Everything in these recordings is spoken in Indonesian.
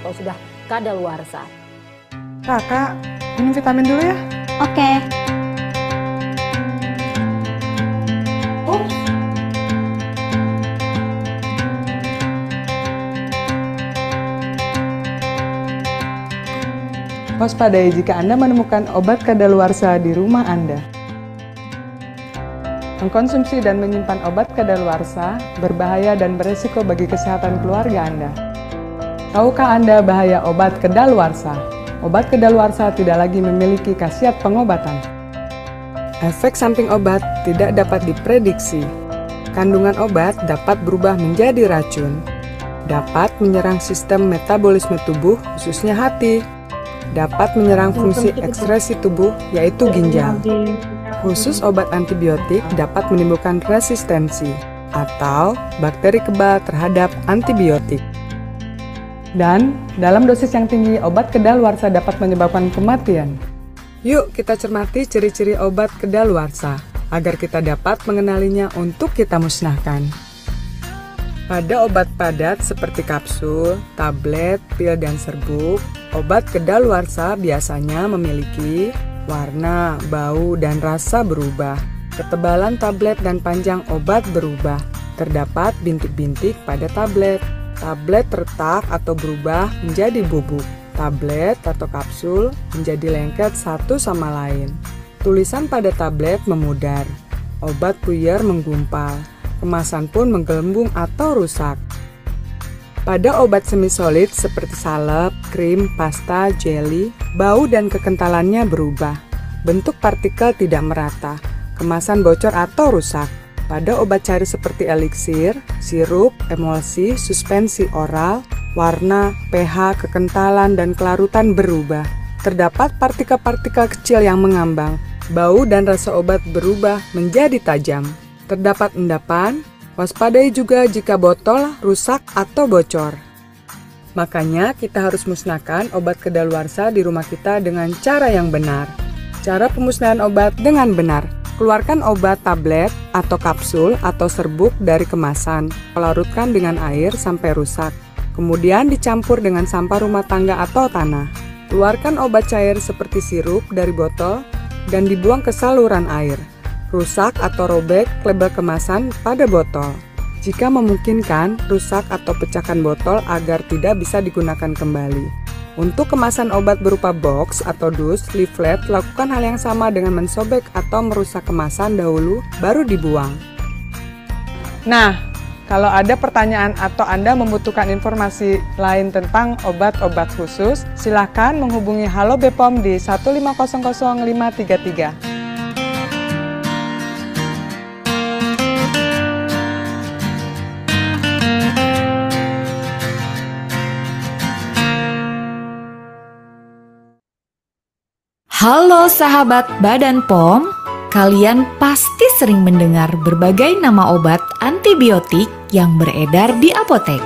atau sudah kadaluarsa. Kakak, minum vitamin dulu ya. Oke. Waspadai jika Anda menemukan obat kadaluarsa di rumah Anda. Mengkonsumsi dan menyimpan obat kadaluarsa berbahaya dan beresiko bagi kesehatan keluarga Anda. Tahukah Anda bahaya obat kadaluarsa? Obat kadaluarsa tidak lagi memiliki khasiat pengobatan. Efek samping obat tidak dapat diprediksi. Kandungan obat dapat berubah menjadi racun. Dapat menyerang sistem metabolisme tubuh, khususnya hati. Dapat menyerang fungsi ekskresi tubuh, yaitu ginjal. Khusus obat antibiotik dapat menimbulkan resistensi atau bakteri kebal terhadap antibiotik. Dan dalam dosis yang tinggi, obat kadaluarsa dapat menyebabkan kematian. Yuk kita cermati ciri-ciri obat kadaluarsa agar kita dapat mengenalinya untuk kita musnahkan. Pada obat padat seperti kapsul, tablet, pil, dan serbuk, obat kadaluarsa biasanya memiliki warna, bau, dan rasa berubah. Ketebalan tablet dan panjang obat berubah. Terdapat bintik-bintik pada tablet. Tablet retak atau berubah menjadi bubuk. Tablet atau kapsul menjadi lengket satu sama lain. Tulisan pada tablet memudar. Obat puyer menggumpal. Kemasan pun menggelembung atau rusak. Pada obat semi-solid seperti salep, krim, pasta, jeli, bau dan kekentalannya berubah. Bentuk partikel tidak merata, kemasan bocor atau rusak. Pada obat cair seperti eliksir, sirup, emulsi, suspensi oral, warna, pH, kekentalan, dan kelarutan berubah. Terdapat partikel-partikel kecil yang mengambang. Bau dan rasa obat berubah menjadi tajam. Terdapat endapan. Waspadai juga jika botol rusak atau bocor. Makanya kita harus musnahkan obat kadaluarsa di rumah kita dengan cara yang benar. Cara pemusnahan obat dengan benar. Keluarkan obat tablet atau kapsul atau serbuk dari kemasan. Larutkan dengan air sampai rusak. Kemudian dicampur dengan sampah rumah tangga atau tanah. Keluarkan obat cair seperti sirup dari botol dan dibuang ke saluran air. Rusak atau robek label kemasan pada botol. Jika memungkinkan, rusak atau pecahkan botol agar tidak bisa digunakan kembali. Untuk kemasan obat berupa box atau dus, leaflet, lakukan hal yang sama dengan mensobek atau merusak kemasan dahulu, baru dibuang. Nah, kalau ada pertanyaan atau Anda membutuhkan informasi lain tentang obat-obat khusus, silakan menghubungi Halo BPOM di 1500533. Halo sahabat Badan POM, kalian pasti sering mendengar berbagai nama obat antibiotik yang beredar di apotek.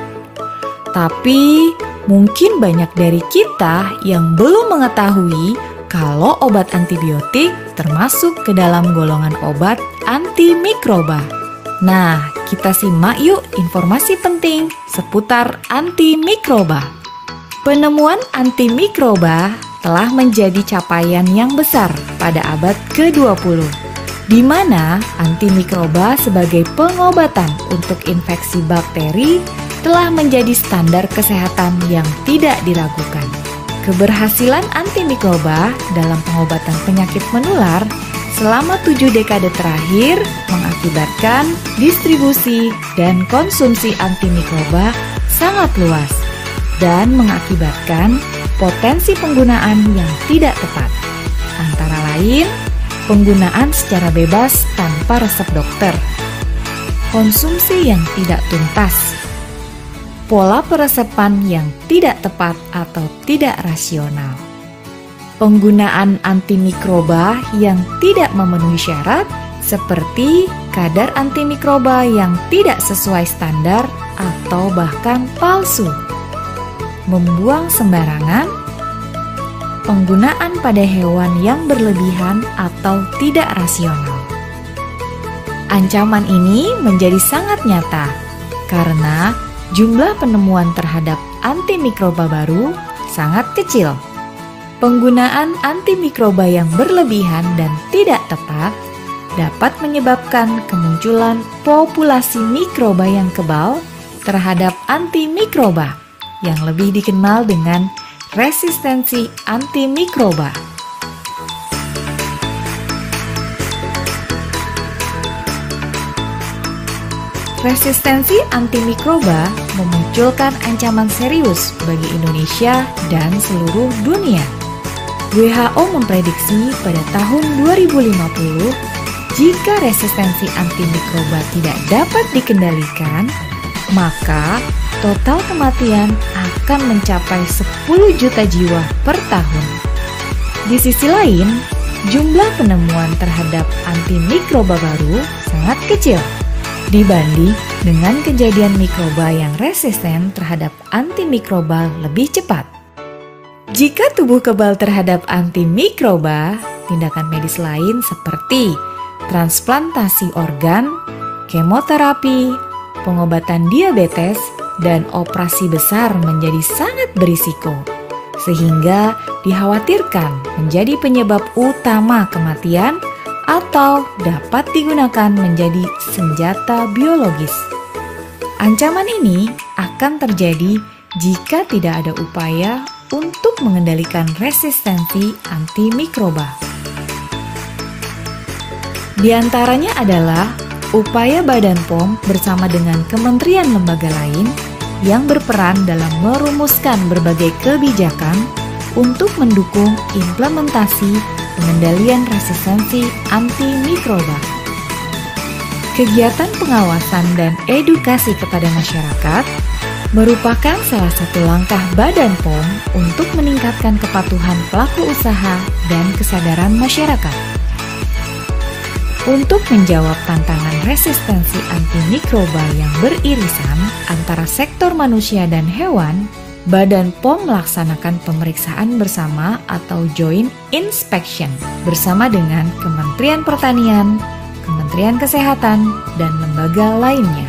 Tapi mungkin banyak dari kita yang belum mengetahui kalau obat antibiotik termasuk ke dalam golongan obat antimikroba. Nah, kita simak yuk informasi penting seputar antimikroba. Penemuan antimikroba telah menjadi capaian yang besar pada abad ke-20, di mana antimikroba sebagai pengobatan untuk infeksi bakteri telah menjadi standar kesehatan yang tidak diragukan. Keberhasilan antimikroba dalam pengobatan penyakit menular selama 7 dekade terakhir mengakibatkan distribusi dan konsumsi antimikroba sangat luas dan mengakibatkan potensi penggunaan yang tidak tepat, antara lain penggunaan secara bebas tanpa resep dokter, konsumsi yang tidak tuntas, pola peresepan yang tidak tepat atau tidak rasional, penggunaan antimikroba yang tidak memenuhi syarat seperti kadar antimikroba yang tidak sesuai standar atau bahkan palsu, membuang sembarangan, penggunaan pada hewan yang berlebihan atau tidak rasional. Ancaman ini menjadi sangat nyata karena jumlah penemuan terhadap antimikroba baru sangat kecil. Penggunaan antimikroba yang berlebihan dan tidak tepat dapat menyebabkan kemunculan populasi mikroba yang kebal terhadap antimikroba yang lebih dikenal dengan resistensi antimikroba. Resistensi antimikroba memunculkan ancaman serius bagi Indonesia dan seluruh dunia. WHO memprediksi pada tahun 2050, jika resistensi antimikroba tidak dapat dikendalikan, maka total kematian akan mencapai 10 juta jiwa per tahun. Di sisi lain, jumlah penemuan terhadap antimikroba baru sangat kecil dibanding dengan kejadian mikroba yang resisten terhadap antimikroba lebih cepat. Jika tubuh kebal terhadap antimikroba, tindakan medis lain seperti transplantasi organ, kemoterapi, pengobatan diabetes, dan operasi besar menjadi sangat berisiko, sehingga dikhawatirkan menjadi penyebab utama kematian atau dapat digunakan menjadi senjata biologis. Ancaman ini akan terjadi jika tidak ada upaya untuk mengendalikan resistensi antimikroba. Di antaranya adalah upaya Badan POM bersama dengan kementerian lembaga lain yang berperan dalam merumuskan berbagai kebijakan untuk mendukung implementasi pengendalian resistensi antimikroba. Kegiatan pengawasan dan edukasi kepada masyarakat merupakan salah satu langkah Badan POM untuk meningkatkan kepatuhan pelaku usaha dan kesadaran masyarakat. Untuk menjawab tantangan resistensi antimikroba yang beririsan antara sektor manusia dan hewan, Badan POM melaksanakan pemeriksaan bersama atau joint inspection bersama dengan Kementerian Pertanian, Kementerian Kesehatan, dan lembaga lainnya.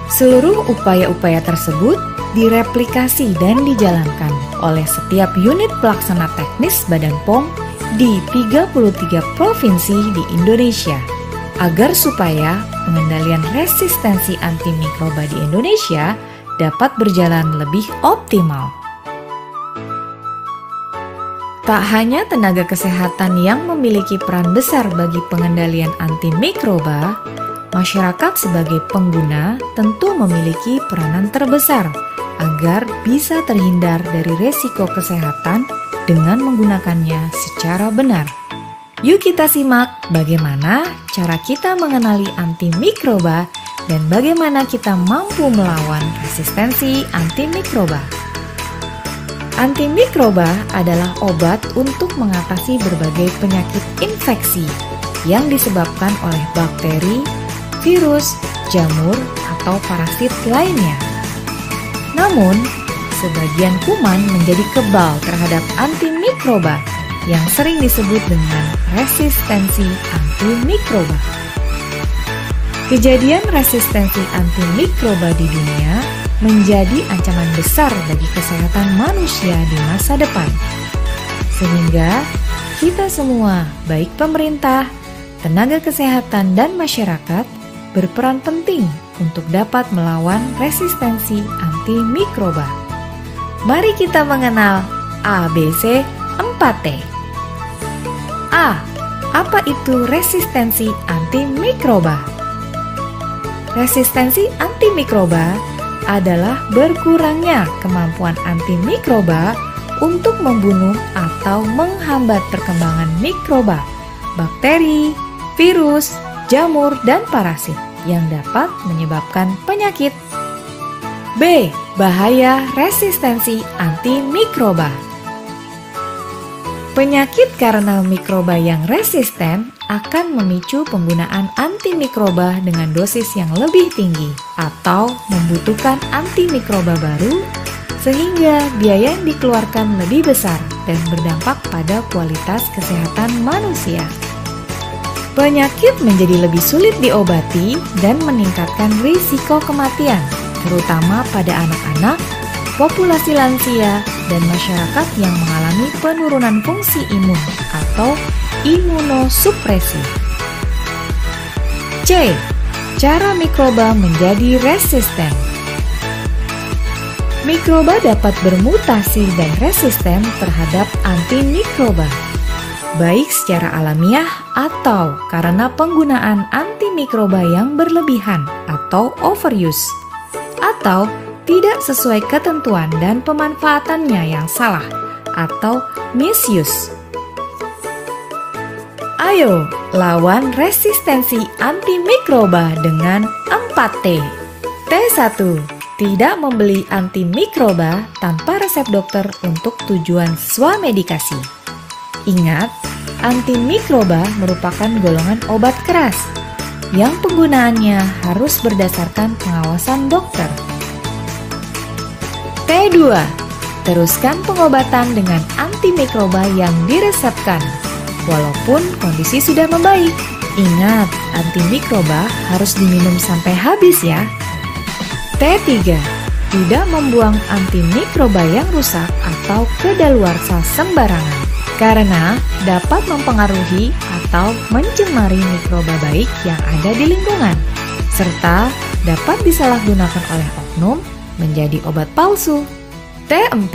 Seluruh upaya-upaya tersebut direplikasi dan dijalankan oleh setiap unit pelaksana teknis Badan POM di 33 provinsi di Indonesia, agar supaya pengendalian resistensi antimikroba di Indonesia dapat berjalan lebih optimal. Tak hanya tenaga kesehatan yang memiliki peran besar bagi pengendalian antimikroba, masyarakat sebagai pengguna tentu memiliki peranan terbesar agar bisa terhindar dari resiko kesehatan dengan menggunakannya secara benar. Yuk kita simak bagaimana cara kita mengenali antimikroba dan bagaimana kita mampu melawan resistensi antimikroba. Antimikroba adalah obat untuk mengatasi berbagai penyakit infeksi yang disebabkan oleh bakteri, virus, jamur, atau parasit lainnya. Namun, sebagian kuman menjadi kebal terhadap antimikroba yang sering disebut dengan resistensi antimikroba. Kejadian resistensi antimikroba di dunia menjadi ancaman besar bagi kesehatan manusia di masa depan. Sehingga kita semua, baik pemerintah, tenaga kesehatan, dan masyarakat, berperan penting untuk dapat melawan resistensi antimikroba. Mari kita mengenal ABC 4T. A. Apa itu resistensi antimikroba? Resistensi antimikroba adalah berkurangnya kemampuan antimikroba untuk membunuh atau menghambat perkembangan mikroba, bakteri, virus, jamur, dan parasit yang dapat menyebabkan penyakit. B. Bahaya resistensi antimikroba. Penyakit karena mikroba yang resisten akan memicu penggunaan antimikroba dengan dosis yang lebih tinggi atau membutuhkan antimikroba baru, sehingga biaya yang dikeluarkan lebih besar dan berdampak pada kualitas kesehatan manusia. Penyakit menjadi lebih sulit diobati dan meningkatkan risiko kematian, terutama pada anak-anak populasi lansia dan masyarakat yang mengalami penurunan fungsi imun atau imunosupresi. C. Cara mikroba menjadi resisten. Mikroba dapat bermutasi dan resisten terhadap antimikroba, baik secara alamiah atau karena penggunaan antimikroba yang berlebihan atau overuse, atau tidak sesuai ketentuan dan pemanfaatannya yang salah atau misuse. Ayo, lawan resistensi antimikroba dengan 4T. T1. Tidak membeli antimikroba tanpa resep dokter untuk tujuan swamedikasi. Ingat, antimikroba merupakan golongan obat keras yang penggunaannya harus berdasarkan pengawasan dokter. T2. Teruskan pengobatan dengan antimikroba yang diresepkan, walaupun kondisi sudah membaik. Ingat, antimikroba harus diminum sampai habis ya. T3. Tidak membuang antimikroba yang rusak atau kedaluarsa sembarangan, karena dapat mempengaruhi atau mencemari mikroba baik yang ada di lingkungan, serta dapat disalahgunakan oleh oknum menjadi obat palsu. T4.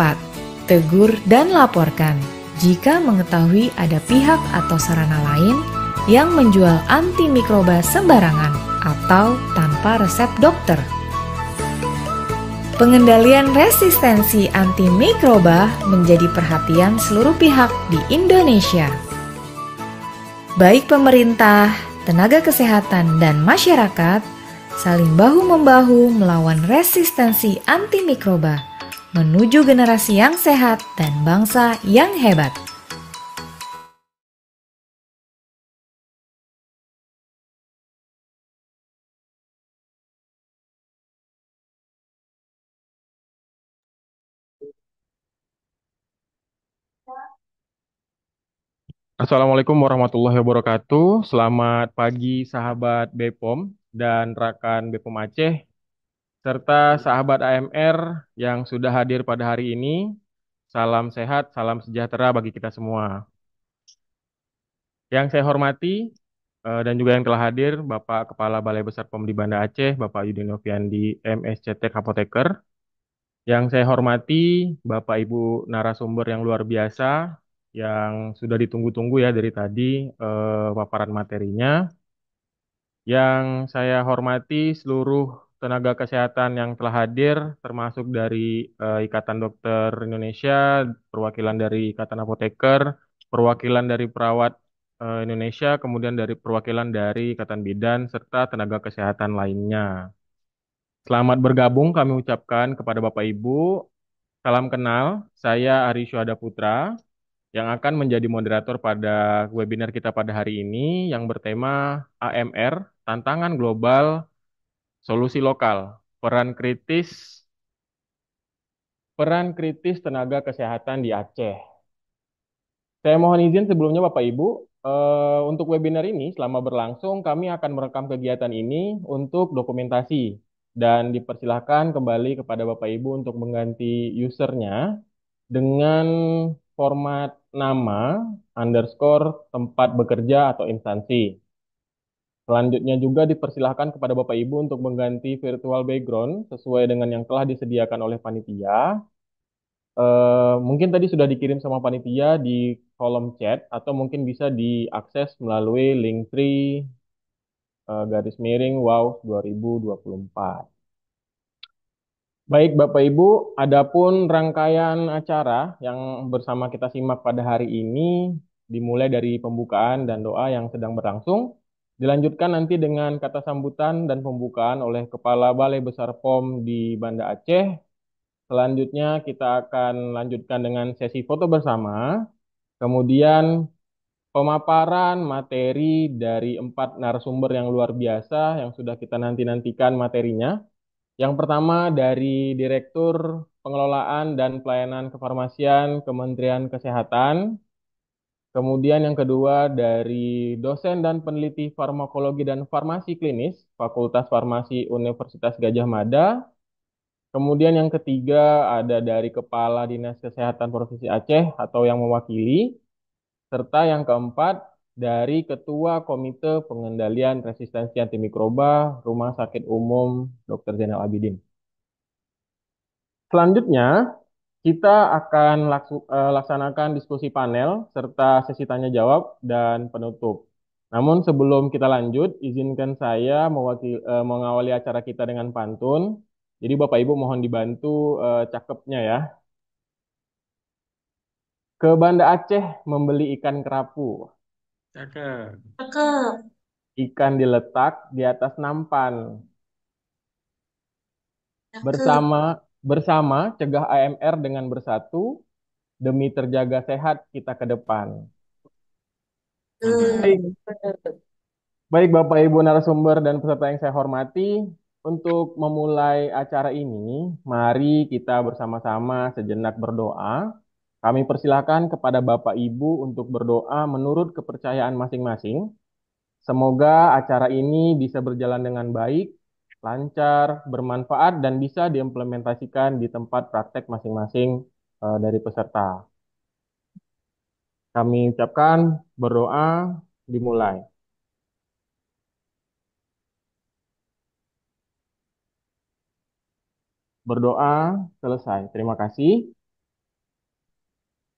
Tegur dan laporkan jika mengetahui ada pihak atau sarana lain yang menjual antimikroba sembarangan atau tanpa resep dokter. Pengendalian resistensi antimikroba menjadi perhatian seluruh pihak di Indonesia. Baik pemerintah, tenaga kesehatan, dan masyarakat saling bahu-membahu melawan resistensi antimikroba menuju generasi yang sehat dan bangsa yang hebat. Assalamualaikum warahmatullahi wabarakatuh. Selamat pagi sahabat BPOM dan rekan BPOM Aceh, serta sahabat AMR yang sudah hadir pada hari ini. Salam sehat, salam sejahtera bagi kita semua. Yang saya hormati dan juga yang telah hadir, Bapak Kepala Balai Besar POM di Banda Aceh, Bapak Yudi Noviandi, MSCT Apoteker. Yang saya hormati, Bapak Ibu narasumber yang luar biasa, yang sudah ditunggu-tunggu ya dari tadi paparan materinya. Yang saya hormati seluruh tenaga kesehatan yang telah hadir, termasuk dari Ikatan Dokter Indonesia, perwakilan dari Ikatan Apoteker, perwakilan dari Perawat Indonesia, kemudian dari perwakilan dari Ikatan Bidan, serta tenaga kesehatan lainnya. Selamat bergabung kami ucapkan kepada Bapak Ibu. Salam kenal, saya Ari Syuhada Putra yang akan menjadi moderator pada webinar kita pada hari ini yang bertema AMR, Tantangan Global, Solusi Lokal, peran kritis tenaga kesehatan di Aceh. Saya mohon izin sebelumnya Bapak Ibu, untuk webinar ini selama berlangsung kami akan merekam kegiatan ini untuk dokumentasi dan dipersilahkan kembali kepada Bapak Ibu untuk mengganti usernya dengan format nama, underscore, tempat bekerja atau instansi. Selanjutnya juga dipersilahkan kepada Bapak Ibu untuk mengganti virtual background sesuai dengan yang telah disediakan oleh panitia. Mungkin tadi sudah dikirim sama panitia di kolom chat atau mungkin bisa diakses melalui Linktree garis miring WOW 2024. Baik Bapak Ibu, adapun rangkaian acara yang bersama kita simak pada hari ini dimulai dari pembukaan dan doa yang sedang berlangsung, dilanjutkan nanti dengan kata sambutan dan pembukaan oleh Kepala Balai Besar POM di Banda Aceh. Selanjutnya kita akan lanjutkan dengan sesi foto bersama, kemudian pemaparan materi dari 4 narasumber yang luar biasa yang sudah kita nanti-nantikan materinya. Yang pertama dari Direktur Pengelolaan dan Pelayanan Kefarmasian Kementerian Kesehatan. Kemudian yang kedua dari dosen dan peneliti farmakologi dan farmasi klinis Fakultas Farmasi Universitas Gadjah Mada. Kemudian yang ketiga ada dari Kepala Dinas Kesehatan Provinsi Aceh atau yang mewakili. Serta yang keempat dari Ketua Komite Pengendalian Resistensi Antimikroba Rumah Sakit Umum Dr. Zainal Abidin. Selanjutnya, kita akan laksanakan diskusi panel serta sesi tanya jawab dan penutup. Namun sebelum kita lanjut, izinkan saya mengawali acara kita dengan pantun. Jadi Bapak Ibu mohon dibantu cakepnya ya. Ke Banda Aceh membeli ikan kerapu. Cakep. Ikan diletak di atas nampan. Bersama bersama cegah AMR dengan bersatu demi terjaga sehat kita ke depan. Baik, baik Bapak Ibu narasumber dan peserta yang saya hormati, untuk memulai acara ini, mari kita bersama-sama sejenak berdoa. Kami persilakan kepada Bapak Ibu untuk berdoa menurut kepercayaan masing-masing. Semoga acara ini bisa berjalan dengan baik, lancar, bermanfaat, dan bisa diimplementasikan di tempat praktek masing-masing dari peserta. Kami ucapkan berdoa dimulai. Berdoa selesai. Terima kasih.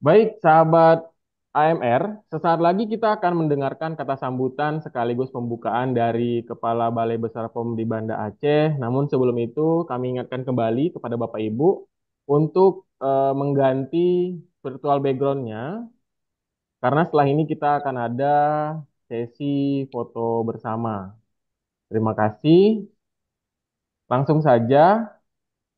Baik, sahabat AMR, sesaat lagi kita akan mendengarkan kata sambutan sekaligus pembukaan dari Kepala Balai Besar POM di Banda Aceh. Namun sebelum itu, kami ingatkan kembali kepada Bapak Ibu untuk mengganti virtual background-nya, karena setelah ini kita akan ada sesi foto bersama. Terima kasih. Langsung saja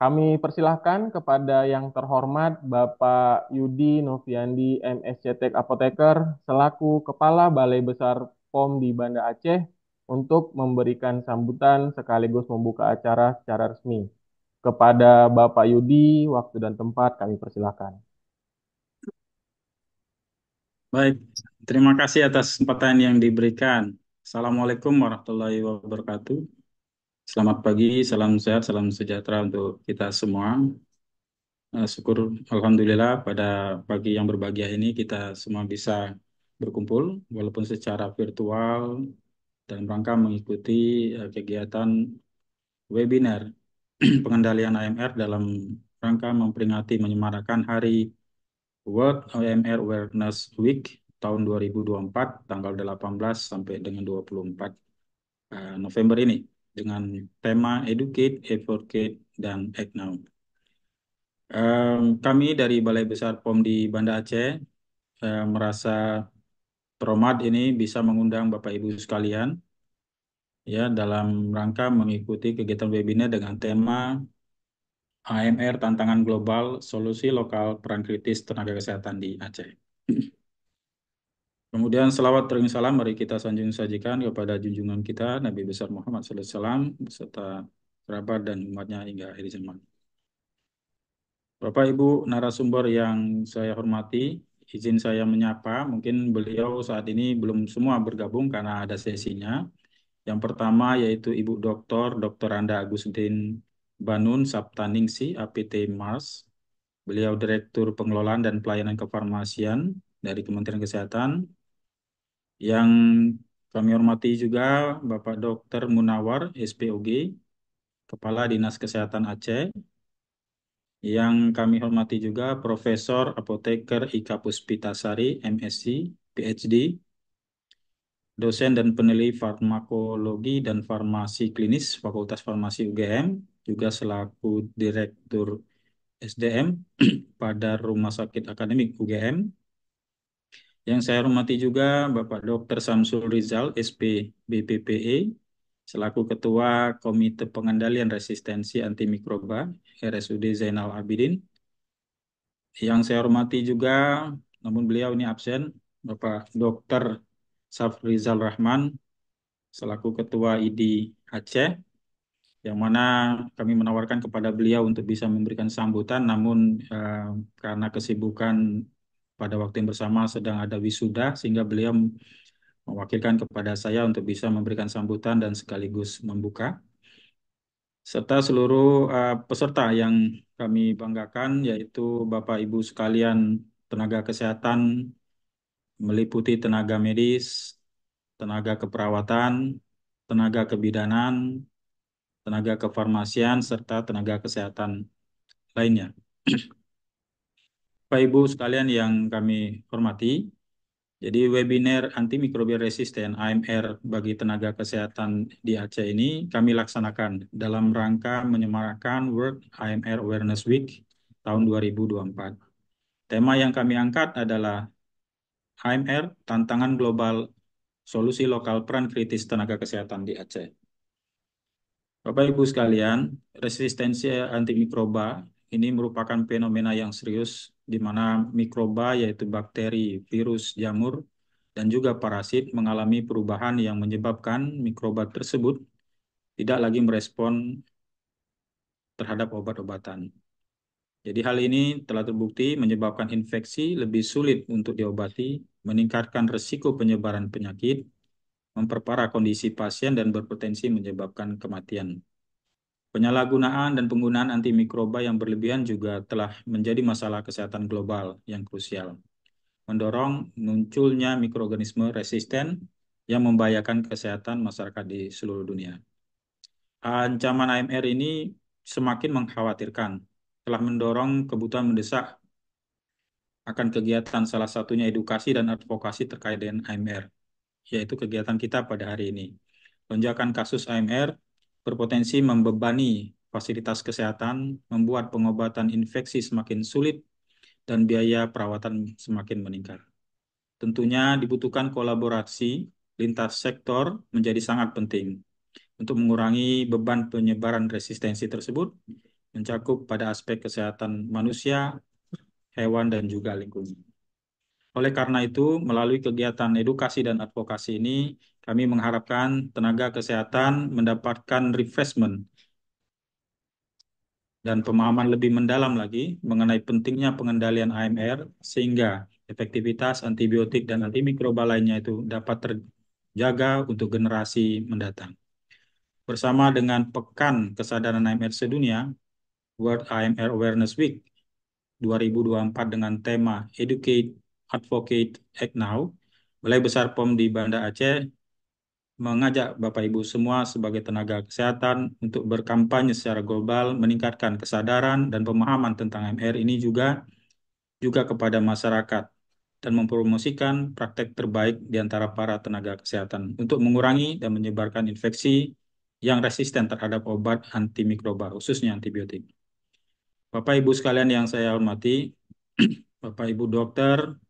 kami persilahkan kepada yang terhormat Bapak Yudi Noviandi MSCTEK Apoteker selaku Kepala Balai Besar POM di Banda Aceh untuk memberikan sambutan sekaligus membuka acara secara resmi. Kepada Bapak Yudi, waktu dan tempat kami persilahkan. Baik, terima kasih atas kesempatan yang diberikan. Assalamualaikum warahmatullahi wabarakatuh. Selamat pagi, salam sehat, salam sejahtera untuk kita semua. Syukur Alhamdulillah pada pagi yang berbahagia ini kita semua bisa berkumpul walaupun secara virtual dalam rangka mengikuti kegiatan webinar pengendalian AMR dalam rangka memperingati menyemarakan Hari World AMR Awareness Week tahun 2024 tanggal 18 sampai dengan 24 November ini dengan tema Educate, Advocate, dan Act Now. Kami dari Balai Besar POM di Banda Aceh merasa terhormat ini bisa mengundang Bapak Ibu sekalian ya dalam rangka mengikuti kegiatan webinar dengan tema AMR Tantangan Global Solusi Lokal Peran Kritis Tenaga Kesehatan di Aceh. Kemudian selawat teriring salam mari kita sanjung sajikan kepada junjungan kita Nabi besar Muhammad SAW beserta kerabat dan umatnya hingga akhir zaman. Bapak Ibu narasumber yang saya hormati, izin saya menyapa, mungkin beliau saat ini belum semua bergabung karena ada sesinya. Yang pertama yaitu Ibu Dr. Anda Agustin Banun Saptaningsi, APT Mars. Beliau Direktur Pengelolaan dan Pelayanan Kefarmasian dari Kementerian Kesehatan. Yang kami hormati juga Bapak Dr. Munawar, SPOG, Kepala Dinas Kesehatan Aceh. Yang kami hormati juga Profesor Apoteker Ika Puspitasari, MSc, PhD, dosen dan peneliti farmakologi dan farmasi klinis Fakultas Farmasi UGM, juga selaku Direktur SDM pada Rumah Sakit Akademik UGM. Yang saya hormati juga Bapak Dr. Samsul Rizal, SP BPPE, selaku Ketua Komite Pengendalian Resistensi Antimikroba RSUD Zainal Abidin. Yang saya hormati juga, namun beliau ini absen, Bapak Dr. Safrizal Rahman, selaku Ketua ID Aceh, yang mana kami menawarkan kepada beliau untuk bisa memberikan sambutan, namun karena kesibukan pada waktu yang bersama sedang ada wisuda, sehingga beliau mewakilkan kepada saya untuk bisa memberikan sambutan dan sekaligus membuka. serta seluruh peserta yang kami banggakan, yaitu Bapak Ibu sekalian tenaga kesehatan, meliputi tenaga medis, tenaga keperawatan, tenaga kebidanan, tenaga kefarmasian, serta tenaga kesehatan lainnya. Bapak Ibu sekalian yang kami hormati, jadi webinar antimikrobial resisten AMR bagi tenaga kesehatan di Aceh ini kami laksanakan dalam rangka menyemarakan World AMR Awareness Week tahun 2024. Tema yang kami angkat adalah AMR, Tantangan Global, Solusi Lokal Peran Kritis Tenaga Kesehatan di Aceh. Bapak Ibu sekalian, resistensi antimikroba ini merupakan fenomena yang serius di mana mikroba yaitu bakteri, virus, jamur, dan juga parasit mengalami perubahan yang menyebabkan mikroba tersebut tidak lagi merespon terhadap obat-obatan. Jadi hal ini telah terbukti menyebabkan infeksi lebih sulit untuk diobati, meningkatkan risiko penyebaran penyakit, memperparah kondisi pasien dan berpotensi menyebabkan kematian. Penyalahgunaan dan penggunaan antimikroba yang berlebihan juga telah menjadi masalah kesehatan global yang krusial, mendorong munculnya mikroorganisme resisten yang membahayakan kesehatan masyarakat di seluruh dunia. Ancaman AMR ini semakin mengkhawatirkan, telah mendorong kebutuhan mendesak akan kegiatan salah satunya edukasi dan advokasi terkait dengan AMR, yaitu kegiatan kita pada hari ini. Lonjakan kasus AMR berpotensi membebani fasilitas kesehatan, membuat pengobatan infeksi semakin sulit, dan biaya perawatan semakin meningkat. Tentunya dibutuhkan kolaborasi lintas sektor menjadi sangat penting untuk mengurangi beban penyebaran resistensi tersebut, mencakup pada aspek kesehatan manusia, hewan, dan juga lingkungan. Oleh karena itu, melalui kegiatan edukasi dan advokasi ini, kami mengharapkan tenaga kesehatan mendapatkan refreshment dan pemahaman lebih mendalam lagi mengenai pentingnya pengendalian AMR, sehingga efektivitas antibiotik dan antimikroba lainnya itu dapat terjaga untuk generasi mendatang. Bersama dengan Pekan Kesadaran AMR Sedunia, World AMR Awareness Week 2024 dengan tema Educate, Advocate, Act Now, Balai Besar POM di Banda Aceh mengajak Bapak Ibu semua sebagai tenaga kesehatan untuk berkampanye secara global, meningkatkan kesadaran dan pemahaman tentang AMR ini juga kepada masyarakat dan mempromosikan praktek terbaik di antara para tenaga kesehatan untuk mengurangi dan menyebarkan infeksi yang resisten terhadap obat antimikroba, khususnya antibiotik. Bapak Ibu sekalian yang saya hormati, Bapak Ibu dokter,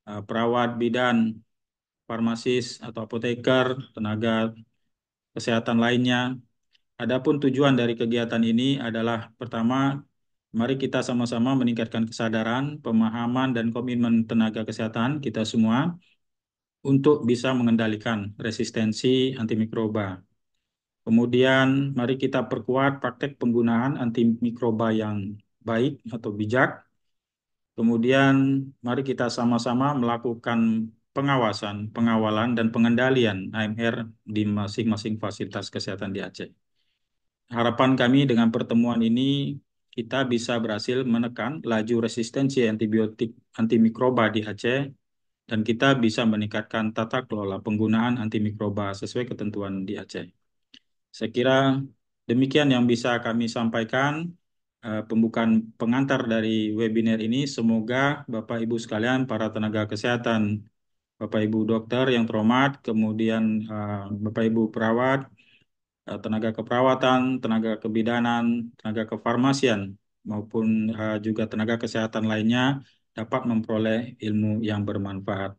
perawat bidan, farmasis atau apoteker, tenaga kesehatan lainnya. Adapun tujuan dari kegiatan ini adalah pertama, mari kita sama-sama meningkatkan kesadaran, pemahaman, dan komitmen tenaga kesehatan kita semua untuk bisa mengendalikan resistensi antimikroba. Kemudian, mari kita perkuat praktek penggunaan antimikroba yang baik atau bijak. Kemudian, mari kita sama-sama melakukan pengawasan, pengawalan, dan pengendalian AMR di masing-masing fasilitas kesehatan di Aceh. Harapan kami dengan pertemuan ini, kita bisa berhasil menekan laju resistensi antibiotik antimikroba di Aceh, dan kita bisa meningkatkan tata kelola penggunaan antimikroba sesuai ketentuan di Aceh. Saya kira demikian yang bisa kami sampaikan. Pembukaan pengantar dari webinar ini, semoga Bapak Ibu sekalian, para tenaga kesehatan, Bapak Ibu dokter yang terhormat, kemudian Bapak Ibu perawat, tenaga keperawatan, tenaga kebidanan, tenaga kefarmasian, maupun juga tenaga kesehatan lainnya dapat memperoleh ilmu yang bermanfaat.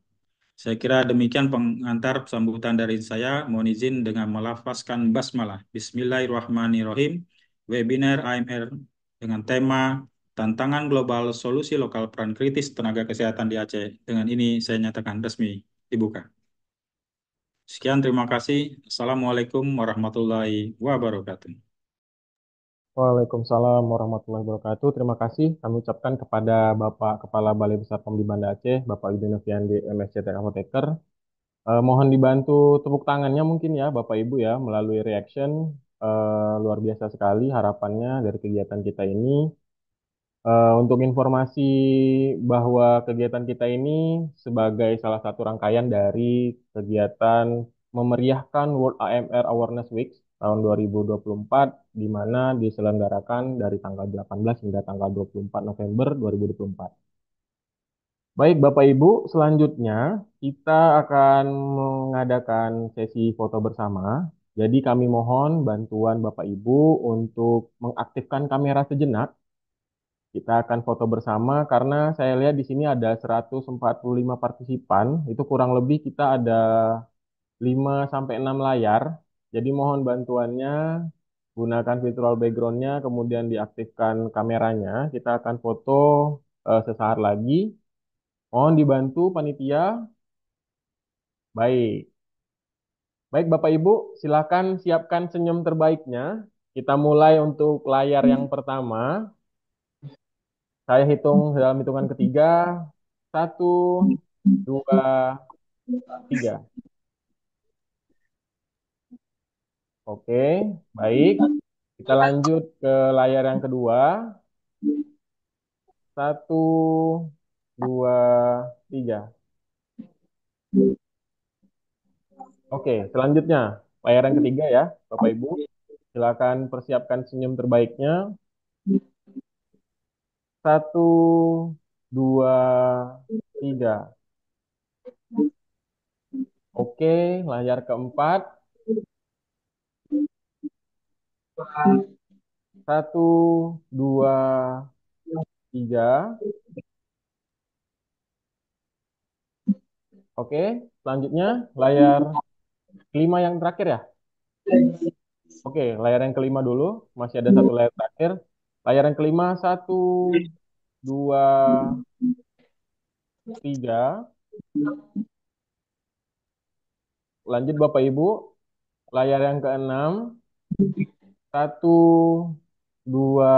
Saya kira demikian pengantar sambutan dari saya. Mohon izin dengan melafazkan basmalah. Bismillahirrahmanirrahim. Webinar AMR dengan tema Tantangan Global Solusi Lokal Peran Kritis Tenaga Kesehatan di Aceh. Dengan ini saya nyatakan resmi dibuka. Sekian, terima kasih. Assalamualaikum warahmatullahi wabarakatuh. Waalaikumsalam warahmatullahi wabarakatuh. Terima kasih kami ucapkan kepada Bapak Kepala Balai Besar POM di Banda Aceh, Bapak Yudin Noviandi, MSCT Apoteker. Mohon dibantu tepuk tangannya mungkin ya Bapak Ibu ya melalui reaction. luar biasa sekali harapannya dari kegiatan kita ini. Untuk informasi bahwa kegiatan kita ini sebagai salah satu rangkaian dari kegiatan memeriahkan World AMR Awareness Week tahun 2024, di mana diselenggarakan dari tanggal 18 hingga tanggal 24 November 2024. Baik, Bapak Ibu, selanjutnya kita akan mengadakan sesi foto bersama. Jadi kami mohon bantuan Bapak Ibu untuk mengaktifkan kamera sejenak. Kita akan foto bersama karena saya lihat di sini ada 145 partisipan. Itu kurang lebih kita ada 5 sampai 6 layar. Jadi mohon bantuannya, gunakan virtual background-nya, kemudian diaktifkan kameranya. Kita akan foto sesaat lagi. Mohon dibantu panitia. Baik. Baik Bapak Ibu, silakan siapkan senyum terbaiknya. Kita mulai untuk layar yang pertama. Saya hitung dalam hitungan ketiga. Satu, dua, tiga. Oke, baik. Kita lanjut ke layar yang kedua. Satu, dua, tiga. Oke, selanjutnya layar yang ketiga ya, Bapak Ibu. Silakan persiapkan senyum terbaiknya. Satu, dua, tiga. Oke, layar keempat. Satu, dua, tiga. Oke, selanjutnya layar kelima yang terakhir ya. Oke, layar yang kelima dulu. Masih ada satu layar terakhir. Layar yang kelima, satu, dua, tiga. Lanjut Bapak Ibu, layar yang keenam, satu, dua,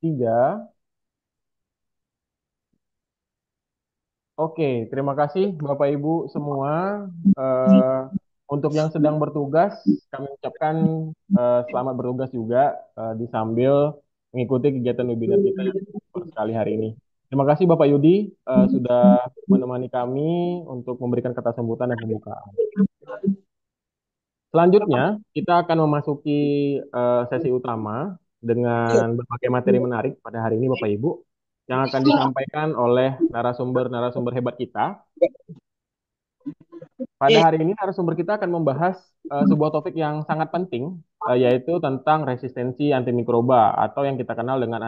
tiga. Oke, terima kasih Bapak Ibu semua. Eh, untuk yang sedang bertugas, kami ucapkan selamat bertugas juga di sambil mengikuti kegiatan webinar kita yang baru sekali hari ini. Terima kasih Bapak Yudi sudah menemani kami untuk memberikan kata sambutan dan pembukaan. Selanjutnya, kita akan memasuki sesi utama dengan berbagai materi menarik pada hari ini, Bapak Ibu, yang akan disampaikan oleh narasumber-narasumber hebat kita. Pada hari ini, narasumber kita akan membahas sebuah topik yang sangat penting, yaitu tentang resistensi antimikroba atau yang kita kenal dengan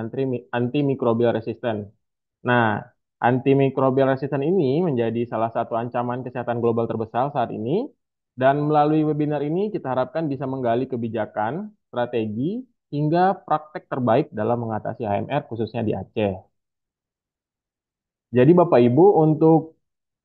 antimicrobial resistance. Nah, antimicrobial resistance ini menjadi salah satu ancaman kesehatan global terbesar saat ini, dan melalui webinar ini kita harapkan bisa menggali kebijakan, strategi, hingga praktek terbaik dalam mengatasi AMR khususnya di Aceh. Jadi Bapak Ibu, untuk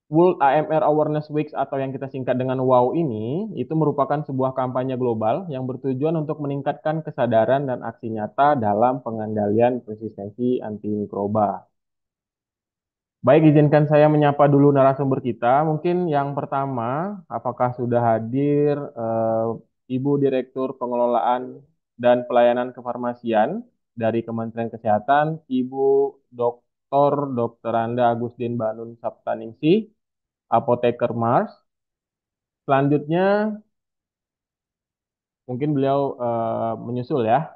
World AMR Awareness Week atau yang kita singkat dengan WOW ini, itu merupakan sebuah kampanye global yang bertujuan untuk meningkatkan kesadaran dan aksi nyata dalam pengendalian resistensi antimikroba. Baik, izinkan saya menyapa dulu narasumber kita. Mungkin yang pertama, apakah sudah hadir Ibu Direktur Pengelolaan dan Pelayanan Kefarmasian dari Kementerian Kesehatan, Ibu Dr. Anda Agustin Banun Saptaningsih, Apoteker Mars. Selanjutnya, mungkin beliau menyusul ya.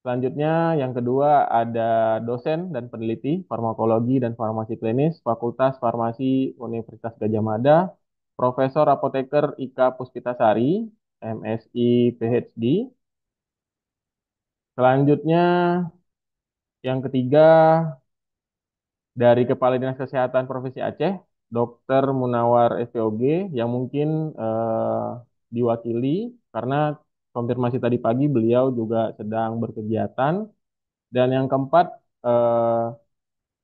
Selanjutnya, yang kedua ada dosen dan peneliti farmakologi dan farmasi klinis Fakultas Farmasi Universitas Gadjah Mada, Profesor Apoteker Ika Puspitasari, MSI PhD. Selanjutnya, yang ketiga dari Kepala Dinas Kesehatan Provinsi Aceh, Dr. Munawar SPOG, yang mungkin diwakili karena konfirmasi tadi pagi beliau juga sedang berkegiatan. Dan yang keempat, eh,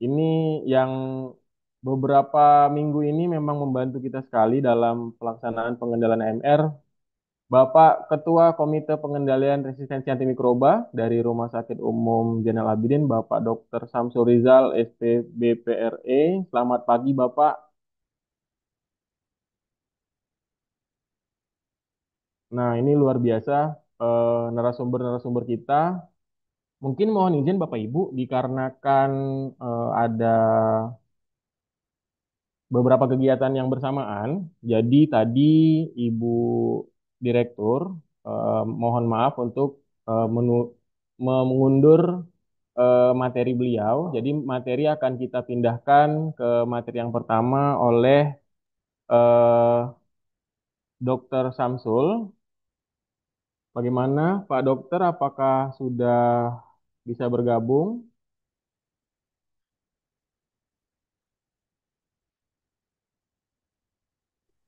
ini yang beberapa minggu ini memang membantu kita sekali dalam pelaksanaan pengendalian AMR. Bapak Ketua Komite Pengendalian Resistensi Antimikroba dari Rumah Sakit Umum Zainal Abidin, Bapak Dr. Samsul Rizal, SPBPRE. Selamat pagi, Bapak. Nah, ini luar biasa. narasumber-narasumber kita. Mungkin mohon izin Bapak Ibu, dikarenakan ada beberapa kegiatan yang bersamaan. Jadi tadi Ibu Direktur mohon maaf untuk mengundur materi beliau. Jadi materi akan kita pindahkan ke materi yang pertama oleh eh, Dr. Samsul. Bagaimana Pak Dokter? Apakah sudah bisa bergabung?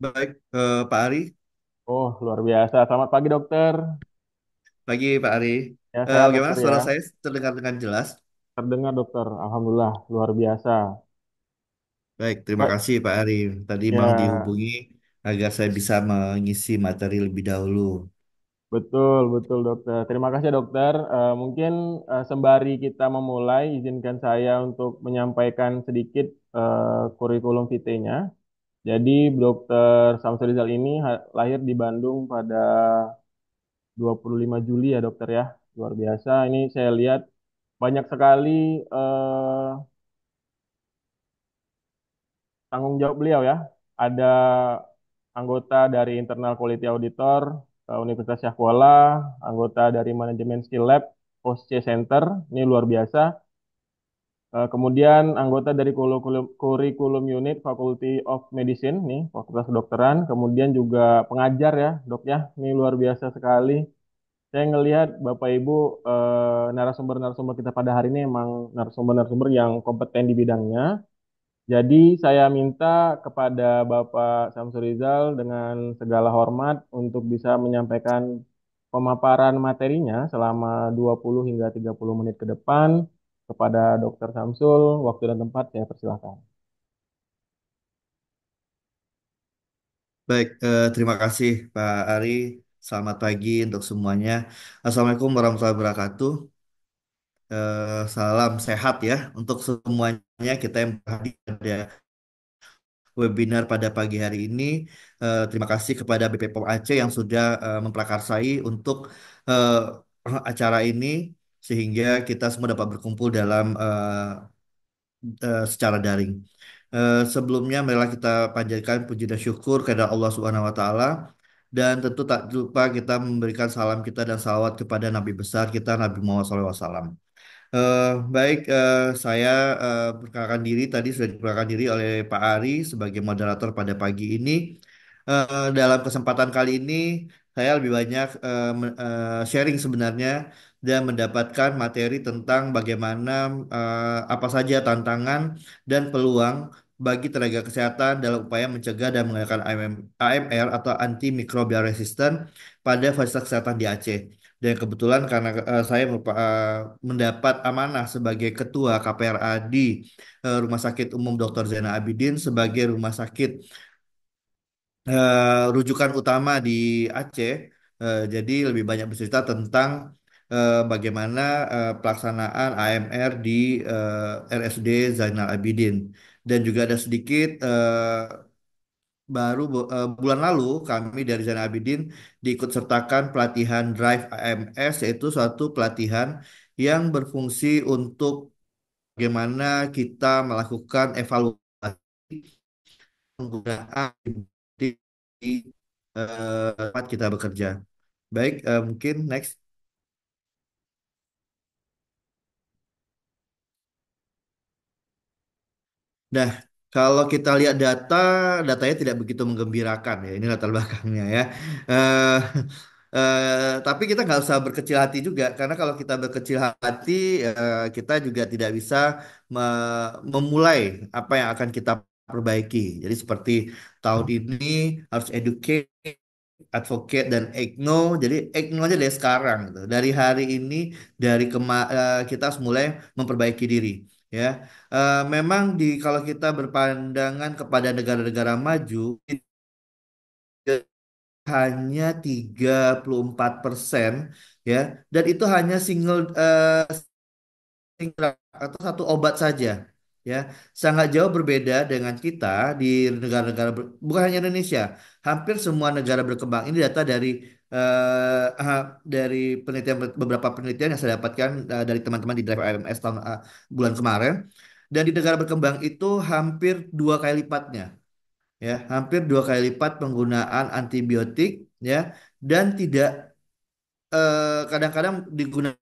Baik, Pak Ari. Oh, luar biasa. Selamat pagi, Dokter. Pagi, Pak Ari. Ya, sehat, Bagaimana Dokter ya. suara saya terdengar dengan jelas? Terdengar, Dokter. Alhamdulillah, luar biasa. Baik, terima Baik, kasih, Pak Ari. Tadi mau ya, dihubungi agar saya bisa mengisi materi lebih dahulu. betul, betul, Dokter. Terima kasih, Dokter. Mungkin sembari kita memulai, izinkan saya untuk menyampaikan sedikit kurikulum vitae-nya. Jadi, Dokter Samsul Rizal ini lahir di Bandung pada 25 Juli ya, Dokter ya. Luar biasa. Ini saya lihat banyak sekali eh, tanggung jawab beliau ya. Ada anggota dari Internal Quality Auditor Universitas Syahkuala, anggota dari Manajemen Skill Lab, OSC Center, ini luar biasa. Kemudian anggota dari kurikulum unit Faculty of Medicine, nih Fakultas Kedokteran. Kemudian juga pengajar ya, dok ya, ini luar biasa sekali. Saya ngelihat Bapak Ibu narasumber-narasumber kita pada hari ini emang narasumber-narasumber yang kompeten di bidangnya. Jadi saya minta kepada Bapak Samsul Rizal dengan segala hormat untuk bisa menyampaikan pemaparan materinya selama 20 hingga 30 menit ke depan kepada Dr. Samsul. Waktu dan tempat saya persilahkan. Baik, terima kasih, Pak Ari. Selamat pagi untuk semuanya. Assalamualaikum warahmatullahi wabarakatuh. Salam sehat ya untuk semuanya kita yang hadir pada webinar pada pagi hari ini. Terima kasih kepada BP POM Aceh yang sudah memprakarsai untuk eh, acara ini sehingga kita semua dapat berkumpul dalam secara daring. Sebelumnya marilah kita panjatkan puji dan syukur kepada Allah Subhanahu wa taala dan tentu tak lupa kita memberikan salam kita dan salawat kepada Nabi besar kita Nabi Muhammad SAW. Baik, saya perkenalkan diri tadi sudah diperkenalkan diri oleh Pak Ari sebagai moderator pada pagi ini. Dalam kesempatan kali ini saya lebih banyak sharing sebenarnya dan mendapatkan materi tentang bagaimana apa saja tantangan dan peluang bagi tenaga kesehatan dalam upaya mencegah dan mengendalikan AMR atau antimicrobial resistant pada fasilitas kesehatan di Aceh. Dan kebetulan karena saya mendapat amanah sebagai ketua KPRA di Rumah Sakit Umum Dr. Zainal Abidin sebagai rumah sakit rujukan utama di Aceh. Jadi lebih banyak bercerita tentang bagaimana pelaksanaan AMR di RSUD Zainal Abidin. Dan juga ada sedikit bulan lalu kami dari Zainal Abidin diikut sertakan pelatihan Drive AMS yaitu suatu pelatihan yang berfungsi untuk bagaimana kita melakukan evaluasi penggunaan di tempat kita bekerja. Baik, mungkin next. Nah, kalau kita lihat datanya tidak begitu menggembirakan ya. Ini latar belakangnya ya. Eh, tapi kita nggak usah berkecil hati juga, karena kalau kita berkecil hati, kita juga tidak bisa memulai apa yang akan kita perbaiki. Jadi seperti tahun ini harus educate, advocate dan Egno. Jadi Egno aja dari sekarang gitu. Dari hari ini kita harus mulai memperbaiki diri ya. Memang kalau kita berpandangan kepada negara-negara maju hanya 34% ya, dan itu hanya single atau satu obat saja ya, sangat jauh berbeda dengan kita di negara-negara bukan hanya Indonesia, hampir semua negara berkembang. Ini data dari dari penelitian beberapa penelitian yang saya dapatkan dari teman-teman di Drive AMS tahun bulan kemarin, dan di negara berkembang itu hampir dua kali lipatnya, ya, hampir dua kali lipat penggunaan antibiotik, ya, dan tidak kadang-kadang digunakan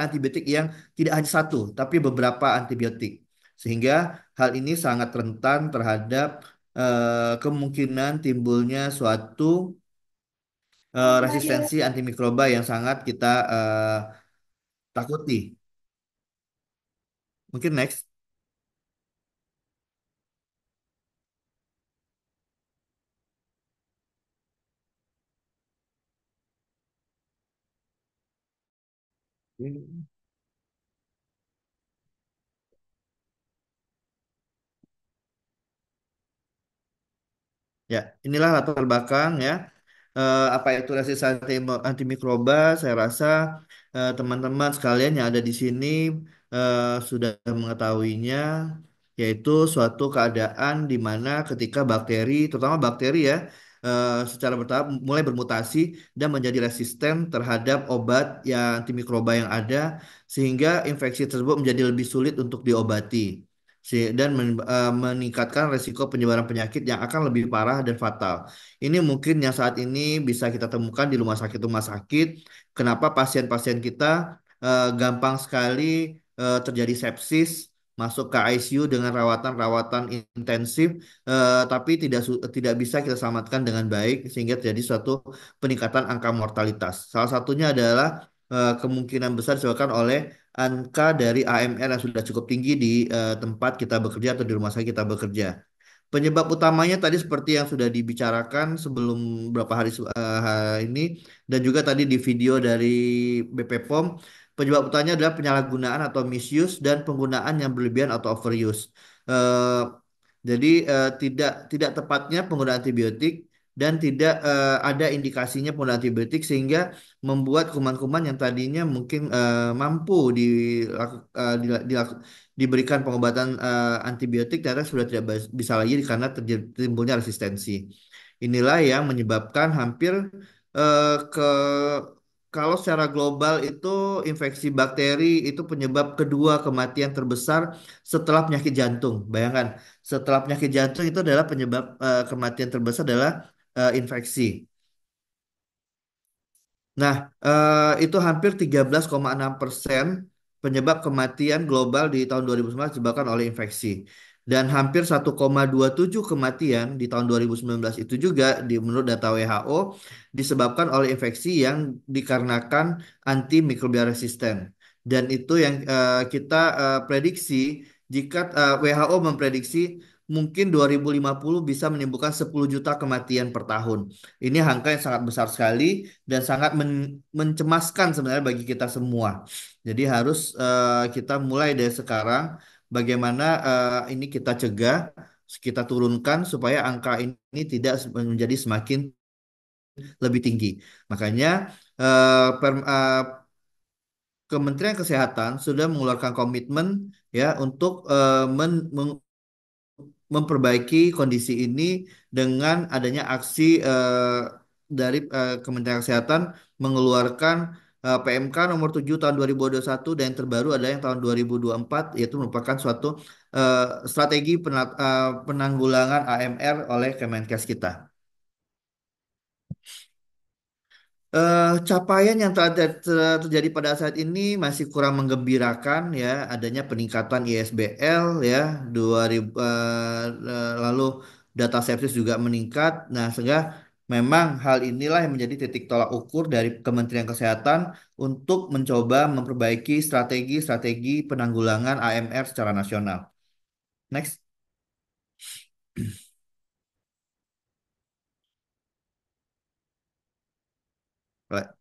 antibiotik yang tidak hanya satu, tapi beberapa antibiotik. Sehingga hal ini sangat rentan terhadap kemungkinan timbulnya suatu resistensi antimikroba yang sangat kita takuti. Mungkin next. Ya, inilah latar belakang ya. Apa itu resistensi antimikroba? Saya rasa teman-teman sekalian yang ada di sini sudah mengetahuinya, yaitu suatu keadaan di mana ketika bakteri, terutama bakteri ya, secara bertahap mulai bermutasi dan menjadi resisten terhadap obat yang antimikroba yang ada, sehingga infeksi tersebut menjadi lebih sulit untuk diobati. Dan meningkatkan resiko penyebaran penyakit yang akan lebih parah dan fatal. Ini mungkin yang saat ini bisa kita temukan di rumah sakit. Kenapa pasien-pasien kita gampang sekali terjadi sepsis, masuk ke ICU dengan rawatan-rawatan intensif, tapi tidak bisa kita selamatkan dengan baik sehingga terjadi suatu peningkatan angka mortalitas. Salah satunya adalah kemungkinan besar disebabkan oleh angka dari AMR yang sudah cukup tinggi di tempat kita bekerja atau di rumah sakit kita bekerja. Penyebab utamanya tadi seperti yang sudah dibicarakan sebelum beberapa hari ini dan juga tadi di video dari BP POM, penyebab utamanya adalah penyalahgunaan atau misuse dan penggunaan yang berlebihan atau overuse. Eh, jadi tidak tepatnya penggunaan antibiotik dan tidak ada indikasinya penggunaan antibiotik sehingga membuat kuman-kuman yang tadinya mungkin mampu diberikan pengobatan antibiotik ternyata sudah tidak bisa lagi karena timbulnya resistensi. Inilah yang menyebabkan hampir ke kalau secara global itu infeksi bakteri itu penyebab kedua kematian terbesar setelah penyakit jantung. Bayangkan, setelah penyakit jantung itu adalah penyebab kematian terbesar adalah infeksi. Nah, itu hampir 13,6% penyebab kematian global di tahun 2019 disebabkan oleh infeksi. Dan hampir 1,27 kematian di tahun 2019 itu juga menurut data WHO disebabkan oleh infeksi yang dikarenakan antimikrobial resisten. Dan itu yang kita prediksi jika WHO memprediksi mungkin 2050 bisa menimbulkan 10 juta kematian per tahun. Ini angka yang sangat besar sekali dan sangat mencemaskan sebenarnya bagi kita semua. Jadi harus kita mulai dari sekarang bagaimana ini kita cegah, kita turunkan supaya angka ini tidak menjadi semakin lebih tinggi. Makanya Kementerian Kesehatan sudah mengeluarkan komitmen ya untuk memperbaiki kondisi ini dengan adanya aksi dari Kementerian Kesehatan mengeluarkan PMK nomor 7 tahun 2021 dan yang terbaru adalah yang tahun 2024 yaitu merupakan suatu strategi penanggulangan AMR oleh Kemenkes kita. Capaian yang terjadi pada saat ini masih kurang menggembirakan ya adanya peningkatan ISBL ya 2000 lalu data sepsis juga meningkat. Nah, sehingga memang hal inilah yang menjadi titik tolak ukur dari Kementerian Kesehatan untuk mencoba memperbaiki strategi-strategi penanggulangan AMR secara nasional. Next.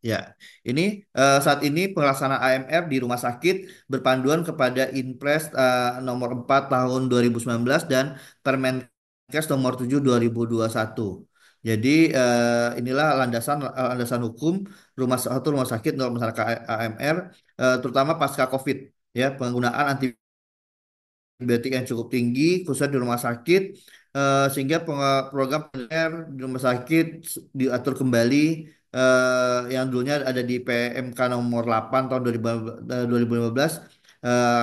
Ya, ini saat ini pelaksanaan AMR di rumah sakit berpanduan kepada Inpres nomor 4 tahun 2019 dan Permenkes nomor 7 2021. Jadi inilah landasan hukum rumah sakit untuk melaksanakan AMR terutama pasca COVID ya penggunaan antibiotik yang cukup tinggi khususnya di rumah sakit sehingga program PNR di rumah sakit diatur kembali yang dulunya ada di PMK nomor 8 tahun 2015,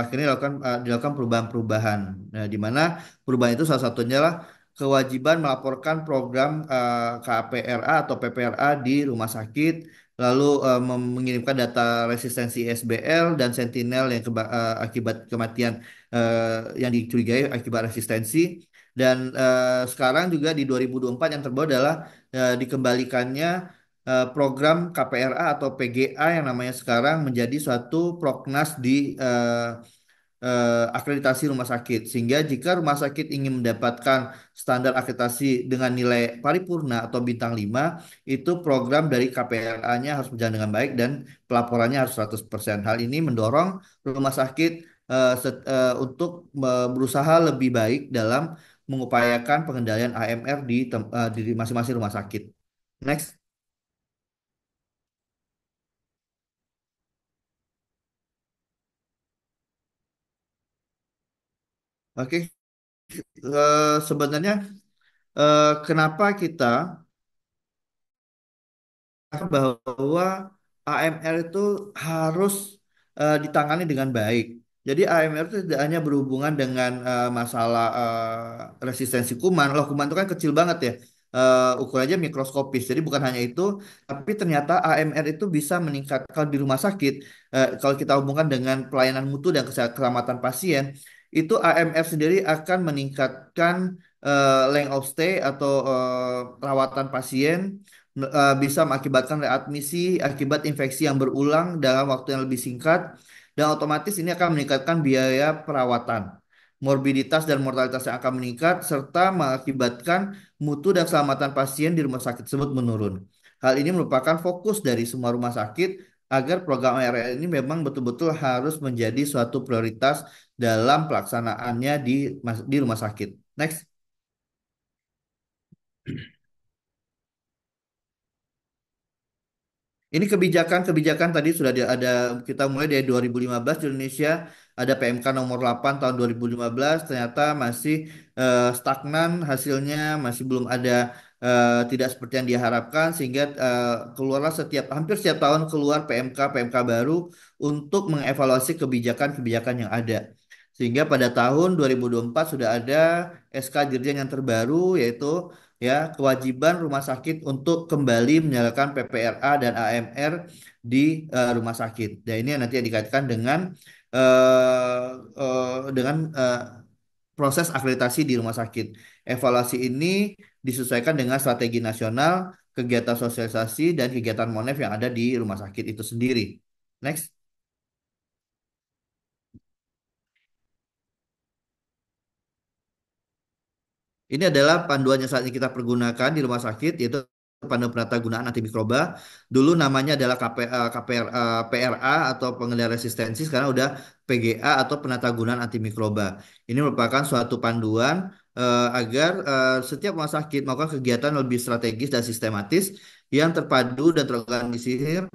akhirnya dilakukan perubahan-perubahan. Nah, di mana perubahan itu salah satunya lah kewajiban melaporkan program KPRA atau PPRA di rumah sakit, lalu mengirimkan data resistensi SBL dan sentinel yang akibat kematian yang dicurigai akibat resistensi. Dan sekarang juga di 2024 yang terbaru adalah dikembalikannya program KPRA atau PGA yang namanya sekarang menjadi suatu proknas di akreditasi rumah sakit. Sehingga jika rumah sakit ingin mendapatkan standar akreditasi dengan nilai paripurna atau bintang 5, itu program dari KPRA-nya harus berjalan dengan baik dan pelaporannya harus 100%. Hal ini mendorong rumah sakit untuk berusaha lebih baik dalam mengupayakan pengendalian AMR di masing-masing rumah sakit. Next. Oke. Sebenarnya kenapa kita bahwa AMR itu harus ditangani dengan baik. Jadi AMR itu tidak hanya berhubungan dengan masalah resistensi kuman. Loh, kuman itu kan kecil banget ya. Ukurannya mikroskopis. Jadi bukan hanya itu, tapi ternyata AMR itu bisa meningkatkan di rumah sakit. Kalau kita hubungkan dengan pelayanan mutu dan keselamatan pasien, itu AMR sendiri akan meningkatkan length of stay atau rawatan pasien, bisa mengakibatkan readmisi akibat infeksi yang berulang dalam waktu yang lebih singkat, dan otomatis ini akan meningkatkan biaya perawatan, morbiditas dan mortalitas yang akan meningkat, serta mengakibatkan mutu dan keselamatan pasien di rumah sakit tersebut menurun. Hal ini merupakan fokus dari semua rumah sakit agar program ARL ini memang betul-betul harus menjadi suatu prioritas dalam pelaksanaannya di rumah sakit. Next. Ini kebijakan-kebijakan tadi sudah ada, kita mulai dari 2015 di Indonesia ada PMK nomor 8 tahun 2015, ternyata masih stagnan hasilnya, masih belum ada, tidak seperti yang diharapkan, sehingga keluarlah hampir setiap tahun keluar PMK baru untuk mengevaluasi kebijakan-kebijakan yang ada. Sehingga pada tahun 2024 sudah ada SK Dirjen yang terbaru, yaitu ya kewajiban rumah sakit untuk kembali menyalakan PPRA dan AMR di rumah sakit. Dan ini nanti yang dikaitkan eh, dengan proses akreditasi di rumah sakit. Evaluasi ini disesuaikan dengan strategi nasional, kegiatan sosialisasi dan kegiatan Monef yang ada di rumah sakit itu sendiri. Next. Ini adalah panduan yang saat ini kita pergunakan di rumah sakit, yaitu panduan penata gunaan antimikroba. Dulu namanya adalah PRA atau pengendalian resistensi, sekarang udah PGA atau penata gunaan antimikroba. Ini merupakan suatu panduan agar setiap rumah sakit melakukan kegiatan lebih strategis dan sistematis yang terpadu dan terorganisir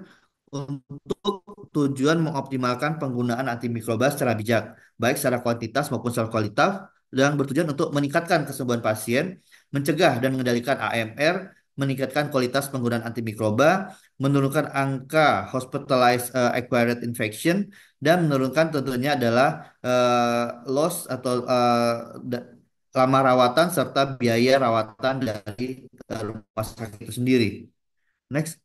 untuk tujuan mengoptimalkan penggunaan antimikroba secara bijak, baik secara kuantitas maupun secara kualitas, dan bertujuan untuk meningkatkan kesembuhan pasien, mencegah dan mengendalikan AMR, meningkatkan kualitas penggunaan antimikroba, menurunkan angka hospitalized acquired infection, dan menurunkan tentunya adalah loss atau lama rawatan serta biaya rawatan dari rumah sakit itu sendiri. Next.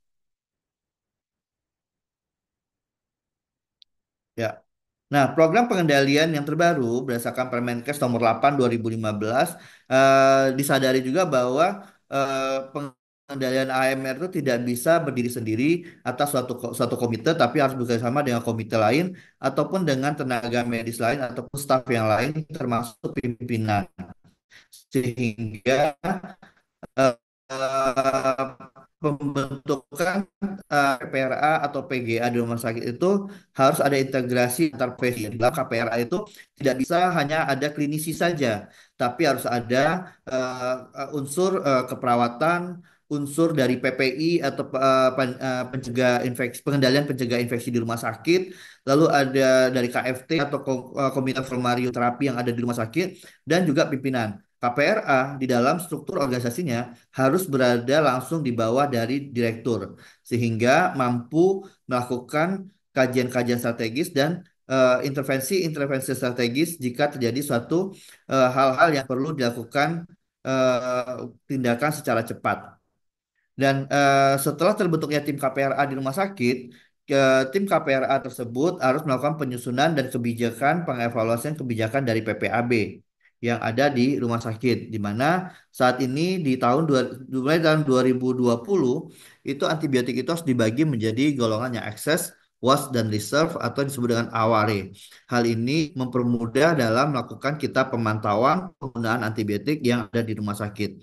Ya. Nah, program pengendalian yang terbaru berdasarkan Permenkes nomor 8 2015 disadari juga bahwa pengendalian AMR itu tidak bisa berdiri sendiri atas suatu komite, tapi harus bekerjasama dengan komite lain ataupun dengan tenaga medis lain ataupun staf yang lain termasuk pimpinan. Sehingga eh, pembentukan PPRA atau PGA di rumah sakit itu harus ada integrasi antar pasien. Dalam KPRA itu tidak bisa hanya ada klinisi saja, tapi harus ada unsur keperawatan, unsur dari PPI atau pencegah infeksi, pengendalian pencegah infeksi di rumah sakit, lalu ada dari KFT atau Komunitas Formarioterapi yang ada di rumah sakit, dan juga pimpinan. KPRA di dalam struktur organisasinya harus berada langsung di bawah dari direktur, sehingga mampu melakukan kajian-kajian strategis dan intervensi-intervensi strategis jika terjadi suatu hal-hal yang perlu dilakukan tindakan secara cepat. Dan setelah terbentuknya tim KPRA di rumah sakit, tim KPRA tersebut harus melakukan penyusunan dan kebijakan pengevaluasian kebijakan dari PPAB yang ada di rumah sakit, di mana saat ini di mulai tahun 2020 itu antibiotik itu harus dibagi menjadi golongan yang excess, was, dan reserve atau disebut dengan aware. Hal ini mempermudah dalam melakukan kita pemantauan penggunaan antibiotik yang ada di rumah sakit.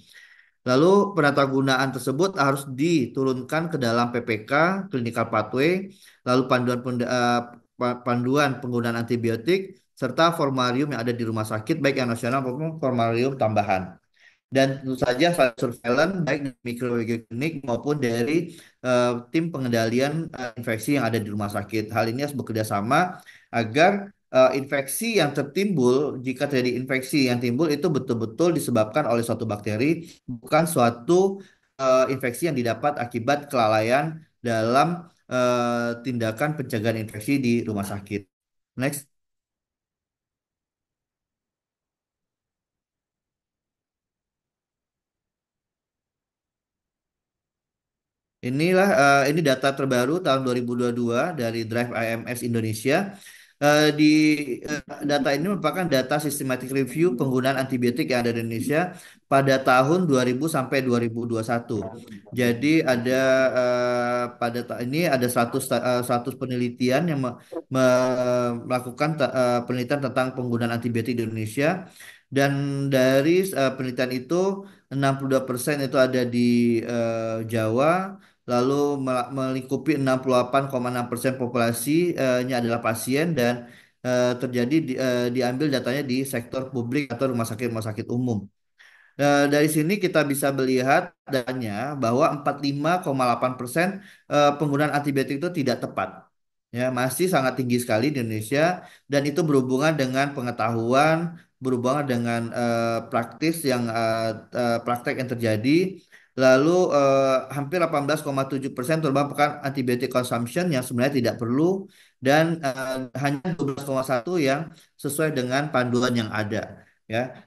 Lalu penatagunaan tersebut harus diturunkan ke dalam PPK, clinical pathway, lalu panduan penggunaan antibiotik, serta formularium yang ada di rumah sakit, baik yang nasional maupun formularium tambahan. Dan tentu saja surveillance baik di mikroklinik maupun dari tim pengendalian infeksi yang ada di rumah sakit. Hal ini harus bekerja sama agar infeksi yang tertimbul, jika terjadi infeksi yang timbul itu betul-betul disebabkan oleh suatu bakteri, bukan suatu infeksi yang didapat akibat kelalaian dalam tindakan pencegahan infeksi di rumah sakit. Next. Ini data terbaru tahun 2022 dari Drive IMS Indonesia. Di data ini merupakan data systematic review penggunaan antibiotik yang ada di Indonesia pada tahun 2000 sampai 2021. Jadi pada ini ada 100 penelitian yang melakukan penelitian tentang penggunaan antibiotik di Indonesia, dan dari penelitian itu 62% itu ada di Jawa, lalu melingkupi 68,6% populasinya adalah pasien, dan diambil datanya di sektor publik atau rumah sakit umum. Dari sini kita bisa melihat datanya bahwa 45,8% penggunaan antibiotik itu tidak tepat. Ya, masih sangat tinggi sekali di Indonesia, dan itu berhubungan dengan pengetahuan, berhubungan dengan praktek yang terjadi. Lalu hampir 18,7% merupakan antibiotic consumption yang sebenarnya tidak perlu, dan hanya 12,1 yang sesuai dengan panduan yang ada. Ya,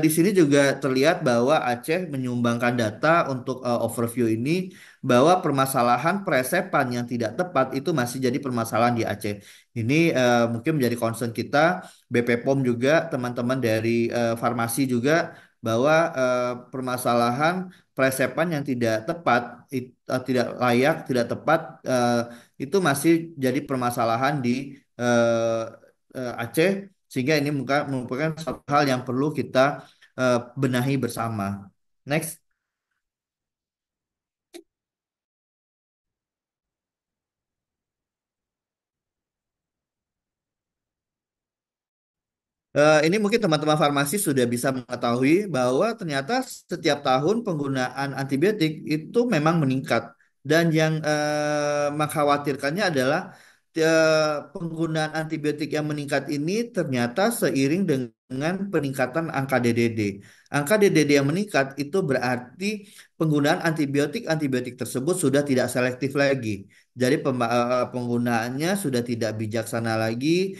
di sini juga terlihat bahwa Aceh menyumbangkan data untuk overview ini, bahwa permasalahan presepan yang tidak tepat itu masih jadi permasalahan di Aceh. Ini mungkin menjadi concern kita, BP POM juga, teman-teman dari farmasi juga, bahwa permasalahan presepan yang tidak tepat, tidak layak, tidak tepat, itu masih jadi permasalahan di eh, Aceh, sehingga ini merupakan satu hal yang perlu kita benahi bersama. Next. Ini mungkin teman-teman farmasi sudah bisa mengetahui bahwa ternyata setiap tahun penggunaan antibiotik itu memang meningkat. Dan yang mengkhawatirkannya adalah penggunaan antibiotik yang meningkat ini ternyata seiring dengan peningkatan angka DDD. Angka DDD yang meningkat itu berarti penggunaan antibiotik tersebut sudah tidak selektif lagi. Jadi penggunaannya sudah tidak bijaksana lagi,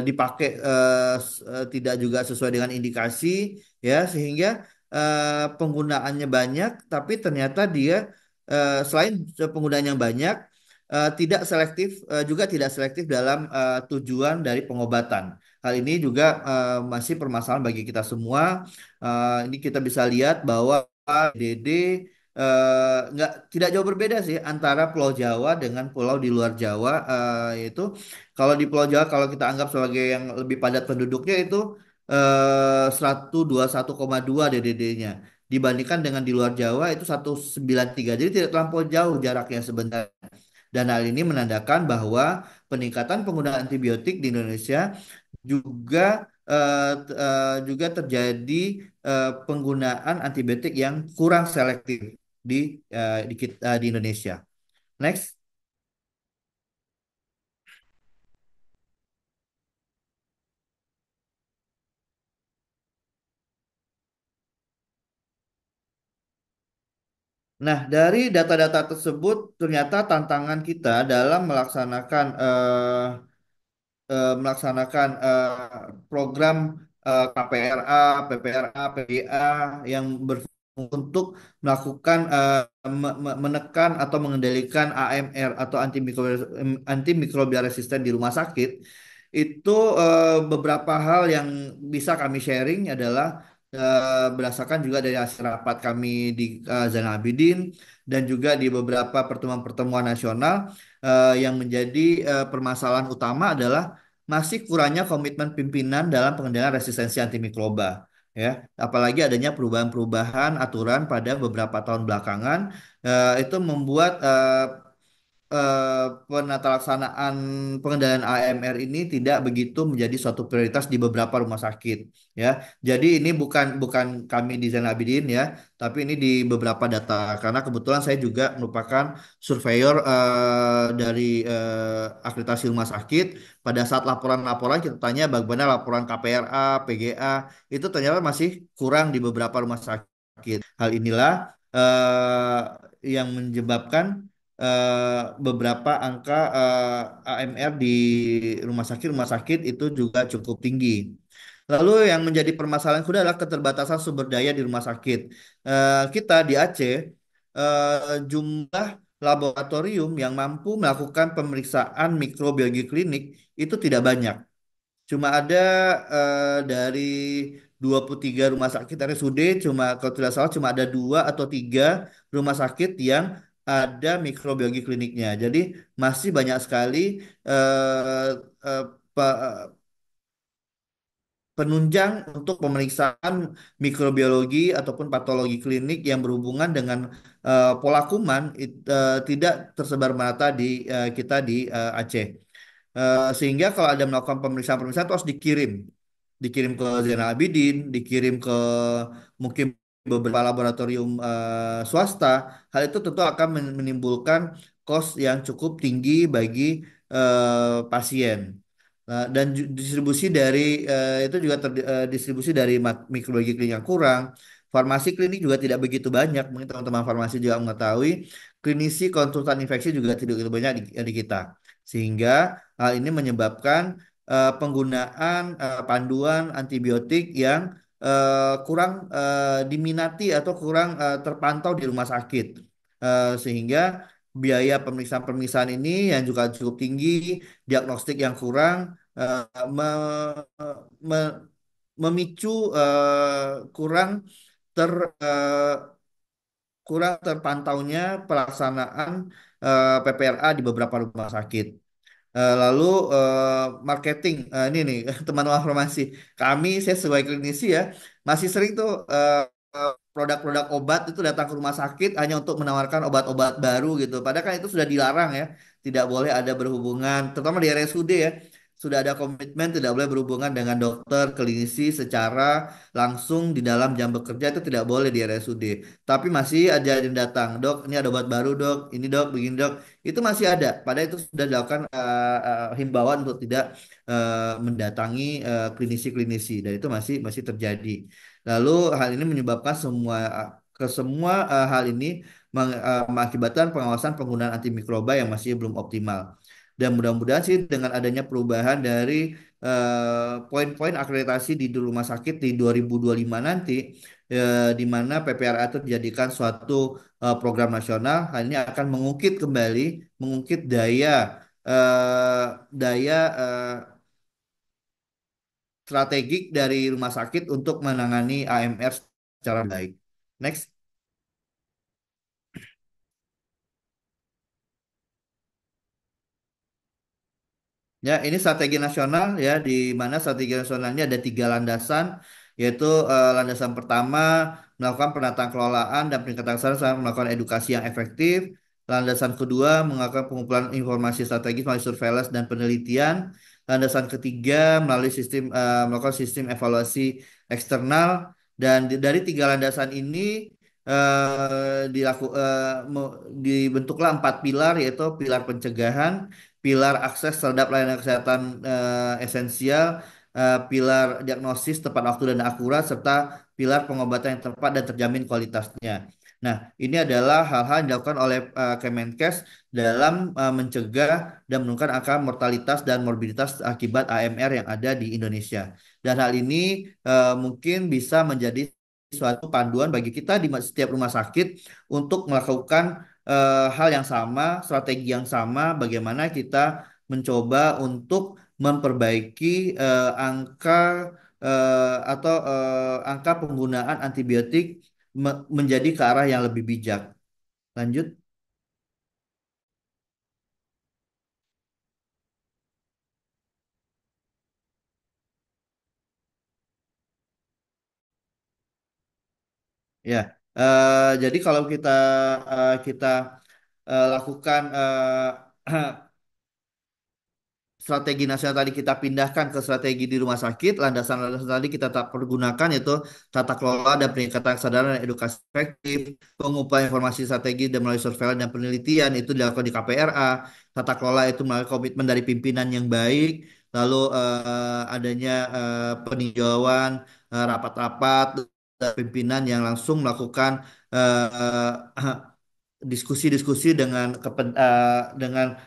dipakai tidak juga sesuai dengan indikasi, ya, sehingga penggunaannya banyak, tapi ternyata dia selain penggunaan yang banyak, juga tidak selektif dalam tujuan dari pengobatan. Hal ini juga masih permasalahan bagi kita semua. Ini kita bisa lihat bahwa DD nggak tidak jauh berbeda sih antara Pulau Jawa dengan pulau di luar Jawa. Yaitu kalau di Pulau Jawa, kalau kita anggap sebagai yang lebih padat penduduknya, itu 121,2 DDD-nya. Dibandingkan dengan di luar Jawa itu 193. Jadi tidak terlampau jauh jaraknya sebenarnya. Dan hal ini menandakan bahwa peningkatan penggunaan antibiotik di Indonesia juga juga terjadi penggunaan antibiotik yang kurang selektif di Indonesia. Next. Nah, dari data-data tersebut ternyata tantangan kita dalam program KPRA, PPRA, PGA yang untuk melakukan menekan atau mengendalikan AMR atau antimikrobial resisten di rumah sakit itu beberapa hal yang bisa kami sharing adalah berdasarkan juga dari hasil rapat kami di Zainal Abidin dan juga di beberapa pertemuan-pertemuan nasional yang menjadi permasalahan utama adalah masih kurangnya komitmen pimpinan dalam pengendalian resistensi antimikroba ya, apalagi adanya perubahan-perubahan aturan pada beberapa tahun belakangan itu membuat penata laksanaan pengendalian AMR ini tidak begitu menjadi suatu prioritas di beberapa rumah sakit ya. Jadi ini bukan kami di Zainal Abidin ya, tapi ini di beberapa data karena kebetulan saya juga merupakan surveyor dari akreditasi rumah sakit. Pada saat laporan-laporan kita tanya bagaimana laporan KPRA, PGA itu ternyata masih kurang di beberapa rumah sakit. Hal inilah yang menyebabkan beberapa angka AMR di rumah sakit itu juga cukup tinggi. Lalu yang menjadi permasalahan kedua adalah keterbatasan sumber daya di rumah sakit. Kita di Aceh jumlah laboratorium yang mampu melakukan pemeriksaan mikrobiologi klinik itu tidak banyak. Cuma ada dari 23 rumah sakit RSUD, cuma kalau tidak salah cuma ada dua atau tiga rumah sakit yang ada mikrobiologi kliniknya. Jadi masih banyak sekali eh, eh, penunjang untuk pemeriksaan mikrobiologi ataupun patologi klinik yang berhubungan dengan pola kuman tidak tersebar merata di kita di Aceh. Sehingga kalau ada melakukan pemeriksaan-pemeriksaan itu harus dikirim ke Zainal Abidin, dikirim ke mungkin beberapa laboratorium swasta. Hal itu tentu akan menimbulkan kos yang cukup tinggi bagi pasien. Dan distribusi dari itu juga distribusi dari mikrobiologi klinik yang kurang. Farmasi klinik juga tidak begitu banyak. Mungkin teman-teman farmasi juga mengetahui klinisi konsultan infeksi juga tidak begitu banyak di kita. Sehingga hal ini menyebabkan penggunaan panduan antibiotik yang kurang diminati atau kurang terpantau di rumah sakit. Sehingga biaya pemeriksaan-pemeriksaan ini yang juga cukup tinggi, diagnostik yang kurang, eh, me- me- memicu kurang ter eh, kurang terpantaunya pelaksanaan PPRA di beberapa rumah sakit. Lalu marketing, ini nih teman-teman farmasi. Saya sebagai klinisi ya masih sering tuh produk-produk obat itu datang ke rumah sakit hanya untuk menawarkan obat-obat baru gitu. Padahal kan itu sudah dilarang ya, tidak boleh ada berhubungan, terutama di RSUD ya. Sudah ada komitmen tidak boleh berhubungan dengan dokter klinisi secara langsung di dalam jam bekerja itu tidak boleh di RSUD. Tapi masih ada yang datang, dok, ini ada obat baru dok, ini dok, begini dok. Itu masih ada. Padahal itu sudah dilakukan himbauan untuk tidak mendatangi klinisi-klinisi dan itu masih masih terjadi. Lalu hal ini menyebabkan semua hal ini mengakibatkan pengawasan penggunaan antimikroba yang masih belum optimal. Dan mudah-mudahan sih dengan adanya perubahan dari poin-poin akreditasi di rumah sakit di 2025 nanti, di mana PPRA itu dijadikan suatu program nasional, hal ini akan mengungkit daya strategik dari rumah sakit untuk menangani AMR secara baik. Next. Ya, ini strategi nasional ya, di mana strategi nasionalnya ada tiga landasan, yaitu landasan pertama melakukan penataan kelolaan dan peningkatan kesadaran serta melakukan edukasi yang efektif. Landasan kedua melakukan pengumpulan informasi strategis melalui surveillance dan penelitian. Landasan ketiga melalui melakukan sistem evaluasi eksternal. Dan dari tiga landasan ini dibentuklah empat pilar, yaitu pilar pencegahan, pilar akses terhadap layanan kesehatan esensial, pilar diagnosis tepat waktu dan akurat, serta pilar pengobatan yang tepat dan terjamin kualitasnya. Nah, ini adalah hal-hal yang dilakukan oleh Kemenkes dalam mencegah dan menurunkan angka mortalitas dan morbiditas akibat AMR yang ada di Indonesia. Dan hal ini mungkin bisa menjadi suatu panduan bagi kita di setiap rumah sakit untuk melakukan hal yang sama, strategi yang sama, bagaimana kita mencoba untuk memperbaiki angka angka penggunaan antibiotik menjadi ke arah yang lebih bijak. Lanjut. Ya, jadi kalau kita lakukan strategi nasional tadi kita pindahkan ke strategi di rumah sakit, landasan-landasan tadi kita tak pergunakan yaitu tata kelola dan peningkatan kesadaran dan edukasi efektif, pengumpulan informasi strategi dan melalui surveillance dan penelitian itu dilakukan di KPRA, tata kelola itu melalui komitmen dari pimpinan yang baik, lalu adanya peninjauan, rapat-rapat dan pimpinan yang langsung melakukan diskusi-diskusi dengan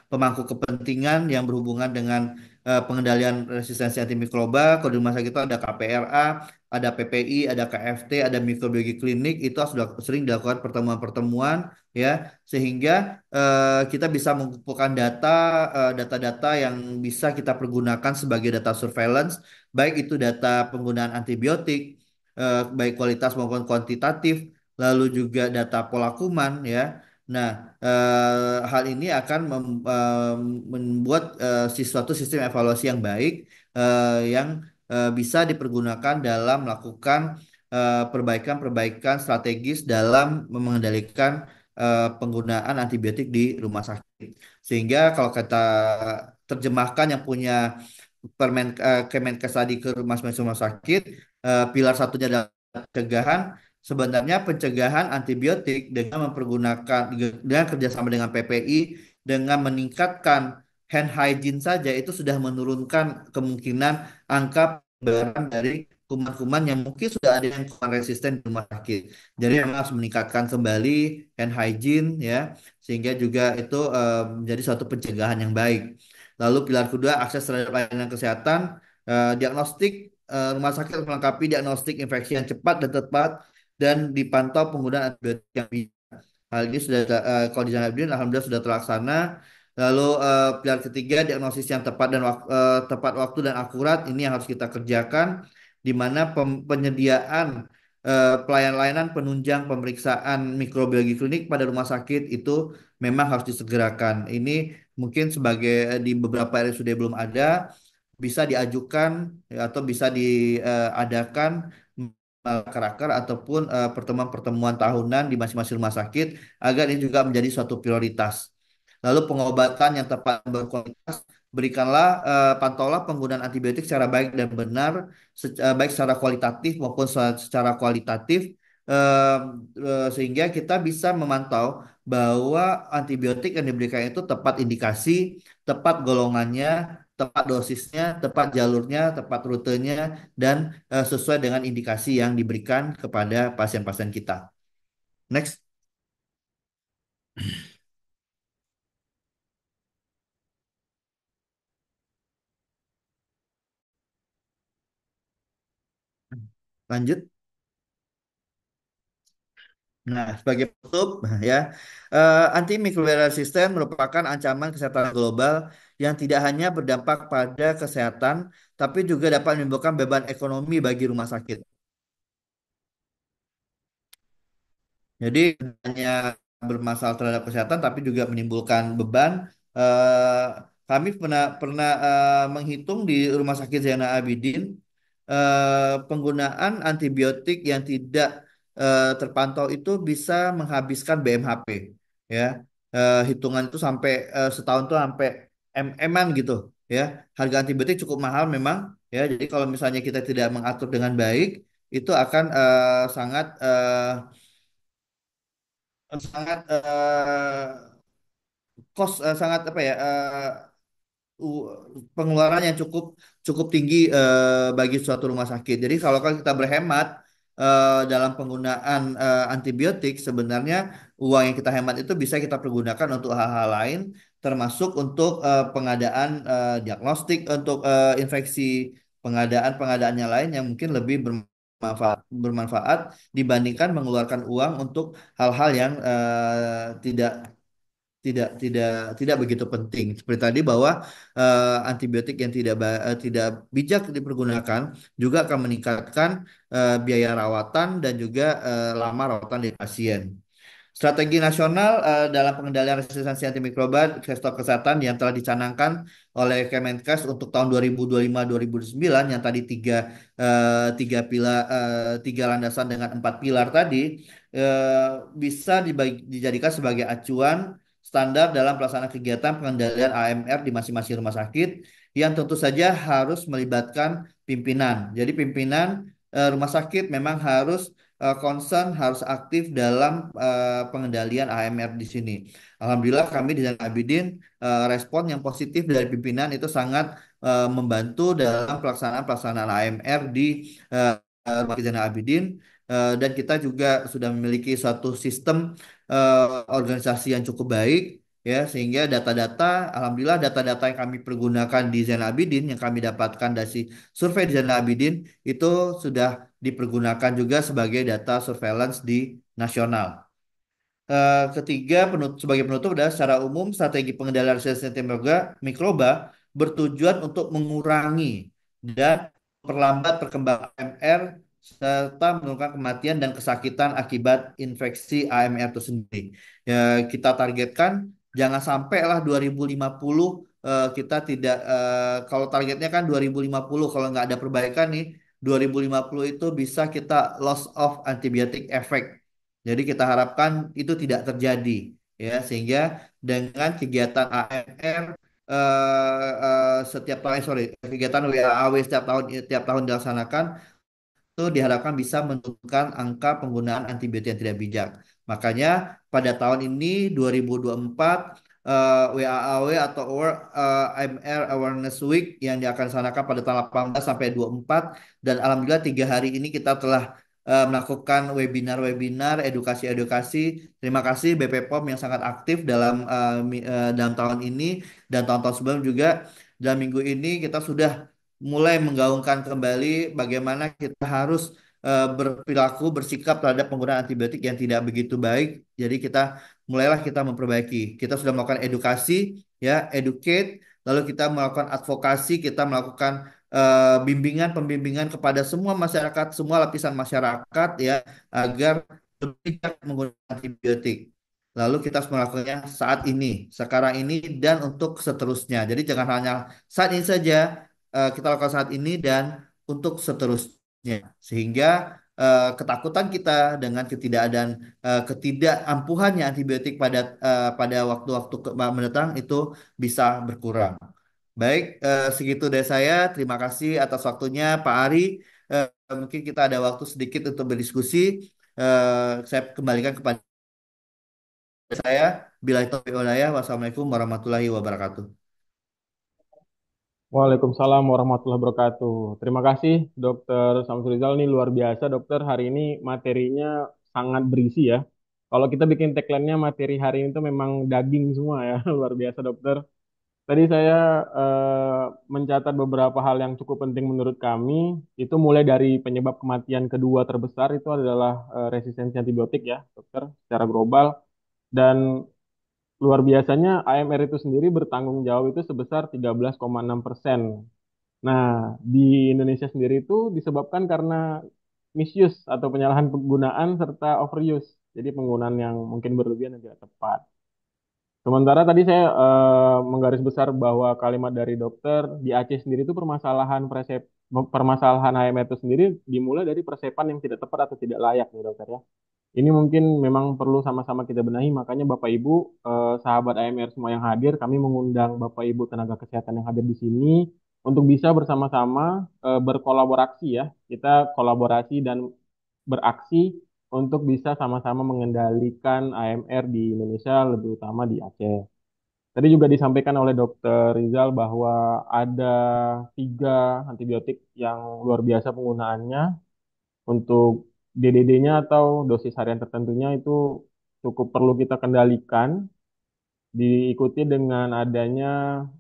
pemangku kepentingan yang berhubungan dengan pengendalian resistensi antimikroba. Kalau di rumah sakit itu ada KPRA, ada PPI, ada KFT, ada mikrobiologi klinik. Itu sudah sering dilakukan pertemuan-pertemuan, ya, sehingga kita bisa mengumpulkan data-data yang bisa kita pergunakan sebagai data surveillance, baik itu data penggunaan antibiotik, baik kualitas maupun kuantitatif, lalu juga data pola kuman, ya. Nah, hal ini akan membuat suatu sistem evaluasi yang baik yang bisa dipergunakan dalam melakukan perbaikan-perbaikan strategis dalam mengendalikan penggunaan antibiotik di rumah sakit. Sehingga kalau kita terjemahkan yang punya Kemenkes tadi ke masing-masing rumah sakit, pilar satunya adalah pencegahan. Sebenarnya pencegahan antibiotik dengan dengan kerjasama dengan PPI, dengan meningkatkan hand hygiene saja itu sudah menurunkan kemungkinan angka penyebaran dari kuman-kuman yang mungkin sudah ada yang kuman resisten di rumah sakit. Jadi memang harus meningkatkan kembali hand hygiene, ya, sehingga juga itu menjadi suatu pencegahan yang baik. Lalu pilar kedua akses terhadap layanan kesehatan, diagnostik, rumah sakit harus melengkapi diagnostik infeksi yang cepat dan tepat dan dipantau penggunaan antibiotik yang bijak. Hal ini sudah kalau di Zanabdin alhamdulillah sudah terlaksana. Lalu pilar ketiga diagnosis yang tepat tepat waktu dan akurat ini yang harus kita kerjakan, di mana penyediaan pelayanan penunjang pemeriksaan mikrobiologi klinik pada rumah sakit itu memang harus disegerakan. Ini mungkin sebagai di beberapa RSUD belum ada, bisa diajukan ya, atau bisa diadakan raker ataupun pertemuan-pertemuan tahunan di masing-masing rumah sakit agar ini juga menjadi suatu prioritas. Lalu pengobatan yang tepat dan berkualitas, berikanlah pantaulah penggunaan antibiotik secara baik dan benar, baik secara kualitatif maupun secara kualitatif, eh, sehingga kita bisa memantau bahwa antibiotik yang diberikan itu tepat indikasi, tepat golongannya, tepat dosisnya, tepat jalurnya, tepat rutenya, dan sesuai dengan indikasi yang diberikan kepada pasien-pasien kita. Next, lanjut. Nah, sebagai penutup, ya, antimicrobial resistance merupakan ancaman kesehatan global yang tidak hanya berdampak pada kesehatan, tapi juga dapat menimbulkan beban ekonomi bagi rumah sakit. Jadi hanya bermasalah terhadap kesehatan, tapi juga menimbulkan beban. Eh, Kami pernah pernah menghitung di Rumah Sakit Zainal Abidin, penggunaan antibiotik yang tidak terpantau itu bisa menghabiskan BMHP. Ya, hitungan itu sampai setahun tuh sampai MM-an gitu. Ya, harga antibiotik cukup mahal memang. Ya, jadi kalau misalnya kita tidak mengatur dengan baik, itu akan sangat sangat apa ya u- pengeluaran yang cukup cukup tinggi bagi suatu rumah sakit. Jadi kalau kan kita berhemat, dalam penggunaan antibiotik, sebenarnya uang yang kita hemat itu bisa kita pergunakan untuk hal-hal lain, termasuk untuk pengadaan diagnostik untuk infeksi, pengadaan yang lain yang mungkin lebih bermanfaat dibandingkan mengeluarkan uang untuk hal-hal yang tidak tidak tidak tidak begitu penting. Seperti tadi bahwa antibiotik yang tidak bijak dipergunakan juga akan meningkatkan biaya rawatan dan juga lama rawatan di pasien. Strategi nasional dalam pengendalian resistensi antimikroba sektor kesehatan yang telah dicanangkan oleh Kemenkes untuk tahun 2025-2029 yang tadi tiga landasan dengan 4 pilar tadi bisa dijadikan sebagai acuan standar dalam pelaksanaan kegiatan pengendalian AMR di masing-masing rumah sakit yang tentu saja harus melibatkan pimpinan. Jadi pimpinan rumah sakit memang harus concern, harus aktif dalam pengendalian AMR di sini. Alhamdulillah kami di Zainal Abidin respon yang positif dari pimpinan itu sangat membantu dalam pelaksanaan AMR di Rumah Sakit Zainal Abidin. Dan kita juga sudah memiliki suatu sistem organisasi yang cukup baik, ya, sehingga alhamdulillah data-data yang kami pergunakan di Zainal Abidin yang kami dapatkan dari survei di Zainal Abidin itu sudah dipergunakan juga sebagai data surveillance di nasional. Ketiga, sebagai penutup adalah secara umum strategi pengendalian resistensi mikroba bertujuan untuk mengurangi dan memperlambat perkembangan AMR serta menurunkan kematian dan kesakitan akibat infeksi AMR itu sendiri. Ya, kita targetkan jangan sampailah 2050 kita tidak kalau targetnya kan 2050 kalau nggak ada perbaikan nih 2050 itu bisa kita loss of antibiotic effect. Jadi kita harapkan itu tidak terjadi, ya, sehingga dengan kegiatan AMR setiap tahun, kegiatan WAAW setiap tahun dilaksanakan itu diharapkan bisa menurunkan angka penggunaan antibiotik yang tidak bijak. Makanya pada tahun ini 2024 WAAW atau AMR Awareness Week yang akan dilaksanakan pada tanggal 18 sampai 24 dan alhamdulillah 3 hari ini kita telah melakukan webinar-webinar edukasi-edukasi. Terima kasih BP POM yang sangat aktif dalam tahun ini dan tahun-tahun sebelumnya juga. Dalam minggu ini kita sudah mulai menggaungkan kembali bagaimana kita harus berperilaku bersikap terhadap penggunaan antibiotik yang tidak begitu baik. Jadi mulailah kita memperbaiki. Kita sudah melakukan edukasi, ya, educate, lalu kita melakukan advokasi, kita melakukan pembimbingan kepada semua masyarakat, semua lapisan masyarakat, ya, agar lebih bijak menggunakan antibiotik. Lalu kita harus melakukannya saat ini, sekarang ini, dan untuk seterusnya. Jadi jangan hanya saat ini saja, kita lakukan saat ini dan untuk seterusnya. Sehingga ketakutan kita dengan ketidakampuhannya antibiotik pada waktu-waktu mendatang itu bisa berkurang. Baik, segitu dari saya. Terima kasih atas waktunya, Pak Ari. Mungkin kita ada waktu sedikit untuk berdiskusi. Saya kembalikan kepada saya. Billahi taufiq wal hidayah. Wassalamualaikum warahmatullahi wabarakatuh. Waalaikumsalam warahmatullahi wabarakatuh. Terima kasih Dokter Samsul Rizal, ini luar biasa dokter. Hari ini materinya sangat berisi ya. Kalau kita bikin tagline-nya materi hari ini tuh memang daging semua ya. Luar biasa dokter. Tadi saya mencatat beberapa hal yang cukup penting menurut kami. Itu mulai dari penyebab kematian kedua terbesar itu adalah resistensi antibiotik ya dokter secara global. Dan luar biasanya AMR itu sendiri bertanggung jawab itu sebesar 13,6%. Nah, di Indonesia sendiri itu disebabkan karena misuse atau penyalahan penggunaan serta overuse. Jadi penggunaan yang mungkin berlebihan dan tidak tepat. Sementara tadi saya menggaris besar bahwa kalimat dari dokter di Aceh sendiri itu permasalahan HMR itu sendiri dimulai dari persepan yang tidak tepat atau tidak layak nih dokter ya. Ini mungkin memang perlu sama-sama kita benahi, makanya Bapak Ibu, sahabat AMR semua yang hadir, kami mengundang Bapak Ibu tenaga kesehatan yang hadir di sini untuk bisa bersama-sama berkolaborasi ya. Kita kolaborasi dan beraksi untuk bisa sama-sama mengendalikan AMR di Indonesia, lebih utama di Aceh. Tadi juga disampaikan oleh Dokter Rizal bahwa ada 3 antibiotik yang luar biasa penggunaannya untuk DDD-nya atau dosis harian tertentunya itu cukup perlu kita kendalikan, diikuti dengan adanya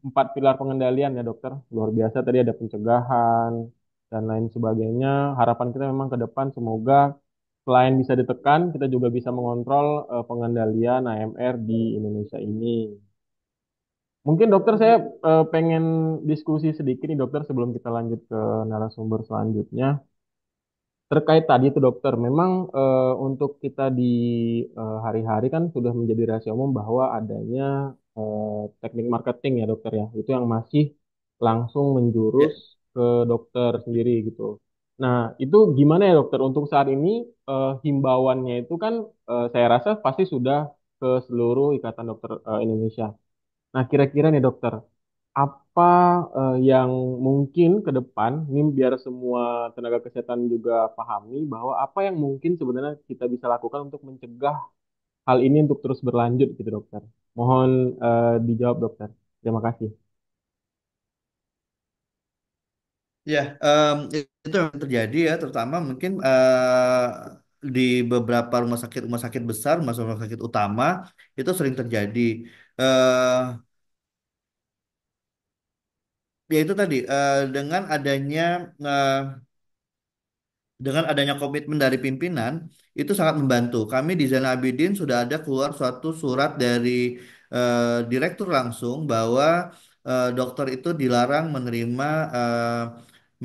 4 pilar pengendalian ya dokter. Luar biasa tadi ada pencegahan dan lain sebagainya. Harapan kita memang ke depan semoga selain bisa ditekan, kita juga bisa mengontrol pengendalian AMR di Indonesia ini. Mungkin dokter saya pengen diskusi sedikit nih dokter sebelum kita lanjut ke narasumber selanjutnya. Terkait tadi itu dokter, memang untuk kita di hari-hari kan sudah menjadi rahasia umum bahwa adanya teknik marketing ya dokter ya, itu yang masih langsung menjurus Ya. ke dokter sendiri gitu. Nah, itu gimana ya dokter? Untuk saat ini himbauannya itu kan saya rasa pasti sudah ke seluruh Ikatan Dokter Indonesia. Nah, kira-kira nih dokter, apa yang mungkin ke depan, ini biar semua tenaga kesehatan juga pahami bahwa apa yang mungkin sebenarnya kita bisa lakukan untuk mencegah hal ini untuk terus berlanjut gitu dokter. Mohon dijawab dokter. Terima kasih. Ya, itu yang terjadi ya, terutama mungkin di beberapa rumah sakit besar, rumah sakit utama itu sering terjadi. Eh, Ya itu tadi dengan adanya komitmen dari pimpinan itu sangat membantu. Kami di Zainal Abidin sudah ada keluar suatu surat dari direktur langsung bahwa dokter itu dilarang menerima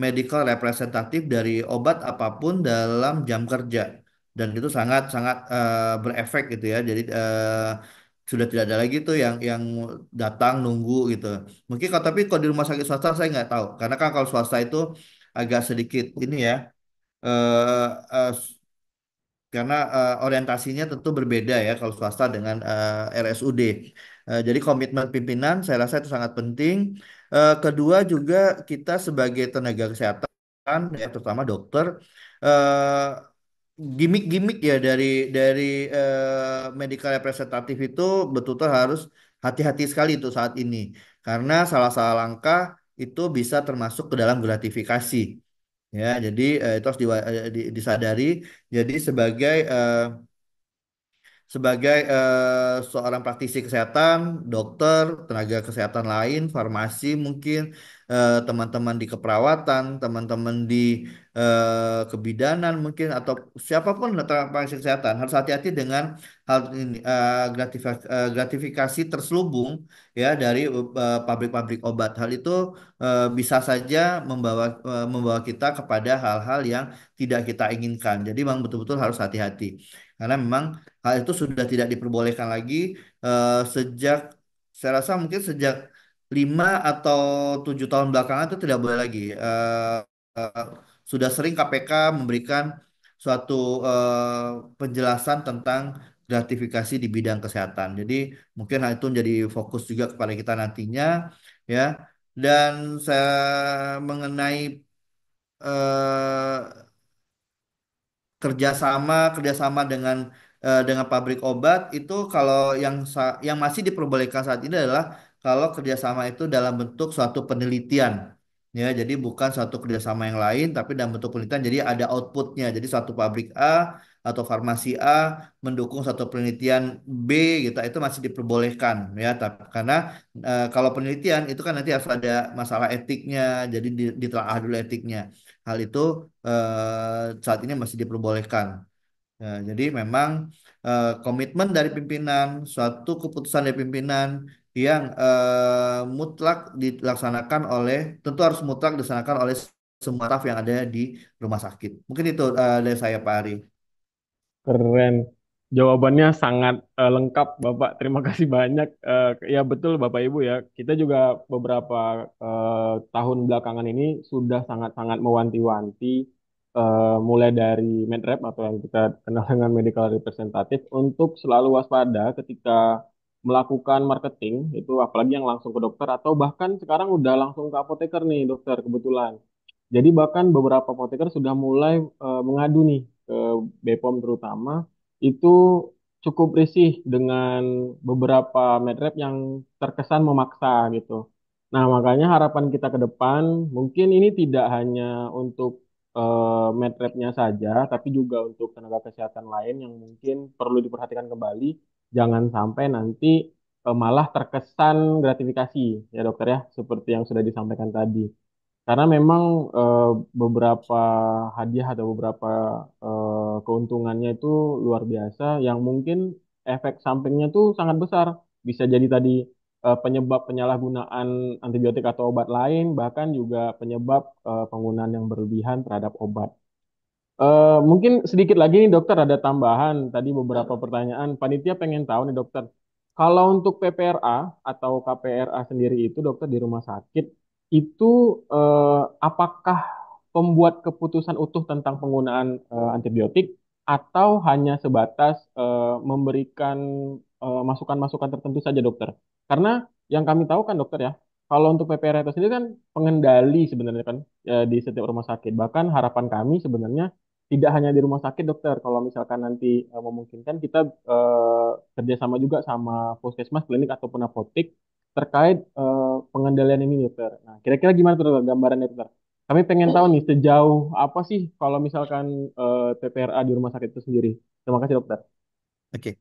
medical representatif dari obat apapun dalam jam kerja. Dan itu sangat sangat berefek gitu ya. Jadi sudah tidak ada lagi tuh yang datang nunggu gitu. Mungkin kalau tapi kalau di rumah sakit swasta saya nggak tahu. Karena kan kalau swasta itu agak sedikit ini ya eh, eh, karena orientasinya tentu berbeda ya kalau swasta dengan RSUD. Jadi komitmen pimpinan saya rasa itu sangat penting. Kedua juga kita sebagai tenaga kesehatan ya terutama dokter eh, gimmick-gimmick ya dari medical representatif itu betul-betul harus hati-hati sekali itu saat ini karena salah-salah langkah itu bisa termasuk ke dalam gratifikasi. Ya, jadi itu harus disadari. Jadi sebagai seorang praktisi kesehatan, dokter, tenaga kesehatan lain, farmasi mungkin, teman-teman di keperawatan, teman-teman di kebidanan mungkin atau siapapun tenaga praktisi kesehatan harus hati-hati dengan hal ini gratifikasi terselubung ya dari pabrik-pabrik obat. Hal itu bisa saja membawa kita kepada hal-hal yang tidak kita inginkan. Jadi memang betul-betul harus hati-hati. Karena memang hal itu sudah tidak diperbolehkan lagi sejak saya rasa mungkin sejak 5 atau 7 tahun belakangan itu tidak boleh lagi. Eh, Sudah sering KPK memberikan suatu penjelasan tentang gratifikasi di bidang kesehatan. Jadi mungkin hal itu menjadi fokus juga kepada kita nantinya ya. Dan saya mengenai eh, kerjasama dengan pabrik obat itu kalau yang masih diperbolehkan saat ini adalah kalau kerjasama itu dalam bentuk suatu penelitian ya jadi bukan suatu kerjasama yang lain tapi dalam bentuk penelitian jadi ada outputnya jadi suatu pabrik A atau farmasi A mendukung satu penelitian B gitu itu masih diperbolehkan ya tapi karena kalau penelitian itu kan nanti harus ada masalah etiknya jadi ditelaah dulu etiknya hal itu saat ini masih diperbolehkan. Ya, jadi memang komitmen dari pimpinan, suatu keputusan dari pimpinan yang mutlak dilaksanakan tentu harus mutlak dilaksanakan oleh semua staf yang ada di rumah sakit. Mungkin itu dari saya Pak Ari. Keren. Jawabannya sangat lengkap, Bapak. Terima kasih banyak. Ya betul, Bapak Ibu ya. Kita juga beberapa tahun belakangan ini sudah sangat-sangat mewanti-wanti, mulai dari MedRep atau yang kita kenal dengan medical representative, untuk selalu waspada ketika melakukan marketing, itu apalagi yang langsung ke dokter atau bahkan sekarang udah langsung ke apoteker nih, dokter kebetulan. Jadi bahkan beberapa apoteker sudah mulai mengadu nih ke BPOM terutama itu cukup risih dengan beberapa medrep yang terkesan memaksa gitu. Nah, makanya harapan kita ke depan mungkin ini tidak hanya untuk med repnya saja, tapi juga untuk tenaga kesehatan lain yang mungkin perlu diperhatikan kembali, jangan sampai nanti malah terkesan gratifikasi ya dokter ya, seperti yang sudah disampaikan tadi. Karena memang beberapa hadiah atau beberapa keuntungannya itu luar biasa yang mungkin efek sampingnya tuh sangat besar. Bisa jadi tadi penyebab penyalahgunaan antibiotik atau obat lain, bahkan juga penyebab penggunaan yang berlebihan terhadap obat. Mungkin sedikit lagi nih dokter ada tambahan tadi beberapa pertanyaan. Panitia pengen tahu nih dokter. Kalau untuk PPRA atau KPRA sendiri itu dokter di rumah sakit itu apakah pembuat keputusan utuh tentang penggunaan antibiotik atau hanya sebatas memberikan masukan-masukan tertentu saja dokter? Karena yang kami tahu kan dokter ya, kalau untuk PPRA itu sendiri kan pengendali sebenarnya kan di setiap rumah sakit. Bahkan harapan kami sebenarnya tidak hanya di rumah sakit dokter. Kalau misalkan nanti memungkinkan kita kerjasama juga sama puskesmas, klinik ataupun apotek terkait pengendalian ini dokter. Nah, kira-kira gimana tuh dokter, gambarannya dokter? Kami pengen tahu nih sejauh apa sih kalau misalkan PPRA di rumah sakit itu sendiri. Terima kasih dokter. Oke.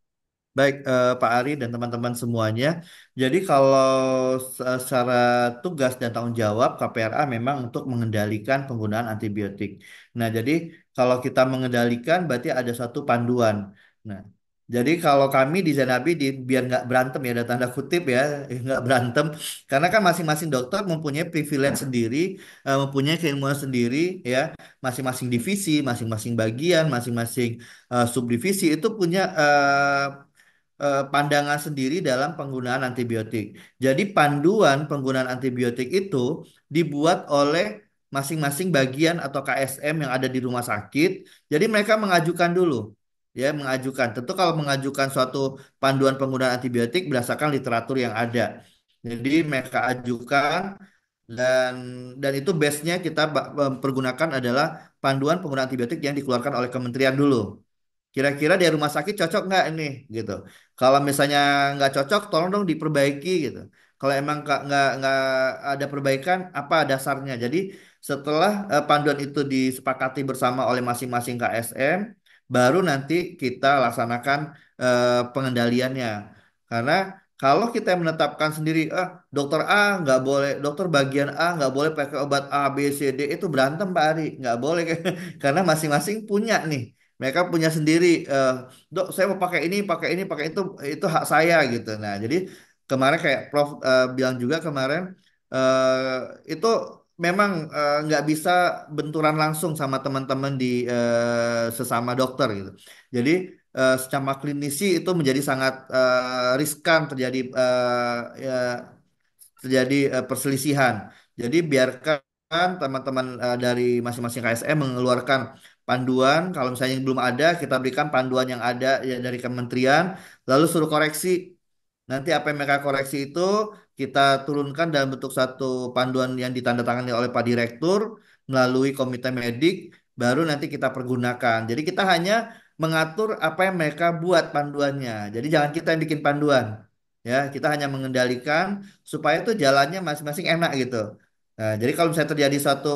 Baik, Pak Ari dan teman-teman semuanya. Jadi kalau secara tugas dan tanggung jawab KPRA memang untuk mengendalikan penggunaan antibiotik. Nah, jadi kalau kita mengendalikan berarti ada satu panduan. Nah, jadi kalau kami di Zenabi biar nggak berantem ya, ada tanda kutip ya, nggak berantem. Karena kan masing-masing dokter mempunyai privilege sendiri, mempunyai keilmuan sendiri ya, masing-masing divisi, masing-masing bagian, masing-masing subdivisi itu punya pandangan sendiri dalam penggunaan antibiotik. Jadi panduan penggunaan antibiotik itu dibuat oleh masing-masing bagian atau KSM yang ada di rumah sakit. Jadi mereka mengajukan dulu, ya mengajukan. Tentu kalau mengajukan suatu panduan penggunaan antibiotik berdasarkan literatur yang ada. Jadi mereka ajukan dan itu base-nya kita pergunakan adalah panduan penggunaan antibiotik yang dikeluarkan oleh kementerian dulu. Kira-kira di rumah sakit cocok nggak ini gitu. Kalau misalnya nggak cocok, tolong dong diperbaiki gitu. Kalau emang nggak ada perbaikan, apa dasarnya? Jadi setelah panduan itu disepakati bersama oleh masing-masing KSM, baru nanti kita laksanakan pengendaliannya. Karena kalau kita yang menetapkan sendiri, dokter A nggak boleh, dokter bagian A nggak boleh pakai obat A, B, C, D itu berantem Pak Ari, nggak boleh karena masing-masing punya nih. Mereka punya sendiri, dok, saya mau pakai ini, pakai itu hak saya gitu. Nah, jadi kemarin kayak Prof bilang juga kemarin itu memang nggak bisa benturan langsung sama teman-teman di sesama dokter gitu. Jadi secara klinisi itu menjadi sangat riskan terjadi ya, perselisihan. Jadi biarkan teman-teman dari masing-masing KSM mengeluarkan panduan. Kalau misalnya yang belum ada, kita berikan panduan yang ada ya, dari kementerian, lalu suruh koreksi. Nanti apa yang mereka koreksi itu kita turunkan dalam bentuk satu panduan yang ditandatangani oleh Pak Direktur melalui komite medik, baru nanti kita pergunakan. Jadi kita hanya mengatur apa yang mereka buat panduannya. Jadi jangan kita yang bikin panduan. Ya, kita hanya mengendalikan supaya itu jalannya masing-masing enak gitu. Nah, jadi kalau misalnya terjadi satu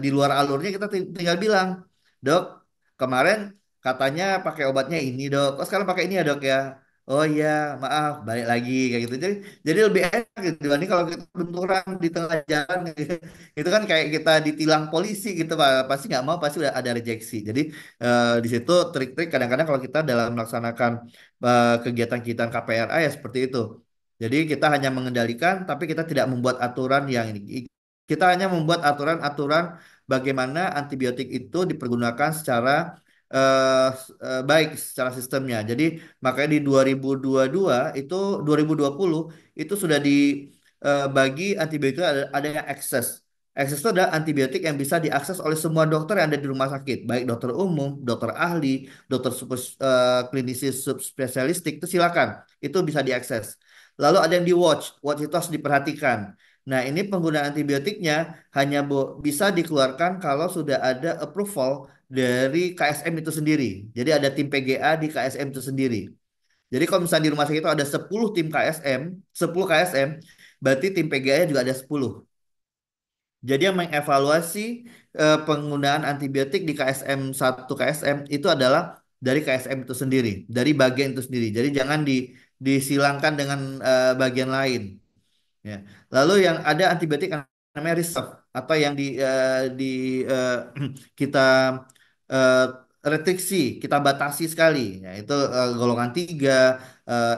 di luar alurnya kita tinggal bilang, dok, kemarin katanya pakai obatnya ini dok, oh sekarang pakai ini ya dok ya. Oh iya, maaf, balik lagi kayak gitu. Jadi lebih enak gitu dibanding kalau kita benturan di tengah jalan gitu. Itu kan kayak kita ditilang polisi gitu Pak. Pasti nggak mau, pasti udah ada rejeksi. Jadi di situ trik-trik kadang-kadang kalau kita dalam melaksanakan kegiatan-kegiatan KPRA ya seperti itu. Jadi kita hanya mengendalikan, tapi kita tidak membuat aturan yang ini. Kita hanya membuat aturan-aturan bagaimana antibiotik itu dipergunakan secara baik secara sistemnya. Jadi makanya di 2022 itu 2020 itu sudah dibagi antibiotik ada yang akses. Akses itu adalah antibiotik yang bisa diakses oleh semua dokter yang ada di rumah sakit, baik dokter umum, dokter ahli, dokter klinisi subspesialistik itu silakan, itu bisa diakses. Lalu ada yang di watch, watch itu harus diperhatikan. Nah, ini penggunaan antibiotiknya hanya bisa dikeluarkan kalau sudah ada approval dari KSM itu sendiri. Jadi ada tim PGA di KSM itu sendiri. Jadi kalau misalnya di rumah sakit itu ada 10 tim KSM, 10 KSM, berarti tim PGA juga ada 10. Jadi yang mengevaluasi penggunaan antibiotik di KSM satu KSM itu adalah dari KSM itu sendiri, dari bagian itu sendiri. Jadi jangan disilangkan dengan bagian lain. Ya. Lalu yang ada antibiotik yang namanya reserve atau yang di eh, kita eh, restriksi, kita batasi sekali. Ya, itu golongan 3,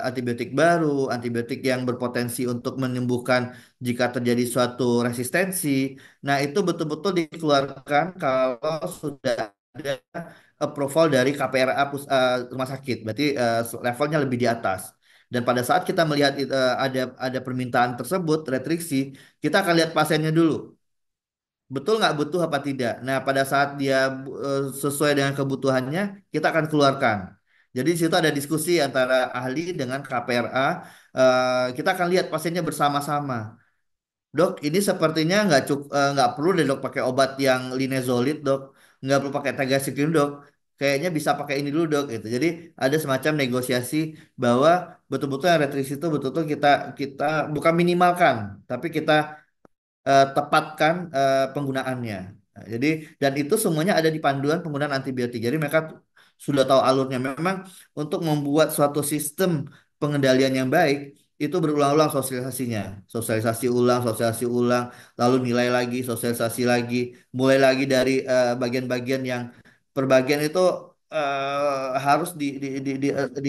antibiotik baru, antibiotik yang berpotensi untuk menyembuhkan jika terjadi suatu resistensi. Nah, itu betul-betul dikeluarkan kalau sudah ada approval dari KPRA rumah sakit. Berarti levelnya lebih di atas. Dan pada saat kita melihat ada permintaan tersebut, restriksi, kita akan lihat pasiennya dulu. Betul nggak butuh apa tidak. Nah, pada saat dia sesuai dengan kebutuhannya, kita akan keluarkan. Jadi di situ ada diskusi antara ahli dengan KPRA. Kita akan lihat pasiennya bersama-sama. Dok, ini sepertinya nggak perlu deh dok pakai obat yang linezolid dok, nggak perlu pakai tegaseklim dok. Kayaknya bisa pakai ini dulu dok gitu. Jadi ada semacam negosiasi bahwa betul-betul yang restriksi itu betul-betul kita kita bukan minimalkan, tapi kita tepatkan penggunaannya. Nah, jadi dan itu semuanya ada di panduan penggunaan antibiotik. Jadi mereka sudah tahu alurnya. Memang untuk membuat suatu sistem pengendalian yang baik itu berulang-ulang sosialisasinya, sosialisasi ulang, lalu nilai lagi, sosialisasi lagi, mulai lagi dari bagian-bagian yang per bagian itu harus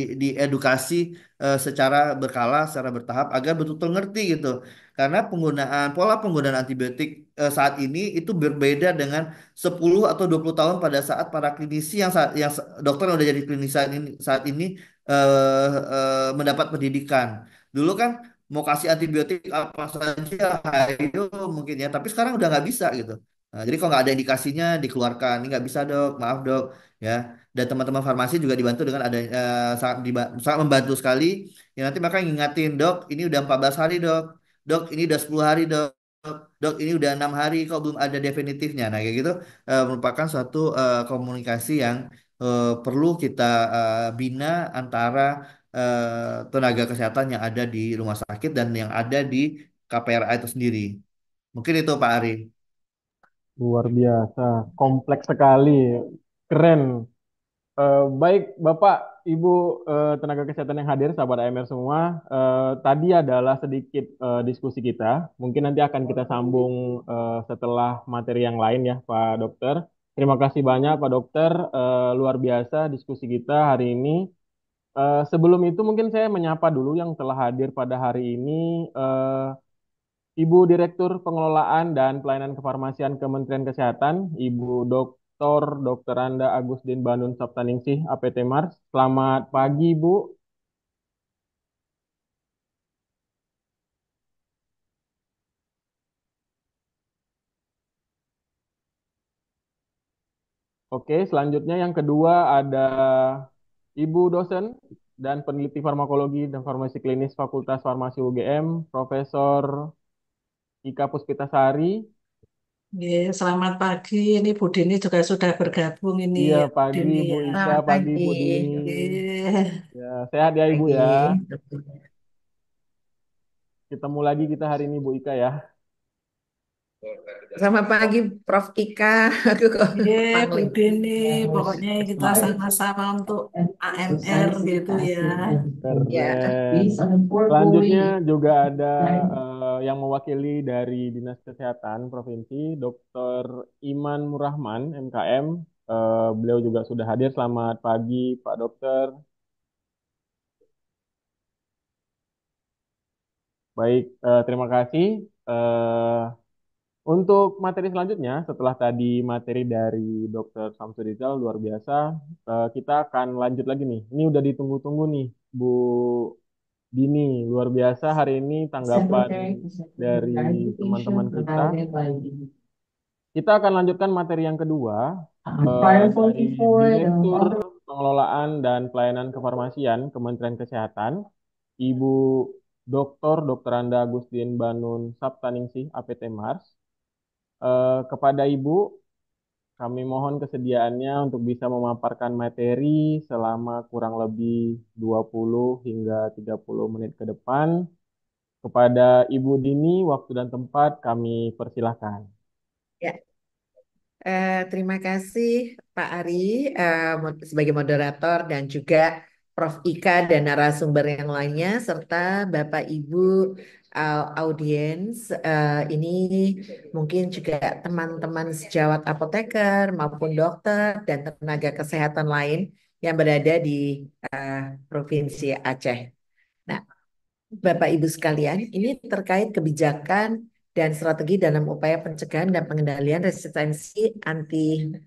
diedukasi secara berkala, secara bertahap agar betul-betul ngerti gitu. Karena pola penggunaan antibiotik saat ini itu berbeda dengan 10 atau 20 tahun pada saat para klinisi dokter yang udah jadi klinisi saat ini mendapat pendidikan. Dulu kan mau kasih antibiotik apa saja, ayo mungkin ya, tapi sekarang udah nggak bisa gitu. Nah, jadi kalau nggak ada indikasinya dikeluarkan, ini nggak bisa dok, maaf dok, ya. Dan teman-teman farmasi juga dibantu dengan ada sangat membantu sekali. Ya nanti mereka ngingatin dok, ini udah 14 hari dok. Dok, ini udah 10 hari, dok. Dok, ini udah 6 hari, kok belum ada definitifnya. Nah, kayak gitu merupakan suatu komunikasi yang perlu kita bina antara tenaga kesehatan yang ada di rumah sakit dan yang ada di KPRA itu sendiri. Mungkin itu Pak Ari. Luar biasa, kompleks sekali, keren. Baik, Bapak, Ibu tenaga kesehatan yang hadir, sahabat AMR semua, tadi adalah sedikit diskusi kita. Mungkin nanti akan kita sambung setelah materi yang lain ya, Pak Dokter. Terima kasih banyak, Pak Dokter. Luar biasa diskusi kita hari ini. Sebelum itu mungkin saya menyapa dulu yang telah hadir pada hari ini. eh, Ibu Direktur Pengelolaan dan Pelayanan Kefarmasian Kementerian Kesehatan, Ibu Dr. Anda Agustin Banun Saptaningsih, APT Mars. Selamat pagi, Bu. Oke, selanjutnya yang kedua ada Ibu dosen dan peneliti farmakologi dan farmasi klinis Fakultas Farmasi UGM, Profesor Ika Puspitasari. Ya, selamat pagi. Ini Bu Dini juga sudah bergabung ini Iya, ya, Bu pagi Dini Bu ya. Ika, Selamat pagi pagi. Bu Dini. Oke. Ya, sehat ya Ibu Pagi. ya. Ketemu lagi kita hari ini Bu Ika ya. Selamat pagi, Prof. Ika. Aku kok Ya, Bu panggil. Dini, pokoknya kita sama-sama untuk AMR gitu ya. Ya. Keren. Selanjutnya juga ada yang mewakili dari Dinas Kesehatan Provinsi, Dr. Iman Murahman, MKM. Beliau juga sudah hadir. Selamat pagi, Pak Dokter. Baik, terima kasih. Eh, untuk materi selanjutnya, setelah tadi materi dari Dr. Samsudizal, luar biasa, kita akan lanjut lagi nih. Ini udah ditunggu-tunggu nih, Bu Dini. Luar biasa hari ini tanggapan dari teman-teman kita. Kita akan lanjutkan materi yang kedua dari Direktur Pengelolaan dan Pelayanan Kefarmasian Kementerian Kesehatan, Ibu Dr. Anda Agustin Banun Saptaningsih, APT Mars. Kepada Ibu, kami mohon kesediaannya untuk bisa memaparkan materi selama kurang lebih 20 hingga 30 menit ke depan. Kepada Ibu Dini, waktu dan tempat kami persilahkan. Ya. Terima kasih Pak Ari sebagai moderator dan juga Prof. Ika dan narasumber yang lainnya serta Bapak Ibu audiens. Ini mungkin juga teman-teman sejawat apoteker maupun dokter dan tenaga kesehatan lain yang berada di eh, Provinsi Aceh. Nah, Bapak Ibu sekalian, ini terkait kebijakan dan strategi dalam upaya pencegahan dan pengendalian resistensi antimikroba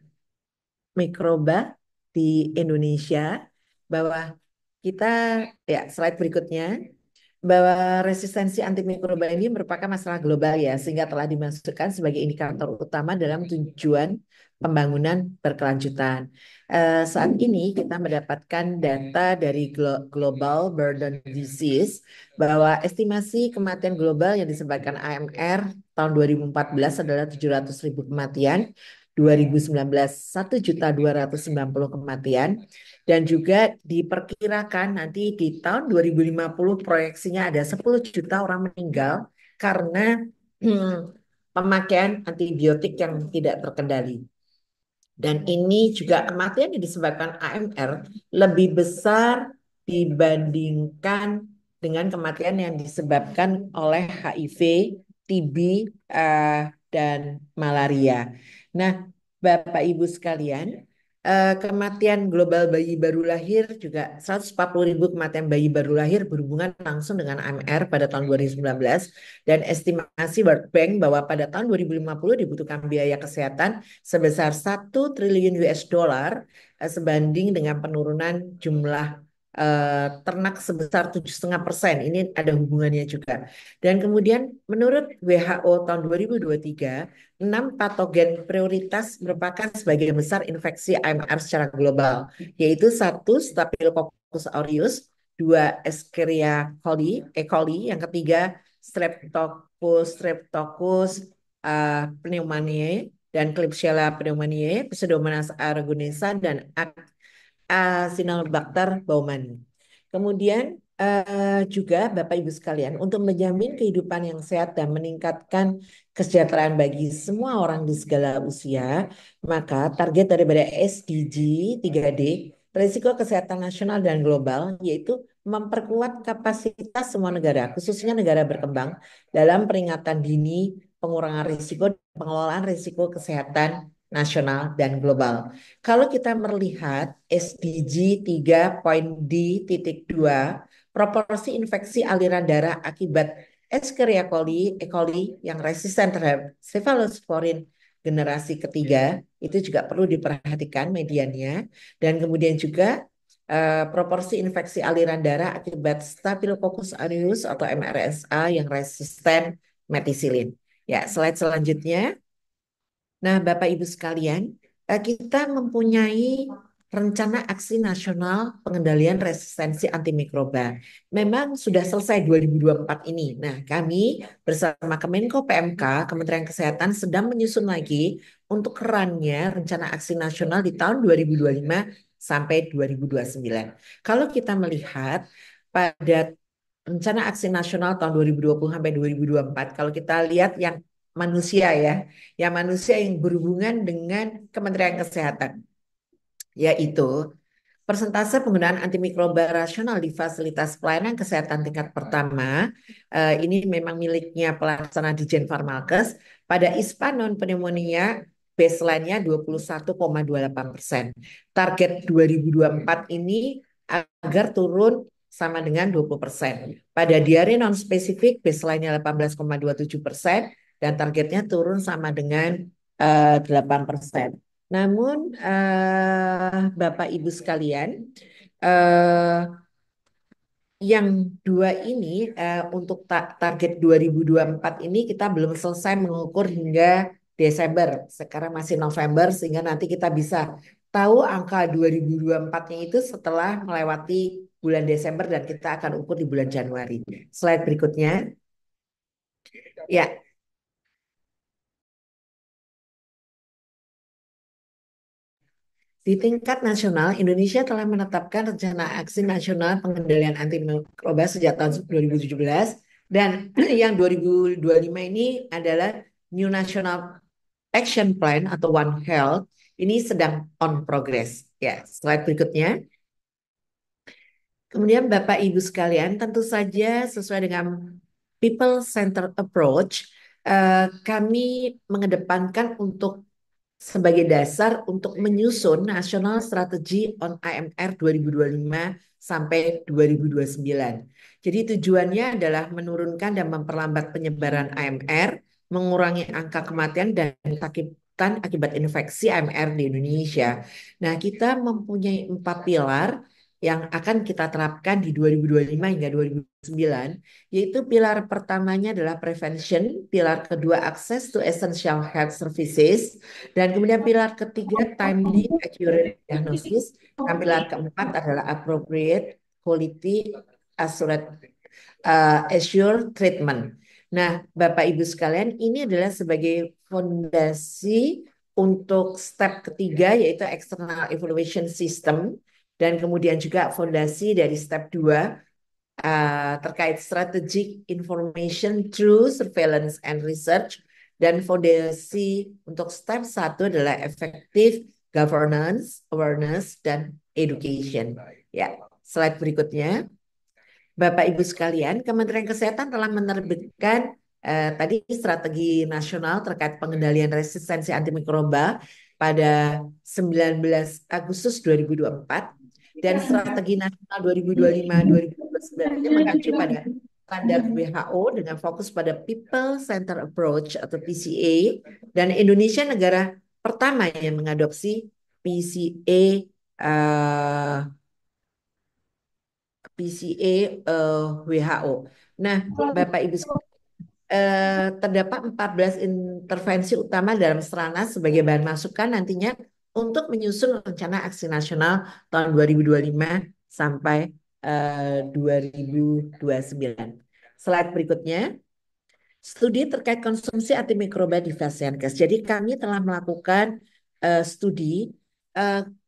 di Indonesia, bahwa kita, ya slide berikutnya, bahwa resistensi antimikroba ini merupakan masalah global ya, sehingga telah dimasukkan sebagai indikator utama dalam tujuan pembangunan berkelanjutan. Saat ini kita mendapatkan data dari Global Burden Disease bahwa estimasi kematian global yang disebabkan AMR tahun 2014 adalah 700.000 kematian, 2019 1.290.000 kematian, dan juga diperkirakan nanti di tahun 2050 proyeksinya ada 10 juta orang meninggal karena pemakaian antibiotik yang tidak terkendali. Dan ini juga kematian yang disebabkan AMR lebih besar dibandingkan dengan kematian yang disebabkan oleh HIV, TB, dan malaria. Nah, Bapak Ibu sekalian, kematian global bayi baru lahir juga 140.000 kematian bayi baru lahir berhubungan langsung dengan AMR pada tahun 2019, dan estimasi World Bank bahwa pada tahun 2050 dibutuhkan biaya kesehatan sebesar 1 triliun US dollar sebanding dengan penurunan jumlah ternak sebesar 7,5%. Ini ada hubungannya juga. Dan kemudian menurut WHO tahun 2023, 6 patogen prioritas merupakan sebagian besar infeksi AMR secara global, yaitu 1 Staphylococcus aureus, 2 Escherichia coli, yang ketiga Streptococcus pneumoniae dan Klebsiella pneumoniae, Pseudomonas aeruginosa, dan Acinetobacter baumannii. Kemudian juga Bapak Ibu sekalian, untuk menjamin kehidupan yang sehat dan meningkatkan kesejahteraan bagi semua orang di segala usia, maka target daripada SDG 3D, risiko kesehatan nasional dan global, yaitu memperkuat kapasitas semua negara, khususnya negara berkembang, dalam peringatan dini, pengurangan risiko, dan pengelolaan risiko kesehatan nasional dan global. Kalau kita melihat SDG 3.D.2, proporsi infeksi aliran darah akibat Escherichia coli yang resisten terhadap cephalosporin generasi ketiga itu juga perlu diperhatikan mediannya, dan kemudian juga proporsi infeksi aliran darah akibat Staphylococcus aureus atau MRSA yang resisten metisilin. Ya, slide selanjutnya. Nah, Bapak Ibu sekalian, kita mempunyai rencana aksi nasional pengendalian resistensi antimikroba. Memang sudah selesai 2024 ini. Nah, kami bersama Kemenko PMK, Kementerian Kesehatan, sedang menyusun lagi untuk kerannya rencana aksi nasional di tahun 2025 sampai 2029. Kalau kita melihat pada rencana aksi nasional tahun 2020 sampai 2024, kalau kita lihat yang manusia ya, yang manusia yang berhubungan dengan Kementerian Kesehatan, yaitu persentase penggunaan antimikroba rasional di fasilitas pelayanan kesehatan tingkat pertama, ini memang miliknya pelaksana Dijen Farmalkes, pada ISPA non pneumonia baseline-nya 21,28%. Target 2024 ini agar turun sama dengan 20%. Pada diare non spesifik baseline-nya 18,27% dan targetnya turun sama dengan 8%. Namun Bapak Ibu sekalian, yang dua ini untuk target 2024 ini kita belum selesai mengukur hingga Desember. Sekarang masih November, sehingga nanti kita bisa tahu angka 2024-nya itu setelah melewati bulan Desember dan kita akan ukur di bulan Januari. Slide berikutnya. Ya. Di tingkat nasional, Indonesia telah menetapkan rencana aksi nasional pengendalian antimikroba sejak tahun 2017, dan yang 2025 ini adalah New National Action Plan atau One Health ini sedang on progress. Ya, slide berikutnya. Kemudian Bapak Ibu sekalian, tentu saja sesuai dengan people centered approach, kami mengedepankan untuk sebagai dasar untuk menyusun National Strategy on AMR 2025 sampai 2029. Jadi tujuannya adalah menurunkan dan memperlambat penyebaran AMR, mengurangi angka kematian dan kesakitan akibat infeksi AMR di Indonesia. Nah, kita mempunyai 4 pilar yang akan kita terapkan di 2025 hingga 2029, yaitu pilar pertamanya adalah prevention, pilar kedua access to essential health services, dan kemudian pilar ketiga timely accurate diagnosis, dan pilar keempat adalah appropriate quality assured treatment. Nah, Bapak Ibu sekalian, ini adalah sebagai fondasi untuk step ketiga yaitu external evaluation system, dan kemudian juga fondasi dari step 2 terkait strategic information through surveillance and research, dan fondasi untuk step 1 adalah effective governance, awareness, dan education. Ya, slide berikutnya. Bapak Ibu sekalian, Kementerian Kesehatan telah menerbitkan tadi strategi nasional terkait pengendalian resistensi antimikroba pada 19 Agustus 2024 dan strategi nasional 2025-2029 ini mengacu pada standar WHO dengan fokus pada People Centered Approach atau PCA, dan Indonesia negara pertama yang mengadopsi PCA WHO. Nah, Bapak Ibu terdapat 14 intervensi utama dalam Stranas sebagai bahan masukan nantinya untuk menyusun rencana aksi nasional tahun 2025 sampai 2029. Slide berikutnya. Studi terkait konsumsi antimikroba di Fasiankes. Jadi kami telah melakukan studi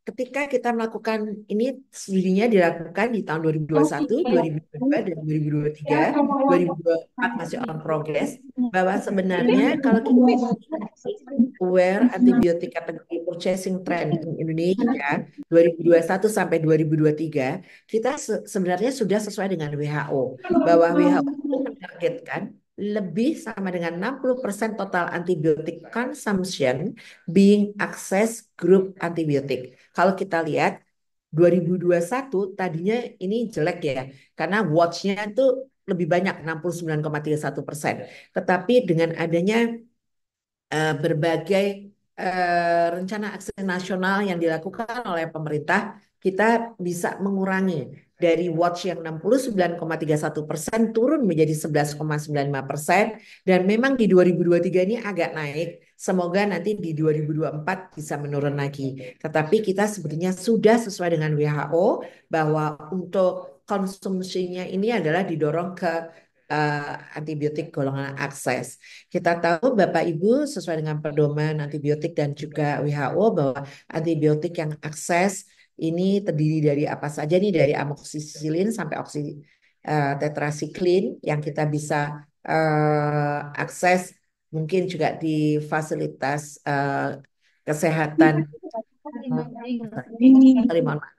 ketika kita melakukan ini, studinya dilakukan di tahun 2021, 2022, dan 2023, 2024 masih on progress, bahwa sebenarnya kalau kita aware antibiotik kategori purchasing trend in Indonesia 2021 sampai 2023, kita sebenarnya sudah sesuai dengan WHO, bahwa WHO menargetkan lebih sama dengan 60% total antibiotik consumption being access group antibiotik. Kalau kita lihat 2021 tadinya ini jelek ya, karena watch-nya itu lebih banyak 69,31%. Tetapi dengan adanya berbagai rencana aksi nasional yang dilakukan oleh pemerintah, kita bisa mengurangi dari watch yang 69,31% turun menjadi 11,95%, dan memang di 2023 ini agak naik. Semoga nanti di 2024 bisa menurun lagi. Tetapi kita sebenarnya sudah sesuai dengan WHO bahwa untuk konsumsinya ini adalah didorong ke antibiotik golongan akses. Kita tahu Bapak Ibu sesuai dengan pedoman antibiotik dan juga WHO bahwa antibiotik yang akses ini terdiri dari apa saja nih, dari amoksisilin sampai tetrasiklin yang kita bisa akses mungkin juga di fasilitas kesehatan. Mohon maaf.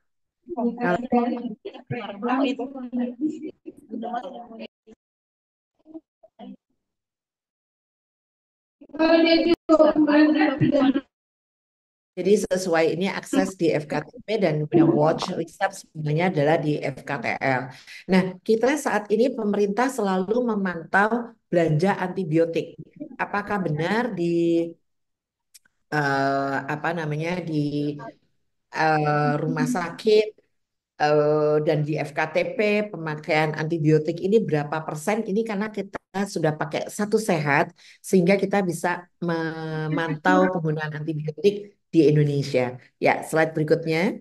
Jadi sesuai ini akses di FKTP dan watch riset sebenarnya adalah di FKTL. Nah, kita saat ini pemerintah selalu memantau belanja antibiotik. Apakah benar di di rumah sakit dan di FKTP pemakaian antibiotik ini berapa persen? Ini karena kita sudah pakai Satu Sehat sehingga kita bisa memantau penggunaan antibiotik di Indonesia. Ya, slide berikutnya.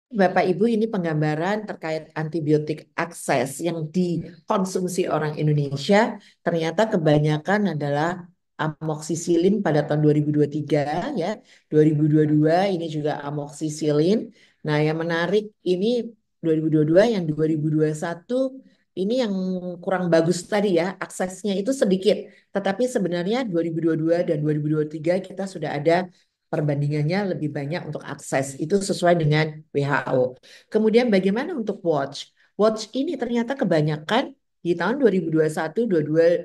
Bapak Ibu, ini penggambaran terkait antibiotik akses yang dikonsumsi orang Indonesia. Ternyata kebanyakan adalah amoksisilin pada tahun 2023 ya. 2022 ini juga amoksisilin. Nah, yang menarik ini 2022, yang 2021 ini yang kurang bagus tadi ya, aksesnya itu sedikit. Tetapi sebenarnya 2022 dan 2023 kita sudah ada perbandingannya lebih banyak untuk akses. Itu sesuai dengan WHO. Kemudian bagaimana untuk watch? Watch ini ternyata kebanyakan di tahun 2021,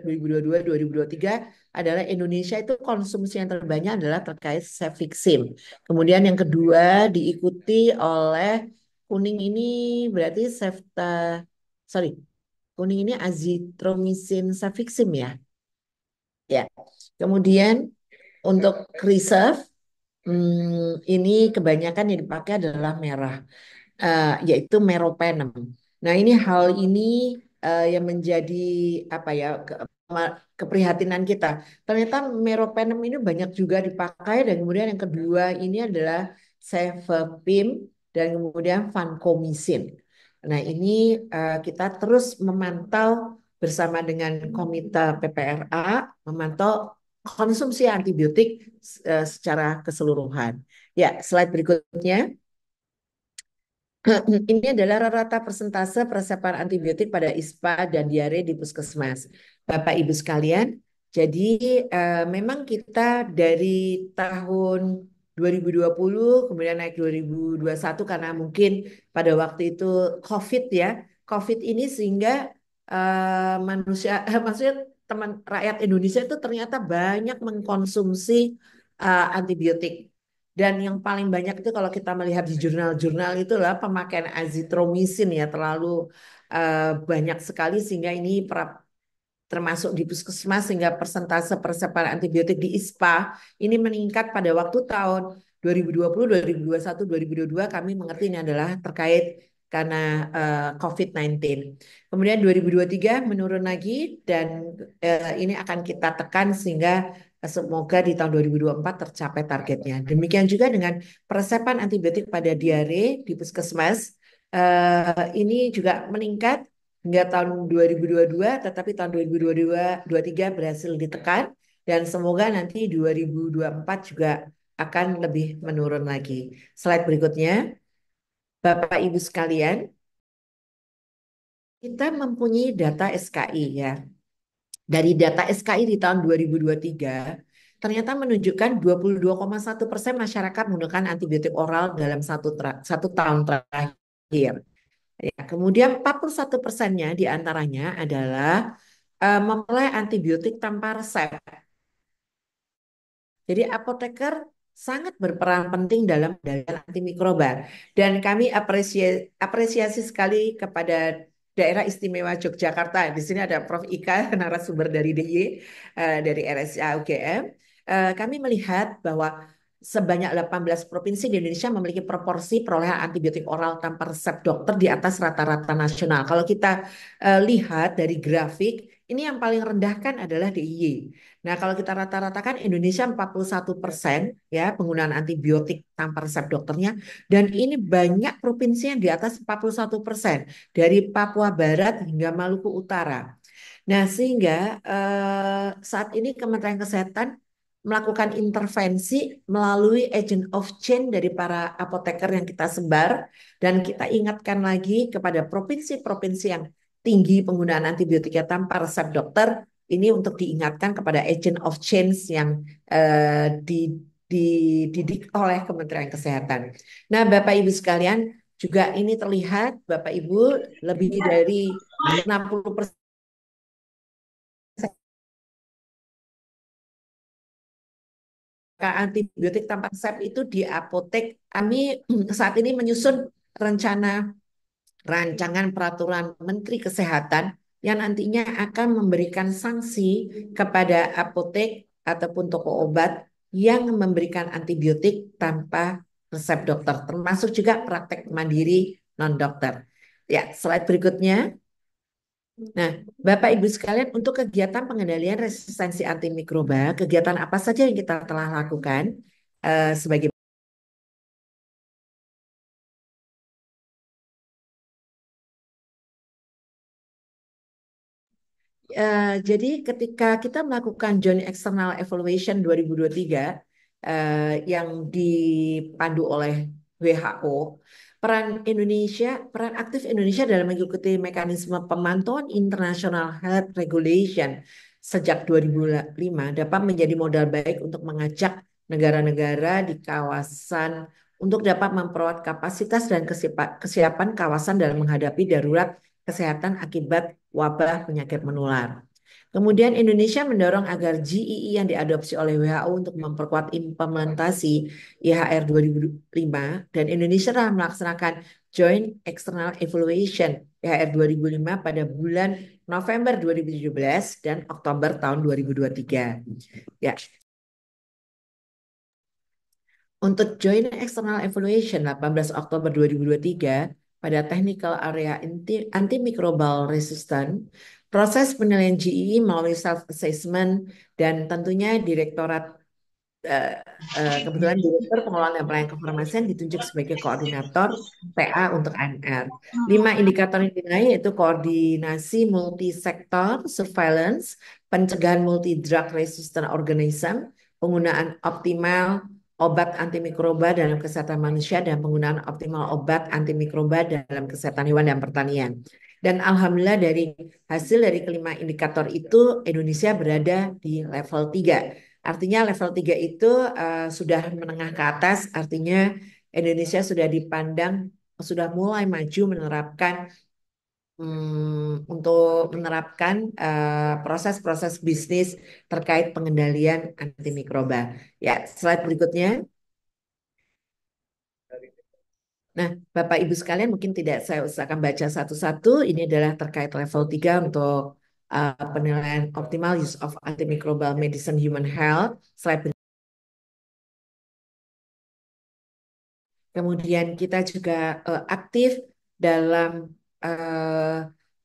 2022, 2023 adalah Indonesia itu konsumsi yang terbanyak adalah terkait Cefixim. Kemudian yang kedua diikuti oleh kuning ini berarti sorry, kuning ini azitromisin Cefixim ya. Ya. Kemudian untuk reserve ini kebanyakan yang dipakai adalah merah, yaitu meropenem. Nah, ini hal ini yang menjadi apa ya keprihatinan kita. Ternyata meropenem ini banyak juga dipakai dan kemudian yang kedua ini adalah cefepime dan kemudian vancomycin. Nah, ini kita terus memantau bersama dengan Komite PPRA memantau konsumsi antibiotik secara keseluruhan. Ya, slide berikutnya. Ini adalah rata persentase peresepan antibiotik pada ISPA dan diare di puskesmas. Bapak Ibu sekalian, jadi memang kita dari tahun 2020 kemudian naik 2021 karena mungkin pada waktu itu COVID ya. COVID ini sehingga manusia maksudnya teman rakyat Indonesia itu ternyata banyak mengkonsumsi antibiotik. Dan yang paling banyak itu kalau kita melihat di jurnal-jurnal itulah pemakaian azitromisin ya terlalu banyak sekali sehingga ini termasuk di puskesmas sehingga persentase peresepan antibiotik di ISPA ini meningkat pada waktu tahun 2020, 2021, 2022 kami mengerti ini adalah terkait karena COVID-19. Kemudian 2023 menurun lagi dan ini akan kita tekan sehingga semoga di tahun 2024 tercapai targetnya. Demikian juga dengan peresepan antibiotik pada diare di puskesmas ini juga meningkat hingga tahun 2022, tetapi tahun 2022-2023 berhasil ditekan dan semoga nanti 2024 juga akan lebih menurun lagi. Slide berikutnya, Bapak Ibu sekalian, kita mempunyai data SKI ya. Dari data SKI di tahun 2023, ternyata menunjukkan 22,1% masyarakat menggunakan antibiotik oral dalam satu tahun terakhir. Ya, kemudian 41%-nya diantaranya adalah memperoleh antibiotik tanpa resep. Jadi apoteker sangat berperan penting dalam pengendalian antimikroba. Dan kami apresiasi sekali kepada Daerah Istimewa Yogyakarta. Di sini ada Prof. Ika, narasumber dari DIY, dari RSA UGM. Kami melihat bahwa sebanyak 18 provinsi di Indonesia memiliki proporsi perolehan antibiotik oral tanpa resep dokter di atas rata-rata nasional. Kalau kita lihat dari grafik, ini yang paling rendah kan adalah DIY. Nah, kalau kita rata-ratakan Indonesia 41% ya penggunaan antibiotik tanpa resep dokternya dan ini banyak provinsi yang di atas 41% dari Papua Barat hingga Maluku Utara. Nah, sehingga saat ini Kementerian Kesehatan melakukan intervensi melalui agent of change dari para apoteker yang kita sebar dan kita ingatkan lagi kepada provinsi-provinsi yang tinggi penggunaan antibiotika tanpa resep dokter ini untuk diingatkan kepada agent of change yang dididik oleh Kementerian Kesehatan. Nah, Bapak Ibu sekalian, juga ini terlihat Bapak Ibu lebih dari 60% antibiotik tanpa resep itu di apotek. Kami saat ini menyusun rancangan peraturan Menteri Kesehatan yang nantinya akan memberikan sanksi kepada apotek ataupun toko obat yang memberikan antibiotik tanpa resep dokter, termasuk juga praktek mandiri non-dokter. Ya, slide berikutnya. Nah, Bapak Ibu sekalian, untuk kegiatan pengendalian resistensi antimikroba, kegiatan apa saja yang kita telah lakukan sebagai jadi ketika kita melakukan Joint External Evaluation 2023 yang dipandu oleh WHO, peran aktif Indonesia dalam mengikuti mekanisme pemantauan International Health Regulation sejak 2005 dapat menjadi modal baik untuk mengajak negara-negara di kawasan untuk dapat memperkuat kapasitas dan kesiapan kawasan dalam menghadapi darurat kesehatan akibat wabah penyakit menular. Kemudian Indonesia mendorong agar GEE yang diadopsi oleh WHO untuk memperkuat implementasi IHR 2005 dan Indonesia telah melaksanakan Joint External Evaluation IHR 2005 pada bulan November 2017 dan Oktober tahun 2023. Ya, untuk Joint External Evaluation 18 Oktober 2023 pada Technical Area Antimicrobial Resistance, proses penilaian GEE melalui self-assessment dan tentunya kebetulan Direktur Pengelolaan dan Pelayanan Kefarmasian ditunjuk sebagai koordinator TA untuk AMR. 5 indikator yang dinilai yaitu koordinasi multisektor, surveillance, pencegahan multi-drug resistant organism, penggunaan optimal obat antimikroba dalam kesehatan manusia, dan penggunaan optimal obat antimikroba dalam kesehatan hewan dan pertanian. Dan alhamdulillah dari hasil dari kelima indikator itu Indonesia berada di level 3. Artinya level 3 itu sudah menengah ke atas, artinya Indonesia sudah dipandang sudah mulai maju untuk menerapkan proses-proses bisnis terkait pengendalian antimikroba. Ya, slide berikutnya. Nah, Bapak Ibu sekalian mungkin tidak saya usahakan baca satu-satu. Ini adalah terkait level 3 untuk penilaian optimal use of antimicrobial medicine human health. Slide Kemudian kita juga aktif dalam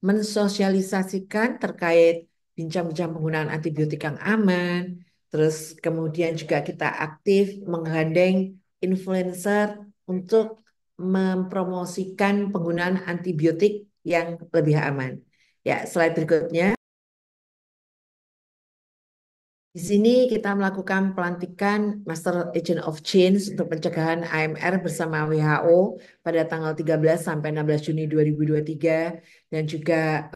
mensosialisasikan terkait bincang-bincang penggunaan antibiotik yang aman. Terus kemudian juga kita aktif menggandeng influencer untuk mempromosikan penggunaan antibiotik yang lebih aman. Ya, slide berikutnya. Di sini kita melakukan pelantikan Master Agent of Change untuk pencegahan AMR bersama WHO pada tanggal 13 sampai 16 Juni 2023 dan juga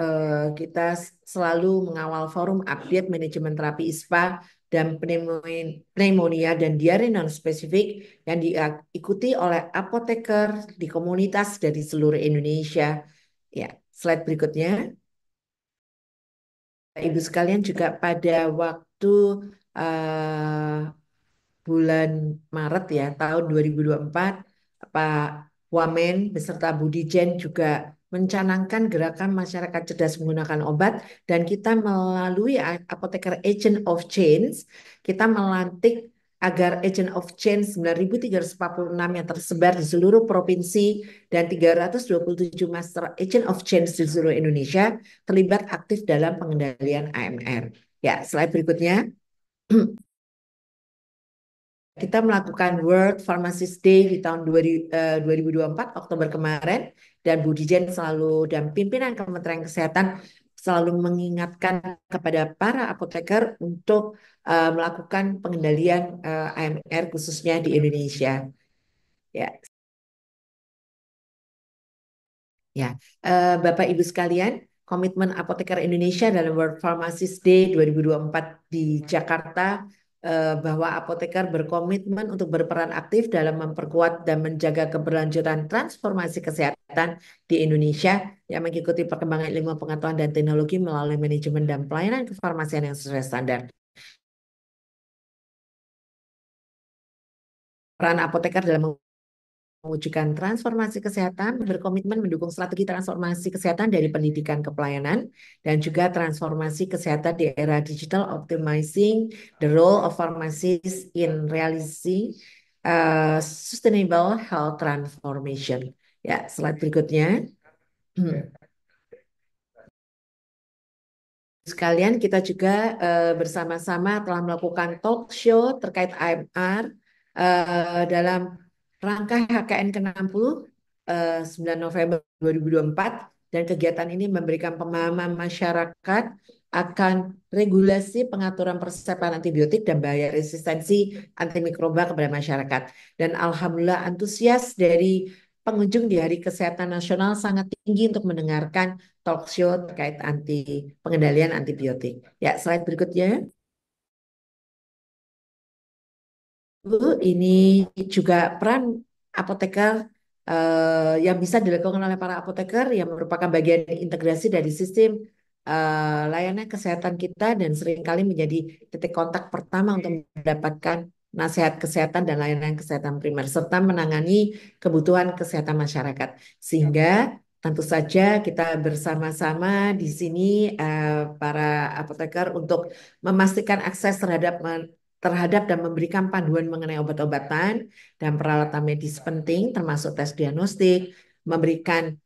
kita selalu mengawal forum update manajemen terapi ISPA dan pneumonia dan diare non-spesifik yang diikuti oleh apoteker di komunitas dari seluruh Indonesia. Ya, slide berikutnya. Ibu sekalian juga pada waktu bulan Maret ya tahun 2024 Pak Wamen beserta Bu Dijen juga mencanangkan gerakan masyarakat cerdas menggunakan obat dan kita melalui Apoteker Agent of Change kita melantik agar Agent of Change 9.346 yang tersebar di seluruh provinsi dan 327 Master Agent of Change di seluruh Indonesia terlibat aktif dalam pengendalian AMR. Ya, slide berikutnya. Kita melakukan World Pharmacist Day di tahun 2024 Oktober kemarin dan Bu Dijen dan pimpinan Kementerian Kesehatan selalu mengingatkan kepada para apoteker untuk melakukan pengendalian AMR khususnya di Indonesia. Ya. Ya, Bapak Ibu sekalian, komitmen apoteker Indonesia dalam World Pharmacist Day 2024 di Jakarta bahwa apoteker berkomitmen untuk berperan aktif dalam memperkuat dan menjaga keberlanjutan transformasi kesehatan di Indonesia yang mengikuti perkembangan ilmu pengetahuan dan teknologi melalui manajemen dan pelayanan kefarmasian yang sesuai standar. Peran apoteker dalam mewujudkan transformasi kesehatan, berkomitmen mendukung strategi transformasi kesehatan dari pendidikan ke pelayanan, dan juga transformasi kesehatan di era digital, optimizing the role of pharmacists in realizing sustainable health transformation. Ya, slide berikutnya. Sekalian kita juga bersama-sama telah melakukan talk show terkait AMR dalam rangka HKN ke-60 9 November 2024 dan kegiatan ini memberikan pemahaman masyarakat akan regulasi pengaturan persepaan antibiotik dan bahaya resistensi antimikroba kepada masyarakat. Dan alhamdulillah antusias dari pengunjung di Hari Kesehatan Nasional sangat tinggi untuk mendengarkan talk show terkait pengendalian antibiotik. Ya, slide berikutnya. Bu, ini juga peran apoteker yang bisa dilakukan oleh para apoteker yang merupakan bagian integrasi dari sistem layanan kesehatan kita dan seringkali menjadi titik kontak pertama untuk mendapatkan nasihat kesehatan dan layanan kesehatan primer serta menangani kebutuhan kesehatan masyarakat. Sehingga tentu saja kita bersama-sama di sini para apoteker untuk memastikan akses terhadap dan memberikan panduan mengenai obat-obatan dan peralatan medis penting termasuk tes diagnostik, memberikan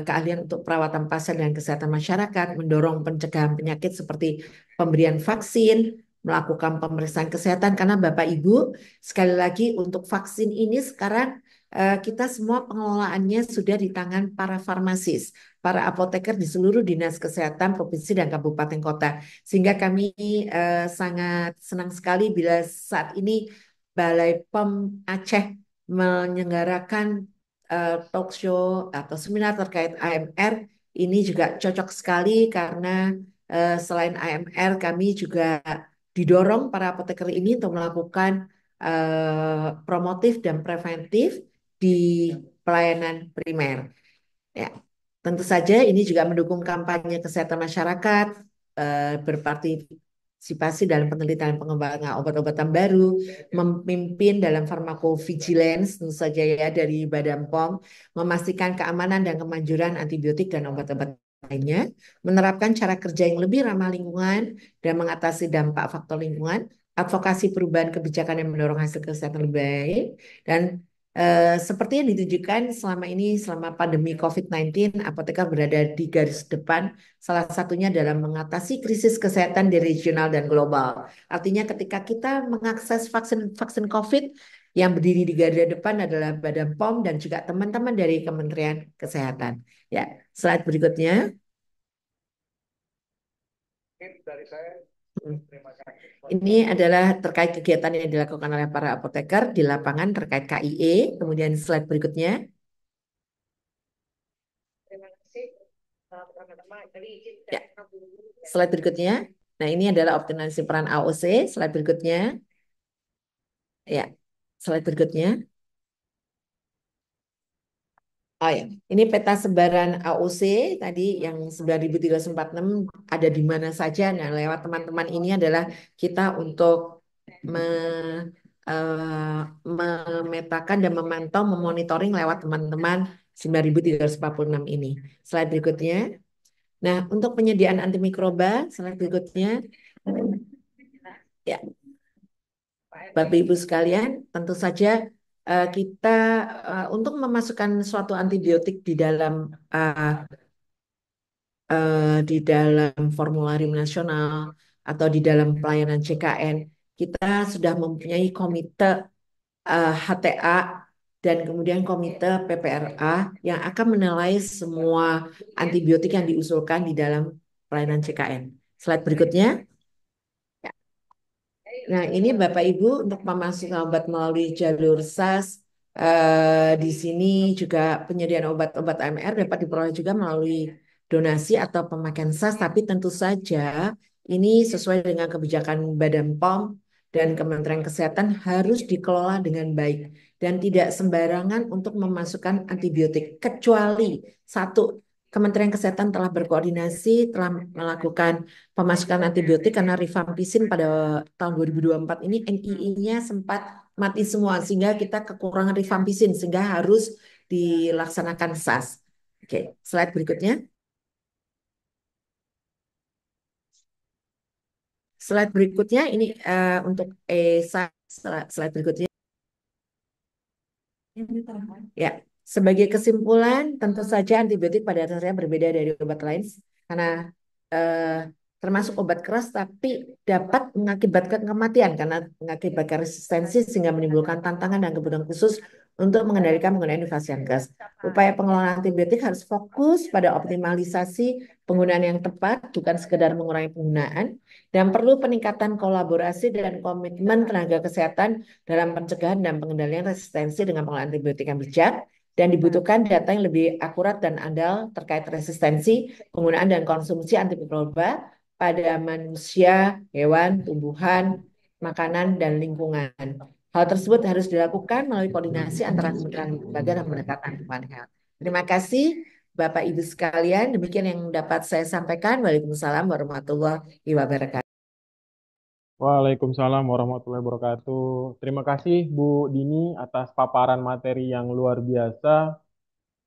keahlian untuk perawatan pasien dan kesehatan masyarakat, mendorong pencegahan penyakit seperti pemberian vaksin, melakukan pemeriksaan kesehatan karena Bapak Ibu sekali lagi untuk vaksin ini sekarang kita semua pengelolaannya sudah di tangan para farmasis, para apoteker di seluruh dinas kesehatan provinsi dan kabupaten kota. Sehingga kami sangat senang sekali bila saat ini Balai POM Aceh menyelenggarakan talk show atau seminar terkait AMR. Ini juga cocok sekali karena selain AMR kami juga didorong para apoteker ini untuk melakukan promotif dan preventif di pelayanan primer. Ya, tentu saja ini juga mendukung kampanye kesehatan masyarakat, berpartisipasi dalam penelitian pengembangan obat-obatan baru, memimpin dalam pharmacovigilance, tentu saja ya dari Badan POM, memastikan keamanan dan kemanjuran antibiotik dan obat-obat lainnya, menerapkan cara kerja yang lebih ramah lingkungan dan mengatasi dampak faktor lingkungan, advokasi perubahan kebijakan yang mendorong hasil kesehatan lebih baik, dan seperti yang ditunjukkan selama ini, selama pandemi COVID-19, apoteker berada di garis depan, salah satunya dalam mengatasi krisis kesehatan di regional dan global. Artinya ketika kita mengakses vaksin COVID, yang berdiri di garda depan adalah Badan POM dan juga teman-teman dari Kementerian Kesehatan. Ya, slide berikutnya. Ini adalah terkait kegiatan yang dilakukan oleh para apoteker di lapangan terkait KIE. Kemudian slide berikutnya. Ya, slide berikutnya. Nah, ini adalah optimalisasi peran AOC. Slide berikutnya. Ya, slide berikutnya. Oh ya, ini peta sebaran AOC tadi yang 9.346 ada di mana saja. Nah, lewat teman-teman ini adalah kita untuk memetakan dan memantau, memonitoring lewat teman-teman 9.346 ini. Slide berikutnya. Nah, untuk penyediaan antimikroba, slide berikutnya. Ya, Bapak Ibu sekalian, tentu saja kita untuk memasukkan suatu antibiotik di dalam formularium nasional atau di dalam pelayanan CKN, kita sudah mempunyai komite HTA dan kemudian komite PPRA yang akan menilai semua antibiotik yang diusulkan di dalam pelayanan CKN. Slide berikutnya. Nah, ini Bapak Ibu untuk memasukkan obat melalui jalur SAS. Di sini juga penyediaan obat-obat AMR dapat diperoleh juga melalui donasi atau pemakaian SAS, tapi tentu saja ini sesuai dengan kebijakan Badan POM dan Kementerian Kesehatan harus dikelola dengan baik dan tidak sembarangan untuk memasukkan antibiotik kecuali satu, Kementerian Kesehatan telah berkoordinasi, telah melakukan pemasukan antibiotik karena rifampicin pada tahun 2024 ini NII-nya sempat mati semua sehingga kita kekurangan rifampicin sehingga harus dilaksanakan SAS. Oke, slide berikutnya. Slide berikutnya ini untuk slide berikutnya. Ya, sebagai kesimpulan, tentu saja antibiotik pada dasarnya berbeda dari obat lain karena termasuk obat keras, tapi dapat mengakibatkan kematian karena mengakibatkan resistensi sehingga menimbulkan tantangan dan kebutuhan khusus untuk mengendalikan penggunaan Nuvaciankes. Upaya pengelolaan antibiotik harus fokus pada optimalisasi penggunaan yang tepat, bukan sekedar mengurangi penggunaan, dan perlu peningkatan kolaborasi dan komitmen tenaga kesehatan dalam pencegahan dan pengendalian resistensi dengan penggunaan antibiotik yang bijak, dan dibutuhkan data yang lebih akurat dan andal terkait resistensi, penggunaan dan konsumsi antimikroba pada manusia, hewan, tumbuhan, makanan, dan lingkungan. Hal tersebut harus dilakukan melalui koordinasi antara kementerian lembaga dan pendekatan One Health. Terima kasih Bapak Ibu sekalian. Demikian yang dapat saya sampaikan. Waalaikumsalam warahmatullahi wabarakatuh. Waalaikumsalam warahmatullahi wabarakatuh. Terima kasih Bu Dini atas paparan materi yang luar biasa.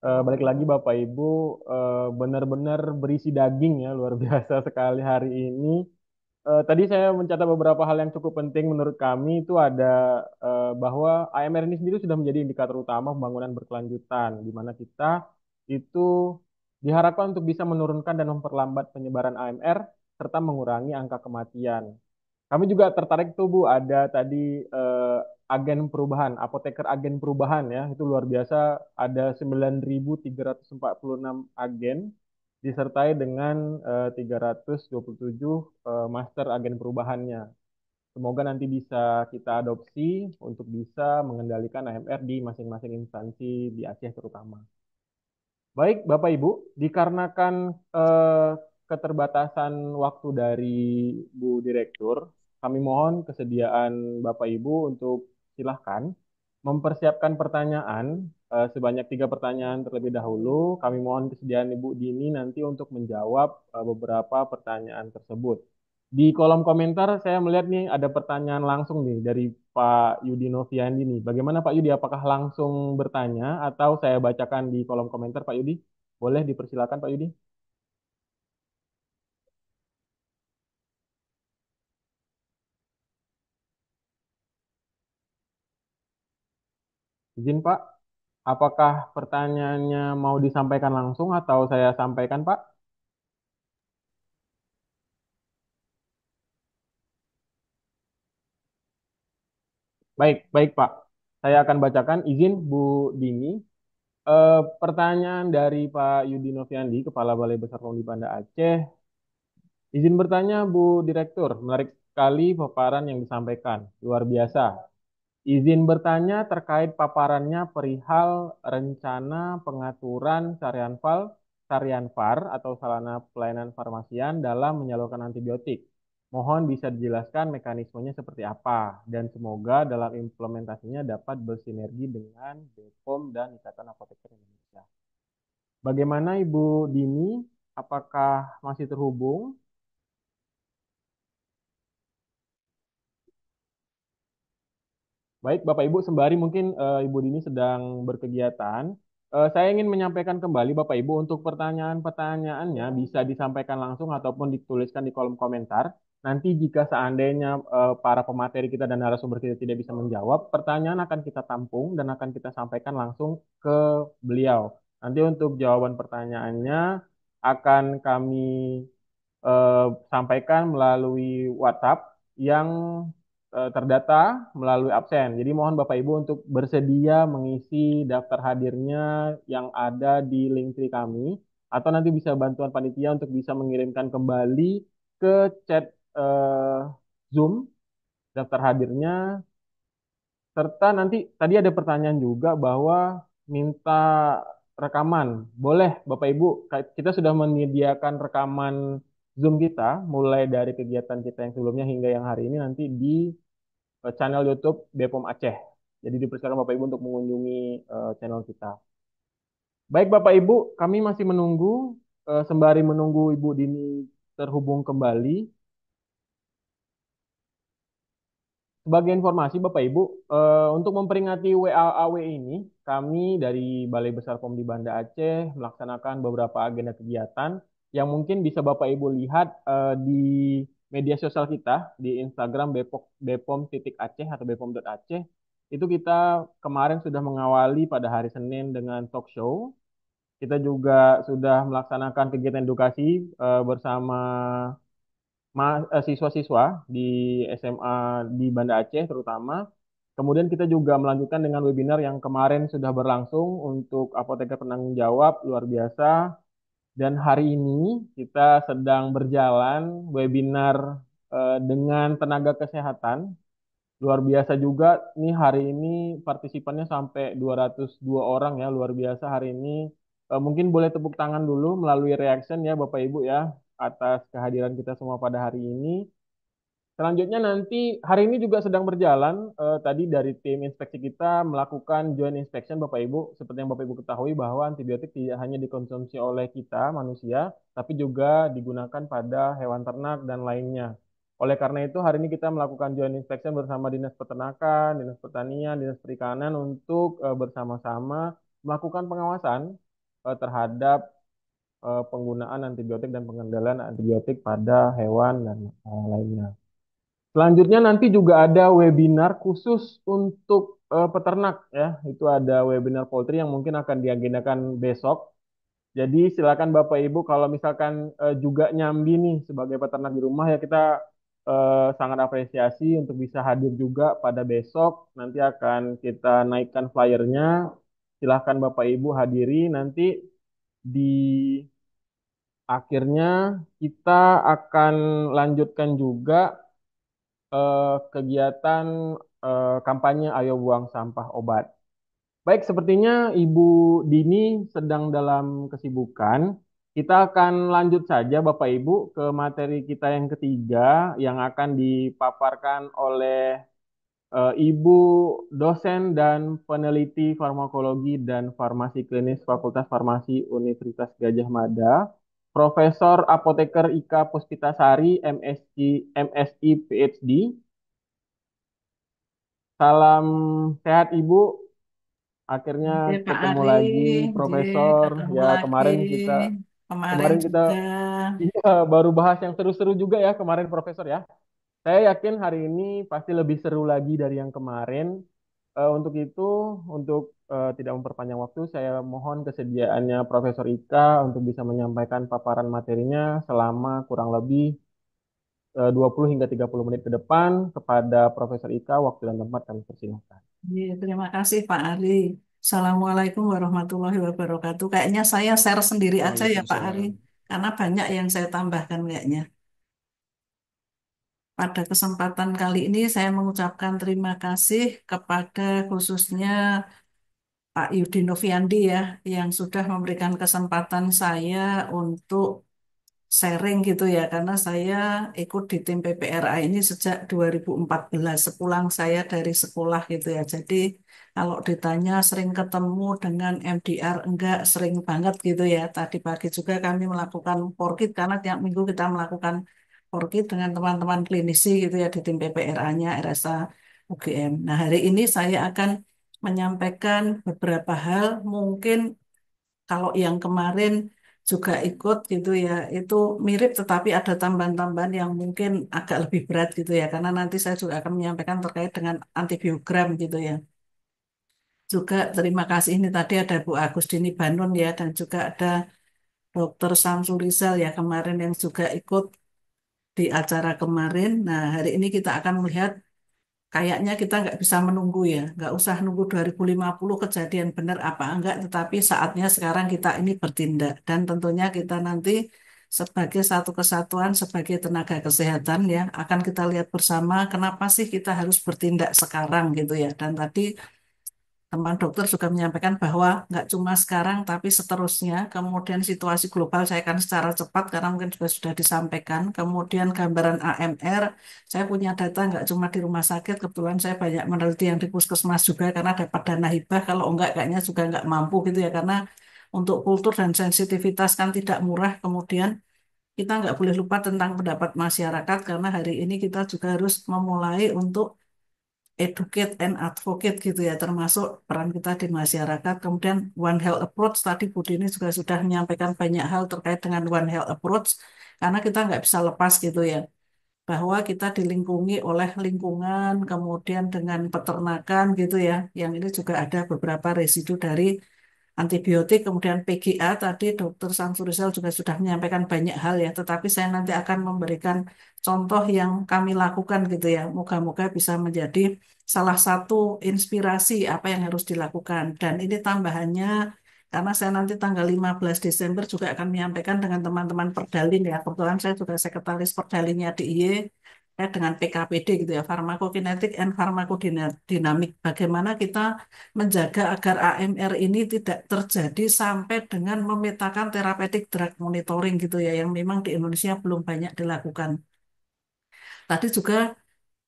Balik lagi Bapak Ibu, benar-benar berisi daging ya, luar biasa sekali hari ini. Tadi saya mencatat beberapa hal yang cukup penting menurut kami itu ada bahwa AMR ini sendiri sudah menjadi indikator utama pembangunan berkelanjutan, di mana kita itu diharapkan untuk bisa menurunkan dan memperlambat penyebaran AMR serta mengurangi angka kematian. Kami juga tertarik tuh Bu, ada tadi agen perubahan, apoteker agen perubahan ya, itu luar biasa, ada 9.346 agen disertai dengan 327 master agen perubahannya. Semoga nanti bisa kita adopsi untuk bisa mengendalikan AMR di masing-masing instansi di Aceh terutama. Baik, Bapak Ibu, dikarenakan keterbatasan waktu dari Bu Direktur, kami mohon kesediaan Bapak Ibu untuk silahkan mempersiapkan pertanyaan sebanyak 3 pertanyaan terlebih dahulu. Kami mohon kesediaan Ibu Dini nanti untuk menjawab beberapa pertanyaan tersebut. Di kolom komentar saya melihat nih ada pertanyaan langsung nih dari Pak Yudi Noviandi nih. Bagaimana Pak Yudi? Apakah langsung bertanya atau saya bacakan di kolom komentar Pak Yudi? Boleh dipersilakan Pak Yudi. Izin Pak, apakah pertanyaannya mau disampaikan langsung atau saya sampaikan Pak? Baik, baik Pak. Saya akan bacakan izin Bu Dini. Pertanyaan dari Pak Yudi Noviandi, Kepala Balai Besar Pemdi Banda Aceh. Izin bertanya Bu Direktur, menarik sekali paparan yang disampaikan. Luar biasa. Izin bertanya terkait paparannya perihal rencana pengaturan Saryanfar atau sarana pelayanan farmasian dalam menyalurkan antibiotik. Mohon bisa dijelaskan mekanismenya seperti apa dan semoga dalam implementasinya dapat bersinergi dengan BPOM dan Ikatan Apoteker Indonesia. Bagaimana Ibu Dini? Apakah masih terhubung? Baik, Bapak Ibu, sembari mungkin Ibu Dini sedang berkegiatan, saya ingin menyampaikan kembali Bapak Ibu untuk pertanyaan-pertanyaannya bisa disampaikan langsung ataupun dituliskan di kolom komentar. Nanti jika seandainya para pemateri kita dan narasumber kita tidak bisa menjawab, pertanyaan akan kita tampung dan akan kita sampaikan langsung ke beliau. Nanti untuk jawaban pertanyaannya akan kami sampaikan melalui WhatsApp yang terdata melalui absen. Jadi mohon Bapak Ibu untuk bersedia mengisi daftar hadirnya yang ada di link tree kami atau nanti bisa bantuan panitia untuk bisa mengirimkan kembali ke chat Zoom daftar hadirnya serta nanti tadi ada pertanyaan juga bahwa minta rekaman. Boleh Bapak Ibu, kita sudah menyediakan rekaman Zoom kita mulai dari kegiatan kita yang sebelumnya hingga yang hari ini nanti di channel YouTube Bepom Aceh. Jadi dipersilakan Bapak Ibu untuk mengunjungi channel kita. Baik Bapak Ibu, kami masih menunggu sembari menunggu Ibu Dini terhubung kembali. Sebagai informasi Bapak Ibu, untuk memperingati WAAW ini, kami dari Balai Besar Pom di Banda Aceh melaksanakan beberapa agenda kegiatan yang mungkin bisa Bapak Ibu lihat di media sosial kita, di Instagram Bepom.Aceh atau bepom.aceh. Itu kita kemarin sudah mengawali pada hari Senin dengan talk show. Kita juga sudah melaksanakan kegiatan edukasi bersama siswa-siswa di SMA di Banda Aceh terutama. Kemudian kita juga melanjutkan dengan webinar yang kemarin sudah berlangsung untuk apoteker penanggung jawab luar biasa. Dan hari ini kita sedang berjalan webinar dengan tenaga kesehatan. Luar biasa juga nih hari ini partisipannya sampai 202 orang ya, luar biasa hari ini. Mungkin boleh tepuk tangan dulu melalui reaction ya Bapak Ibu ya atas kehadiran kita semua pada hari ini. Selanjutnya nanti hari ini juga sedang berjalan tadi dari tim inspeksi kita melakukan joint inspection Bapak Ibu. Seperti yang Bapak Ibu ketahui bahwa antibiotik tidak hanya dikonsumsi oleh kita manusia, tapi juga digunakan pada hewan ternak dan lainnya. Oleh karena itu hari ini kita melakukan joint inspection bersama Dinas Peternakan, Dinas Pertanian, Dinas Perikanan untuk bersama-sama melakukan pengawasan terhadap penggunaan antibiotik dan pengendalian antibiotik pada hewan dan lainnya. Selanjutnya nanti juga ada webinar khusus untuk peternak ya. Itu ada webinar poultry yang mungkin akan diagendakan besok. Jadi silakan Bapak Ibu kalau misalkan juga nyambi nih sebagai peternak di rumah ya kita sangat apresiasi untuk bisa hadir juga pada besok. Nanti akan kita naikkan flyernya. Silahkan Bapak Ibu hadiri nanti di akhirnya kita akan lanjutkan juga kegiatan kampanye Ayo Buang Sampah Obat. Baik, sepertinya Ibu Dini sedang dalam kesibukan. Kita akan lanjut saja Bapak Ibu ke materi kita yang ketiga yang akan dipaparkan oleh Ibu dosen dan peneliti farmakologi dan farmasi klinis Fakultas Farmasi Universitas Gajah Mada, Profesor Apoteker Ika Puspitasari, MSc PhD. Salam sehat Ibu. Akhirnya Oke, Pak ketemu Ari, lagi oke, Profesor. ketemu Ya lagi. kemarin kita Kemarin kemarin kita juga. iya, baru bahas yang seru-seru juga ya kemarin Profesor ya. Saya yakin hari ini pasti lebih seru lagi dari yang kemarin. Untuk itu, untuk tidak memperpanjang waktu, saya mohon kesediaannya Profesor Ika untuk bisa menyampaikan paparan materinya selama kurang lebih 20 hingga 30 menit ke depan. Kepada Profesor Ika, waktu dan tempat kami persilahkan. Iya, terima kasih Pak Ari. Assalamualaikum warahmatullahi wabarakatuh. Kayaknya saya share sendiri aja ya Pak Ari, Waalaikumsalam. karena banyak yang saya tambahkan kayaknya. Pada kesempatan kali ini saya mengucapkan terima kasih kepada khususnya Pak Yudi Noviandi ya, yang sudah memberikan kesempatan saya untuk sharing gitu ya, karena saya ikut di tim PPRA ini sejak 2014 sepulang saya dari sekolah gitu ya. Jadi kalau ditanya sering ketemu dengan MDR, enggak sering banget gitu ya. Tadi pagi juga kami melakukan porkit karena tiap minggu kita melakukan porkit dengan teman-teman klinisi gitu ya di tim PPRA-nya RSA UGM. Nah, hari ini saya akan menyampaikan beberapa hal mungkin kalau yang kemarin juga ikut gitu ya, itu mirip tetapi ada tambahan-tambahan yang mungkin agak lebih berat gitu ya, karena nanti saya juga akan menyampaikan terkait dengan antibiogram gitu ya. Juga terima kasih ini tadi ada Bu Agustini Banun ya, dan juga ada Dr. Samsul Rizal ya kemarin yang juga ikut di acara kemarin. Nah, hari ini kita akan melihat kayaknya kita nggak bisa menunggu ya, nggak usah nunggu 2050 kejadian benar apa enggak, tetapi saatnya sekarang kita ini bertindak. Dan tentunya kita nanti sebagai satu kesatuan, sebagai tenaga kesehatan ya, akan kita lihat bersama kenapa sih kita harus bertindak sekarang gitu ya. Dan tadi teman dokter juga menyampaikan bahwa nggak cuma sekarang tapi seterusnya. Kemudian situasi global saya akan secara cepat karena mungkin juga sudah disampaikan. Kemudian gambaran AMR, saya punya data nggak cuma di rumah sakit. Kebetulan saya banyak meneliti yang di puskesmas juga karena dapat dana hibah. Kalau enggak kayaknya juga nggak mampu gitu ya, karena untuk kultur dan sensitivitas kan tidak murah. Kemudian kita nggak boleh lupa tentang pendapat masyarakat karena hari ini kita juga harus memulai untuk educate and advocate gitu ya, termasuk peran kita di masyarakat. Kemudian One Health Approach, tadi Bu Dini juga sudah menyampaikan banyak hal terkait dengan One Health Approach, karena kita nggak bisa lepas gitu ya, bahwa kita dilingkungi oleh lingkungan, kemudian dengan peternakan gitu ya, yang ini juga ada beberapa residu dari antibiotik, kemudian PGA tadi Dokter Samsurizal juga sudah menyampaikan banyak hal ya, tetapi saya nanti akan memberikan contoh yang kami lakukan gitu ya. Moga-moga bisa menjadi salah satu inspirasi apa yang harus dilakukan. Dan ini tambahannya karena saya nanti tanggal 15 Desember juga akan menyampaikan dengan teman-teman Perdalin ya. Kebetulan saya juga sekretaris Perdalinnya di IY dengan PKPD gitu ya, farmakokinetik and farmakodinamik. Bagaimana kita menjaga agar AMR ini tidak terjadi sampai dengan memetakan therapeutic drug monitoring gitu ya, yang memang di Indonesia belum banyak dilakukan. Tadi juga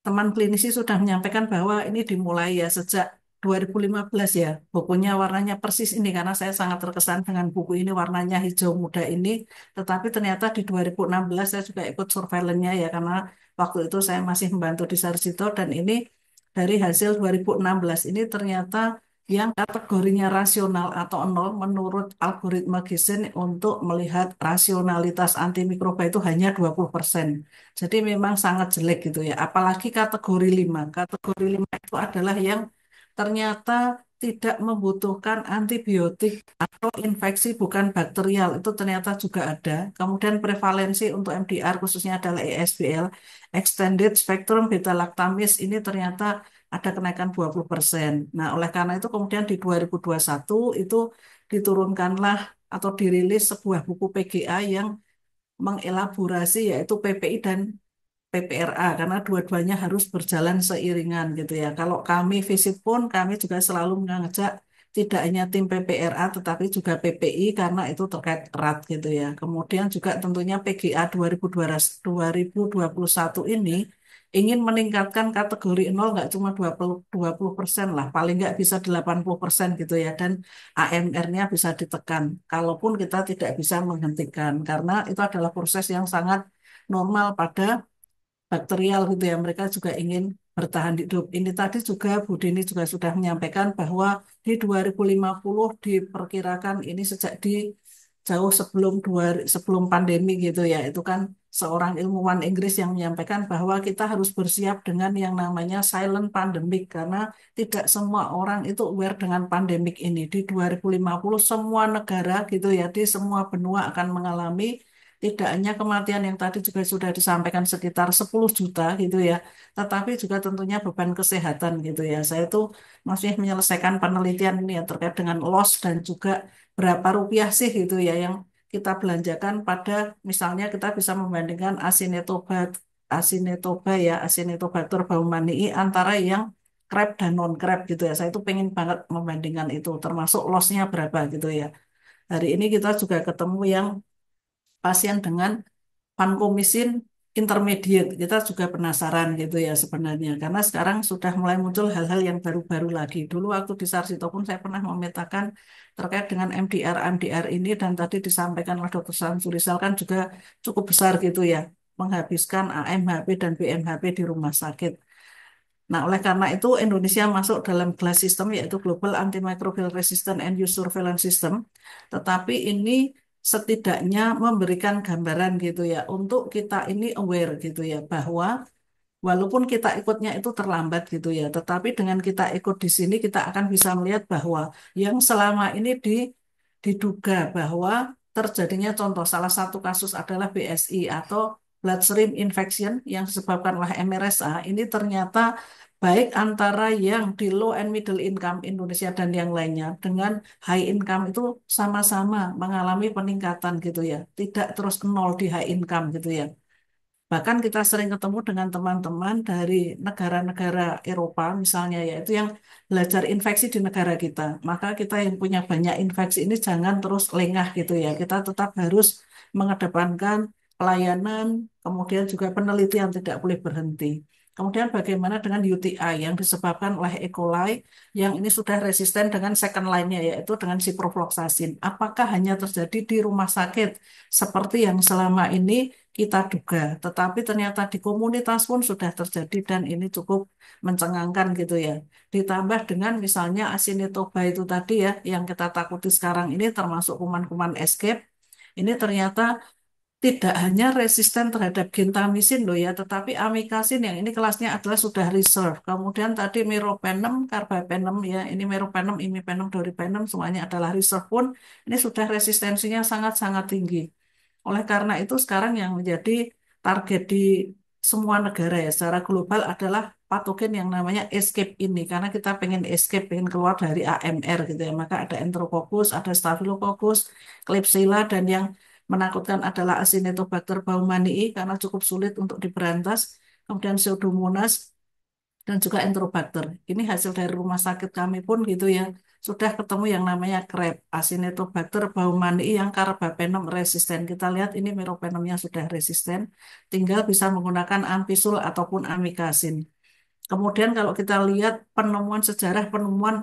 teman klinisi sudah menyampaikan bahwa ini dimulai ya sejak 2015 ya. Bukunya warnanya persis ini karena saya sangat terkesan dengan buku ini warnanya hijau muda ini. Tetapi ternyata di 2016 saya juga ikut surveillance-nya ya karena waktu itu saya masih membantu di Sarjito dan ini dari hasil 2016 ini ternyata yang kategorinya rasional atau nol menurut algoritma Gisen untuk melihat rasionalitas antimikroba itu hanya 20%. Jadi memang sangat jelek gitu ya. Apalagi kategori 5. Kategori 5 itu adalah yang ternyata tidak membutuhkan antibiotik atau infeksi bukan bakterial. Itu ternyata juga ada. Kemudian prevalensi untuk MDR khususnya adalah ESBL, Extended Spectrum Beta Lactamase ini ternyata ada kenaikan 20%. Nah, oleh karena itu kemudian di 2021 itu diturunkanlah atau dirilis sebuah buku PGA yang mengelaborasi yaitu PPI dan PPRA karena dua-duanya harus berjalan seiringan gitu ya. Kalau kami visit pun kami juga selalu mengajak tidak hanya tim PPRA tetapi juga PPI karena itu terkait erat gitu ya. Kemudian juga tentunya PGA 2021 ini ingin meningkatkan kategori nol nggak cuma 20% lah, paling nggak bisa 80% gitu ya. Dan AMR-nya bisa ditekan. Kalaupun kita tidak bisa menghentikan karena itu adalah proses yang sangat normal pada bakterial gitu ya. Mereka juga ingin bertahan hidup. Ini tadi juga Bu Dini juga sudah menyampaikan bahwa di 2050 diperkirakan ini sejak di jauh sebelum pandemi gitu ya. Itu kan seorang ilmuwan Inggris yang menyampaikan bahwa kita harus bersiap dengan yang namanya silent pandemic karena tidak semua orang itu aware dengan pandemik ini. Di 2050 semua negara gitu ya, di semua benua akan mengalami tidak hanya kematian yang tadi juga sudah disampaikan sekitar 10 juta gitu ya, tetapi juga tentunya beban kesehatan gitu ya. Saya tuh masih menyelesaikan penelitian ini ya terkait dengan loss dan juga berapa rupiah sih gitu ya yang kita belanjakan pada misalnya kita bisa membandingkan asinetoba ya, Acinetobacter baumannii antara yang Kreb dan non Kreb gitu ya. Saya tuh pengen banget membandingkan itu termasuk lossnya berapa gitu ya. Hari ini kita juga ketemu yang pasien dengan vancomycin intermediate. Kita juga penasaran gitu ya sebenarnya. Karena sekarang sudah mulai muncul hal-hal yang baru-baru lagi. Dulu waktu di Sarsito pun saya pernah memetakan terkait dengan MDR ini dan tadi disampaikan oleh Dr. Samsurizal kan juga cukup besar gitu ya. Menghabiskan AMHP dan BMHP di rumah sakit. Nah, oleh karena itu Indonesia masuk dalam GLASS system yaitu Global Antimicrobial Resistant and Use Surveillance System. Tetapi ini setidaknya memberikan gambaran gitu ya untuk kita ini aware gitu ya bahwa walaupun kita ikutnya itu terlambat gitu ya, tetapi dengan kita ikut di sini kita akan bisa melihat bahwa yang selama ini diduga bahwa terjadinya contoh salah satu kasus adalah BSI atau bloodstream infection yang disebabkan oleh MRSA ini ternyata baik antara yang di low and middle income Indonesia dan yang lainnya dengan high income itu sama-sama mengalami peningkatan gitu ya, tidak terus nol di high income gitu ya. Bahkan kita sering ketemu dengan teman-teman dari negara-negara Eropa misalnya yaitu yang belajar infeksi di negara kita. Maka kita yang punya banyak infeksi ini jangan terus lengah gitu ya. Kita tetap harus mengedepankan pelayanan, kemudian juga penelitian tidak boleh berhenti. Kemudian bagaimana dengan UTI yang disebabkan oleh E. coli yang ini sudah resisten dengan second line-nya yaitu dengan ciprofloxacin. Apakah hanya terjadi di rumah sakit seperti yang selama ini kita duga, tetapi ternyata di komunitas pun sudah terjadi dan ini cukup mencengangkan gitu ya. Ditambah dengan misalnya Acinetobacter itu tadi ya, yang kita takuti sekarang ini termasuk kuman-kuman escape, ini ternyata tidak hanya resisten terhadap gentamisin loh ya, tetapi amikasin yang ini kelasnya adalah sudah reserve. Kemudian tadi meropenem, carbapenem ya, ini meropenem, imipenem, doripenem semuanya adalah reserve pun ini sudah resistensinya sangat-sangat tinggi. Oleh karena itu sekarang yang menjadi target di semua negara ya secara global adalah patogen yang namanya escape ini karena kita pengen escape, pengen keluar dari AMR gitu ya. Maka ada Enterococcus, ada Staphylococcus, Klebsiella dan yang menakutkan adalah Acinetobacter baumannii karena cukup sulit untuk diberantas. Kemudian Pseudomonas dan juga Enterobacter. Ini hasil dari rumah sakit kami pun gitu ya. Sudah ketemu yang namanya CREB, Acinetobacter baumannii yang carbapenem resisten. Kita lihat ini meropenemnya sudah resisten, tinggal bisa menggunakan ampisul ataupun amikasin. Kemudian kalau kita lihat penemuan sejarah penemuan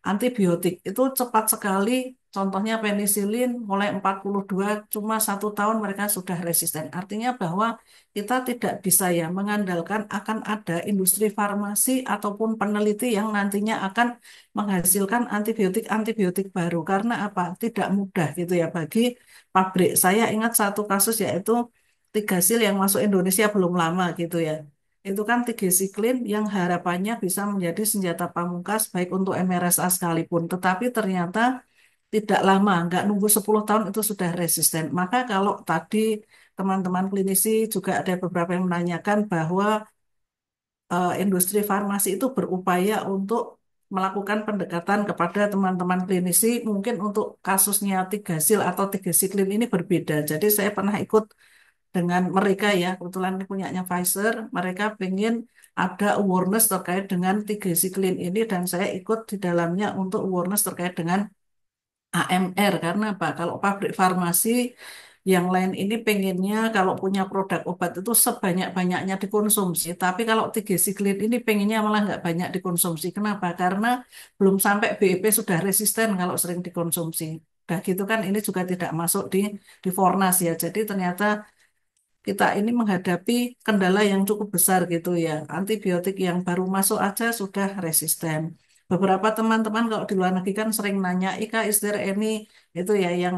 antibiotik itu cepat sekali. Contohnya penisilin mulai 42 cuma 1 tahun mereka sudah resisten. Artinya bahwa kita tidak bisa ya mengandalkan akan ada industri farmasi ataupun peneliti yang nantinya akan menghasilkan antibiotik-antibiotik baru. Karena apa? Tidak mudah gitu ya bagi pabrik. Saya ingat satu kasus yaitu Tigasil yang masuk Indonesia belum lama gitu ya. Itu kan tigecycline yang harapannya bisa menjadi senjata pamungkas baik untuk MRSA sekalipun. Tetapi ternyata tidak lama, nggak nunggu 10 tahun itu sudah resisten. Maka kalau tadi teman-teman klinisi juga ada beberapa yang menanyakan bahwa industri farmasi itu berupaya untuk melakukan pendekatan kepada teman-teman klinisi, mungkin untuk kasusnya Tigasil atau tigecycline ini berbeda. Jadi saya pernah ikut dengan mereka ya, kebetulan ini punyanya Pfizer, mereka pengen ada awareness terkait dengan tigecycline ini dan saya ikut di dalamnya untuk awareness terkait dengan AMR karena apa? Kalau pabrik farmasi yang lain ini pengennya kalau punya produk obat itu sebanyak-banyaknya dikonsumsi, tapi kalau tigecycline ini pengennya malah nggak banyak dikonsumsi. Kenapa? Karena belum sampai BEP sudah resisten kalau sering dikonsumsi. Udah gitu kan ini juga tidak masuk di Fornas ya. Jadi ternyata kita ini menghadapi kendala yang cukup besar gitu ya. Antibiotik yang baru masuk aja sudah resisten. Beberapa teman-teman kalau di luar negeri kan sering nanya, Ika, is there any itu ya yang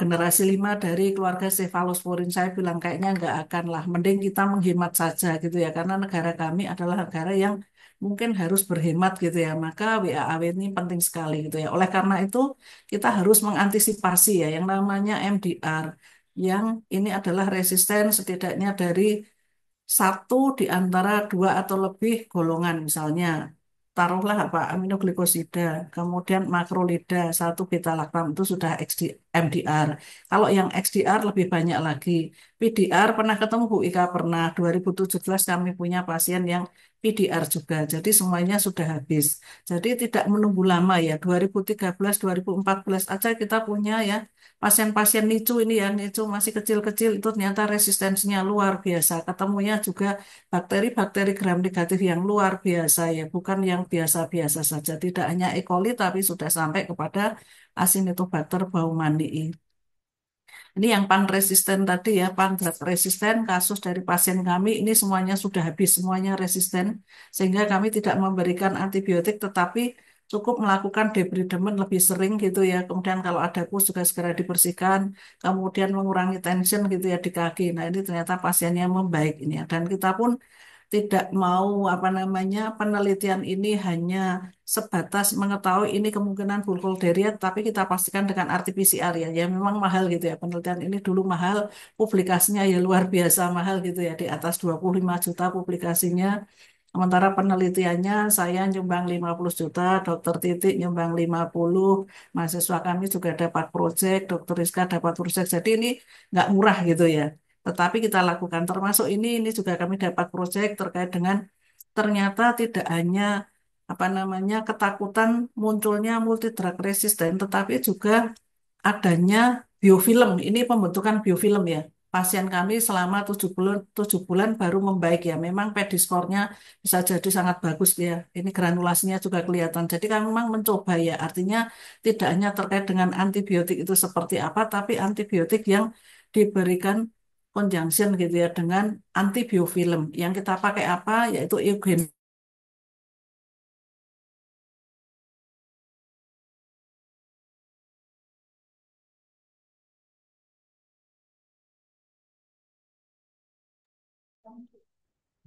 generasi 5 dari keluarga Cephalosporin. Saya bilang kayaknya nggak akan lah. Mending kita menghemat saja gitu ya. Karena negara kami adalah negara yang mungkin harus berhemat gitu ya. Maka WAAW ini penting sekali gitu ya. Oleh karena itu kita harus mengantisipasi ya yang namanya MDR. Yang ini adalah resisten setidaknya dari satu di antara dua atau lebih golongan misalnya taruhlah apa aminoglikosida kemudian makrolida satu beta laktam itu sudah MDR. Kalau yang XDR lebih banyak lagi. PDR pernah ketemu Bu Ika pernah 2017 kami punya pasien yang PDR juga. Jadi semuanya sudah habis. Jadi tidak menunggu lama ya 2013 2014 aja kita punya ya pasien-pasien NICU ini ya NICU masih kecil-kecil itu ternyata resistensinya luar biasa. Ketemunya juga bakteri-bakteri gram negatif yang luar biasa ya, bukan yang biasa-biasa saja. Tidak hanya E. coli tapi sudah sampai kepada Acinetobacter baumannii. Ini yang pan resisten tadi ya, pan drug resisten kasus dari pasien kami ini semuanya sudah habis, semuanya resisten sehingga kami tidak memberikan antibiotik tetapi cukup melakukan debridement lebih sering gitu ya. Kemudian kalau ada pus juga segera dibersihkan, kemudian mengurangi tension gitu ya di kaki. Nah, ini ternyata pasiennya membaik ini ya. Dan kita pun tidak mau apa namanya penelitian ini hanya sebatas mengetahui ini kemungkinan Burkholderia, tapi kita pastikan dengan RT-PCR ya. Ya memang mahal gitu ya penelitian ini dulu mahal, publikasinya ya luar biasa mahal gitu ya di atas 25 juta publikasinya. Sementara penelitiannya saya nyumbang 50 juta, dokter Titik nyumbang 50, mahasiswa kami juga dapat proyek, dokter Rizka dapat proyek. Jadi ini nggak murah gitu ya. Tetapi kita lakukan termasuk ini juga kami dapat proyek terkait dengan ternyata tidak hanya apa namanya ketakutan munculnya multi drug resisten, tetapi juga adanya biofilm. Ini pembentukan biofilm ya. Pasien kami selama 7 bulan baru membaik ya. Memang PEDI skornya bisa jadi sangat bagus ya. Ini granulasinya juga kelihatan. Jadi kami memang mencoba ya. Artinya tidak hanya terkait dengan antibiotik itu seperti apa, tapi antibiotik yang diberikan conjunction gitu ya dengan antibiofilm. Yang kita pakai apa? Yaitu eugen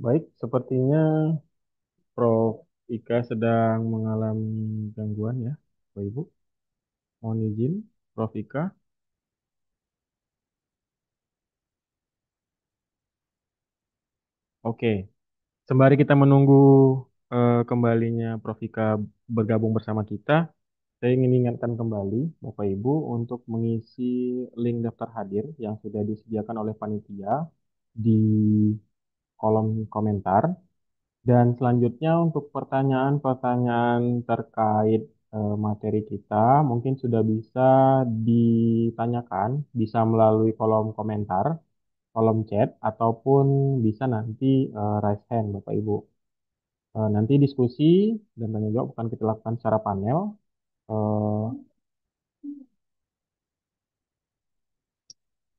Baik, sepertinya Prof. Ika sedang mengalami gangguan ya, Bapak Ibu. Mohon izin, Prof. Ika. Oke, sembari kita menunggu kembalinya Prof. Ika bergabung bersama kita, saya ingin ingatkan kembali Bapak Ibu untuk mengisi link daftar hadir yang sudah disediakan oleh panitia di kolom komentar. Dan selanjutnya untuk pertanyaan-pertanyaan terkait materi kita mungkin sudah bisa ditanyakan, bisa melalui kolom komentar, kolom chat, ataupun bisa nanti raise hand Bapak Ibu. Nanti diskusi dan tanya jawab akan kita lakukan secara panel. Eh,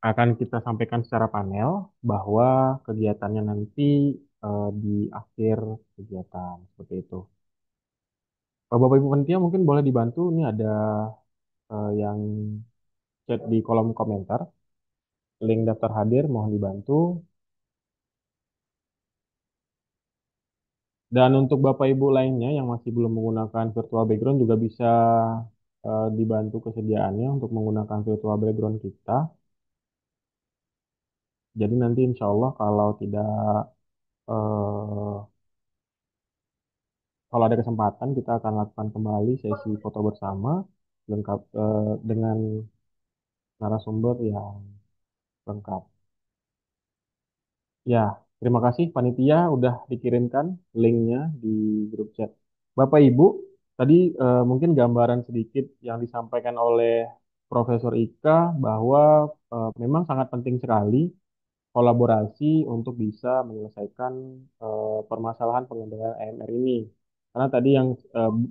Akan kita sampaikan secara panel bahwa kegiatannya nanti di akhir kegiatan seperti itu. Bapak Ibu panitia mungkin boleh dibantu, ini ada yang chat di kolom komentar, link daftar hadir mohon dibantu. Dan untuk Bapak Ibu lainnya yang masih belum menggunakan virtual background juga bisa dibantu kesediaannya untuk menggunakan virtual background kita. Jadi nanti insya Allah eh, kalau ada kesempatan kita akan lakukan kembali sesi foto bersama lengkap dengan narasumber yang lengkap. Ya, terima kasih panitia udah dikirimkan linknya di grup chat. Bapak Ibu, tadi mungkin gambaran sedikit yang disampaikan oleh Profesor Ika bahwa memang sangat penting sekali kolaborasi untuk bisa menyelesaikan permasalahan pengendalian AMR ini. Karena tadi yang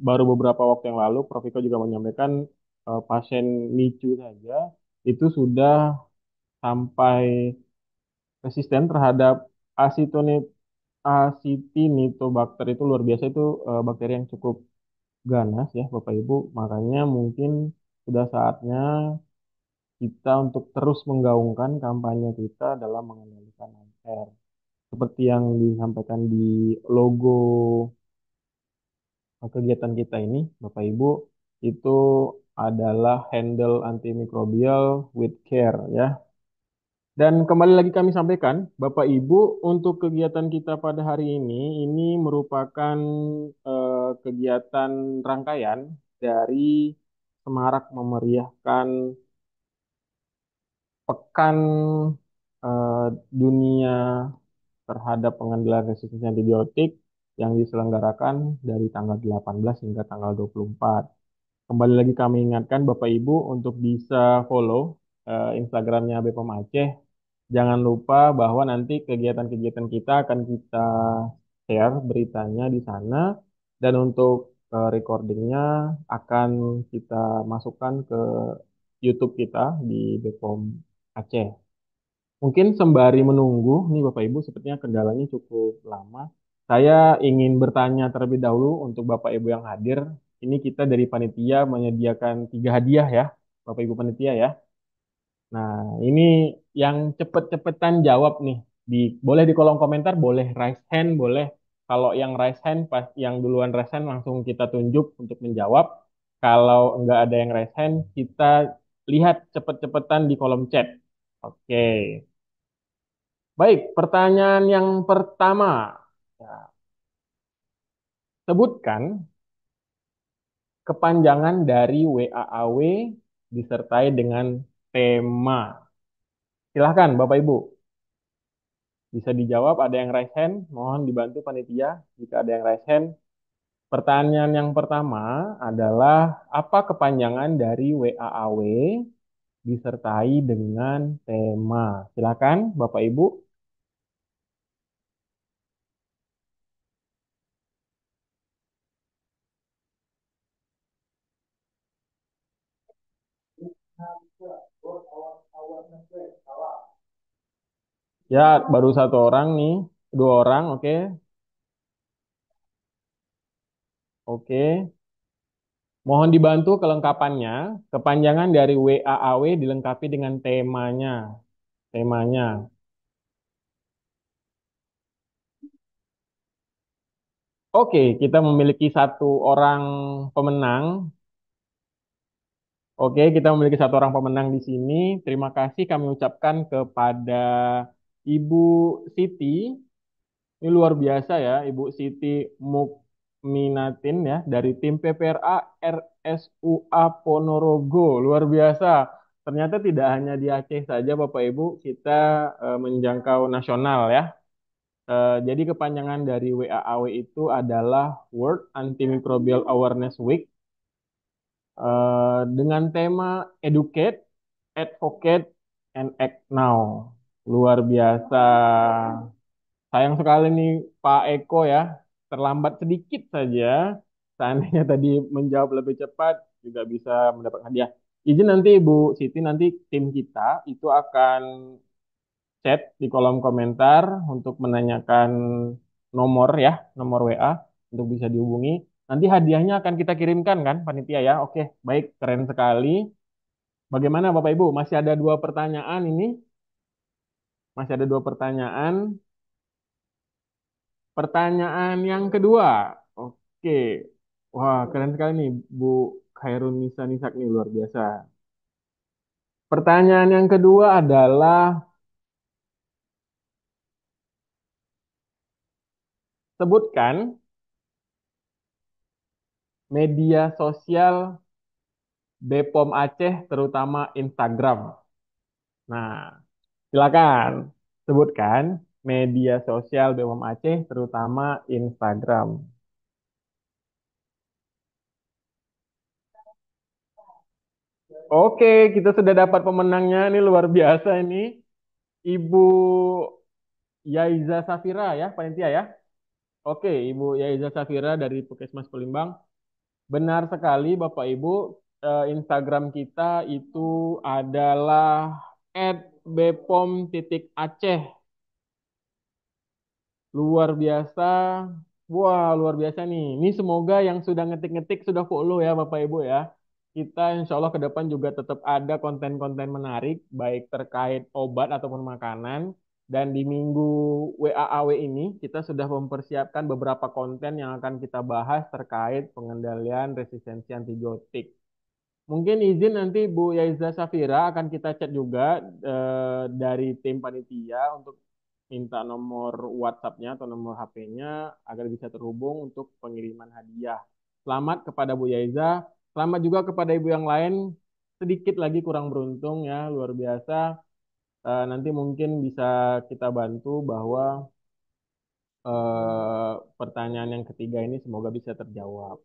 baru beberapa waktu yang lalu Prof. Ika juga menyampaikan pasien NICU saja itu sudah sampai resisten terhadap asitonit Asitinitobacter itu luar biasa itu bakteri yang cukup ganas ya Bapak Ibu. Makanya mungkin sudah saatnya kita untuk terus menggaungkan kampanye kita dalam mengendalikan AMR. Seperti yang disampaikan di logo kegiatan kita ini, Bapak Ibu, itu adalah handle antimikrobial with care ya. Dan kembali lagi kami sampaikan, Bapak Ibu, untuk kegiatan kita pada hari ini merupakan kegiatan rangkaian dari Semarak memeriahkan Pekan Dunia terhadap pengendalian resistensi antibiotik yang diselenggarakan dari tanggal 18 hingga tanggal 24. Kembali lagi kami ingatkan Bapak Ibu untuk bisa follow Instagramnya BPOM Aceh. Jangan lupa bahwa nanti kegiatan-kegiatan kita akan kita share beritanya di sana dan untuk recordingnya akan kita masukkan ke YouTube kita di BPOM Aceh. Mungkin sembari menunggu, nih Bapak Ibu sepertinya kendalanya cukup lama. Saya ingin bertanya terlebih dahulu untuk Bapak Ibu yang hadir. Ini kita dari panitia menyediakan 3 hadiah ya, Bapak Ibu panitia ya. Nah, ini yang cepet-cepetan jawab nih. Boleh di kolom komentar, boleh raise hand, boleh. Kalau yang raise hand, pas yang duluan raise hand langsung kita tunjuk untuk menjawab. Kalau nggak ada yang raise hand, kita lihat cepet-cepetan di kolom chat. Oke. Baik, pertanyaan yang pertama. Ya, sebutkan kepanjangan dari WAAW disertai dengan tema. Silahkan, Bapak Ibu. Bisa dijawab, ada yang raise hand. Mohon dibantu panitia jika ada yang raise hand. Pertanyaan yang pertama adalah apa kepanjangan dari WAAW disertai dengan tema? Silakan, Bapak Ibu. Ya, baru 1 orang nih. 2 orang, oke. Oke. Mohon dibantu kelengkapannya. Kepanjangan dari WAAW dilengkapi dengan temanya. Temanya. Oke, kita memiliki satu orang pemenang. Oke, kita memiliki satu orang pemenang di sini. Terima kasih kami ucapkan kepada Ibu Siti. Ini luar biasa ya, Ibu Siti Mukminatin ya dari tim PPRA RSUA Ponorogo. Luar biasa. Ternyata tidak hanya di Aceh saja Bapak Ibu, kita menjangkau nasional ya. Jadi kepanjangan dari WAAW itu adalah World Antimicrobial Awareness Week dengan tema Educate, Advocate, and Act Now. Luar biasa. Sayang sekali nih Pak Eko ya, terlambat sedikit saja. Seandainya tadi menjawab lebih cepat, juga bisa mendapat hadiah. Izin nanti Ibu Siti, nanti tim kita itu akan chat di kolom komentar untuk menanyakan nomor ya, nomor WA untuk bisa dihubungi. Nanti hadiahnya akan kita kirimkan kan, panitia ya. Oke, baik, keren sekali. Bagaimana Bapak Ibu? Masih ada dua pertanyaan ini. Masih ada dua pertanyaan. Pertanyaan yang kedua. Oke. Wah, keren sekali nih Bu Khairun Nisa Nisak nih luar biasa. Pertanyaan yang kedua adalah sebutkan media sosial BPOM Aceh terutama Instagram. Nah, silakan sebutkan media sosial BPOM Aceh terutama Instagram. Oke, kita sudah dapat pemenangnya. Ini luar biasa ini. Ibu Yaiza Safira ya, panitia ya. Oke, Ibu Yaiza Safira dari Puskesmas Pelimbang. Benar sekali Bapak Ibu, Instagram kita itu adalah @bepom.aceh. Luar biasa. Wah, luar biasa nih. Ini semoga yang sudah ngetik-ngetik sudah follow ya Bapak Ibu ya. Kita insya Allah ke depan juga tetap ada konten-konten menarik, baik terkait obat ataupun makanan. Dan di minggu WAAW ini kita sudah mempersiapkan beberapa konten yang akan kita bahas terkait pengendalian resistensi antibiotik. Mungkin izin nanti Bu Yaiza Safira akan kita chat juga dari tim panitia untuk minta nomor WhatsApp-nya atau nomor HP-nya agar bisa terhubung untuk pengiriman hadiah. Selamat kepada Bu Yaiza, selamat juga kepada ibu yang lain. Sedikit lagi kurang beruntung ya, luar biasa. Nanti mungkin bisa kita bantu bahwa pertanyaan yang ketiga ini semoga bisa terjawab.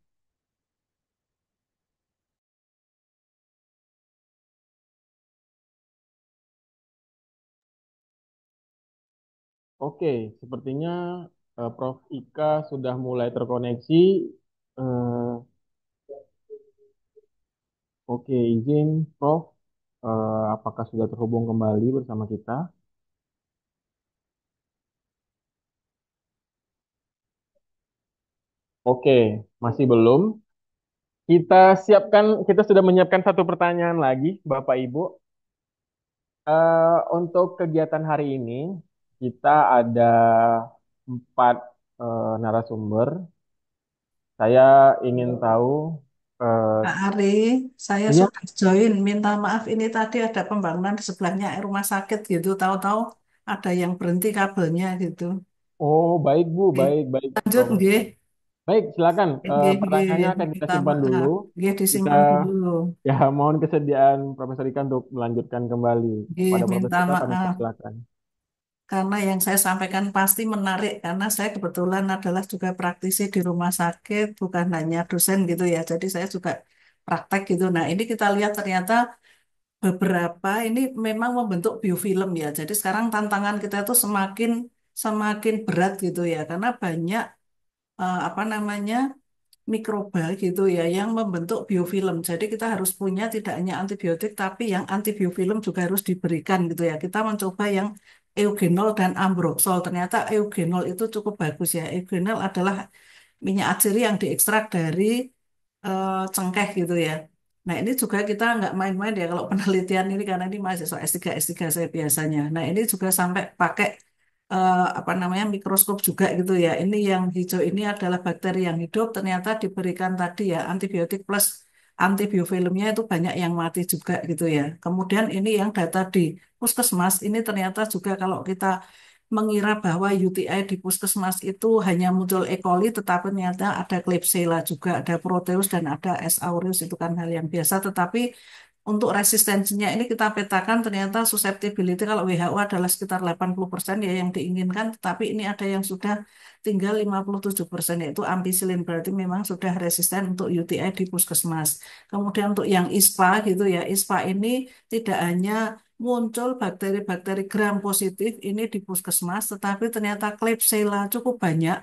Oke, sepertinya Prof. Ika sudah mulai terkoneksi. Eh, oke, izin Prof. Apakah sudah terhubung kembali bersama kita? Oke, masih belum. Kita sudah menyiapkan satu pertanyaan lagi, Bapak Ibu. Untuk kegiatan hari ini, kita ada 4 narasumber. Saya ingin tahu, eh, Pak Ari, saya iya, sudah join. Minta maaf ini tadi ada pembangunan di sebelahnya rumah sakit gitu. Tahu-tahu ada yang berhenti kabelnya gitu. oh baik Bu, Oke. baik, baik, Lanjut, Profesor. nggih. Baik, silakan. Nggih, nggih. Pertanyaannya akan kita Minta simpan dulu. maaf. Nggih, Kita disimpan dulu. ya mohon kesediaan Profesor Ika untuk melanjutkan kembali. Nggih, Pada Profesor minta Ika kami maaf. persilakan. Karena yang saya sampaikan pasti menarik. Karena saya kebetulan adalah juga praktisi di rumah sakit, bukan hanya dosen gitu ya. Jadi saya juga praktek gitu. Nah, ini kita lihat ternyata beberapa ini memang membentuk biofilm ya. Jadi sekarang tantangan kita itu semakin semakin berat gitu ya, karena banyak apa namanya mikroba gitu ya yang membentuk biofilm. Jadi kita harus punya tidak hanya antibiotik tapi yang anti biofilm juga harus diberikan gitu ya. Kita mencoba yang eugenol dan ambroxol. Ternyata eugenol itu cukup bagus ya. Eugenol adalah minyak atsiri yang diekstrak dari cengkeh gitu ya. Nah ini juga kita nggak main-main ya kalau penelitian ini karena ini mahasiswa S3 saya biasanya. Nah ini juga sampai pakai apa namanya mikroskop juga gitu ya. Ini yang hijau ini adalah bakteri yang hidup, ternyata diberikan tadi ya antibiotik plus antibiofilmnya itu banyak yang mati juga gitu ya. Kemudian ini yang data di puskesmas ini ternyata juga kalau kita mengira bahwa UTI di puskesmas itu hanya muncul E. coli, tetapi ternyata ada Klebsiella juga, ada Proteus dan ada S. aureus, itu kan hal yang biasa. Tetapi untuk resistensinya ini kita petakan ternyata susceptibility kalau WHO adalah sekitar 80% ya yang diinginkan, tetapi ini ada yang sudah tinggal 57% yaitu ampicillin, berarti memang sudah resisten untuk UTI di puskesmas. Kemudian untuk yang ISPA gitu ya, ISPA ini tidak hanya muncul bakteri-bakteri gram positif ini di puskesmas, tetapi ternyata Klebsiella cukup banyak.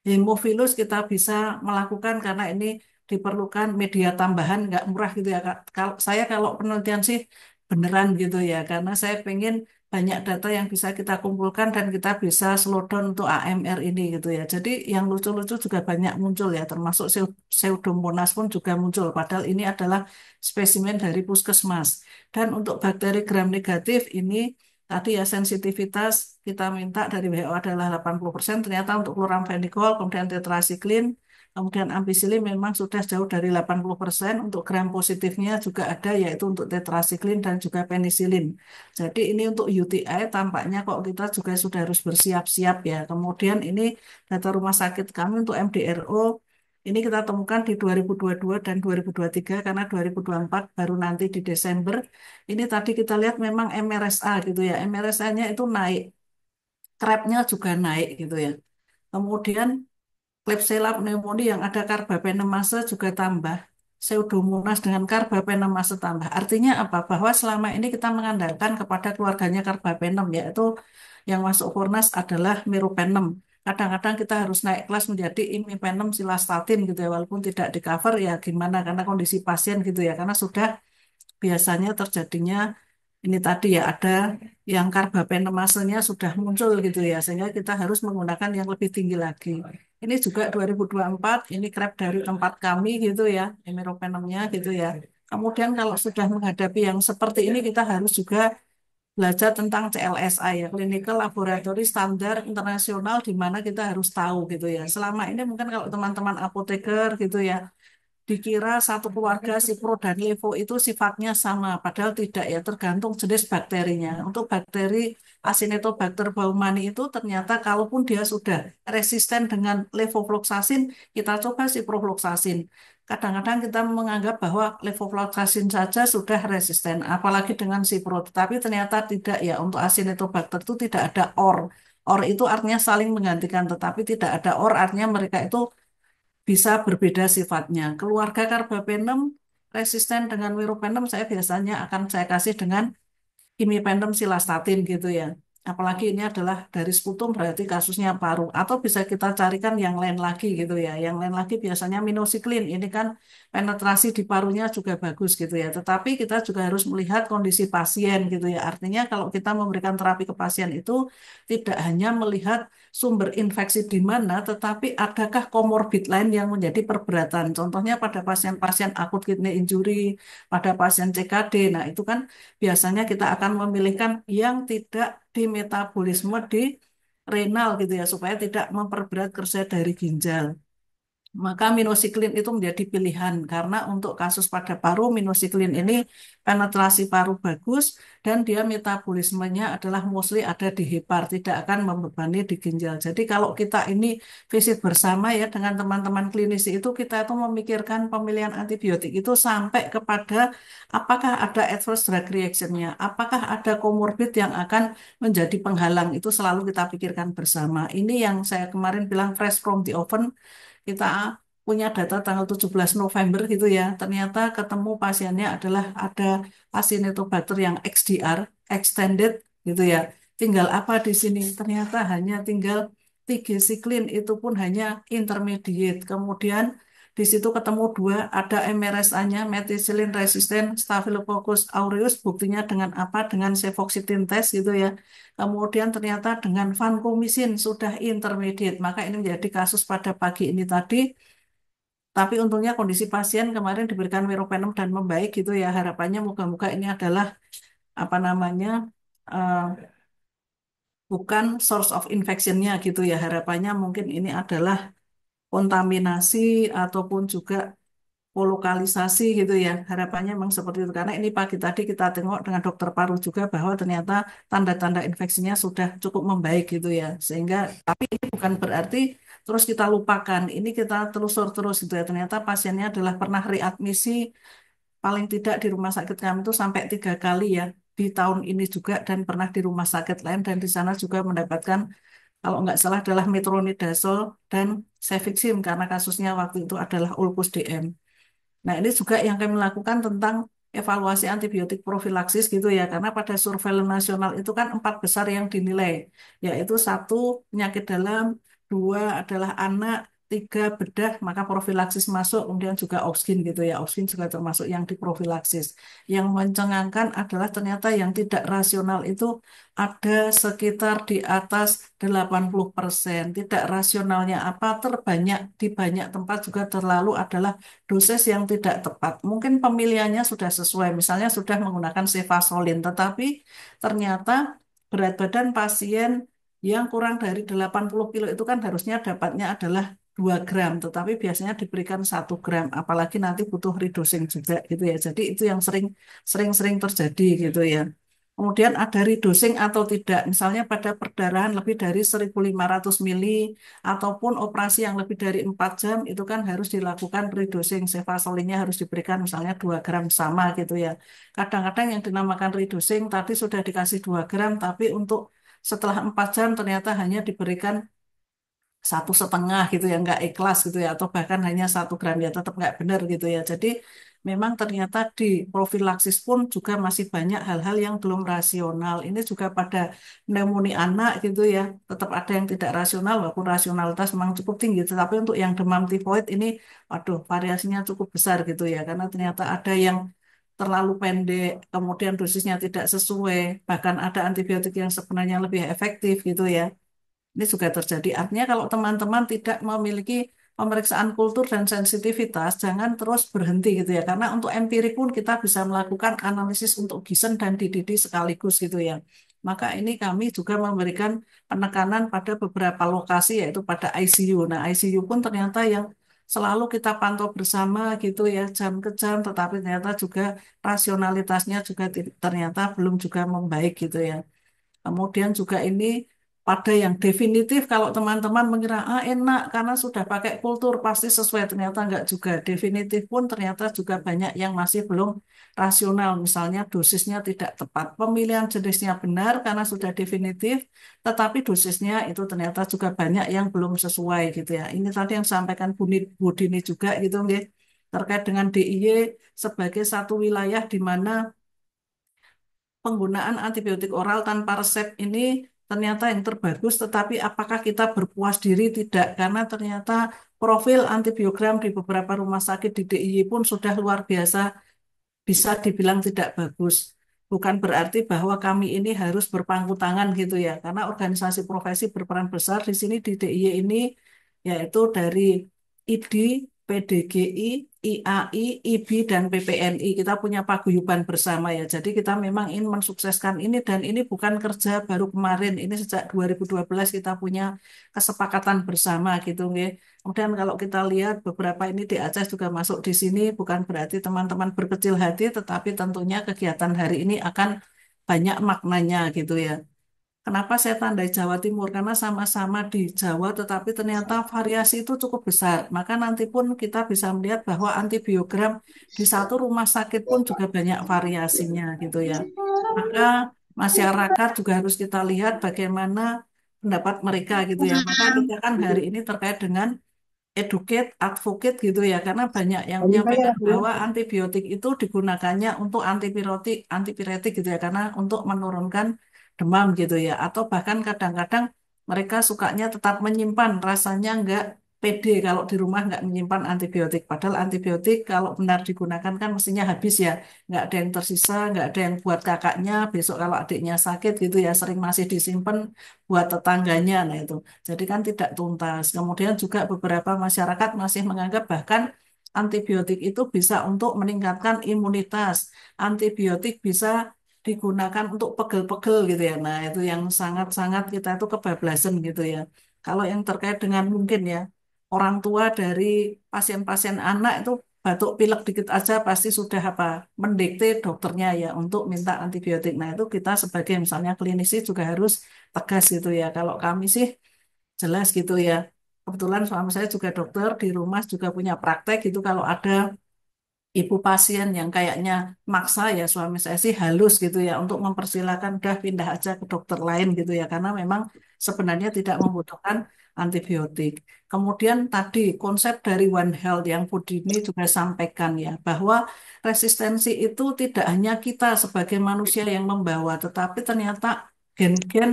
Hemophilus kita bisa melakukan karena ini diperlukan media tambahan nggak murah gitu ya Kak. Kalau saya kalau penelitian sih beneran gitu ya, karena saya pengen banyak data yang bisa kita kumpulkan dan kita bisa slow down untuk AMR ini gitu ya. Jadi yang lucu-lucu juga banyak muncul ya, termasuk Pseudomonas pun juga muncul. Padahal ini adalah spesimen dari puskesmas. Dan untuk bakteri gram negatif ini tadi ya sensitivitas kita minta dari WHO adalah 80%, ternyata untuk chloramphenicol, kemudian tetrasiklin, kemudian ampicillin memang sudah jauh dari 80%, untuk gram positifnya juga ada yaitu untuk tetrasiklin dan juga penisilin. Jadi ini untuk UTI tampaknya kok kita juga sudah harus bersiap-siap ya. Kemudian ini data rumah sakit kami untuk MDRO, ini kita temukan di 2022 dan 2023 karena 2024 baru nanti di Desember. Ini tadi kita lihat memang MRSA gitu ya. MRSA-nya itu naik, krepnya juga naik gitu ya. Kemudian Klebsiella pneumoniae yang ada karbapenemase juga tambah. Pseudomonas dengan karbapenemase tambah. Artinya apa? Bahwa selama ini kita mengandalkan kepada keluarganya karbapenem, yaitu yang masuk Fornas adalah meropenem. Kadang-kadang kita harus naik kelas menjadi imipenem silastatin gitu ya, walaupun tidak di cover ya gimana karena kondisi pasien gitu ya, karena sudah biasanya terjadinya ini tadi ya ada yang karbapenemasenya sudah muncul gitu ya sehingga kita harus menggunakan yang lebih tinggi lagi. Ini juga 2024 ini krep dari tempat kami gitu ya, imiropenemnya gitu ya. Kemudian kalau sudah menghadapi yang seperti ini kita harus juga belajar tentang CLSI ya, Clinical Laboratory Standard Internasional di mana kita harus tahu gitu ya. Selama ini mungkin kalau teman-teman apoteker gitu ya dikira satu keluarga Cipro dan Levo itu sifatnya sama, padahal tidak ya, tergantung jenis bakterinya. Untuk bakteri Acinetobacter baumannii itu ternyata kalaupun dia sudah resisten dengan levofloxacin, kita coba ciprofloxacin. Kadang-kadang kita menganggap bahwa levofloxacin saja sudah resisten, apalagi dengan Cipro. Tetapi ternyata tidak ya, untuk Acinetobacter itu tidak ada OR. OR itu artinya saling menggantikan, tetapi tidak ada OR artinya mereka itu bisa berbeda sifatnya. Keluarga Carbapenem resisten dengan Meropenem saya biasanya akan saya kasih dengan imipenem silastatin gitu ya. Apalagi ini adalah dari sputum berarti kasusnya paru. Atau bisa kita carikan yang lain lagi gitu ya. Yang lain lagi biasanya minocycline. Ini kan penetrasi di parunya juga bagus gitu ya. Tetapi kita juga harus melihat kondisi pasien gitu ya. Artinya kalau kita memberikan terapi ke pasien itu tidak hanya melihat sumber infeksi di mana, tetapi adakah komorbid lain yang menjadi perberatan. Contohnya pada pasien-pasien akut kidney injury, pada pasien CKD. Nah itu kan biasanya kita akan memilihkan yang tidak di metabolisme di renal gitu ya supaya tidak memperberat kerja dari ginjal. Maka minocycline itu menjadi pilihan karena untuk kasus pada paru minocycline ini penetrasi paru bagus dan dia metabolismenya adalah mostly ada di hepar, tidak akan membebani di ginjal. Jadi kalau kita ini visit bersama ya dengan teman-teman klinisi itu kita itu memikirkan pemilihan antibiotik itu sampai kepada apakah ada adverse drug reaction-nya, apakah ada komorbid yang akan menjadi penghalang, itu selalu kita pikirkan bersama. Ini yang saya kemarin bilang fresh from the oven, kita punya data tanggal 17 November gitu ya. Ternyata ketemu pasiennya adalah ada Acinetobacter yang XDR, extended gitu ya. Tinggal apa di sini? Ternyata hanya tinggal tigecycline itu pun hanya intermediate. Kemudian di situ ketemu dua, ada MRSA-nya, methicillin resistant Staphylococcus aureus, buktinya dengan apa? Dengan cefoxitin test gitu ya. Kemudian ternyata dengan vancomycin sudah intermediate, maka ini menjadi kasus pada pagi ini tadi. Tapi untungnya kondisi pasien kemarin diberikan meropenem dan membaik gitu ya. Harapannya moga-moga ini adalah apa namanya eh, bukan source of infection-nya gitu ya. Harapannya mungkin ini adalah kontaminasi ataupun juga kolokalisasi gitu ya. Harapannya memang seperti itu. Karena ini pagi tadi kita tengok dengan dokter paru juga bahwa ternyata tanda-tanda infeksinya sudah cukup membaik gitu ya. Sehingga tapi ini bukan berarti terus kita lupakan. Ini kita telusur terus gitu ya. Ternyata pasiennya adalah pernah readmisi paling tidak di rumah sakit kami itu sampai 3 kali ya di tahun ini juga dan pernah di rumah sakit lain dan di sana juga mendapatkan kalau nggak salah adalah metronidazole dan cefixim karena kasusnya waktu itu adalah ulkus DM. Nah, ini juga yang kami lakukan tentang evaluasi antibiotik profilaksis gitu ya, karena pada surveillance nasional itu kan 4 besar yang dinilai, yaitu satu penyakit dalam, dua adalah anak, tiga bedah, maka profilaksis masuk, kemudian juga oksgen gitu ya, oksgen juga termasuk yang diprofilaksis. Yang mencengangkan adalah ternyata yang tidak rasional itu ada sekitar di atas 80%. Tidak rasionalnya apa terbanyak di banyak tempat juga terlalu adalah dosis yang tidak tepat. Mungkin pemilihannya sudah sesuai, misalnya sudah menggunakan cefazolin, tetapi ternyata berat badan pasien yang kurang dari 80 kilo itu kan harusnya dapatnya adalah 2 gram, tetapi biasanya diberikan 1 gram, apalagi nanti butuh redosing juga gitu ya. Jadi itu yang sering-sering terjadi gitu ya. Kemudian ada redosing atau tidak, misalnya pada perdarahan lebih dari 1.500 mili ataupun operasi yang lebih dari 4 jam itu kan harus dilakukan redosing. Cefazolinnya harus diberikan misalnya 2 gram sama gitu ya. Kadang-kadang yang dinamakan redosing tadi sudah dikasih 2 gram tapi untuk setelah 4 jam ternyata hanya diberikan 1,5 gitu ya, nggak ikhlas gitu ya, atau bahkan hanya 1 gram ya tetap nggak benar gitu ya. Jadi memang ternyata di profilaksis pun juga masih banyak hal-hal yang belum rasional. Ini juga pada pneumonia anak gitu ya, tetap ada yang tidak rasional walaupun rasionalitas memang cukup tinggi. Tetapi untuk yang demam tifoid ini, waduh variasinya cukup besar gitu ya, karena ternyata ada yang terlalu pendek, kemudian dosisnya tidak sesuai, bahkan ada antibiotik yang sebenarnya lebih efektif gitu ya. Ini juga terjadi. Artinya kalau teman-teman tidak memiliki pemeriksaan kultur dan sensitivitas, jangan terus berhenti gitu ya. Karena untuk empirik pun kita bisa melakukan analisis untuk Gisen dan DDD sekaligus gitu ya. Maka ini kami juga memberikan penekanan pada beberapa lokasi yaitu pada ICU. Nah, ICU pun ternyata yang selalu kita pantau bersama gitu ya, jam ke jam, tetapi ternyata juga rasionalitasnya juga ternyata belum juga membaik gitu ya. Kemudian juga ini pada yang definitif kalau teman-teman mengira enak karena sudah pakai kultur pasti sesuai ternyata enggak juga. Definitif pun ternyata juga banyak yang masih belum rasional. Misalnya dosisnya tidak tepat. Pemilihan jenisnya benar karena sudah definitif tetapi dosisnya itu ternyata juga banyak yang belum sesuai gitu ya. Ini tadi yang disampaikan Bu Dini juga gitu nggih. Terkait dengan DIY sebagai satu wilayah di mana penggunaan antibiotik oral tanpa resep ini ternyata yang terbagus, tetapi apakah kita berpuas diri? Tidak, karena ternyata profil antibiogram di beberapa rumah sakit di DIY pun sudah luar biasa, bisa dibilang tidak bagus. Bukan berarti bahwa kami ini harus berpangku tangan gitu ya, karena organisasi profesi berperan besar di sini di DIY ini, yaitu dari ID, PDGI, IAI, IBI, dan PPNI. Kita punya paguyuban bersama ya. Jadi kita memang ingin mensukseskan ini dan ini bukan kerja baru kemarin. Ini sejak 2012 kita punya kesepakatan bersama gitu nggih. Kemudian kalau kita lihat beberapa ini di Aceh juga masuk di sini, bukan berarti teman-teman berkecil hati, tetapi tentunya kegiatan hari ini akan banyak maknanya gitu ya. Kenapa saya tandai Jawa Timur? Karena sama-sama di Jawa, tetapi ternyata variasi itu cukup besar. Maka nanti pun kita bisa melihat bahwa antibiogram di satu rumah sakit pun juga banyak variasinya gitu ya. Maka masyarakat juga harus kita lihat bagaimana pendapat mereka gitu ya. Maka kita kan hari ini terkait dengan educate, advocate gitu ya, karena banyak yang menyampaikan bahwa antibiotik itu digunakannya untuk antipiretik gitu ya, karena untuk menurunkan demam gitu ya, atau bahkan kadang-kadang mereka sukanya tetap menyimpan, rasanya nggak pede kalau di rumah nggak menyimpan antibiotik, padahal antibiotik kalau benar digunakan kan mestinya habis ya, nggak ada yang tersisa, nggak ada yang buat kakaknya, besok kalau adiknya sakit gitu ya, sering masih disimpan buat tetangganya, nah itu. Jadi kan tidak tuntas. Kemudian juga beberapa masyarakat masih menganggap bahkan antibiotik itu bisa untuk meningkatkan imunitas. Antibiotik bisa digunakan untuk pegel-pegel gitu ya. Nah, itu yang sangat-sangat kita itu kebablasan gitu ya. Kalau yang terkait dengan mungkin ya orang tua dari pasien-pasien anak itu batuk pilek dikit aja pasti sudah apa mendikte dokternya ya untuk minta antibiotik. Nah, itu kita sebagai misalnya klinisi juga harus tegas gitu ya. Kalau kami sih jelas gitu ya. Kebetulan suami saya juga dokter, di rumah juga punya praktek gitu. Kalau ada ibu pasien yang kayaknya maksa ya suami saya sih halus gitu ya untuk mempersilahkan udah pindah aja ke dokter lain gitu ya karena memang sebenarnya tidak membutuhkan antibiotik. Kemudian tadi konsep dari One Health yang Bu Dini juga sampaikan ya bahwa resistensi itu tidak hanya kita sebagai manusia yang membawa tetapi ternyata gen-gen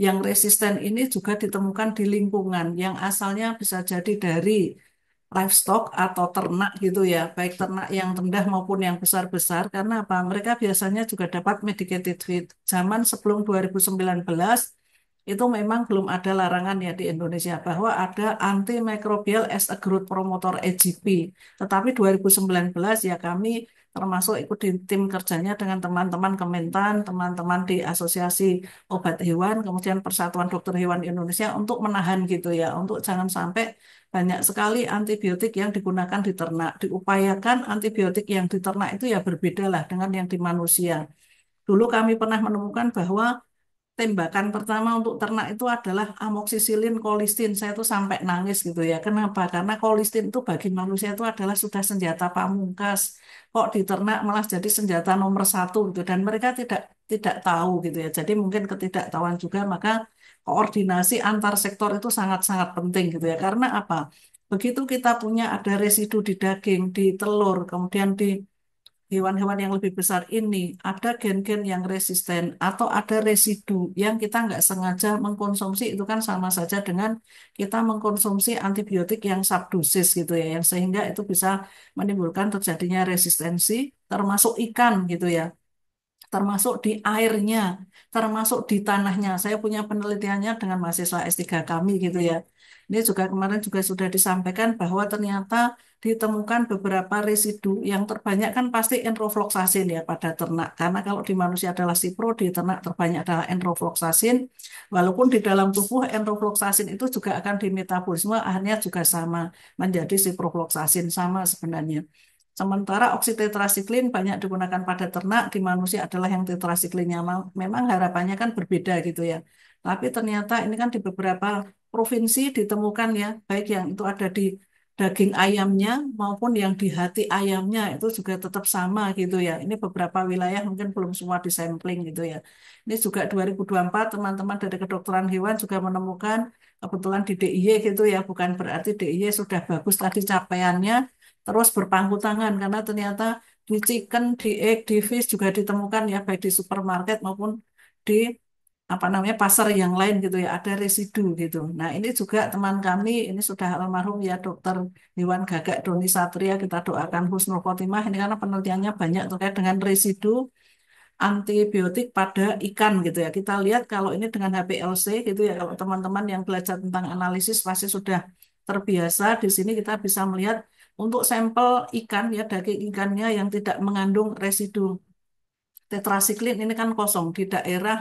yang resisten ini juga ditemukan di lingkungan yang asalnya bisa jadi dari livestock atau ternak gitu ya, baik ternak yang rendah maupun yang besar-besar. Karena apa? Mereka biasanya juga dapat medicated feed. Zaman sebelum 2019 itu memang belum ada larangan ya di Indonesia bahwa ada antimicrobial as a growth promoter AGP. Tetapi 2019 ya kami termasuk ikut di tim kerjanya dengan teman-teman Kementan, teman-teman di Asosiasi Obat Hewan, kemudian Persatuan Dokter Hewan Indonesia untuk menahan gitu ya, untuk jangan sampai banyak sekali antibiotik yang digunakan di ternak. Diupayakan antibiotik yang di ternak itu ya berbeda lah dengan yang di manusia. Dulu kami pernah menemukan bahwa tembakan pertama untuk ternak itu adalah amoksisilin kolistin. Saya tuh sampai nangis gitu ya. Kenapa? Karena kolistin itu bagi manusia itu adalah sudah senjata pamungkas. Kok di ternak malah jadi senjata nomor satu gitu. Dan mereka tidak tahu gitu ya. Jadi mungkin ketidaktahuan juga maka koordinasi antar sektor itu sangat-sangat penting gitu ya. Karena apa? Begitu kita punya ada residu di daging, di telur, kemudian di hewan-hewan yang lebih besar ini ada gen-gen yang resisten atau ada residu yang kita nggak sengaja mengkonsumsi itu kan sama saja dengan kita mengkonsumsi antibiotik yang subdosis gitu ya yang sehingga itu bisa menimbulkan terjadinya resistensi termasuk ikan gitu ya termasuk di airnya, termasuk di tanahnya. Saya punya penelitiannya dengan mahasiswa S3 kami gitu ya. Ini juga kemarin juga sudah disampaikan bahwa ternyata ditemukan beberapa residu yang terbanyak kan pasti enrofloxacin ya pada ternak. Karena kalau di manusia adalah cipro, di ternak terbanyak adalah enrofloxacin. Walaupun di dalam tubuh enrofloxacin itu juga akan dimetabolisme, akhirnya juga sama menjadi ciprofloxacin sama sebenarnya. Sementara oksitetrasiklin banyak digunakan pada ternak, di manusia adalah yang tetrasiklinnya. Memang harapannya kan berbeda gitu ya. Tapi ternyata ini kan di beberapa provinsi ditemukan ya, baik yang itu ada di daging ayamnya maupun yang di hati ayamnya itu juga tetap sama gitu ya. Ini beberapa wilayah mungkin belum semua disampling gitu ya. Ini juga 2024 teman-teman dari kedokteran hewan juga menemukan kebetulan di DIY gitu ya, bukan berarti DIY sudah bagus tadi capaiannya, terus berpangku tangan karena ternyata di chicken, di egg, di fish juga ditemukan ya baik di supermarket maupun di apa namanya pasar yang lain gitu ya ada residu gitu. Nah ini juga teman kami ini sudah almarhum ya dokter Hewan Gagak Doni Satria kita doakan husnul khotimah ini karena penelitiannya banyak terkait dengan residu antibiotik pada ikan gitu ya. Kita lihat kalau ini dengan HPLC gitu ya kalau teman-teman yang belajar tentang analisis pasti sudah terbiasa di sini kita bisa melihat untuk sampel ikan ya daging ikannya yang tidak mengandung residu tetrasiklin ini kan kosong di daerah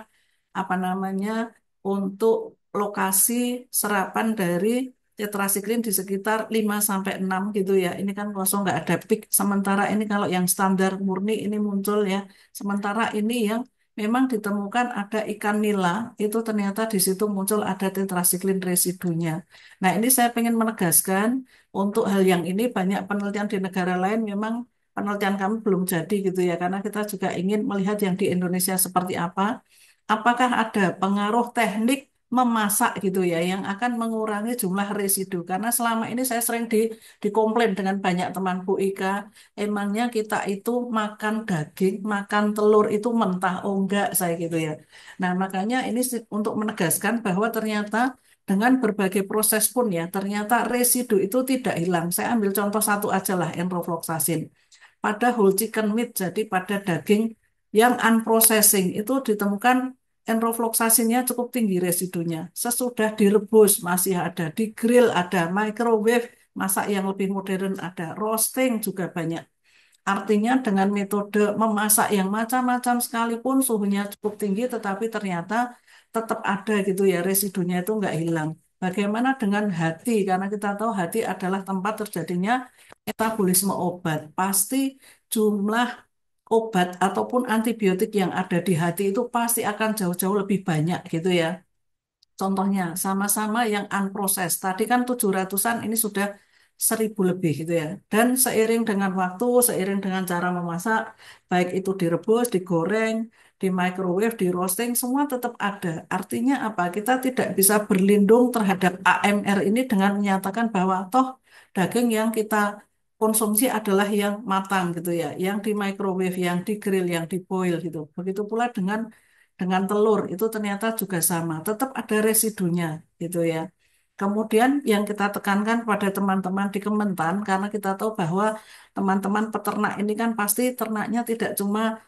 apa namanya untuk lokasi serapan dari tetrasiklin di sekitar 5 sampai 6 gitu ya. Ini kan kosong nggak ada peak. Sementara ini kalau yang standar murni ini muncul ya. Sementara ini yang memang ditemukan ada ikan nila itu ternyata di situ muncul ada tetrasiklin residunya. Nah, ini saya pengen menegaskan untuk hal yang ini banyak penelitian di negara lain memang penelitian kami belum jadi gitu ya karena kita juga ingin melihat yang di Indonesia seperti apa. Apakah ada pengaruh teknik memasak gitu ya yang akan mengurangi jumlah residu? Karena selama ini saya sering dikomplain dengan banyak teman Bu Ika, emangnya kita itu makan daging, makan telur itu mentah, oh enggak saya gitu ya. Nah makanya ini untuk menegaskan bahwa ternyata dengan berbagai proses pun ya, ternyata residu itu tidak hilang. Saya ambil contoh satu aja lah, enrofloxacin. Pada whole chicken meat, jadi pada daging yang unprocessing itu ditemukan enrofloxacinnya cukup tinggi residunya. Sesudah direbus masih ada, di grill ada, microwave, masak yang lebih modern ada, roasting juga banyak. Artinya dengan metode memasak yang macam-macam sekalipun suhunya cukup tinggi, tetapi ternyata tetap ada gitu ya, residunya itu nggak hilang. Bagaimana dengan hati? Karena kita tahu hati adalah tempat terjadinya metabolisme obat. Pasti jumlah obat ataupun antibiotik yang ada di hati itu pasti akan jauh-jauh lebih banyak gitu ya. Contohnya, sama-sama yang unprocessed. Tadi kan 700-an, ini sudah 1.000 lebih gitu ya. Dan seiring dengan waktu, seiring dengan cara memasak, baik itu direbus, digoreng, di microwave, di roasting, semua tetap ada. Artinya apa? Kita tidak bisa berlindung terhadap AMR ini dengan menyatakan bahwa toh daging yang kita konsumsi adalah yang matang gitu ya, yang di microwave, yang di grill, yang di boil gitu. Begitu pula dengan telur itu ternyata juga sama, tetap ada residunya gitu ya. Kemudian yang kita tekankan pada teman-teman di Kementan, karena kita tahu bahwa teman-teman peternak ini kan pasti ternaknya tidak cuma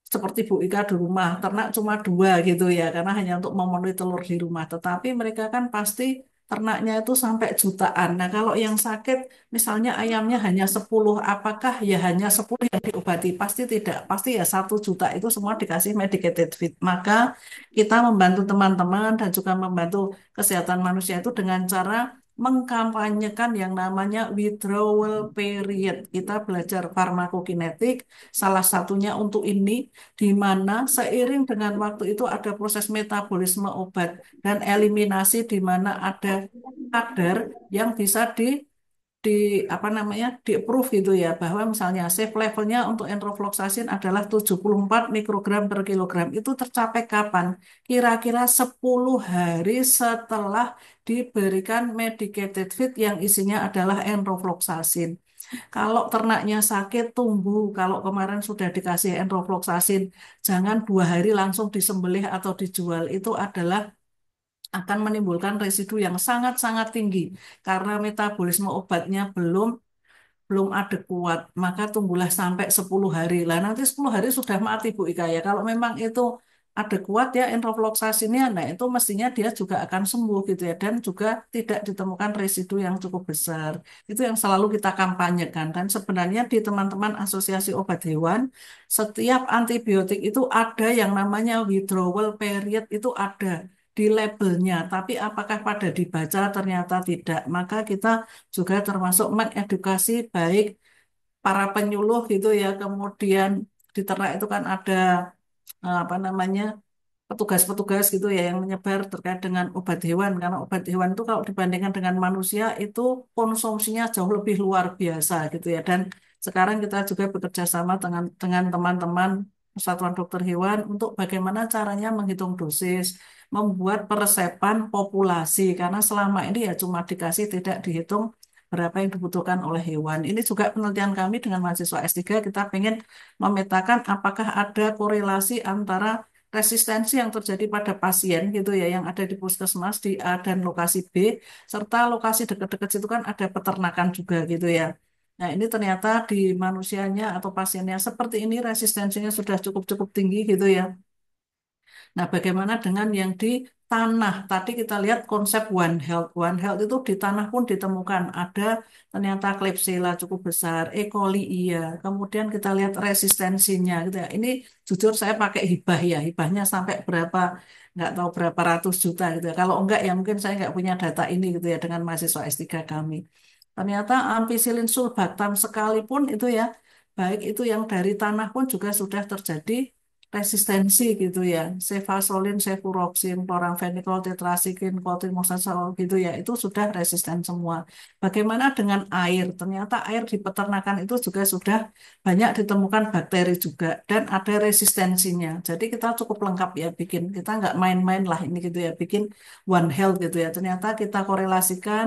seperti Bu Ika di rumah, ternak cuma dua gitu ya, karena hanya untuk memenuhi telur di rumah. Tetapi mereka kan pasti ternaknya itu sampai jutaan. Nah, kalau yang sakit, misalnya ayamnya hanya 10, apakah ya hanya 10 yang diobati? Pasti tidak. Pasti ya 1 juta itu semua dikasih medicated feed. Maka kita membantu teman-teman dan juga membantu kesehatan manusia itu dengan cara mengkampanyekan yang namanya withdrawal period. Kita belajar farmakokinetik, salah satunya untuk ini di mana seiring dengan waktu itu ada proses metabolisme obat dan eliminasi di mana ada kadar yang bisa di apa namanya di approve gitu ya bahwa misalnya safe levelnya untuk enrofloxacin adalah 74 mikrogram per kilogram itu tercapai kapan? Kira-kira 10 hari setelah diberikan medicated feed yang isinya adalah enrofloxacin. Kalau ternaknya sakit, tunggu. Kalau kemarin sudah dikasih enrofloxacin, jangan 2 hari langsung disembelih atau dijual. Itu adalah akan menimbulkan residu yang sangat-sangat tinggi karena metabolisme obatnya belum adekuat, maka tunggulah sampai 10 hari. Lah nanti 10 hari sudah mati Bu Ika ya. Kalau memang itu adekuat ya enrofloxacinnya, nah itu mestinya dia juga akan sembuh gitu ya. Dan juga tidak ditemukan residu yang cukup besar. Itu yang selalu kita kampanyekan. Dan sebenarnya di teman-teman Asosiasi Obat Hewan, setiap antibiotik itu ada yang namanya withdrawal period itu ada di labelnya, tapi apakah pada dibaca ternyata tidak. Maka kita juga termasuk mengedukasi baik para penyuluh gitu ya. Kemudian di ternak itu kan ada apa namanya petugas-petugas gitu ya yang menyebar terkait dengan obat hewan karena obat hewan itu kalau dibandingkan dengan manusia itu konsumsinya jauh lebih luar biasa gitu ya. Dan sekarang kita juga bekerja sama dengan teman-teman Persatuan Dokter Hewan untuk bagaimana caranya menghitung dosis, membuat peresepan populasi karena selama ini ya cuma dikasih tidak dihitung berapa yang dibutuhkan oleh hewan. Ini juga penelitian kami dengan mahasiswa S3, kita pengen memetakan apakah ada korelasi antara resistensi yang terjadi pada pasien gitu ya yang ada di puskesmas di A dan lokasi B serta lokasi dekat-dekat situ kan ada peternakan juga gitu ya. Nah, ini ternyata di manusianya atau pasiennya seperti ini resistensinya sudah cukup-cukup tinggi gitu ya. Nah, bagaimana dengan yang di tanah? Tadi kita lihat konsep One Health. One Health itu di tanah pun ditemukan ada ternyata Klebsiella cukup besar, E. coli iya. Kemudian kita lihat resistensinya gitu ya. Ini jujur saya pakai hibah ya, hibahnya sampai berapa nggak tahu berapa ratus juta gitu ya. Kalau enggak ya mungkin saya nggak punya data ini gitu ya dengan mahasiswa S3 kami. Ternyata ampicillin sulbactam sekalipun itu ya, baik itu yang dari tanah pun juga sudah terjadi resistensi gitu ya. Cefazolin, cefuroxim, chloramphenicol, tetracycline, cotrimoxazole gitu ya. Itu sudah resisten semua. Bagaimana dengan air? Ternyata air di peternakan itu juga sudah banyak ditemukan bakteri juga dan ada resistensinya. Jadi kita cukup lengkap ya bikin. Kita nggak main-main lah ini gitu ya. Bikin One Health gitu ya. Ternyata kita korelasikan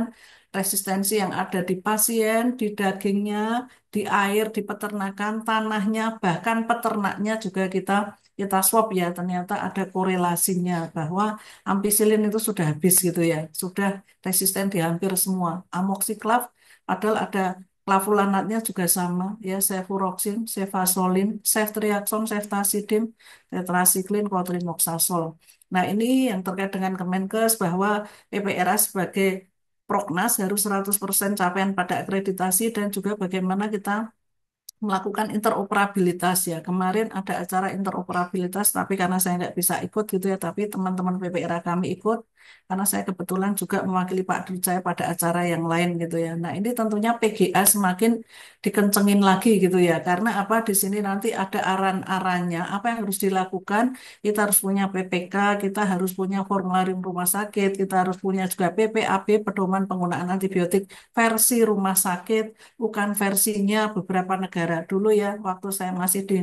resistensi yang ada di pasien, di dagingnya, di air, di peternakan, tanahnya, bahkan peternaknya juga kita swab ya, ternyata ada korelasinya bahwa ampicillin itu sudah habis gitu ya, sudah resisten di hampir semua. Amoxiclav, padahal ada clavulanatnya juga sama ya, cefuroxim, cefazolin, ceftriaxone, ceftazidime, tetracycline, cotrimoxazole. Nah, ini yang terkait dengan Kemenkes bahwa PPRA sebagai prognas harus 100% capaian pada akreditasi dan juga bagaimana kita melakukan interoperabilitas ya. Kemarin ada acara interoperabilitas, tapi karena saya nggak bisa ikut gitu ya, tapi teman-teman PPRA kami ikut, karena saya kebetulan juga mewakili Pak Dirut saya pada acara yang lain gitu ya. Nah ini tentunya PGA semakin dikencengin lagi gitu ya, karena apa di sini nanti ada aran-arannya, apa yang harus dilakukan, kita harus punya PPK, kita harus punya formularium rumah sakit, kita harus punya juga PPAB, pedoman penggunaan antibiotik versi rumah sakit, bukan versinya beberapa negara dulu ya. Waktu saya masih di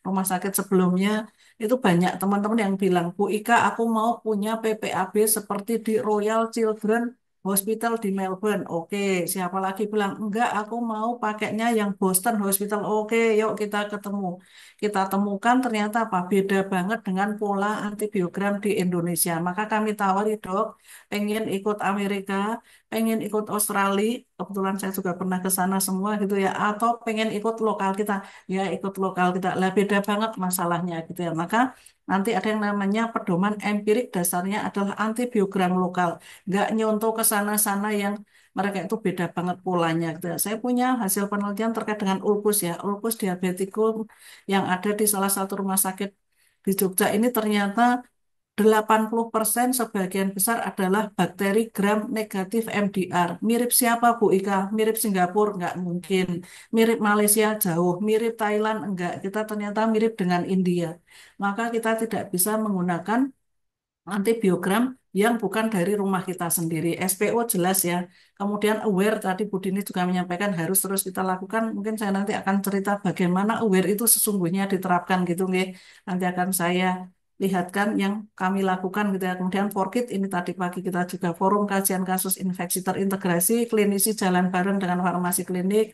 rumah sakit sebelumnya, itu banyak teman-teman yang bilang, Bu Ika, aku mau punya PPAB seperti di Royal Children Hospital di Melbourne. Oke, siapa lagi bilang, enggak, aku mau pakainya yang Boston Hospital. Oke, yuk kita ketemu. Kita temukan ternyata apa? Beda banget dengan pola antibiogram di Indonesia. Maka kami tawari, dok, pengen ikut Amerika, pengen ikut Australia, kebetulan saya juga pernah ke sana semua gitu ya, atau pengen ikut lokal kita, ya ikut lokal kita, lah beda banget masalahnya gitu ya, maka nanti ada yang namanya pedoman empirik, dasarnya adalah antibiogram lokal, nggak nyontoh ke sana-sana yang mereka itu beda banget polanya gitu ya. Saya punya hasil penelitian terkait dengan ulkus ya, ulkus diabetikum yang ada di salah satu rumah sakit di Jogja ini ternyata 80% sebagian besar adalah bakteri gram negatif MDR. Mirip siapa Bu Ika? Mirip Singapura? Nggak mungkin. Mirip Malaysia? Jauh. Mirip Thailand? Enggak. Kita ternyata mirip dengan India. Maka kita tidak bisa menggunakan antibiogram yang bukan dari rumah kita sendiri. SPO jelas ya. Kemudian aware tadi Bu Dini juga menyampaikan harus terus kita lakukan. Mungkin saya nanti akan cerita bagaimana aware itu sesungguhnya diterapkan gitu nggih. Nanti akan saya lihatkan yang kami lakukan gitu ya. Kemudian Forkit ini tadi pagi kita juga forum kajian kasus infeksi terintegrasi, klinisi jalan bareng dengan farmasi klinik,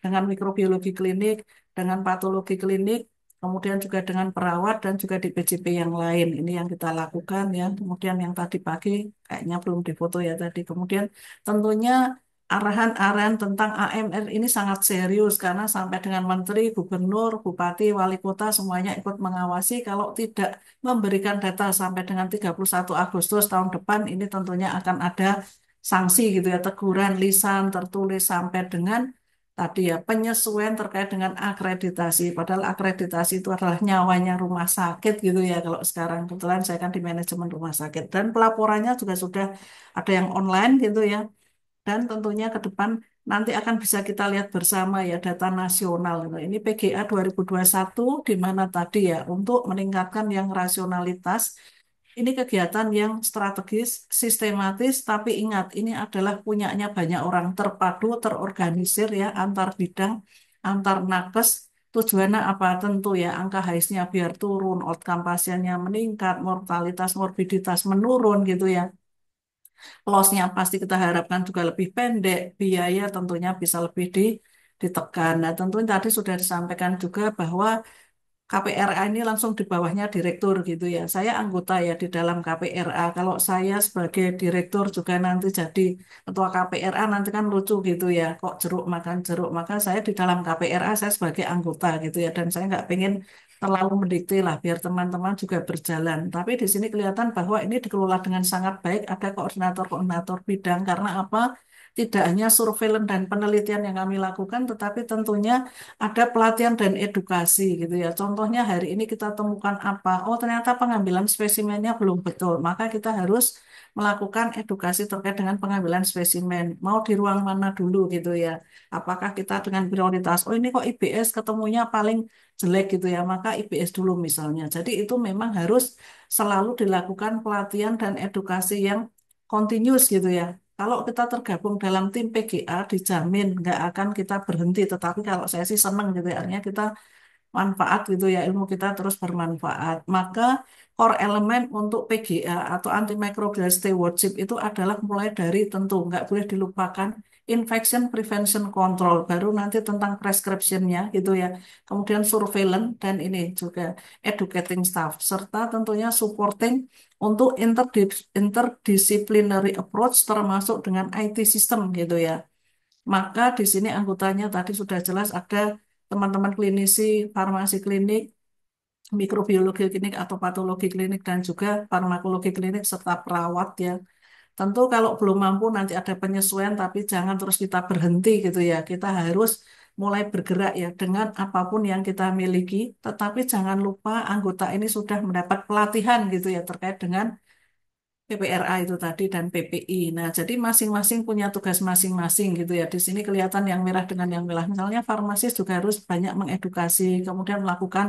dengan mikrobiologi klinik, dengan patologi klinik, kemudian juga dengan perawat dan juga di PJP yang lain. Ini yang kita lakukan ya. Kemudian yang tadi pagi kayaknya belum difoto ya tadi. Kemudian tentunya arahan-arahan tentang AMR ini sangat serius karena sampai dengan menteri, gubernur, bupati, wali kota semuanya ikut mengawasi. Kalau tidak memberikan data sampai dengan 31 Agustus tahun depan, ini tentunya akan ada sanksi gitu ya, teguran lisan tertulis sampai dengan tadi ya penyesuaian terkait dengan akreditasi. Padahal akreditasi itu adalah nyawanya rumah sakit gitu ya. Kalau sekarang kebetulan saya kan di manajemen rumah sakit dan pelaporannya juga sudah ada yang online gitu ya. Dan tentunya ke depan nanti akan bisa kita lihat bersama ya data nasional. Gitu. Ini PGA 2021 di mana tadi ya untuk meningkatkan yang rasionalitas. Ini kegiatan yang strategis, sistematis, tapi ingat ini adalah punyanya banyak orang terpadu, terorganisir ya antar bidang, antar nakes. Tujuannya apa? Tentu ya angka HIS-nya biar turun, outcome pasiennya meningkat, mortalitas, morbiditas menurun gitu ya. Loss-nya pasti kita harapkan juga lebih pendek, biaya tentunya bisa lebih ditekan. Nah, tentunya tadi sudah disampaikan juga bahwa KPRA ini langsung di bawahnya direktur gitu ya. Saya anggota ya di dalam KPRA. Kalau saya sebagai direktur juga nanti jadi ketua KPRA nanti kan lucu gitu ya. Kok jeruk makan jeruk. Maka saya di dalam KPRA saya sebagai anggota gitu ya. Dan saya nggak pengen terlalu mendikte lah biar teman-teman juga berjalan. Tapi di sini kelihatan bahwa ini dikelola dengan sangat baik. Ada koordinator-koordinator bidang karena apa? Tidak hanya surveillance dan penelitian yang kami lakukan, tetapi tentunya ada pelatihan dan edukasi gitu ya. Contohnya hari ini kita temukan apa? Oh, ternyata pengambilan spesimennya belum betul. Maka kita harus melakukan edukasi terkait dengan pengambilan spesimen. Mau di ruang mana dulu gitu ya. Apakah kita dengan prioritas, oh ini kok IBS ketemunya paling jelek gitu ya, maka IBS dulu misalnya. Jadi itu memang harus selalu dilakukan pelatihan dan edukasi yang continuous gitu ya. Kalau kita tergabung dalam tim PGA dijamin nggak akan kita berhenti. Tetapi kalau saya sih senang gitu ya, artinya kita manfaat gitu ya, ilmu kita terus bermanfaat. Maka core elemen untuk PGA atau antimicrobial stewardship itu adalah mulai dari tentu nggak boleh dilupakan infection prevention control, baru nanti tentang prescriptionnya gitu ya. Kemudian surveillance dan ini juga educating staff serta tentunya supporting untuk interdisciplinary approach termasuk dengan IT system gitu ya. Maka di sini anggotanya tadi sudah jelas ada teman-teman klinisi, farmasi klinik, mikrobiologi klinik atau patologi klinik dan juga farmakologi klinik serta perawat ya. Tentu kalau belum mampu nanti ada penyesuaian tapi jangan terus kita berhenti gitu ya. Kita harus mulai bergerak ya dengan apapun yang kita miliki, tetapi jangan lupa anggota ini sudah mendapat pelatihan gitu ya terkait dengan PPRA itu tadi dan PPI. Nah, jadi masing-masing punya tugas masing-masing gitu ya. Di sini kelihatan yang merah dengan yang merah. Misalnya farmasis juga harus banyak mengedukasi, kemudian melakukan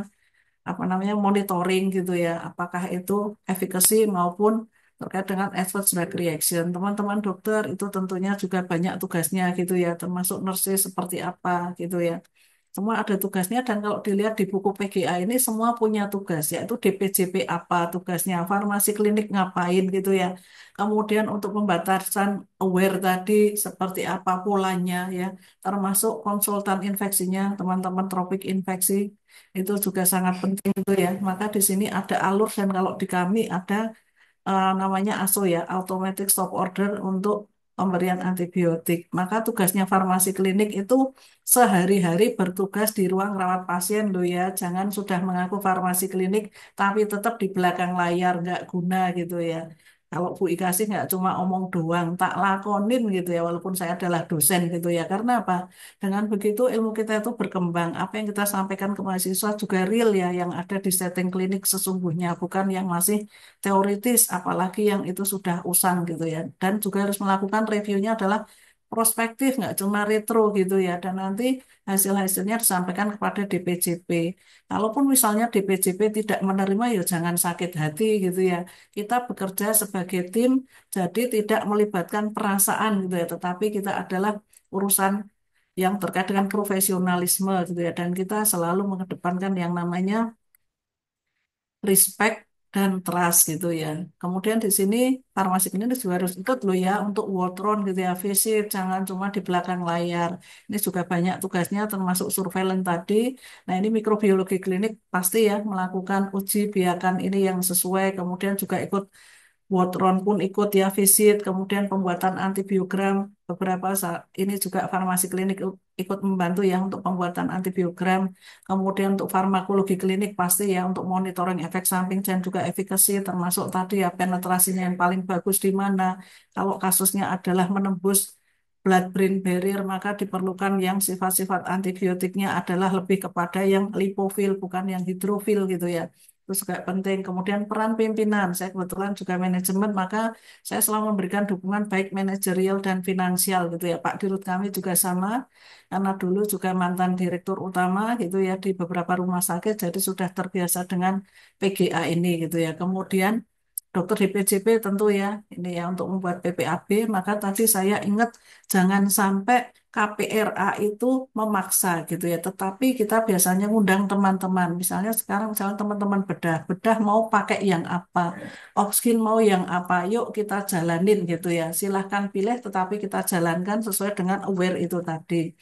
apa namanya monitoring gitu ya. Apakah itu efficacy maupun terkait dengan adverse drug reaction. Teman-teman dokter itu tentunya juga banyak tugasnya gitu ya, termasuk nurses seperti apa gitu ya. Semua ada tugasnya dan kalau dilihat di buku PGA ini semua punya tugas yaitu DPJP apa tugasnya, farmasi klinik ngapain gitu ya. Kemudian untuk pembatasan aware tadi seperti apa polanya ya, termasuk konsultan infeksinya, teman-teman tropik infeksi itu juga sangat penting itu ya. Maka di sini ada alur dan kalau di kami ada namanya ASO ya, Automatic Stop Order untuk pemberian antibiotik. Maka tugasnya farmasi klinik itu sehari-hari bertugas di ruang rawat pasien loh ya. Jangan sudah mengaku farmasi klinik tapi tetap di belakang layar nggak guna gitu ya. Kalau Bu Ika sih nggak cuma omong doang, tak lakonin gitu ya, walaupun saya adalah dosen gitu ya. Karena apa? Dengan begitu ilmu kita itu berkembang. Apa yang kita sampaikan ke mahasiswa juga real ya, yang ada di setting klinik sesungguhnya, bukan yang masih teoritis, apalagi yang itu sudah usang gitu ya. Dan juga harus melakukan reviewnya adalah prospektif, nggak cuma retro gitu ya. Dan nanti hasil-hasilnya disampaikan kepada DPJP. Kalaupun misalnya DPJP tidak menerima, ya jangan sakit hati gitu ya. Kita bekerja sebagai tim, jadi tidak melibatkan perasaan gitu ya. Tetapi kita adalah urusan yang terkait dengan profesionalisme gitu ya. Dan kita selalu mengedepankan yang namanya respect dan trust gitu ya. Kemudian di sini farmasi ini juga harus ikut loh ya untuk Waltron gitu ya, visit jangan cuma di belakang layar. Ini juga banyak tugasnya termasuk surveillance tadi. Nah ini mikrobiologi klinik pasti ya melakukan uji biakan ini yang sesuai. Kemudian juga ikut Watron pun ikut ya visit, kemudian pembuatan antibiogram beberapa saat ini juga farmasi klinik ikut membantu ya untuk pembuatan antibiogram, kemudian untuk farmakologi klinik pasti ya untuk monitoring efek samping dan juga efikasi termasuk tadi ya penetrasinya yang paling bagus di mana. Kalau kasusnya adalah menembus blood-brain barrier maka diperlukan yang sifat-sifat antibiotiknya adalah lebih kepada yang lipofil bukan yang hidrofil gitu ya. Itu juga penting. Kemudian peran pimpinan, saya kebetulan juga manajemen, maka saya selalu memberikan dukungan baik manajerial dan finansial gitu ya. Pak Dirut kami juga sama, karena dulu juga mantan direktur utama gitu ya di beberapa rumah sakit, jadi sudah terbiasa dengan PGA ini gitu ya. Kemudian dokter DPJP tentu ya, ini ya untuk membuat PPAB, maka tadi saya ingat jangan sampai KPRA itu memaksa gitu ya, tetapi kita biasanya ngundang teman-teman, misalnya sekarang misalnya teman-teman bedah mau pakai yang apa, Oxkin mau yang apa, yuk kita jalanin gitu ya, silahkan pilih tetapi kita jalankan sesuai dengan aware itu tadi.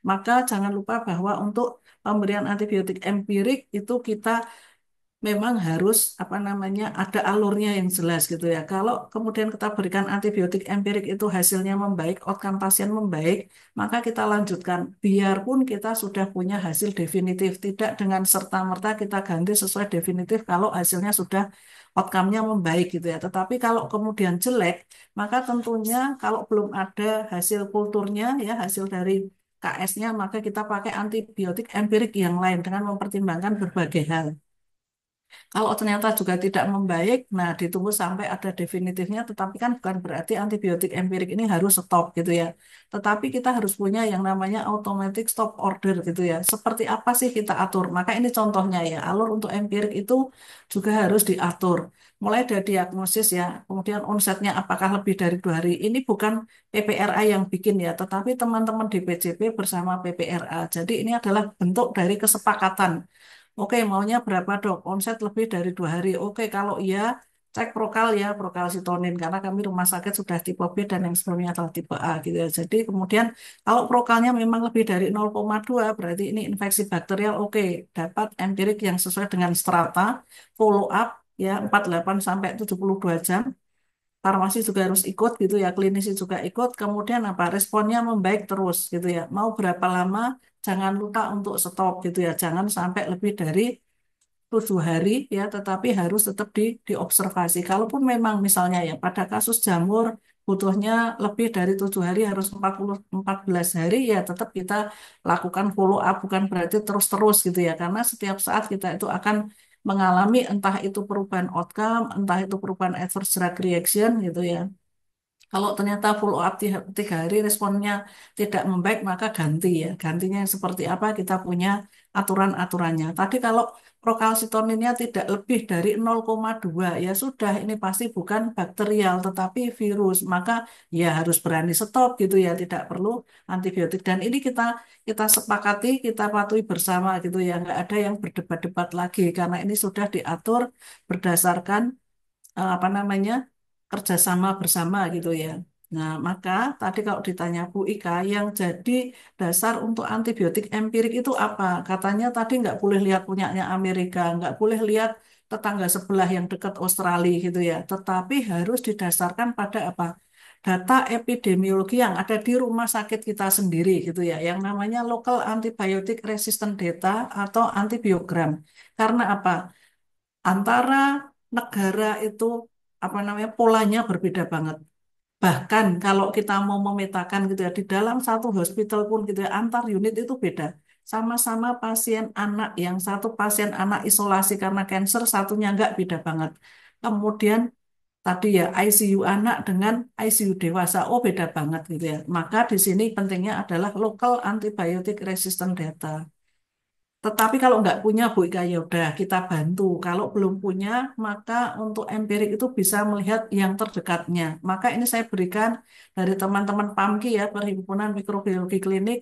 Maka jangan lupa bahwa untuk pemberian antibiotik empirik itu kita memang harus apa namanya ada alurnya yang jelas gitu ya. Kalau kemudian kita berikan antibiotik empirik itu hasilnya membaik, outcome pasien membaik, maka kita lanjutkan. Biarpun kita sudah punya hasil definitif, tidak dengan serta-merta kita ganti sesuai definitif kalau hasilnya sudah outcome-nya membaik gitu ya. Tetapi kalau kemudian jelek, maka tentunya kalau belum ada hasil kulturnya ya, hasil dari KS-nya, maka kita pakai antibiotik empirik yang lain dengan mempertimbangkan berbagai hal. Kalau ternyata juga tidak membaik, nah ditunggu sampai ada definitifnya, tetapi kan bukan berarti antibiotik empirik ini harus stop gitu ya. Tetapi kita harus punya yang namanya automatic stop order gitu ya. Seperti apa sih kita atur? Maka ini contohnya ya, alur untuk empirik itu juga harus diatur. Mulai dari diagnosis ya, kemudian onsetnya apakah lebih dari 2 hari. Ini bukan PPRA yang bikin ya, tetapi teman-teman di PJP bersama PPRA. Jadi ini adalah bentuk dari kesepakatan. Oke, maunya berapa dok? Onset lebih dari 2 hari. Oke, kalau iya, cek prokal ya, prokalsitonin. Karena kami rumah sakit sudah tipe B dan yang sebelumnya adalah tipe A gitu ya. Jadi kemudian kalau prokalnya memang lebih dari 0,2, berarti ini infeksi bakterial. Oke, dapat empirik yang sesuai dengan strata, follow up ya 48 sampai 72 jam. Farmasi juga harus ikut gitu ya, klinisi juga ikut. Kemudian apa? Responnya membaik terus gitu ya. Mau berapa lama? Jangan lupa untuk stop gitu ya. Jangan sampai lebih dari 7 hari ya, tetapi harus tetap diobservasi. Kalaupun memang misalnya ya pada kasus jamur butuhnya lebih dari 7 hari, harus 14 hari, ya tetap kita lakukan follow up, bukan berarti terus-terus gitu ya, karena setiap saat kita itu akan mengalami entah itu perubahan outcome, entah itu perubahan adverse drug reaction gitu ya. Kalau ternyata follow up 3 hari responnya tidak membaik, maka ganti ya. Gantinya yang seperti apa, kita punya aturan-aturannya. Tadi kalau prokalsitoninnya tidak lebih dari 0,2, ya sudah, ini pasti bukan bakterial tetapi virus. Maka ya harus berani stop gitu ya, tidak perlu antibiotik. Dan ini kita kita sepakati, kita patuhi bersama gitu ya. Nggak ada yang berdebat-debat lagi karena ini sudah diatur berdasarkan apa namanya, kerjasama bersama gitu ya. Nah, maka tadi kalau ditanya Bu Ika, yang jadi dasar untuk antibiotik empirik itu apa? Katanya tadi nggak boleh lihat punyanya Amerika, nggak boleh lihat tetangga sebelah yang dekat Australia gitu ya. Tetapi harus didasarkan pada apa? Data epidemiologi yang ada di rumah sakit kita sendiri gitu ya, yang namanya local antibiotic resistant data atau antibiogram. Karena apa? Antara negara itu apa namanya, polanya berbeda banget. Bahkan kalau kita mau memetakan gitu ya, di dalam satu hospital pun gitu ya, antar unit itu beda. Sama-sama pasien anak, yang satu pasien anak isolasi karena cancer, satunya enggak, beda banget. Kemudian tadi ya ICU anak dengan ICU dewasa, oh beda banget gitu ya. Maka di sini pentingnya adalah local antibiotic resistant data. Tetapi kalau nggak punya Bu Ika, ya udah kita bantu. Kalau belum punya, maka untuk empirik itu bisa melihat yang terdekatnya. Maka ini saya berikan dari teman-teman PAMKI ya, Perhimpunan Mikrobiologi Klinik.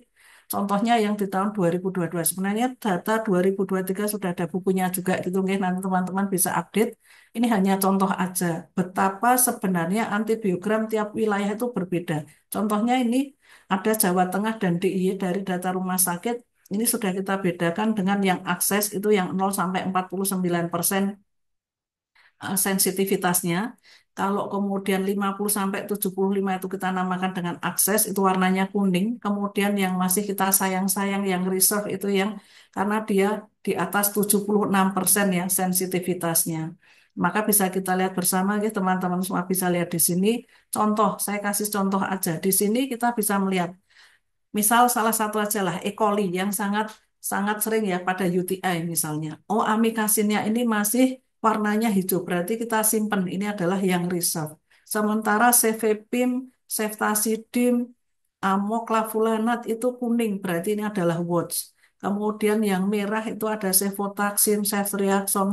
Contohnya yang di tahun 2022. Sebenarnya data 2023 sudah ada bukunya juga gitu. Mungkin nanti teman-teman bisa update. Ini hanya contoh aja. Betapa sebenarnya antibiogram tiap wilayah itu berbeda. Contohnya ini ada Jawa Tengah dan DIY dari data rumah sakit. Ini sudah kita bedakan dengan yang akses itu yang 0 sampai 49% sensitivitasnya. Kalau kemudian 50 sampai 75 itu kita namakan dengan akses, itu warnanya kuning. Kemudian yang masih kita sayang-sayang, yang reserve itu yang karena dia di atas 76% ya sensitivitasnya. Maka bisa kita lihat bersama ya, teman-teman semua bisa lihat di sini. Contoh, saya kasih contoh aja. Di sini kita bisa melihat, misal salah satu aja lah, E. coli yang sangat sangat sering ya pada UTI misalnya. Oh, amikasinnya ini masih warnanya hijau, berarti kita simpen. Ini adalah yang reserve. Sementara cefepim, ceftazidime, amoklavulonat itu kuning, berarti ini adalah watch. Kemudian yang merah itu ada cefotaxime, ceftriaxone,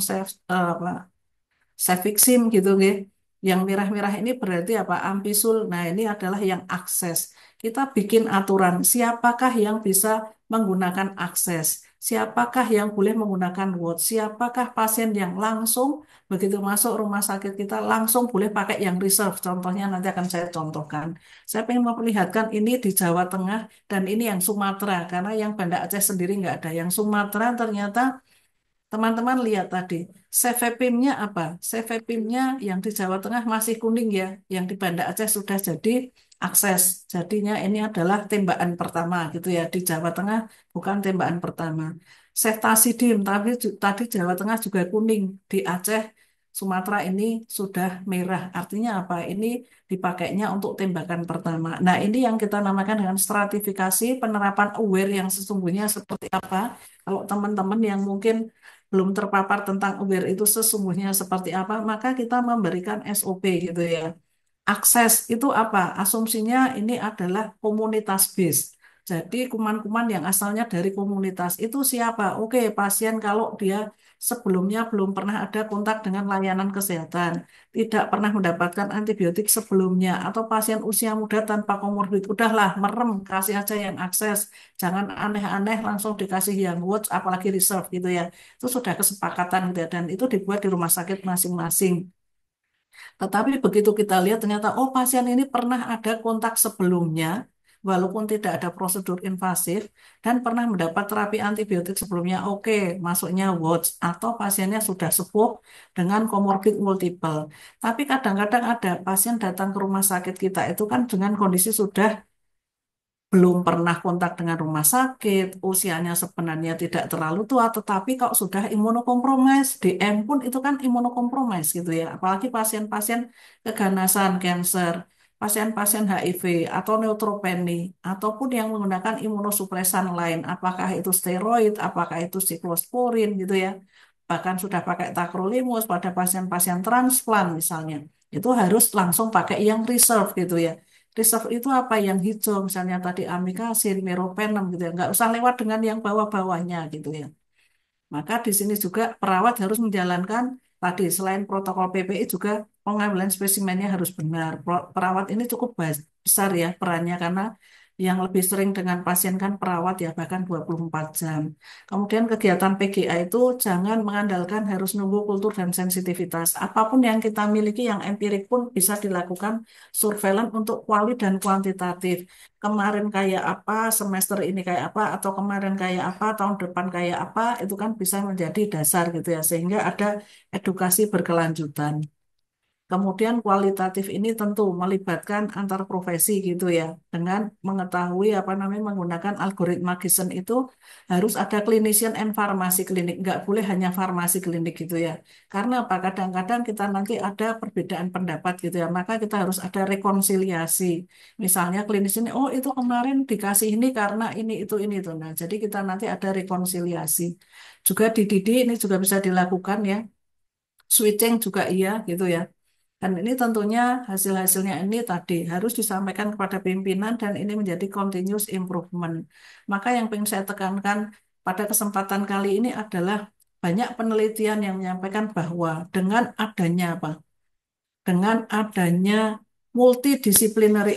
Cefixim gitu nggih. Yang merah-merah ini berarti apa? Ampisul. Nah, ini adalah yang akses. Kita bikin aturan siapakah yang bisa menggunakan akses, siapakah yang boleh menggunakan watch, siapakah pasien yang langsung begitu masuk rumah sakit kita langsung boleh pakai yang reserve. Contohnya nanti akan saya contohkan. Saya ingin memperlihatkan ini di Jawa Tengah dan ini yang Sumatera, karena yang Banda Aceh sendiri nggak ada. Yang Sumatera ternyata teman-teman lihat tadi, Cefepimnya apa? Cefepimnya yang di Jawa Tengah masih kuning ya, yang di Banda Aceh sudah jadi akses. Jadinya ini adalah tembakan pertama gitu ya, di Jawa Tengah bukan tembakan pertama. Ceftazidime, tapi tadi Jawa Tengah juga kuning, di Aceh, Sumatera ini sudah merah. Artinya apa? Ini dipakainya untuk tembakan pertama. Nah, ini yang kita namakan dengan stratifikasi penerapan aware yang sesungguhnya seperti apa. Kalau teman-teman yang mungkin belum terpapar tentang aware itu sesungguhnya seperti apa, maka kita memberikan SOP gitu ya. Akses itu apa? Asumsinya ini adalah komunitas base. Jadi kuman-kuman yang asalnya dari komunitas itu siapa? Oke, pasien kalau dia sebelumnya belum pernah ada kontak dengan layanan kesehatan, tidak pernah mendapatkan antibiotik sebelumnya, atau pasien usia muda tanpa komorbid, udahlah merem, kasih aja yang akses. Jangan aneh-aneh langsung dikasih yang watch, apalagi reserve gitu ya. Itu sudah kesepakatan gitu ya, dan itu dibuat di rumah sakit masing-masing. Tetapi begitu kita lihat ternyata, oh pasien ini pernah ada kontak sebelumnya, walaupun tidak ada prosedur invasif, dan pernah mendapat terapi antibiotik sebelumnya, oke, masuknya watch, atau pasiennya sudah sepuh dengan komorbid multiple. Tapi kadang-kadang ada pasien datang ke rumah sakit kita itu kan dengan kondisi sudah belum pernah kontak dengan rumah sakit, usianya sebenarnya tidak terlalu tua, tetapi kalau sudah imunokompromis, DM pun itu kan imunokompromis gitu ya, apalagi pasien-pasien keganasan, cancer, pasien-pasien HIV atau neutropeni ataupun yang menggunakan imunosupresan lain, apakah itu steroid, apakah itu siklosporin gitu ya. Bahkan sudah pakai tacrolimus pada pasien-pasien transplant misalnya. Itu harus langsung pakai yang reserve gitu ya. Reserve itu apa yang hijau misalnya tadi amikasin, meropenem gitu ya. Nggak usah lewat dengan yang bawah-bawahnya gitu ya. Maka di sini juga perawat harus menjalankan tadi selain protokol PPI juga pengambilan spesimennya harus benar. Perawat ini cukup besar ya perannya karena yang lebih sering dengan pasien kan perawat ya bahkan 24 jam. Kemudian kegiatan PGA itu jangan mengandalkan harus nunggu kultur dan sensitivitas. Apapun yang kita miliki yang empirik pun bisa dilakukan surveillance untuk kuali dan kuantitatif. Kemarin kayak apa, semester ini kayak apa, atau kemarin kayak apa, tahun depan kayak apa, itu kan bisa menjadi dasar gitu ya, sehingga ada edukasi berkelanjutan. Kemudian kualitatif ini tentu melibatkan antar profesi gitu ya, dengan mengetahui apa namanya menggunakan algoritma Giessen itu harus ada clinician and farmasi klinik, nggak boleh hanya farmasi klinik gitu ya. Karena apa? Kadang-kadang kita nanti ada perbedaan pendapat gitu ya, maka kita harus ada rekonsiliasi. Misalnya klinis ini, oh itu kemarin dikasih ini karena ini itu. Nah, jadi kita nanti ada rekonsiliasi. Juga di Didi ini juga bisa dilakukan ya, switching juga iya gitu ya. Dan ini tentunya hasil-hasilnya ini tadi harus disampaikan kepada pimpinan dan ini menjadi continuous improvement. Maka yang ingin saya tekankan pada kesempatan kali ini adalah banyak penelitian yang menyampaikan bahwa dengan adanya apa? Dengan adanya multidisciplinary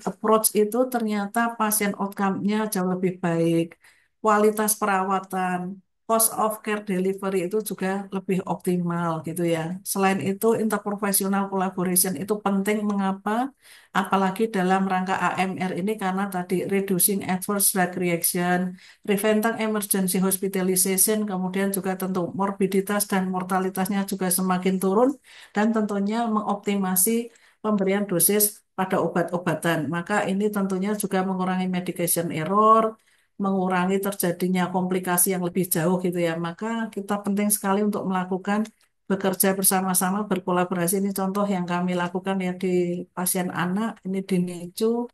approach itu ternyata pasien outcome-nya jauh lebih baik, kualitas perawatan, cost of care delivery itu juga lebih optimal gitu ya. Selain itu, interprofessional collaboration itu penting. Mengapa? Apalagi dalam rangka AMR ini karena tadi reducing adverse drug reaction, preventing emergency hospitalization, kemudian juga tentu morbiditas dan mortalitasnya juga semakin turun dan tentunya mengoptimasi pemberian dosis pada obat-obatan. Maka ini tentunya juga mengurangi medication error, mengurangi terjadinya komplikasi yang lebih jauh gitu ya. Maka kita penting sekali untuk melakukan bekerja bersama-sama, berkolaborasi. Ini contoh yang kami lakukan ya di pasien anak, ini di NICU,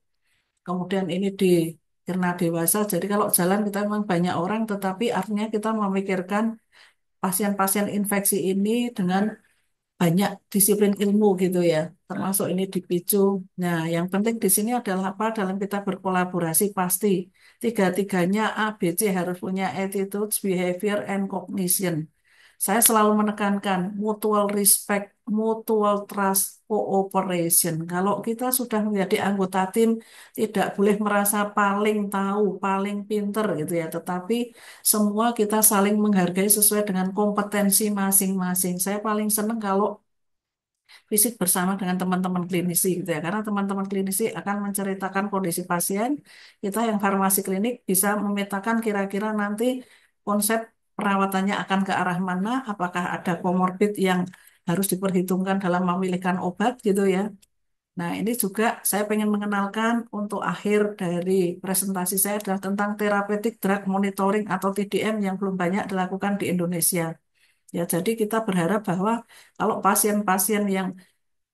kemudian ini di Irna Dewasa. Jadi kalau jalan kita memang banyak orang, tetapi artinya kita memikirkan pasien-pasien infeksi ini dengan banyak disiplin ilmu gitu ya, termasuk ini dipicu. Nah, yang penting di sini adalah apa? Dalam kita berkolaborasi pasti tiga-tiganya A, B, C harus punya attitude, behavior, and cognition. Saya selalu menekankan mutual respect, mutual trust, cooperation. Kalau kita sudah menjadi anggota tim, tidak boleh merasa paling tahu, paling pinter gitu ya. Tetapi semua kita saling menghargai sesuai dengan kompetensi masing-masing. Saya paling senang kalau visit bersama dengan teman-teman klinisi gitu ya. Karena teman-teman klinisi akan menceritakan kondisi pasien, kita yang farmasi klinik bisa memetakan kira-kira nanti konsep perawatannya akan ke arah mana, apakah ada komorbid yang harus diperhitungkan dalam memilihkan obat gitu ya. Nah, ini juga saya pengen mengenalkan untuk akhir dari presentasi saya adalah tentang therapeutic drug monitoring atau TDM yang belum banyak dilakukan di Indonesia. Ya, jadi kita berharap bahwa kalau pasien-pasien yang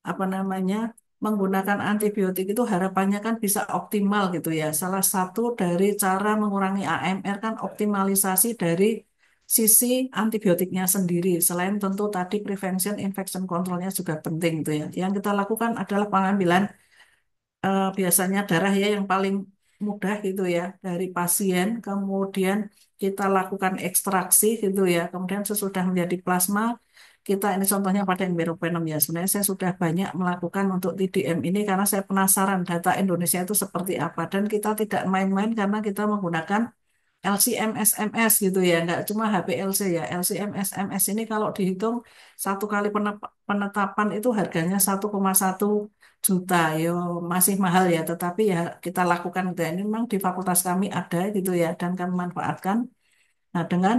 apa namanya menggunakan antibiotik itu harapannya kan bisa optimal gitu ya. Salah satu dari cara mengurangi AMR kan optimalisasi dari sisi antibiotiknya sendiri. Selain tentu tadi prevention infection controlnya juga penting gitu ya. Yang kita lakukan adalah pengambilan biasanya darah ya yang paling mudah gitu ya dari pasien, kemudian kita lakukan ekstraksi gitu ya, kemudian sesudah menjadi plasma, kita ini contohnya pada yang meropenem ya, sebenarnya saya sudah banyak melakukan untuk TDM ini karena saya penasaran data Indonesia itu seperti apa, dan kita tidak main-main karena kita menggunakan LCM SMS gitu ya, nggak cuma HPLC ya. LCM SMS ini kalau dihitung satu kali penetapan itu harganya 1,1 juta, yo masih mahal ya. Tetapi ya kita lakukan gitu ya. Ini memang di fakultas kami ada gitu ya, dan kami manfaatkan. Nah dengan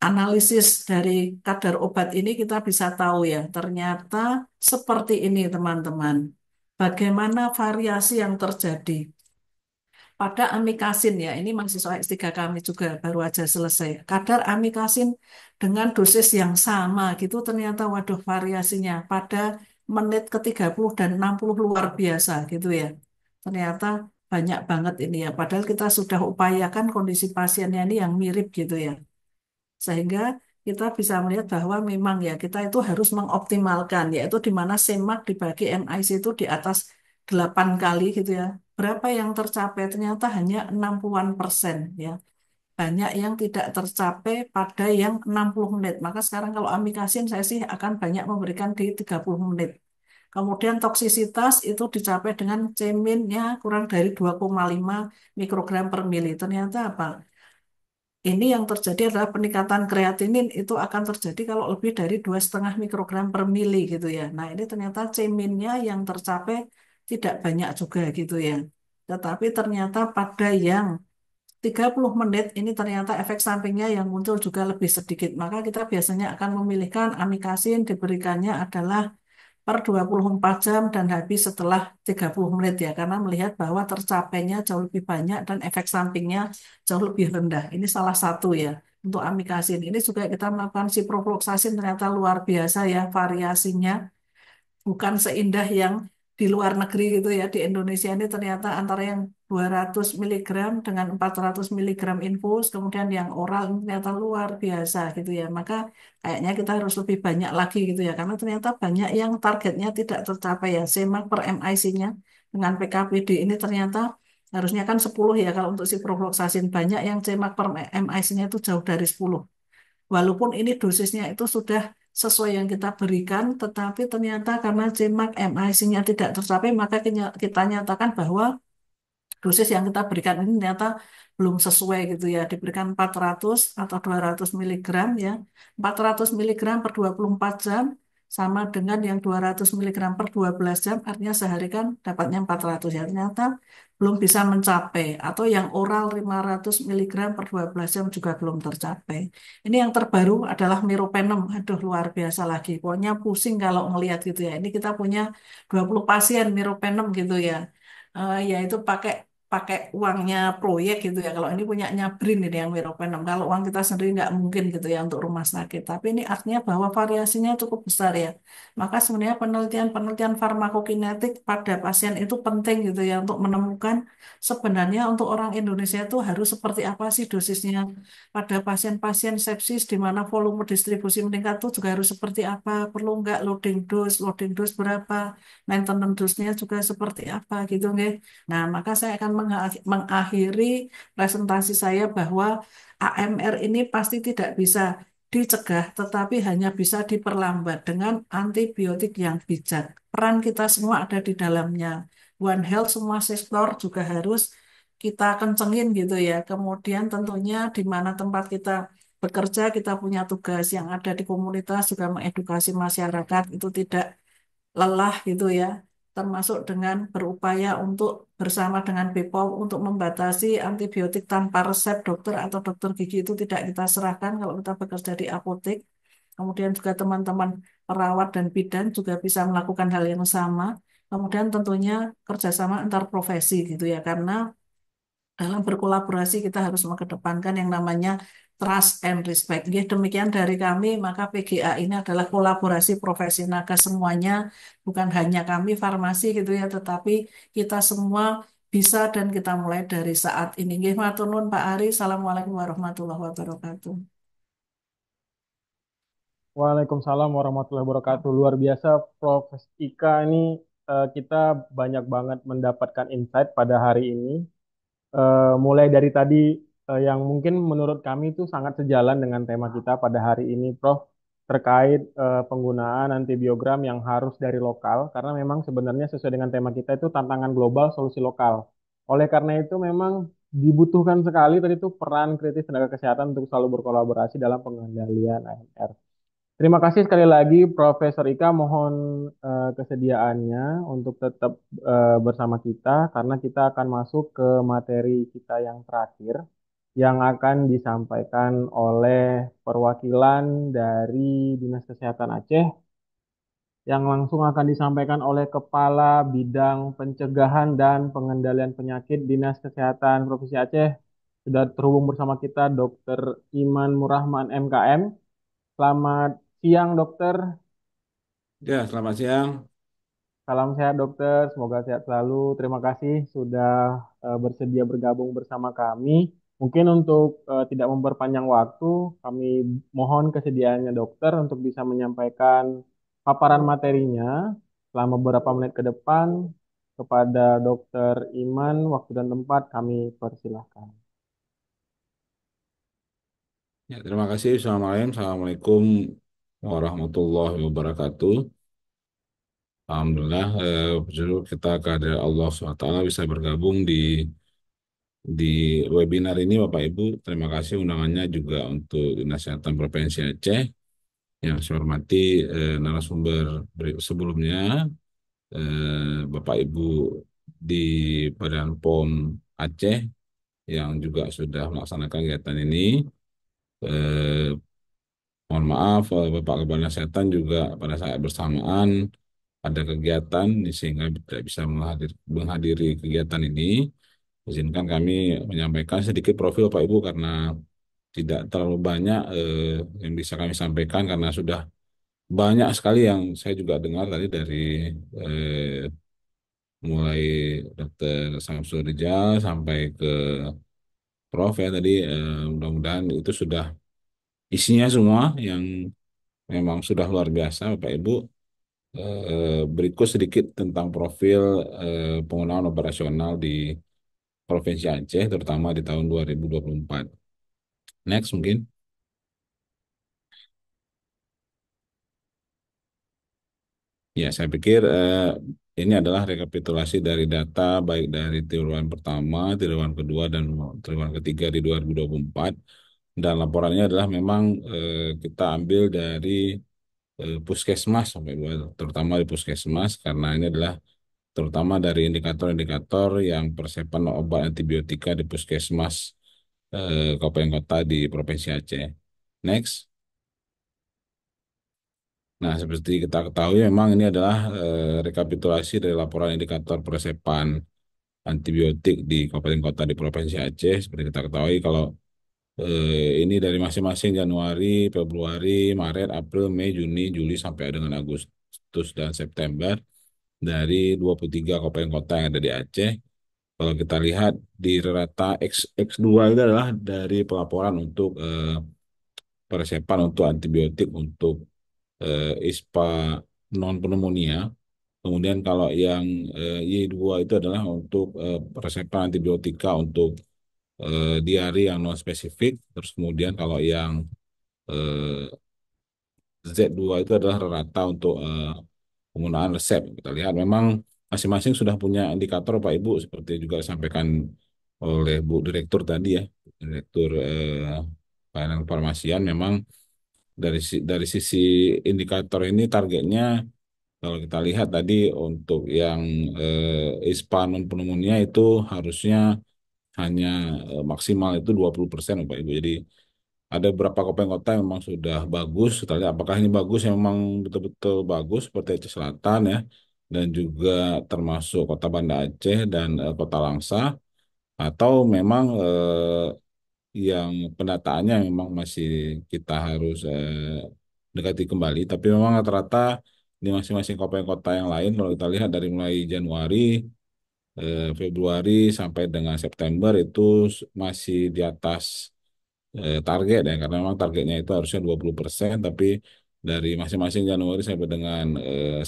analisis dari kadar obat ini kita bisa tahu ya, ternyata seperti ini teman-teman. Bagaimana variasi yang terjadi pada amikasin ya, ini mahasiswa S3 kami juga baru aja selesai. Kadar amikasin dengan dosis yang sama gitu ternyata waduh variasinya pada menit ke 30 dan 60 luar biasa gitu ya. Ternyata banyak banget ini ya. Padahal kita sudah upayakan kondisi pasiennya ini yang mirip gitu ya. Sehingga kita bisa melihat bahwa memang ya kita itu harus mengoptimalkan, yaitu di mana semak dibagi MIC itu di atas 8 kali gitu ya. Berapa yang tercapai? Ternyata hanya 60-an% ya. Banyak yang tidak tercapai pada yang 60 menit. Maka sekarang kalau amikasin saya sih akan banyak memberikan di 30 menit. Kemudian toksisitas itu dicapai dengan ceminnya kurang dari 2,5 mikrogram per mili. Ternyata apa? Ini yang terjadi adalah peningkatan kreatinin itu akan terjadi kalau lebih dari 2,5 mikrogram per mili gitu ya. Nah ini ternyata ceminnya yang tercapai tidak banyak juga gitu ya. Tetapi ternyata pada yang 30 menit ini ternyata efek sampingnya yang muncul juga lebih sedikit. Maka kita biasanya akan memilihkan amikasin diberikannya adalah per 24 jam dan habis setelah 30 menit ya. Karena melihat bahwa tercapainya jauh lebih banyak dan efek sampingnya jauh lebih rendah. Ini salah satu ya untuk amikasin. Ini juga kita melakukan ciprofloxacin ternyata luar biasa ya variasinya bukan seindah yang di luar negeri gitu ya. Di Indonesia ini ternyata antara yang 200 miligram dengan 400 miligram infus, kemudian yang oral ini ternyata luar biasa gitu ya. Maka kayaknya kita harus lebih banyak lagi gitu ya, karena ternyata banyak yang targetnya tidak tercapai ya. Semak per MIC-nya dengan PKPD ini ternyata harusnya kan 10 ya kalau untuk ciprofloxacin. Banyak yang semak per MIC-nya itu jauh dari 10. Walaupun ini dosisnya itu sudah sesuai yang kita berikan, tetapi ternyata karena CMAX MIC-nya tidak tercapai, maka kita nyatakan bahwa dosis yang kita berikan ini ternyata belum sesuai gitu ya. Diberikan 400 atau 200 miligram ya. 400 miligram per 24 jam sama dengan yang 200 miligram per 12 jam, artinya sehari kan dapatnya 400 ya. Ternyata belum bisa mencapai. Atau yang oral 500 miligram per 12 jam juga belum tercapai. Ini yang terbaru adalah meropenem. Aduh luar biasa lagi. Pokoknya pusing kalau ngelihat gitu ya. Ini kita punya 20 pasien meropenem gitu ya. Yaitu pakai pakai uangnya proyek gitu ya. Kalau ini punyanya BRIN ini yang meropenem. Kalau uang kita sendiri nggak mungkin gitu ya untuk rumah sakit. Tapi ini artinya bahwa variasinya cukup besar ya. Maka sebenarnya penelitian-penelitian farmakokinetik pada pasien itu penting gitu ya untuk menemukan sebenarnya untuk orang Indonesia itu harus seperti apa sih dosisnya. Pada pasien-pasien sepsis di mana volume distribusi meningkat itu juga harus seperti apa. Perlu nggak loading dose berapa, maintenance dose-nya juga seperti apa gitu nggih. Nah, maka saya akan mengakhiri presentasi saya bahwa AMR ini pasti tidak bisa dicegah, tetapi hanya bisa diperlambat dengan antibiotik yang bijak. Peran kita semua ada di dalamnya. One Health semua sektor juga harus kita kencengin gitu ya. Kemudian tentunya di mana tempat kita bekerja, kita punya tugas yang ada di komunitas juga mengedukasi masyarakat itu tidak lelah gitu ya, termasuk dengan berupaya untuk bersama dengan BPOM untuk membatasi antibiotik tanpa resep dokter atau dokter gigi itu tidak kita serahkan kalau kita bekerja di apotek. Kemudian juga teman-teman perawat dan bidan juga bisa melakukan hal yang sama. Kemudian tentunya kerjasama antar profesi gitu ya, karena dalam berkolaborasi kita harus mengedepankan yang namanya trust and respect. Ya, demikian dari kami, maka PGA ini adalah kolaborasi profesi naga semuanya, bukan hanya kami farmasi gitu ya, tetapi kita semua bisa dan kita mulai dari saat ini. Nggih, matur nuwun Pak Ari. Assalamualaikum warahmatullahi wabarakatuh. Waalaikumsalam warahmatullahi wabarakatuh. Luar biasa, Prof. Ika ini kita banyak banget mendapatkan insight pada hari ini. Mulai dari tadi yang mungkin menurut kami itu sangat sejalan dengan tema kita pada hari ini, Prof. Terkait penggunaan antibiogram yang harus dari lokal, karena memang sebenarnya sesuai dengan tema kita itu tantangan global, solusi lokal. Oleh karena itu memang dibutuhkan sekali tadi itu peran kritis tenaga kesehatan untuk selalu berkolaborasi dalam pengendalian AMR. Terima kasih sekali lagi Profesor Ika, mohon kesediaannya untuk tetap bersama kita karena kita akan masuk ke materi kita yang terakhir yang akan disampaikan oleh perwakilan dari Dinas Kesehatan Aceh yang langsung akan disampaikan oleh Kepala Bidang Pencegahan dan Pengendalian Penyakit Dinas Kesehatan Provinsi Aceh. Sudah terhubung bersama kita Dr. Iman Murrahman MKM. Selamat siang, dokter. Ya, selamat siang. Salam sehat dokter, semoga sehat selalu. Terima kasih sudah bersedia bergabung bersama kami. Mungkin untuk tidak memperpanjang waktu, kami mohon kesediaannya dokter untuk bisa menyampaikan paparan materinya selama beberapa menit ke depan kepada dokter Iman. Waktu dan tempat kami persilahkan. Ya, terima kasih. Assalamualaikum warahmatullahi wabarakatuh. Alhamdulillah, bersyukur kita kehadirat Allah SWT bisa bergabung di webinar ini, Bapak Ibu. Terima kasih undangannya juga untuk Dinas Kesehatan Provinsi Aceh. Yang saya hormati narasumber sebelumnya, Bapak Ibu di Badan POM Aceh yang juga sudah melaksanakan kegiatan ini. Eh, Mohon maaf, Bapak Kepala Kesehatan juga pada saat bersamaan ada kegiatan sehingga tidak bisa menghadiri kegiatan ini. Izinkan kami menyampaikan sedikit profil Pak Ibu karena tidak terlalu banyak yang bisa kami sampaikan karena sudah banyak sekali yang saya juga dengar tadi dari eh, mulai Dr. Samsul Rijal sampai ke Prof ya tadi, mudah-mudahan itu sudah isinya semua yang memang sudah luar biasa Bapak Ibu. Berikut sedikit tentang profil penggunaan operasional di Provinsi Aceh, terutama di tahun 2024. Next mungkin. Ya, saya pikir ini adalah rekapitulasi dari data baik dari triwulan pertama, triwulan kedua, dan triwulan ketiga di 2024. Dan laporannya adalah memang kita ambil dari puskesmas, sampai terutama di puskesmas, karena ini adalah terutama dari indikator-indikator yang persiapan obat antibiotika di puskesmas kabupaten kota di Provinsi Aceh. Next. Nah, seperti kita ketahui memang ini adalah rekapitulasi dari laporan indikator persiapan antibiotik di kabupaten kota di Provinsi Aceh. Seperti kita ketahui kalau ini dari masing-masing Januari, Februari, Maret, April, Mei, Juni, Juli sampai dengan Agustus dan September dari 23 kabupaten kota yang ada di Aceh. Kalau kita lihat di rata X2 itu adalah dari pelaporan untuk persiapan untuk antibiotik untuk ISPA non pneumonia. Kemudian kalau yang Y2 itu adalah untuk persiapan antibiotika untuk diare yang non spesifik. Terus kemudian kalau yang eh, Z2 itu adalah rata untuk penggunaan resep. Kita lihat memang masing-masing sudah punya indikator Pak Ibu seperti juga disampaikan oleh Bu Direktur tadi ya, Direktur Pelayanan Kefarmasian. Memang dari sisi indikator ini targetnya kalau kita lihat tadi untuk yang ISPA non pneumonia itu harusnya hanya maksimal itu 20% Pak Ibu. Jadi ada beberapa kabupaten kota yang memang sudah bagus. Kita lihat apakah ini bagus yang memang betul-betul bagus seperti Aceh Selatan ya, dan juga termasuk Kota Banda Aceh dan Kota Langsa, atau memang yang pendataannya memang masih kita harus dekati kembali. Tapi memang rata-rata di masing-masing kabupaten kota yang lain kalau kita lihat dari mulai Januari, Februari sampai dengan September itu masih di atas target ya, karena memang targetnya itu harusnya 20%, tapi dari masing-masing Januari sampai dengan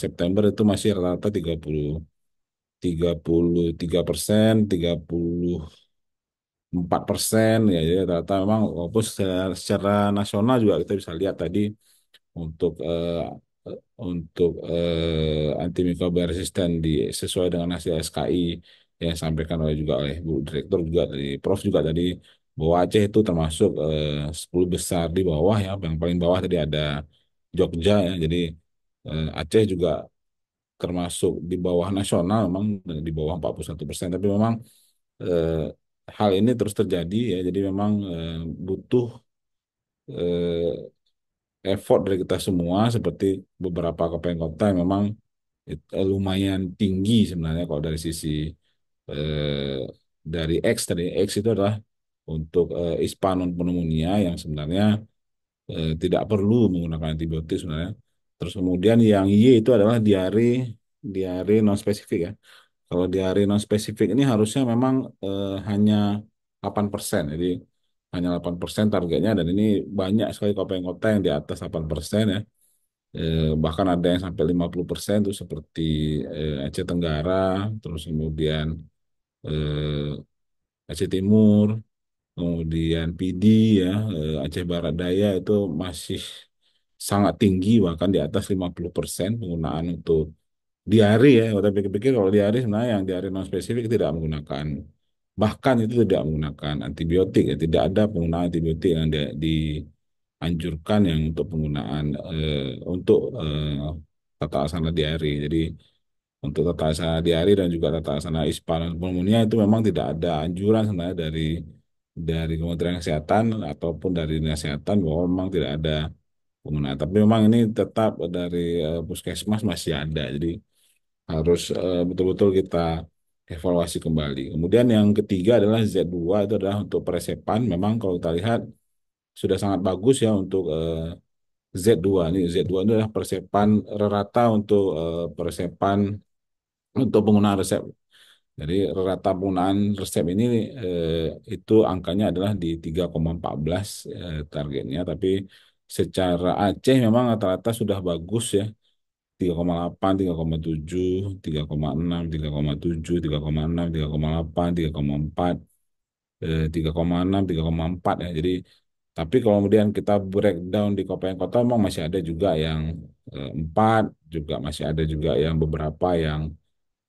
September itu masih rata-rata 33%, 34% ya, jadi rata memang walaupun secara nasional juga kita bisa lihat tadi untuk antimikrobial resisten sesuai dengan hasil SKI yang disampaikan oleh juga oleh Bu Direktur juga dari Prof juga tadi bahwa Aceh itu termasuk 10 besar di bawah ya, yang paling bawah tadi ada Jogja ya, jadi Aceh juga termasuk di bawah nasional memang di bawah 41%, tapi memang eh, hal ini terus terjadi ya, jadi memang butuh eh, effort dari kita semua seperti beberapa kabupaten kota yang memang lumayan tinggi sebenarnya kalau dari sisi eh, dari X tadi. X itu adalah untuk ISPA non pneumonia yang sebenarnya tidak perlu menggunakan antibiotik sebenarnya. Terus kemudian yang Y itu adalah diare diare non spesifik ya. Kalau diare non spesifik ini harusnya memang hanya 8%. Jadi hanya 8% targetnya dan ini banyak sekali kabupaten kota yang di atas 8% ya. Bahkan ada yang sampai 50% tuh seperti Aceh Tenggara, terus kemudian Aceh Timur, kemudian PD ya, Aceh Barat Daya itu masih sangat tinggi bahkan di atas 50% penggunaan untuk diare ya. Kalau kita pikir-pikir kalau diare sebenarnya yang diare non spesifik tidak menggunakan, bahkan itu tidak menggunakan antibiotik ya, tidak ada penggunaan antibiotik yang dianjurkan yang untuk penggunaan untuk tata laksana diare. Jadi untuk tata laksana diare dan juga tata laksana ispa dan pneumonia itu memang tidak ada anjuran sebenarnya dari Kementerian Kesehatan ataupun dari Dinas Kesehatan bahwa memang tidak ada penggunaan. Tapi memang ini tetap dari puskesmas masih ada. Jadi harus betul-betul kita evaluasi kembali. Kemudian yang ketiga adalah Z2 itu adalah untuk peresepan. Memang kalau kita lihat sudah sangat bagus ya untuk Z2. Ini Z2 ini adalah peresepan rata untuk peresepan untuk penggunaan resep. Jadi rata penggunaan resep ini itu angkanya adalah di 3,14 targetnya. Tapi secara Aceh memang rata-rata sudah bagus ya. 3,8, 3,7, 3,6, 3,7, 3,6, 3,8, 3,4, 3,6, 3,4 ya. Jadi tapi kalau kemudian kita breakdown di kabupaten kota memang masih ada juga yang 4, juga masih ada juga yang beberapa yang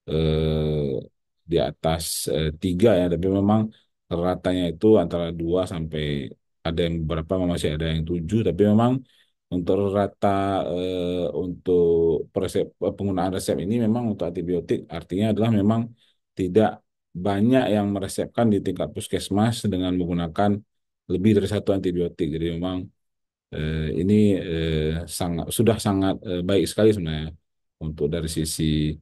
eh, di atas 3 ya. Tapi memang ratanya itu antara 2 sampai ada yang beberapa masih ada yang 7. Tapi memang untuk rata untuk penggunaan resep ini memang untuk antibiotik artinya adalah memang tidak banyak yang meresepkan di tingkat puskesmas dengan menggunakan lebih dari satu antibiotik. Jadi memang ini sudah sangat baik sekali sebenarnya untuk dari sisi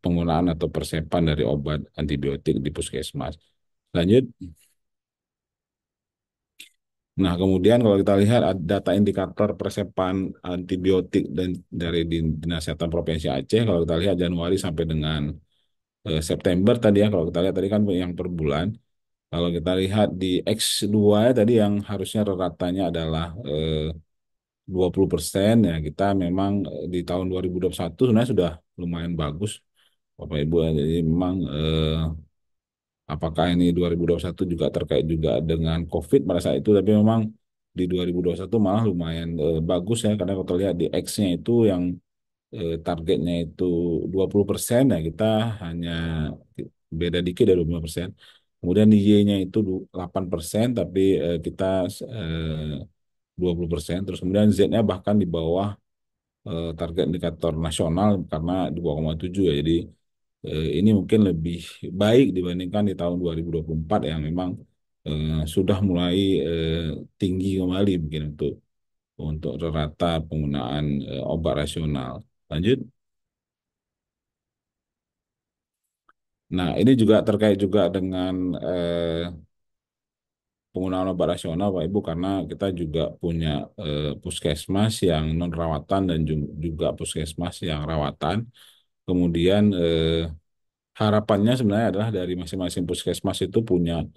penggunaan atau persepan dari obat antibiotik di puskesmas. Lanjut. Nah, kemudian kalau kita lihat data indikator persepan antibiotik dan dari Dinas Kesehatan Provinsi Aceh, kalau kita lihat Januari sampai dengan September tadi ya, kalau kita lihat tadi kan yang per bulan. Kalau kita lihat di X2 ya, tadi yang harusnya ratanya adalah 20% ya, kita memang di tahun 2021 sebenarnya sudah lumayan bagus, Bapak Ibu. Jadi memang apakah ini 2021 juga terkait juga dengan COVID pada saat itu, tapi memang di 2021 malah lumayan bagus ya, karena kalau kita lihat di X-nya itu yang targetnya itu 20% ya, kita hanya beda dikit dari 20%. Kemudian di Y-nya itu 8%, tapi kita 20%. Terus kemudian Z-nya bahkan di bawah target indikator nasional karena 2,7 ya. Jadi ini mungkin lebih baik dibandingkan di tahun 2024 yang memang sudah mulai tinggi kembali mungkin untuk rata penggunaan obat rasional. Lanjut. Nah, ini juga terkait juga dengan penggunaan obat rasional, Pak Ibu, karena kita juga punya puskesmas yang non rawatan dan juga puskesmas yang rawatan. Kemudian harapannya sebenarnya adalah dari masing-masing puskesmas itu punya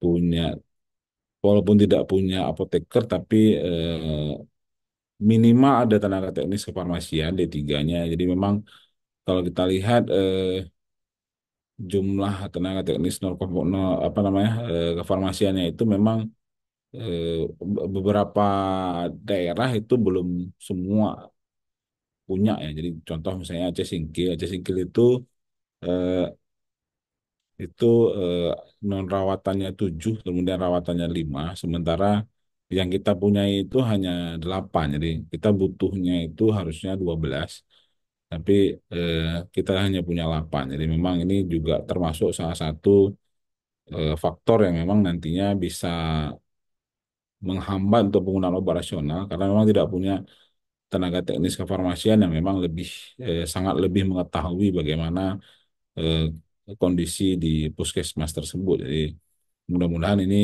punya walaupun tidak punya apoteker tapi minimal ada tenaga teknis kefarmasian D3-nya. Jadi memang kalau kita lihat jumlah tenaga teknis apa namanya kefarmasiannya itu memang beberapa daerah itu belum semua punya ya. Jadi contoh misalnya Aceh Singkil eh, itu eh, non rawatannya 7, kemudian rawatannya 5, sementara yang kita punya itu hanya 8. Jadi kita butuhnya itu harusnya 12, tapi eh, kita hanya punya 8. Jadi memang ini juga termasuk salah satu faktor yang memang nantinya bisa menghambat untuk penggunaan obat rasional karena memang tidak punya tenaga teknis kefarmasian yang memang sangat lebih mengetahui bagaimana eh, kondisi di puskesmas tersebut. Jadi mudah-mudahan ini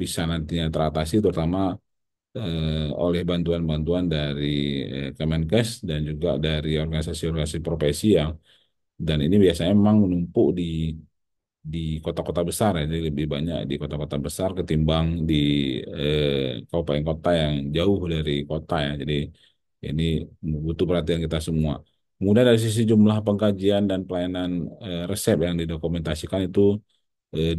bisa nantinya teratasi terutama oleh bantuan-bantuan dari Kemenkes dan juga dari organisasi-organisasi profesi yang dan ini biasanya memang menumpuk di kota-kota besar ya, jadi lebih banyak di kota-kota besar ketimbang di kabupaten kota yang jauh dari kota ya. Jadi ini butuh perhatian kita semua. Kemudian dari sisi jumlah pengkajian dan pelayanan resep yang didokumentasikan itu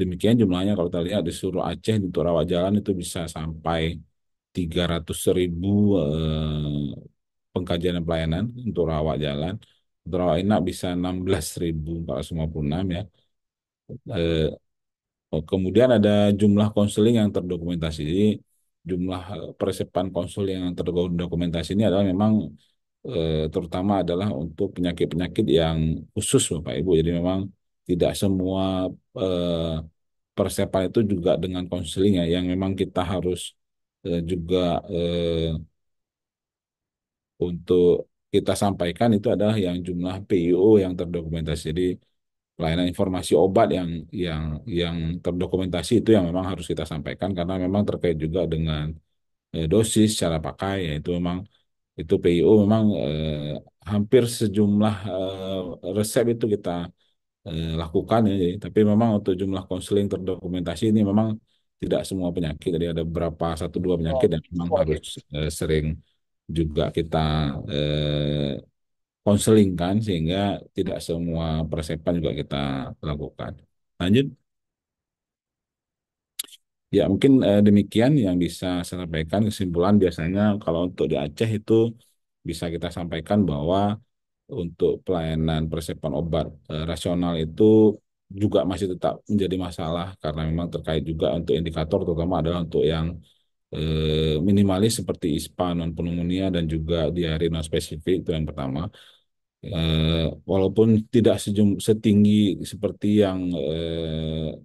demikian jumlahnya kalau kita lihat di seluruh Aceh untuk rawat jalan itu bisa sampai 300.000 pengkajian dan pelayanan untuk rawat jalan. Untuk rawat inap bisa 16.456 ya. Eh, Kemudian ada jumlah konseling yang terdokumentasi. Jadi jumlah peresepan konseling yang terdokumentasi ini adalah memang terutama adalah untuk penyakit-penyakit yang khusus Bapak Ibu. Jadi memang tidak semua eh, peresepan itu juga dengan konseling ya, yang memang kita harus juga untuk kita sampaikan itu adalah yang jumlah PIO yang terdokumentasi. Jadi pelayanan informasi obat yang terdokumentasi itu yang memang harus kita sampaikan karena memang terkait juga dengan dosis cara pakai yaitu memang itu PIO memang hampir sejumlah resep itu kita lakukan ya. Tapi memang untuk jumlah konseling terdokumentasi ini memang tidak semua penyakit. Jadi ada beberapa satu dua penyakit yang memang harus sering juga kita eh, konselingkan sehingga tidak semua persepan juga kita lakukan. Lanjut. Ya, mungkin demikian yang bisa saya sampaikan. Kesimpulan biasanya kalau untuk di Aceh itu bisa kita sampaikan bahwa untuk pelayanan persepan obat rasional itu juga masih tetap menjadi masalah karena memang terkait juga untuk indikator terutama adalah untuk yang minimalis seperti ISPA non pneumonia dan juga diare non spesifik itu yang pertama. Walaupun tidak setinggi seperti yang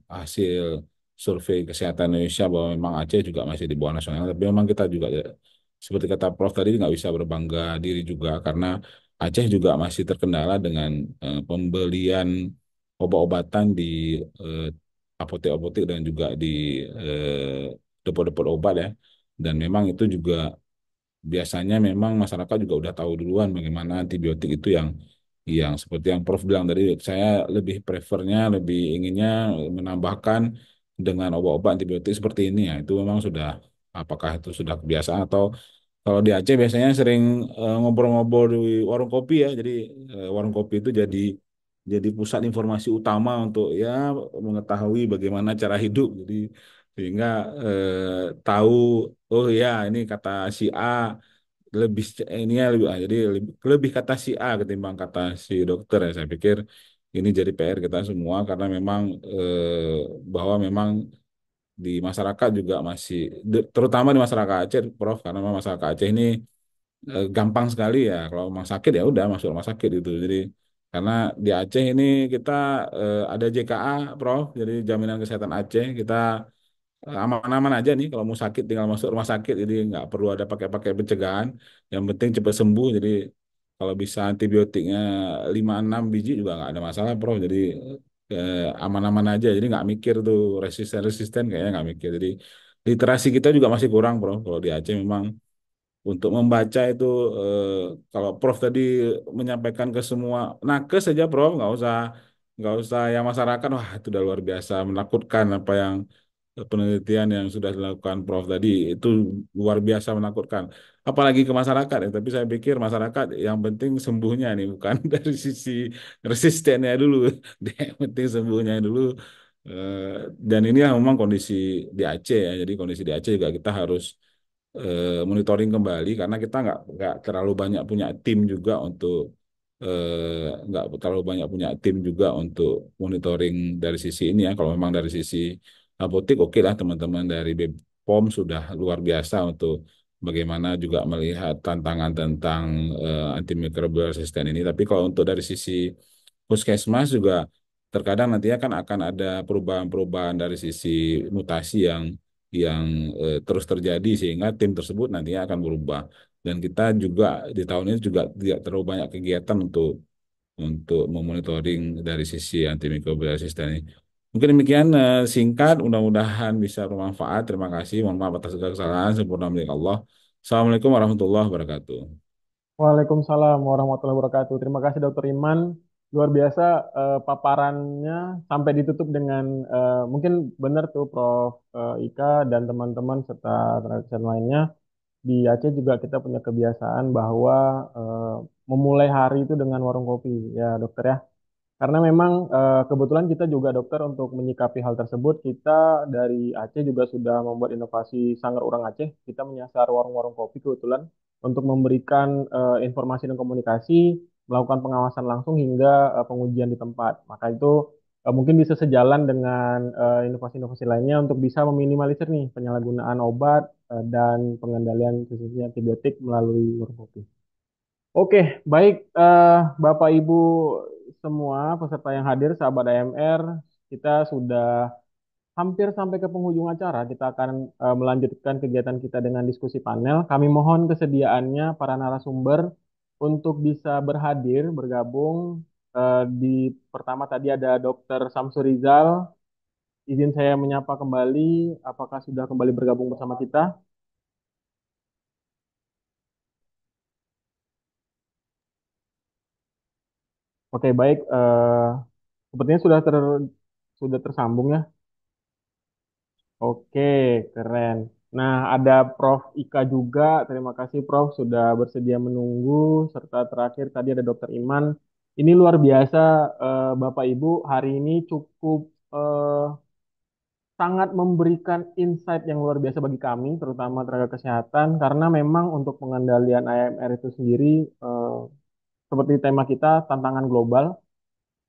hasil survei kesehatan Indonesia bahwa memang Aceh juga masih di bawah nasional, tapi memang kita juga seperti kata Prof tadi nggak bisa berbangga diri juga karena Aceh juga masih terkendala dengan pembelian obat-obatan di eh, apotek-apotek dan juga di depo-depo obat ya, dan memang itu juga biasanya memang masyarakat juga udah tahu duluan bagaimana antibiotik itu yang seperti yang Prof bilang tadi saya lebih prefernya lebih inginnya menambahkan dengan obat-obat antibiotik seperti ini ya itu memang sudah apakah itu sudah kebiasaan atau kalau di Aceh biasanya sering ngobrol-ngobrol di warung kopi ya jadi warung kopi itu jadi pusat informasi utama untuk ya mengetahui bagaimana cara hidup jadi sehingga tahu oh ya ini kata si A lebih ini ya lebih jadi lebih kata si A ketimbang kata si dokter ya saya pikir ini jadi PR kita semua karena memang bahwa memang di masyarakat juga masih terutama di masyarakat Aceh Prof karena memang masyarakat Aceh ini gampang sekali ya kalau memang sakit ya udah masuk rumah sakit itu jadi karena di Aceh ini kita ada JKA Prof jadi jaminan kesehatan Aceh kita aman-aman aja nih kalau mau sakit tinggal masuk rumah sakit jadi nggak perlu ada pakai-pakai pencegahan yang penting cepat sembuh jadi kalau bisa antibiotiknya 5-6 biji juga nggak ada masalah Prof jadi aman-aman aja jadi nggak mikir tuh resisten kayaknya nggak mikir jadi literasi kita juga masih kurang Prof kalau di Aceh memang untuk membaca itu kalau Prof tadi menyampaikan ke semua nakes saja Prof nggak usah yang masyarakat wah itu udah luar biasa menakutkan apa yang penelitian yang sudah dilakukan Prof tadi itu luar biasa menakutkan apalagi ke masyarakat ya tapi saya pikir masyarakat yang penting sembuhnya nih bukan dari sisi resistennya dulu yang penting sembuhnya dulu. Dan ini yang memang kondisi di Aceh ya jadi kondisi di Aceh juga kita harus monitoring kembali karena kita nggak terlalu banyak punya tim juga untuk nggak terlalu banyak punya tim juga untuk monitoring dari sisi ini ya. Kalau memang dari sisi apotek oke lah teman-teman dari BPOM sudah luar biasa untuk bagaimana juga melihat tantangan tentang antimicrobial resisten ini. Tapi kalau untuk dari sisi puskesmas juga terkadang nantinya kan akan ada perubahan-perubahan dari sisi mutasi yang terus terjadi sehingga tim tersebut nantinya akan berubah dan kita juga di tahun ini juga tidak terlalu banyak kegiatan untuk memonitoring dari sisi antimicrobial resistance ini. Mungkin demikian singkat, mudah-mudahan bisa bermanfaat. Terima kasih. Mohon maaf atas segala kesalahan. Sempurna milik Allah. Assalamualaikum warahmatullahi wabarakatuh. Waalaikumsalam warahmatullahi wabarakatuh. Terima kasih Dokter Iman. Luar biasa paparannya sampai ditutup dengan mungkin benar tuh Prof. Ika dan teman-teman serta tenaga kesehatan lainnya. Di Aceh juga kita punya kebiasaan bahwa memulai hari itu dengan warung kopi, ya dokter ya. Karena memang kebetulan kita juga dokter untuk menyikapi hal tersebut, kita dari Aceh juga sudah membuat inovasi Sanggar Urang Aceh. Kita menyasar warung-warung kopi kebetulan untuk memberikan informasi dan komunikasi, melakukan pengawasan langsung hingga pengujian di tempat. Maka itu mungkin bisa sejalan dengan inovasi-inovasi lainnya untuk bisa meminimalisir nih penyalahgunaan obat dan pengendalian khususnya antibiotik melalui warung kopi. Oke, baik Bapak Ibu semua peserta yang hadir, sahabat AMR, kita sudah hampir sampai ke penghujung acara. Kita akan melanjutkan kegiatan kita dengan diskusi panel. Kami mohon kesediaannya para narasumber untuk bisa berhadir, bergabung. Di pertama tadi ada Dr. Samsur Rizal. Izin saya menyapa kembali. Apakah sudah kembali bergabung bersama kita? Oke, baik. Sepertinya sudah tersambung ya. Oke, keren. Nah, ada Prof. Ika juga. Terima kasih Prof. sudah bersedia menunggu. Serta terakhir tadi ada Dokter Iman. Ini luar biasa, Bapak Ibu. Hari ini cukup sangat memberikan insight yang luar biasa bagi kami, terutama tenaga kesehatan, karena memang untuk pengendalian AMR itu sendiri, seperti tema kita, tantangan global.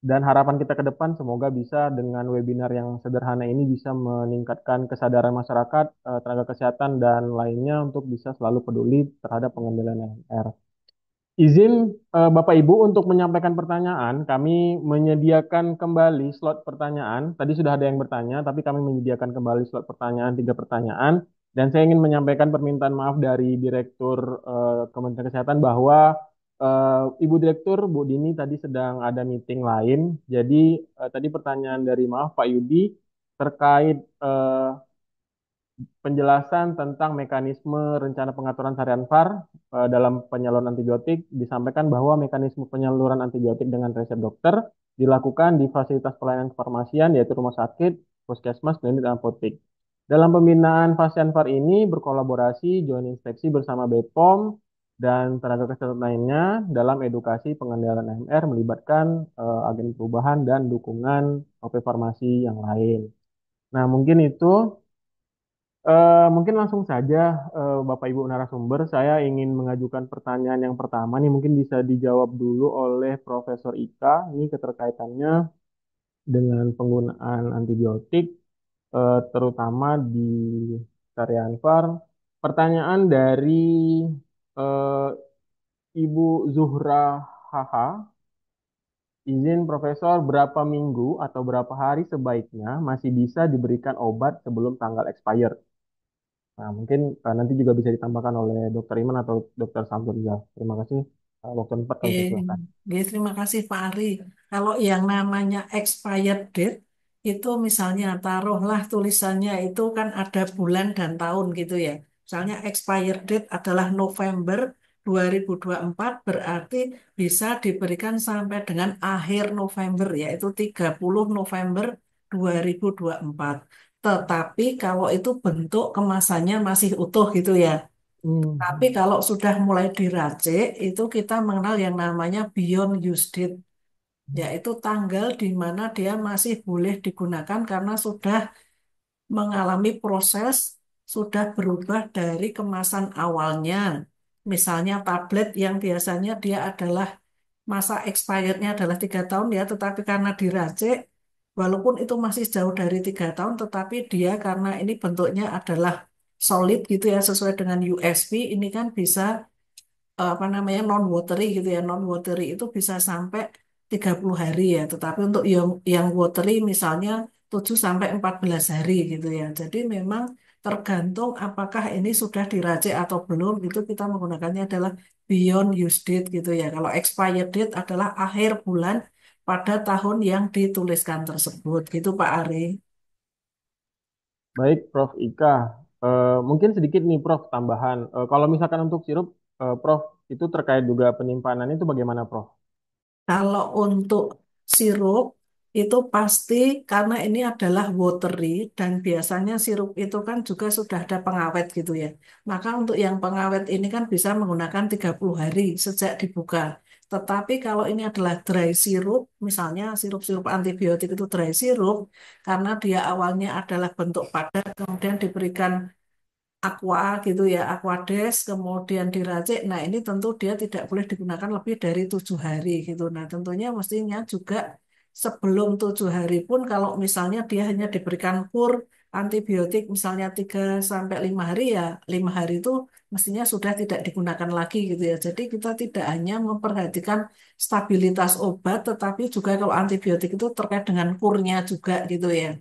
Dan harapan kita ke depan semoga bisa dengan webinar yang sederhana ini bisa meningkatkan kesadaran masyarakat, tenaga kesehatan dan lainnya untuk bisa selalu peduli terhadap pengendalian AMR. Izin Bapak Ibu untuk menyampaikan pertanyaan, kami menyediakan kembali slot pertanyaan. Tadi sudah ada yang bertanya, tapi kami menyediakan kembali slot pertanyaan, 3 pertanyaan. Dan saya ingin menyampaikan permintaan maaf dari Direktur Kementerian Kesehatan bahwa Ibu Direktur, Bu Dini tadi sedang ada meeting lain. Jadi tadi pertanyaan dari maaf Pak Yudi terkait penjelasan tentang mekanisme rencana pengaturan harian VAR dalam penyaluran antibiotik disampaikan bahwa mekanisme penyaluran antibiotik dengan resep dokter dilakukan di fasilitas pelayanan kefarmasian yaitu rumah sakit, puskesmas, klinik, dan apotek. Dalam pembinaan pasien VAR ini berkolaborasi joint inspeksi bersama BPOM dan tenaga kesehatan lainnya dalam edukasi pengendalian AMR melibatkan agen perubahan dan dukungan OP farmasi yang lain. Nah, mungkin itu. Mungkin langsung saja, Bapak Ibu narasumber, saya ingin mengajukan pertanyaan yang pertama nih, mungkin bisa dijawab dulu oleh Profesor Ika. Ini keterkaitannya dengan penggunaan antibiotik, terutama di tarian VAR. Pertanyaan dari eh, Ibu Zuhra HH, izin Profesor, berapa minggu atau berapa hari sebaiknya masih bisa diberikan obat sebelum tanggal expired? Nah, mungkin nanti juga bisa ditambahkan oleh Dokter Iman atau Dokter Samsuriza. Terima kasih. Waktu tempat kami Oke, persilakan. oke, terima kasih Pak Ari. Kalau yang namanya expired date itu misalnya taruhlah tulisannya itu kan ada bulan dan tahun gitu ya. Misalnya expired date adalah November 2024 berarti bisa diberikan sampai dengan akhir November yaitu 30 November 2024. Tetapi kalau itu bentuk kemasannya masih utuh gitu ya. Tapi Hmm. kalau sudah mulai diracik, itu kita mengenal yang namanya beyond use date, yaitu tanggal di mana dia masih boleh digunakan karena sudah mengalami proses, sudah berubah dari kemasan awalnya. Misalnya tablet yang biasanya dia adalah masa expirednya adalah 3 tahun ya, tetapi karena diracik, walaupun itu masih jauh dari 3 tahun, tetapi dia karena ini bentuknya adalah solid gitu ya, sesuai dengan USB, ini kan bisa apa namanya non watery gitu ya, non watery itu bisa sampai 30 hari ya, tetapi untuk yang watery misalnya 7 sampai 14 hari gitu ya. Jadi memang tergantung apakah ini sudah diracik atau belum, itu kita menggunakannya adalah beyond use date gitu ya. Kalau expired date adalah akhir bulan pada tahun yang dituliskan tersebut. Gitu Pak Ari. Baik, Prof. Ika. Mungkin sedikit nih, Prof, tambahan. Kalau misalkan untuk sirup, Prof, itu terkait juga penyimpanan itu bagaimana, Prof? Kalau untuk sirup itu pasti karena ini adalah watery dan biasanya sirup itu kan juga sudah ada pengawet gitu ya. Maka untuk yang pengawet ini kan bisa menggunakan 30 hari sejak dibuka. Tetapi kalau ini adalah dry sirup, misalnya sirup-sirup antibiotik itu dry sirup, karena dia awalnya adalah bentuk padat kemudian diberikan aqua gitu ya, aquades, kemudian diracik. Nah, ini tentu dia tidak boleh digunakan lebih dari 7 hari gitu. Nah, tentunya mestinya juga sebelum 7 hari pun kalau misalnya dia hanya diberikan kur antibiotik misalnya 3 sampai 5 hari ya, 5 hari itu mestinya sudah tidak digunakan lagi gitu ya. Jadi kita tidak hanya memperhatikan stabilitas obat, tetapi juga kalau antibiotik itu terkait dengan kurnya juga gitu ya.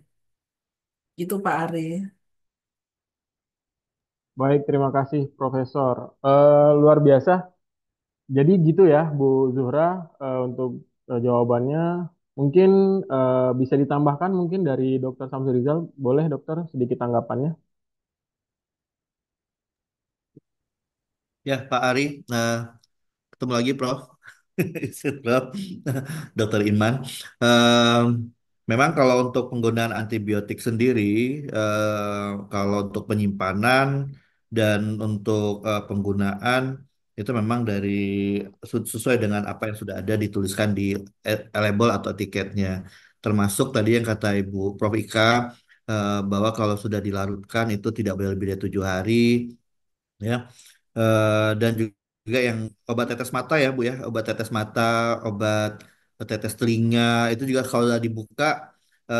Gitu Pak Ari. Baik, terima kasih, Profesor. Luar biasa. Jadi gitu ya, Bu Zuhra, untuk jawabannya. Mungkin bisa ditambahkan mungkin dari Dr. Samsul Rizal. Boleh, Dokter, sedikit tanggapannya? Ya, Pak Ari, ketemu lagi, Prof. Prof. Dokter Iman. Em, Memang kalau untuk penggunaan antibiotik sendiri, kalau untuk penyimpanan dan untuk penggunaan itu memang dari sesuai dengan apa yang sudah ada dituliskan di label atau etiketnya. Termasuk tadi yang kata Ibu Prof. Ika, bahwa kalau sudah dilarutkan itu tidak boleh lebih dari 7 hari, ya. Dan juga yang obat tetes mata ya Bu ya, obat tetes mata, obat tetes telinga itu juga kalau sudah dibuka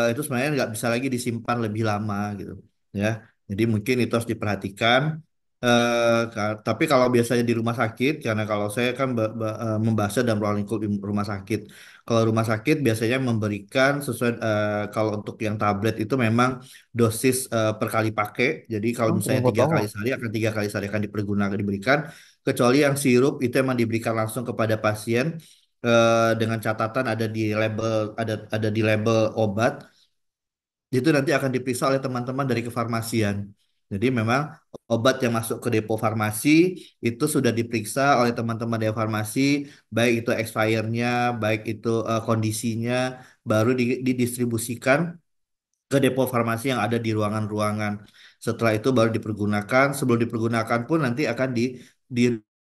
itu sebenarnya nggak bisa lagi disimpan lebih lama gitu ya. Jadi mungkin itu harus diperhatikan. Tapi kalau biasanya di rumah sakit, karena kalau saya kan membahasnya dalam ruang lingkup di rumah sakit. Kalau rumah sakit biasanya memberikan sesuai kalau untuk yang tablet itu memang dosis per kali pakai. Jadi kalau Oh, misalnya sering 3 kali potong. sehari akan 3 kali sehari akan dipergunakan diberikan. Kecuali yang sirup itu emang diberikan langsung kepada pasien dengan catatan ada di label obat itu nanti akan diperiksa oleh teman-teman dari kefarmasian. Jadi memang obat yang masuk ke depo farmasi itu sudah diperiksa oleh teman-teman dari farmasi, baik itu expirednya, baik itu kondisinya, baru didistribusikan ke depo farmasi yang ada di ruangan-ruangan. Setelah itu baru dipergunakan. Sebelum dipergunakan pun nanti akan di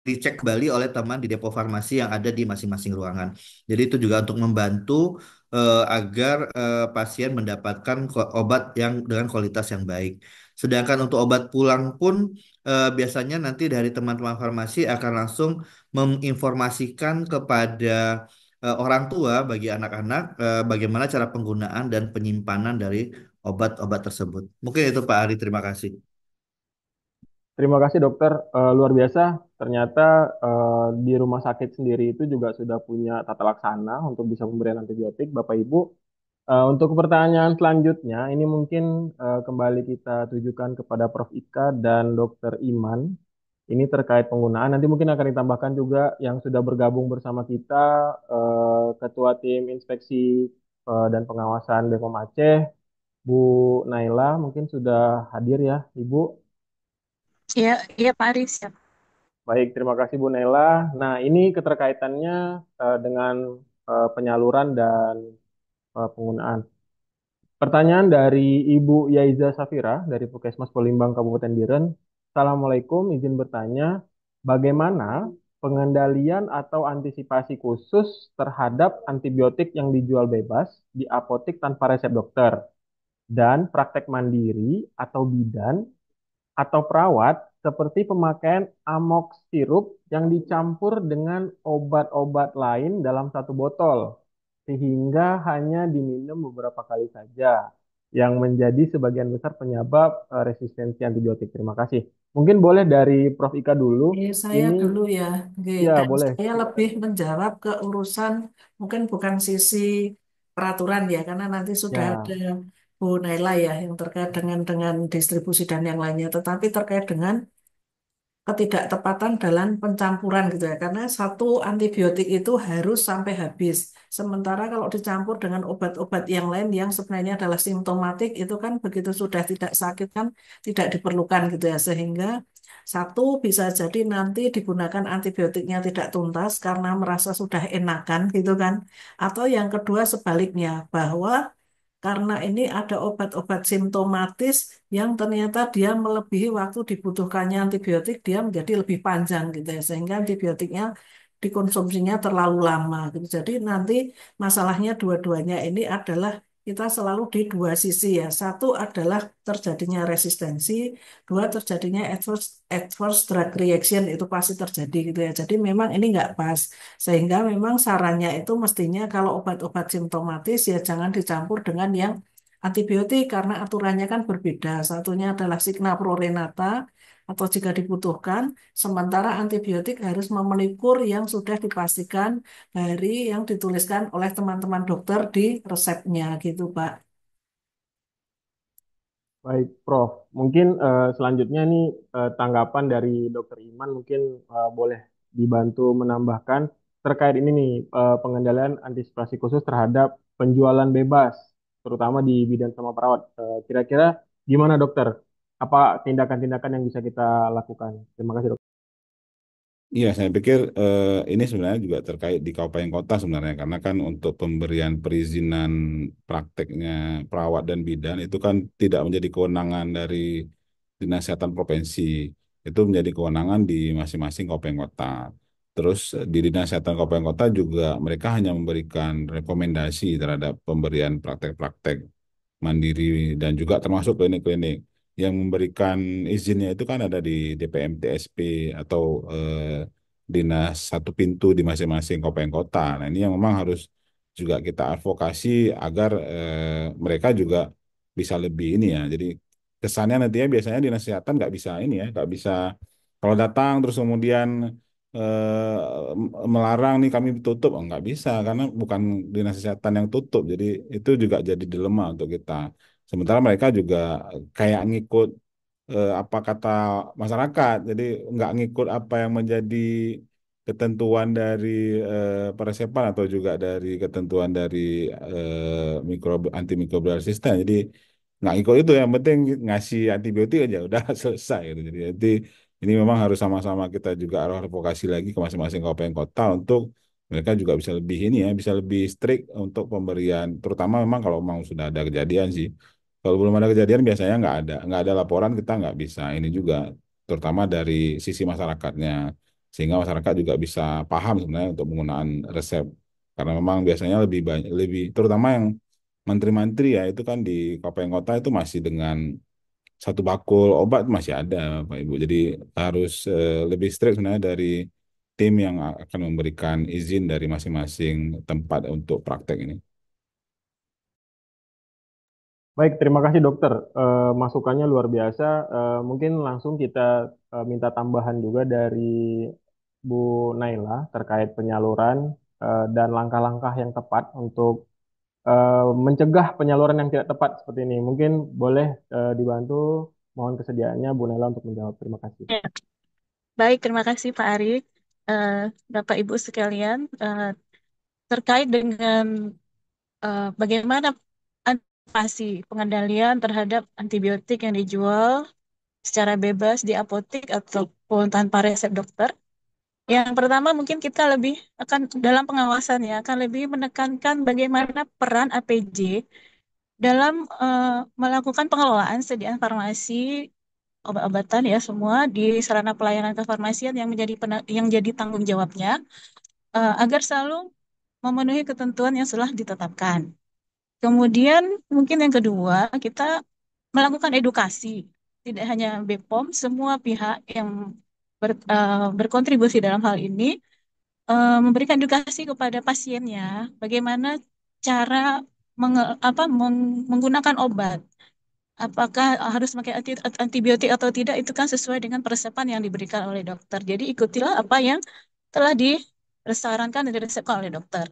dicek kembali oleh teman di depo farmasi yang ada di masing-masing ruangan. Jadi itu juga untuk membantu agar pasien mendapatkan obat yang dengan kualitas yang baik. Sedangkan untuk obat pulang pun biasanya nanti dari teman-teman farmasi akan langsung menginformasikan kepada orang tua bagi anak-anak bagaimana cara penggunaan dan penyimpanan dari obat-obat tersebut. Mungkin itu Pak Ari, terima kasih. Terima kasih dokter. Luar biasa. Ternyata di rumah sakit sendiri itu juga sudah punya tata laksana untuk bisa memberikan antibiotik, Bapak Ibu. Untuk pertanyaan selanjutnya, ini mungkin kembali kita tujukan kepada Prof. Ika dan Dokter Iman. Ini terkait penggunaan. Nanti mungkin akan ditambahkan juga yang sudah bergabung bersama kita, Ketua Tim Inspeksi dan Pengawasan BPOM Aceh, Bu Naila, mungkin sudah hadir ya, Ibu. Iya, iya Pak Aris. Ya. Baik, terima kasih Bu Nela. Nah, ini keterkaitannya dengan penyaluran dan penggunaan. Pertanyaan dari Ibu Yaiza Safira dari Puskesmas Polimbang Kabupaten Biren. Assalamualaikum, izin bertanya, bagaimana pengendalian atau antisipasi khusus terhadap antibiotik yang dijual bebas di apotek tanpa resep dokter dan praktek mandiri atau bidan atau perawat seperti pemakaian amok sirup yang dicampur dengan obat-obat lain dalam satu botol sehingga hanya diminum beberapa kali saja yang menjadi sebagian besar penyebab resistensi antibiotik. Terima kasih. Mungkin boleh dari Prof. Ika dulu. Saya Ini dulu ya, Oke, ya dan boleh. saya lebih menjawab ke urusan mungkin bukan sisi peraturan ya, karena nanti sudah ada Ya, Bu Naila ya yang terkait dengan distribusi dan yang lainnya, tetapi terkait dengan ketidaktepatan dalam pencampuran gitu ya. Karena satu antibiotik itu harus sampai habis. Sementara kalau dicampur dengan obat-obat yang lain yang sebenarnya adalah simptomatik itu kan begitu sudah tidak sakit kan tidak diperlukan gitu ya. Sehingga satu bisa jadi nanti digunakan antibiotiknya tidak tuntas karena merasa sudah enakan gitu kan. Atau yang kedua sebaliknya bahwa karena ini ada obat-obat simptomatis yang ternyata dia melebihi waktu dibutuhkannya antibiotik, dia menjadi lebih panjang gitu ya, sehingga antibiotiknya dikonsumsinya terlalu lama gitu. Jadi nanti masalahnya dua-duanya ini adalah kita selalu di dua sisi ya. Satu adalah terjadinya resistensi, dua terjadinya adverse drug reaction itu pasti terjadi gitu ya. Jadi memang ini nggak pas. Sehingga memang sarannya itu mestinya kalau obat-obat simptomatis ya jangan dicampur dengan yang antibiotik karena aturannya kan berbeda. Satunya adalah Signa-Prorenata atau jika dibutuhkan, sementara antibiotik harus memenuhi kur yang sudah dipastikan dari yang dituliskan oleh teman-teman dokter di resepnya gitu, Pak. Baik, Prof. Mungkin selanjutnya nih tanggapan dari Dokter Iman mungkin boleh dibantu menambahkan terkait ini nih pengendalian antisipasi khusus terhadap penjualan bebas, terutama di bidan sama perawat. Kira-kira gimana dokter? Apa tindakan-tindakan yang bisa kita lakukan? Terima kasih dokter. Iya, saya pikir ini sebenarnya juga terkait di kabupaten kota sebenarnya karena kan untuk pemberian perizinan prakteknya perawat dan bidan itu kan tidak menjadi kewenangan dari Dinas Kesehatan Provinsi, itu menjadi kewenangan di masing-masing kabupaten kota. Terus di Dinas Kesehatan Kabupaten Kota juga mereka hanya memberikan rekomendasi terhadap pemberian praktek-praktek mandiri dan juga termasuk klinik-klinik yang memberikan izinnya itu kan ada di DPMTSP atau dinas satu pintu di masing-masing kabupaten kota. Nah, ini yang memang harus juga kita advokasi agar mereka juga bisa lebih ini ya. Jadi kesannya nantinya biasanya dinas kesehatan nggak bisa ini ya, nggak bisa kalau datang terus kemudian melarang nih kami tutup, oh, nggak bisa karena bukan dinas kesehatan yang tutup. Jadi itu juga jadi dilema untuk kita. Sementara mereka juga kayak ngikut apa kata masyarakat, jadi nggak ngikut apa yang menjadi ketentuan dari peresepan atau juga dari ketentuan dari antimikrobial resisten. Jadi nggak ngikut itu, yang penting ngasih antibiotik aja udah selesai gitu. Jadi ini memang harus sama-sama kita juga harus advokasi lagi ke masing-masing kabupaten kota untuk mereka juga bisa lebih ini ya, bisa lebih strict untuk pemberian, terutama memang kalau memang sudah ada kejadian sih. Kalau belum ada kejadian biasanya nggak ada laporan, kita nggak bisa ini juga, terutama dari sisi masyarakatnya, sehingga masyarakat juga bisa paham sebenarnya untuk penggunaan resep. Karena memang biasanya lebih banyak, lebih terutama yang menteri-menteri ya itu kan di kabupaten kota itu masih dengan satu bakul obat masih ada Pak Ibu. Jadi harus lebih strict sebenarnya dari tim yang akan memberikan izin dari masing-masing tempat untuk praktek ini. Baik, terima kasih dokter. Masukannya luar biasa. Mungkin langsung kita minta tambahan juga dari Bu Naila terkait penyaluran dan langkah-langkah yang tepat untuk mencegah penyaluran yang tidak tepat seperti ini. Mungkin boleh dibantu. Mohon kesediaannya Bu Naila untuk menjawab. Terima kasih. Ya. Baik, terima kasih Pak Arik. Eh, Bapak Ibu sekalian, terkait dengan bagaimana antisipasi pengendalian terhadap antibiotik yang dijual secara bebas di apotek ataupun tanpa resep dokter. Yang pertama mungkin kita lebih akan dalam pengawasan ya, akan lebih menekankan bagaimana peran APJ dalam melakukan pengelolaan sediaan farmasi obat-obatan ya semua di sarana pelayanan kefarmasian yang yang jadi tanggung jawabnya agar selalu memenuhi ketentuan yang telah ditetapkan. Kemudian mungkin yang kedua kita melakukan edukasi, tidak hanya BPOM, semua pihak yang berkontribusi dalam hal ini memberikan edukasi kepada pasiennya bagaimana cara menggunakan obat. Apakah harus pakai antibiotik atau tidak itu kan sesuai dengan peresepan yang diberikan oleh dokter. Jadi ikutilah apa yang telah disarankan dan diresepkan oleh dokter.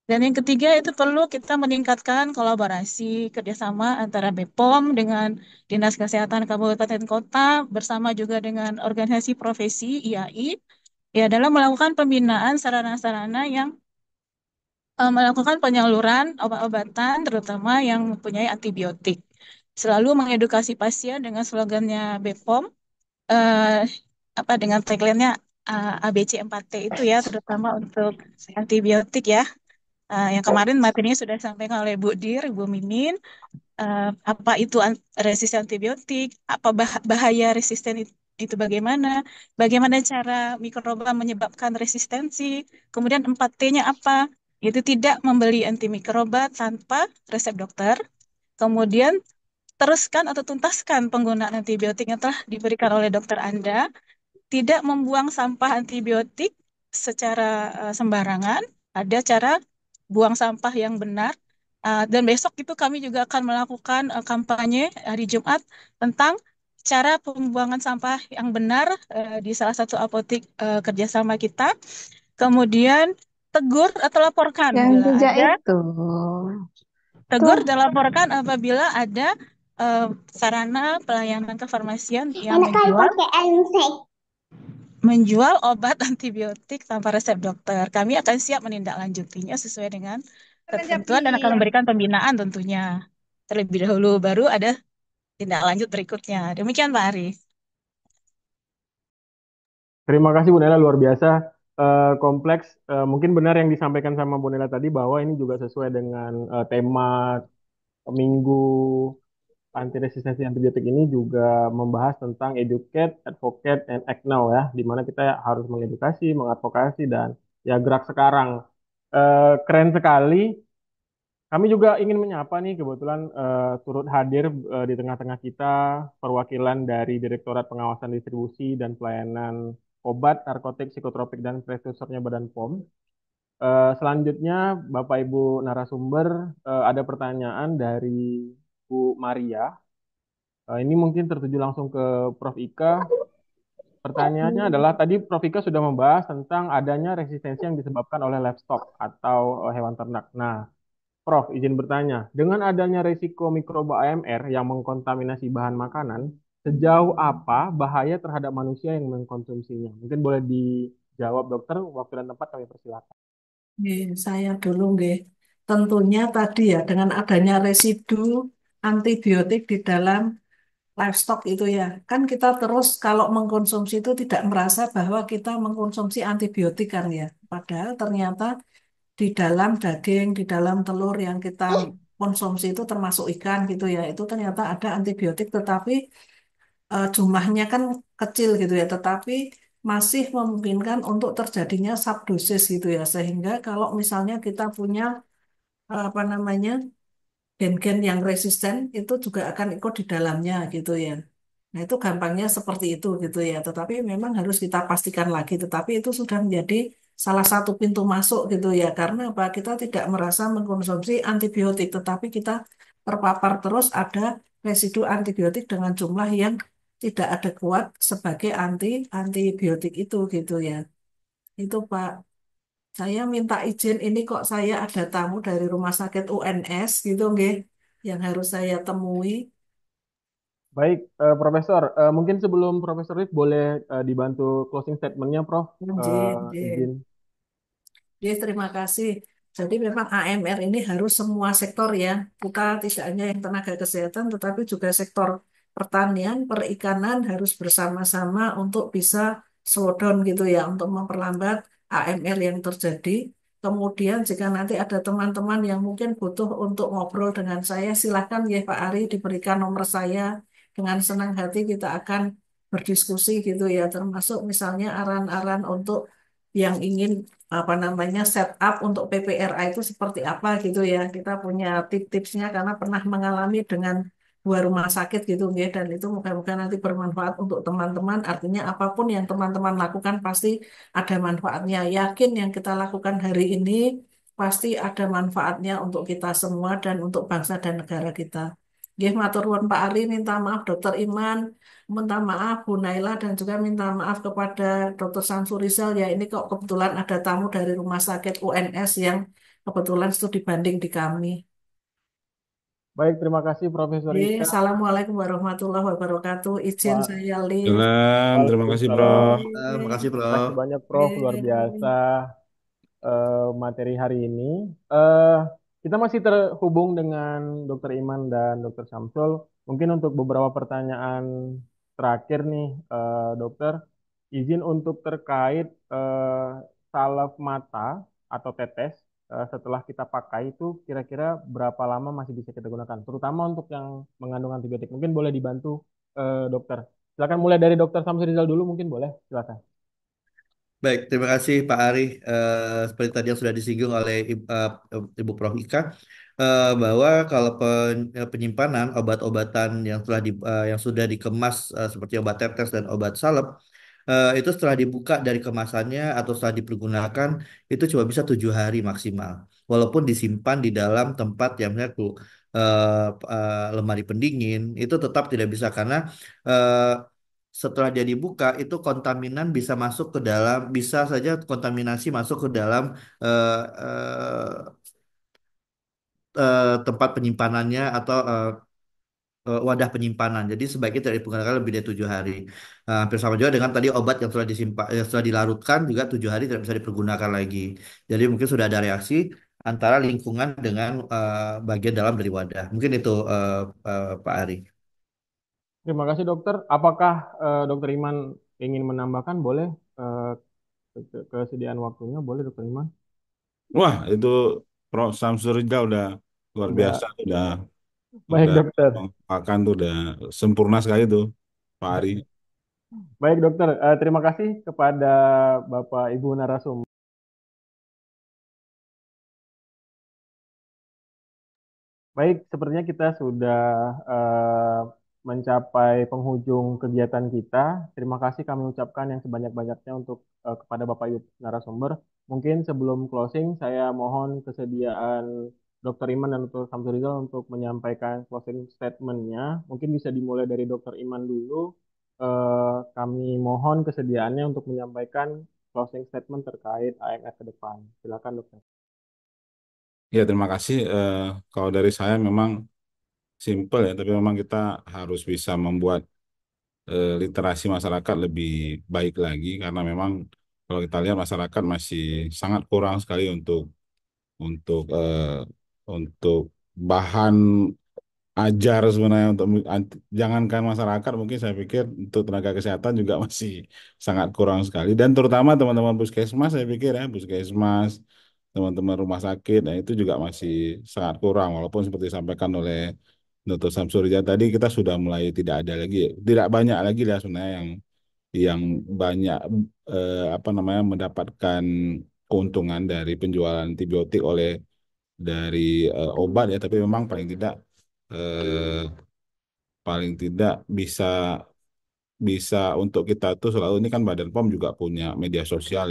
Dan yang ketiga itu perlu kita meningkatkan kolaborasi kerjasama antara BPOM dengan Dinas Kesehatan Kabupaten Kota bersama juga dengan organisasi profesi IAI ya dalam melakukan pembinaan sarana-sarana yang melakukan penyaluran obat-obatan terutama yang mempunyai antibiotik. Selalu mengedukasi pasien dengan slogannya BPOM eh, apa dengan tagline-nya ABC 4T itu ya terutama untuk antibiotik ya. Yang kemarin materinya sudah disampaikan oleh Bu Dir, Bu Mimin, apa itu resisten antibiotik, apa bahaya resisten itu bagaimana, bagaimana cara mikroba menyebabkan resistensi, kemudian 4T-nya apa, yaitu tidak membeli antimikroba tanpa resep dokter, kemudian teruskan atau tuntaskan penggunaan antibiotik yang telah diberikan oleh dokter Anda, tidak membuang sampah antibiotik secara sembarangan, ada cara buang sampah yang benar. Dan besok itu kami juga akan melakukan kampanye hari Jumat tentang cara pembuangan sampah yang benar di salah satu apotek kerjasama kita. Kemudian tegur atau laporkan Yang bila tiga ada itu. tegur Tuh, dan laporkan apabila ada sarana pelayanan kefarmasian yang enak kali pakai handshake. menjual obat antibiotik tanpa resep dokter. Kami akan siap menindaklanjutinya sesuai dengan ketentuan dan akan memberikan pembinaan tentunya. Terlebih dahulu baru ada tindak lanjut berikutnya. Demikian Pak Ari. Terima kasih Bu Nela, luar biasa kompleks. Mungkin benar yang disampaikan sama Bu Nela tadi bahwa ini juga sesuai dengan tema Minggu Anti Resistensi Antibiotik ini juga membahas tentang educate, advocate, and act now ya, di mana kita harus mengedukasi, mengadvokasi, dan ya gerak sekarang. Keren sekali. Kami juga ingin menyapa nih, kebetulan turut hadir di tengah-tengah kita perwakilan dari Direktorat Pengawasan Distribusi dan Pelayanan Obat, Narkotik, Psikotropik, dan Prekursornya Badan POM. Selanjutnya, Bapak Ibu narasumber, ada pertanyaan dari Bu Maria. Ini mungkin tertuju langsung ke Prof. Ika. Pertanyaannya adalah, tadi Prof. Ika sudah membahas tentang adanya resistensi yang disebabkan oleh livestock atau hewan ternak. Nah, Prof, izin bertanya, dengan adanya risiko mikroba AMR yang mengkontaminasi bahan makanan, sejauh apa bahaya terhadap manusia yang mengkonsumsinya? Mungkin boleh dijawab dokter, waktu dan tempat kami persilakan. Saya dulu nggih. Tentunya tadi ya dengan adanya residu antibiotik di dalam livestock itu ya. Kan kita terus kalau mengkonsumsi itu tidak merasa bahwa kita mengkonsumsi antibiotik kan ya. Padahal ternyata di dalam daging, di dalam telur yang kita konsumsi itu termasuk ikan gitu ya. Itu ternyata ada antibiotik tetapi jumlahnya kan kecil gitu ya. Tetapi masih memungkinkan untuk terjadinya subdosis gitu ya. Sehingga kalau misalnya kita punya apa namanya gen-gen yang resisten itu juga akan ikut di dalamnya gitu ya. Nah, itu gampangnya seperti itu gitu ya. Tetapi memang harus kita pastikan lagi. Tetapi itu sudah menjadi salah satu pintu masuk gitu ya. Karena apa? Kita tidak merasa mengkonsumsi antibiotik, tetapi kita terpapar terus ada residu antibiotik dengan jumlah yang tidak adekuat sebagai antibiotik itu gitu ya. Itu Pak. Saya minta izin ini kok saya ada tamu dari Rumah Sakit UNS gitu nggih yang harus saya temui. Baik, Profesor, mungkin sebelum Profesor Rif boleh dibantu closing statement-nya, Prof. Nggih, nggih. Izin. Ya, terima kasih. Jadi memang AMR ini harus semua sektor ya. Kita tidak hanya yang tenaga kesehatan, tetapi juga sektor pertanian, perikanan harus bersama-sama untuk bisa slow down gitu ya, untuk memperlambat AMR yang terjadi. Kemudian jika nanti ada teman-teman yang mungkin butuh untuk ngobrol dengan saya, silakan ya Pak Ari diberikan nomor saya. Dengan senang hati kita akan berdiskusi gitu ya, termasuk misalnya aran-aran untuk yang ingin apa namanya setup untuk PPRA itu seperti apa gitu ya. Kita punya tips-tipsnya karena pernah mengalami dengan dua rumah sakit gitu ya dan itu moga-moga nanti bermanfaat untuk teman-teman. Artinya apapun yang teman-teman lakukan pasti ada manfaatnya. Yakin yang kita lakukan hari ini pasti ada manfaatnya untuk kita semua dan untuk bangsa dan negara kita. Nggih, matur nuwun Pak Ari, minta maaf Dokter Iman, minta maaf Bu Naila dan juga minta maaf kepada Dr. Samsul Rizal ya ini kok kebetulan ada tamu dari Rumah Sakit UNS yang kebetulan studi banding di kami. Baik, terima kasih Profesor Ika. Assalamualaikum warahmatullahi wabarakatuh. Izin Wa- saya live. Salam, terima kasih, Waalaikumsalam. Prof. Makasih, Terima kasih Prof. banyak Prof, luar biasa materi hari ini. Eh, kita masih terhubung dengan Dokter Iman dan Dokter Samsul. Mungkin untuk beberapa pertanyaan terakhir nih, Dokter, izin untuk terkait salep mata atau tetes setelah kita pakai itu kira-kira berapa lama masih bisa kita gunakan, terutama untuk yang mengandung antibiotik. Mungkin boleh dibantu, Dokter. Silakan mulai dari Dokter Samsul Rizal dulu, mungkin boleh. Silakan. Baik, terima kasih Pak Ari. Seperti tadi yang sudah disinggung oleh Ibu Prof. Ika, bahwa kalau penyimpanan obat-obatan yang yang sudah dikemas seperti obat tetes dan obat salep, itu setelah dibuka dari kemasannya atau setelah dipergunakan itu cuma bisa 7 hari maksimal. Walaupun disimpan di dalam tempat yang misalnya lemari pendingin, itu tetap tidak bisa karena eh, setelah dia dibuka itu kontaminan bisa masuk ke dalam, bisa saja kontaminasi masuk ke dalam eh, eh, tempat penyimpanannya atau wadah penyimpanan. Jadi sebaiknya tidak digunakan lebih dari 7 hari. Hampir sama juga dengan tadi obat yang sudah disimpan, yang sudah dilarutkan juga 7 hari tidak bisa dipergunakan lagi. Jadi mungkin sudah ada reaksi antara lingkungan dengan bagian dalam dari wadah. Mungkin itu Pak Ari. Terima kasih dokter. Apakah dokter Iman ingin menambahkan? Boleh, eh, kesediaan waktunya, boleh dokter Iman? Wah, itu Prof. Samsurja udah luar biasa, Udah, baik udah dokter. makan tuh udah sempurna sekali tuh, Pak Ari. Baik dokter, terima kasih kepada Bapak Ibu narasumber. Baik, sepertinya kita sudah mencapai penghujung kegiatan kita. Terima kasih kami ucapkan yang sebanyak-banyaknya untuk kepada Bapak Ibu narasumber. Mungkin sebelum closing, saya mohon kesediaan Dr. Iman dan Dr. Samsurizal untuk menyampaikan closing statement-nya. Mungkin bisa dimulai dari Dr. Iman dulu. Kami mohon kesediaannya untuk menyampaikan closing statement terkait AMR ke depan. Silakan, Dokter. Ya, terima kasih. Kalau dari saya memang simple ya, tapi memang kita harus bisa membuat literasi masyarakat lebih baik lagi karena memang kalau kita lihat masyarakat masih sangat kurang sekali untuk untuk bahan ajar sebenarnya untuk jangankan masyarakat mungkin saya pikir untuk tenaga kesehatan juga masih sangat kurang sekali dan terutama teman-teman puskesmas saya pikir ya puskesmas teman-teman rumah sakit nah itu juga masih sangat kurang walaupun seperti disampaikan oleh Dr. Samsurja tadi kita sudah mulai tidak ada lagi tidak banyak lagi lah sebenarnya yang banyak apa namanya mendapatkan keuntungan dari penjualan antibiotik oleh dari obat ya tapi memang eh, paling tidak bisa bisa untuk kita tuh selalu ini kan Badan POM juga punya media sosial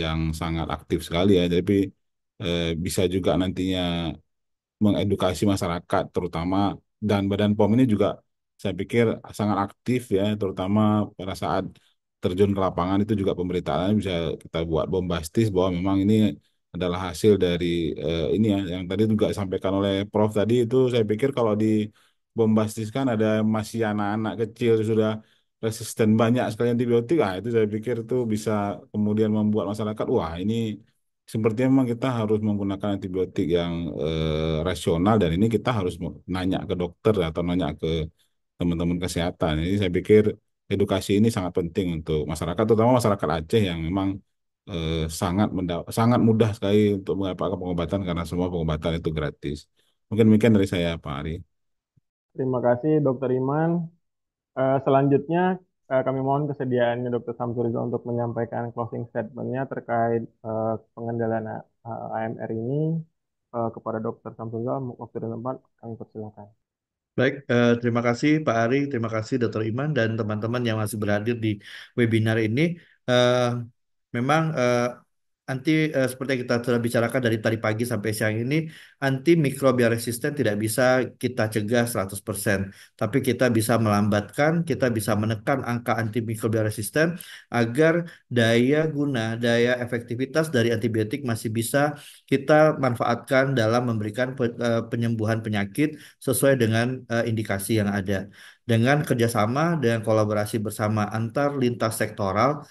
yang sangat aktif sekali ya tapi bisa juga nantinya mengedukasi masyarakat terutama dan Badan POM ini juga saya pikir sangat aktif ya terutama pada saat terjun ke lapangan itu juga pemberitaannya bisa kita buat bombastis bahwa memang ini adalah hasil dari ini ya yang tadi juga disampaikan oleh Prof tadi itu saya pikir kalau di bombastiskan ada masih anak-anak kecil sudah resisten banyak sekali antibiotik ah itu saya pikir itu bisa kemudian membuat masyarakat wah ini sepertinya memang kita harus menggunakan antibiotik yang rasional dan ini kita harus nanya ke dokter atau nanya ke teman-teman kesehatan. Jadi saya pikir edukasi ini sangat penting untuk masyarakat, terutama masyarakat Aceh yang memang sangat mudah sekali untuk mendapatkan pengobatan karena semua pengobatan itu gratis. Mungkin demikian dari saya, Pak Ari. Terima kasih Dokter Iman. Selanjutnya kami mohon kesediaannya Dr. Samsuriza untuk menyampaikan closing statement-nya terkait pengendalian AMR ini kepada Dr. Samsuriza. Waktu dan tempat kami persilakan. Baik, terima kasih Pak Ari, terima kasih Dr. Iman dan teman-teman yang masih berhadir di webinar ini. Eh, Memang seperti yang kita sudah bicarakan dari tadi pagi sampai siang ini, antimikrobial resisten tidak bisa kita cegah 100%, tapi kita bisa melambatkan, kita bisa menekan angka antimikrobial resisten agar daya efektivitas dari antibiotik masih bisa kita manfaatkan dalam memberikan penyembuhan penyakit sesuai dengan indikasi yang ada. Dengan kerjasama dan kolaborasi bersama antar lintas sektoral,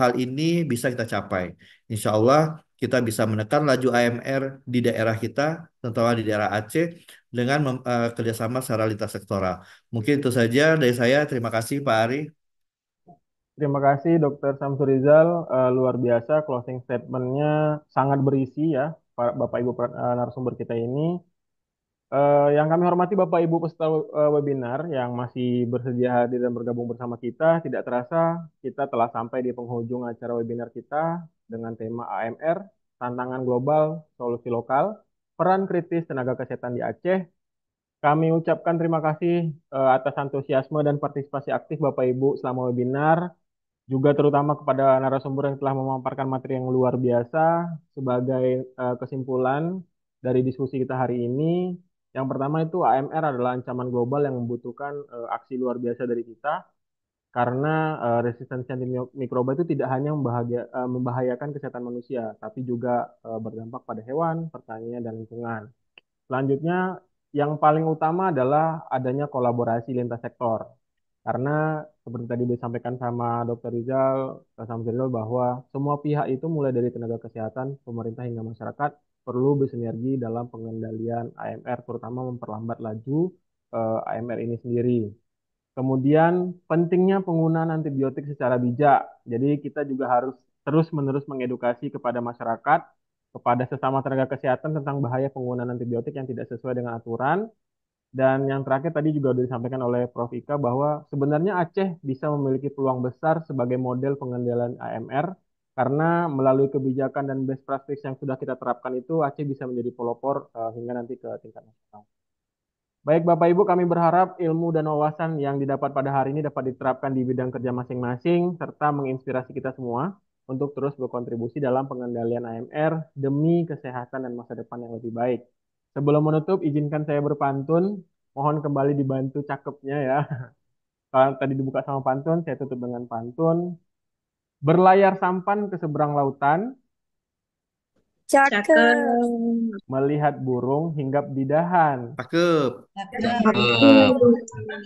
hal ini bisa kita capai. Insya Allah kita bisa menekan laju AMR di daerah kita, terutama di daerah Aceh, dengan kerjasama secara lintas sektoral. Mungkin itu saja dari saya. Terima kasih Pak Ari. Terima kasih Dr. Samsurizal. Luar biasa closing statementnya sangat berisi ya, Bapak Ibu narasumber kita ini. Yang kami hormati Bapak Ibu peserta webinar yang masih bersedia hadir dan bergabung bersama kita, tidak terasa kita telah sampai di penghujung acara webinar kita dengan tema AMR, Tantangan Global, Solusi Lokal, Peran Kritis Tenaga Kesehatan di Aceh. Kami ucapkan terima kasih atas antusiasme dan partisipasi aktif Bapak Ibu selama webinar, juga terutama kepada narasumber yang telah memaparkan materi yang luar biasa. Sebagai kesimpulan dari diskusi kita hari ini, yang pertama itu AMR adalah ancaman global yang membutuhkan aksi luar biasa dari kita, karena resistensi antimikroba itu tidak hanya membahayakan kesehatan manusia, tapi juga berdampak pada hewan, pertanian, dan lingkungan. Selanjutnya, yang paling utama adalah adanya kolaborasi lintas sektor. Karena seperti tadi disampaikan sama Dr. Rizal, Samsudin, bahwa semua pihak itu mulai dari tenaga kesehatan, pemerintah hingga masyarakat perlu bersinergi dalam pengendalian AMR, terutama memperlambat laju AMR ini sendiri. Kemudian pentingnya penggunaan antibiotik secara bijak. Jadi kita juga harus terus-menerus mengedukasi kepada masyarakat, kepada sesama tenaga kesehatan tentang bahaya penggunaan antibiotik yang tidak sesuai dengan aturan. Dan yang terakhir tadi juga sudah disampaikan oleh Prof. Ika bahwa sebenarnya Aceh bisa memiliki peluang besar sebagai model pengendalian AMR, karena melalui kebijakan dan best practice yang sudah kita terapkan itu, Aceh bisa menjadi pelopor hingga nanti ke tingkat nasional. Baik Bapak Ibu, kami berharap ilmu dan wawasan yang didapat pada hari ini dapat diterapkan di bidang kerja masing-masing, serta menginspirasi kita semua untuk terus berkontribusi dalam pengendalian AMR demi kesehatan dan masa depan yang lebih baik. Sebelum menutup, izinkan saya berpantun. Mohon kembali dibantu cakepnya ya. Kalau tadi dibuka sama pantun, saya tutup dengan pantun. Berlayar sampan ke seberang lautan, Cakep. melihat burung hinggap di dahan. Cakep.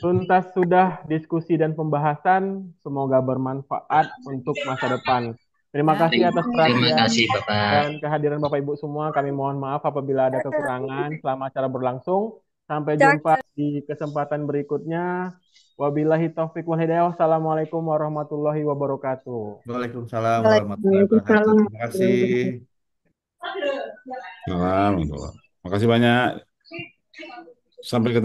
Tuntas sudah diskusi dan pembahasan, semoga bermanfaat untuk masa depan. Terima kasih atas perhatian dan kehadiran Bapak Ibu semua. Kami mohon maaf apabila ada kekurangan selama acara berlangsung. Sampai jumpa di kesempatan berikutnya. Wabillahi taufiq wal hidayah. Wassalamualaikum warahmatullahi wabarakatuh. Waalaikumsalam warahmatullahi wabarakatuh. Terima kasih. Salam. Terima kasih banyak. Sampai ketemu.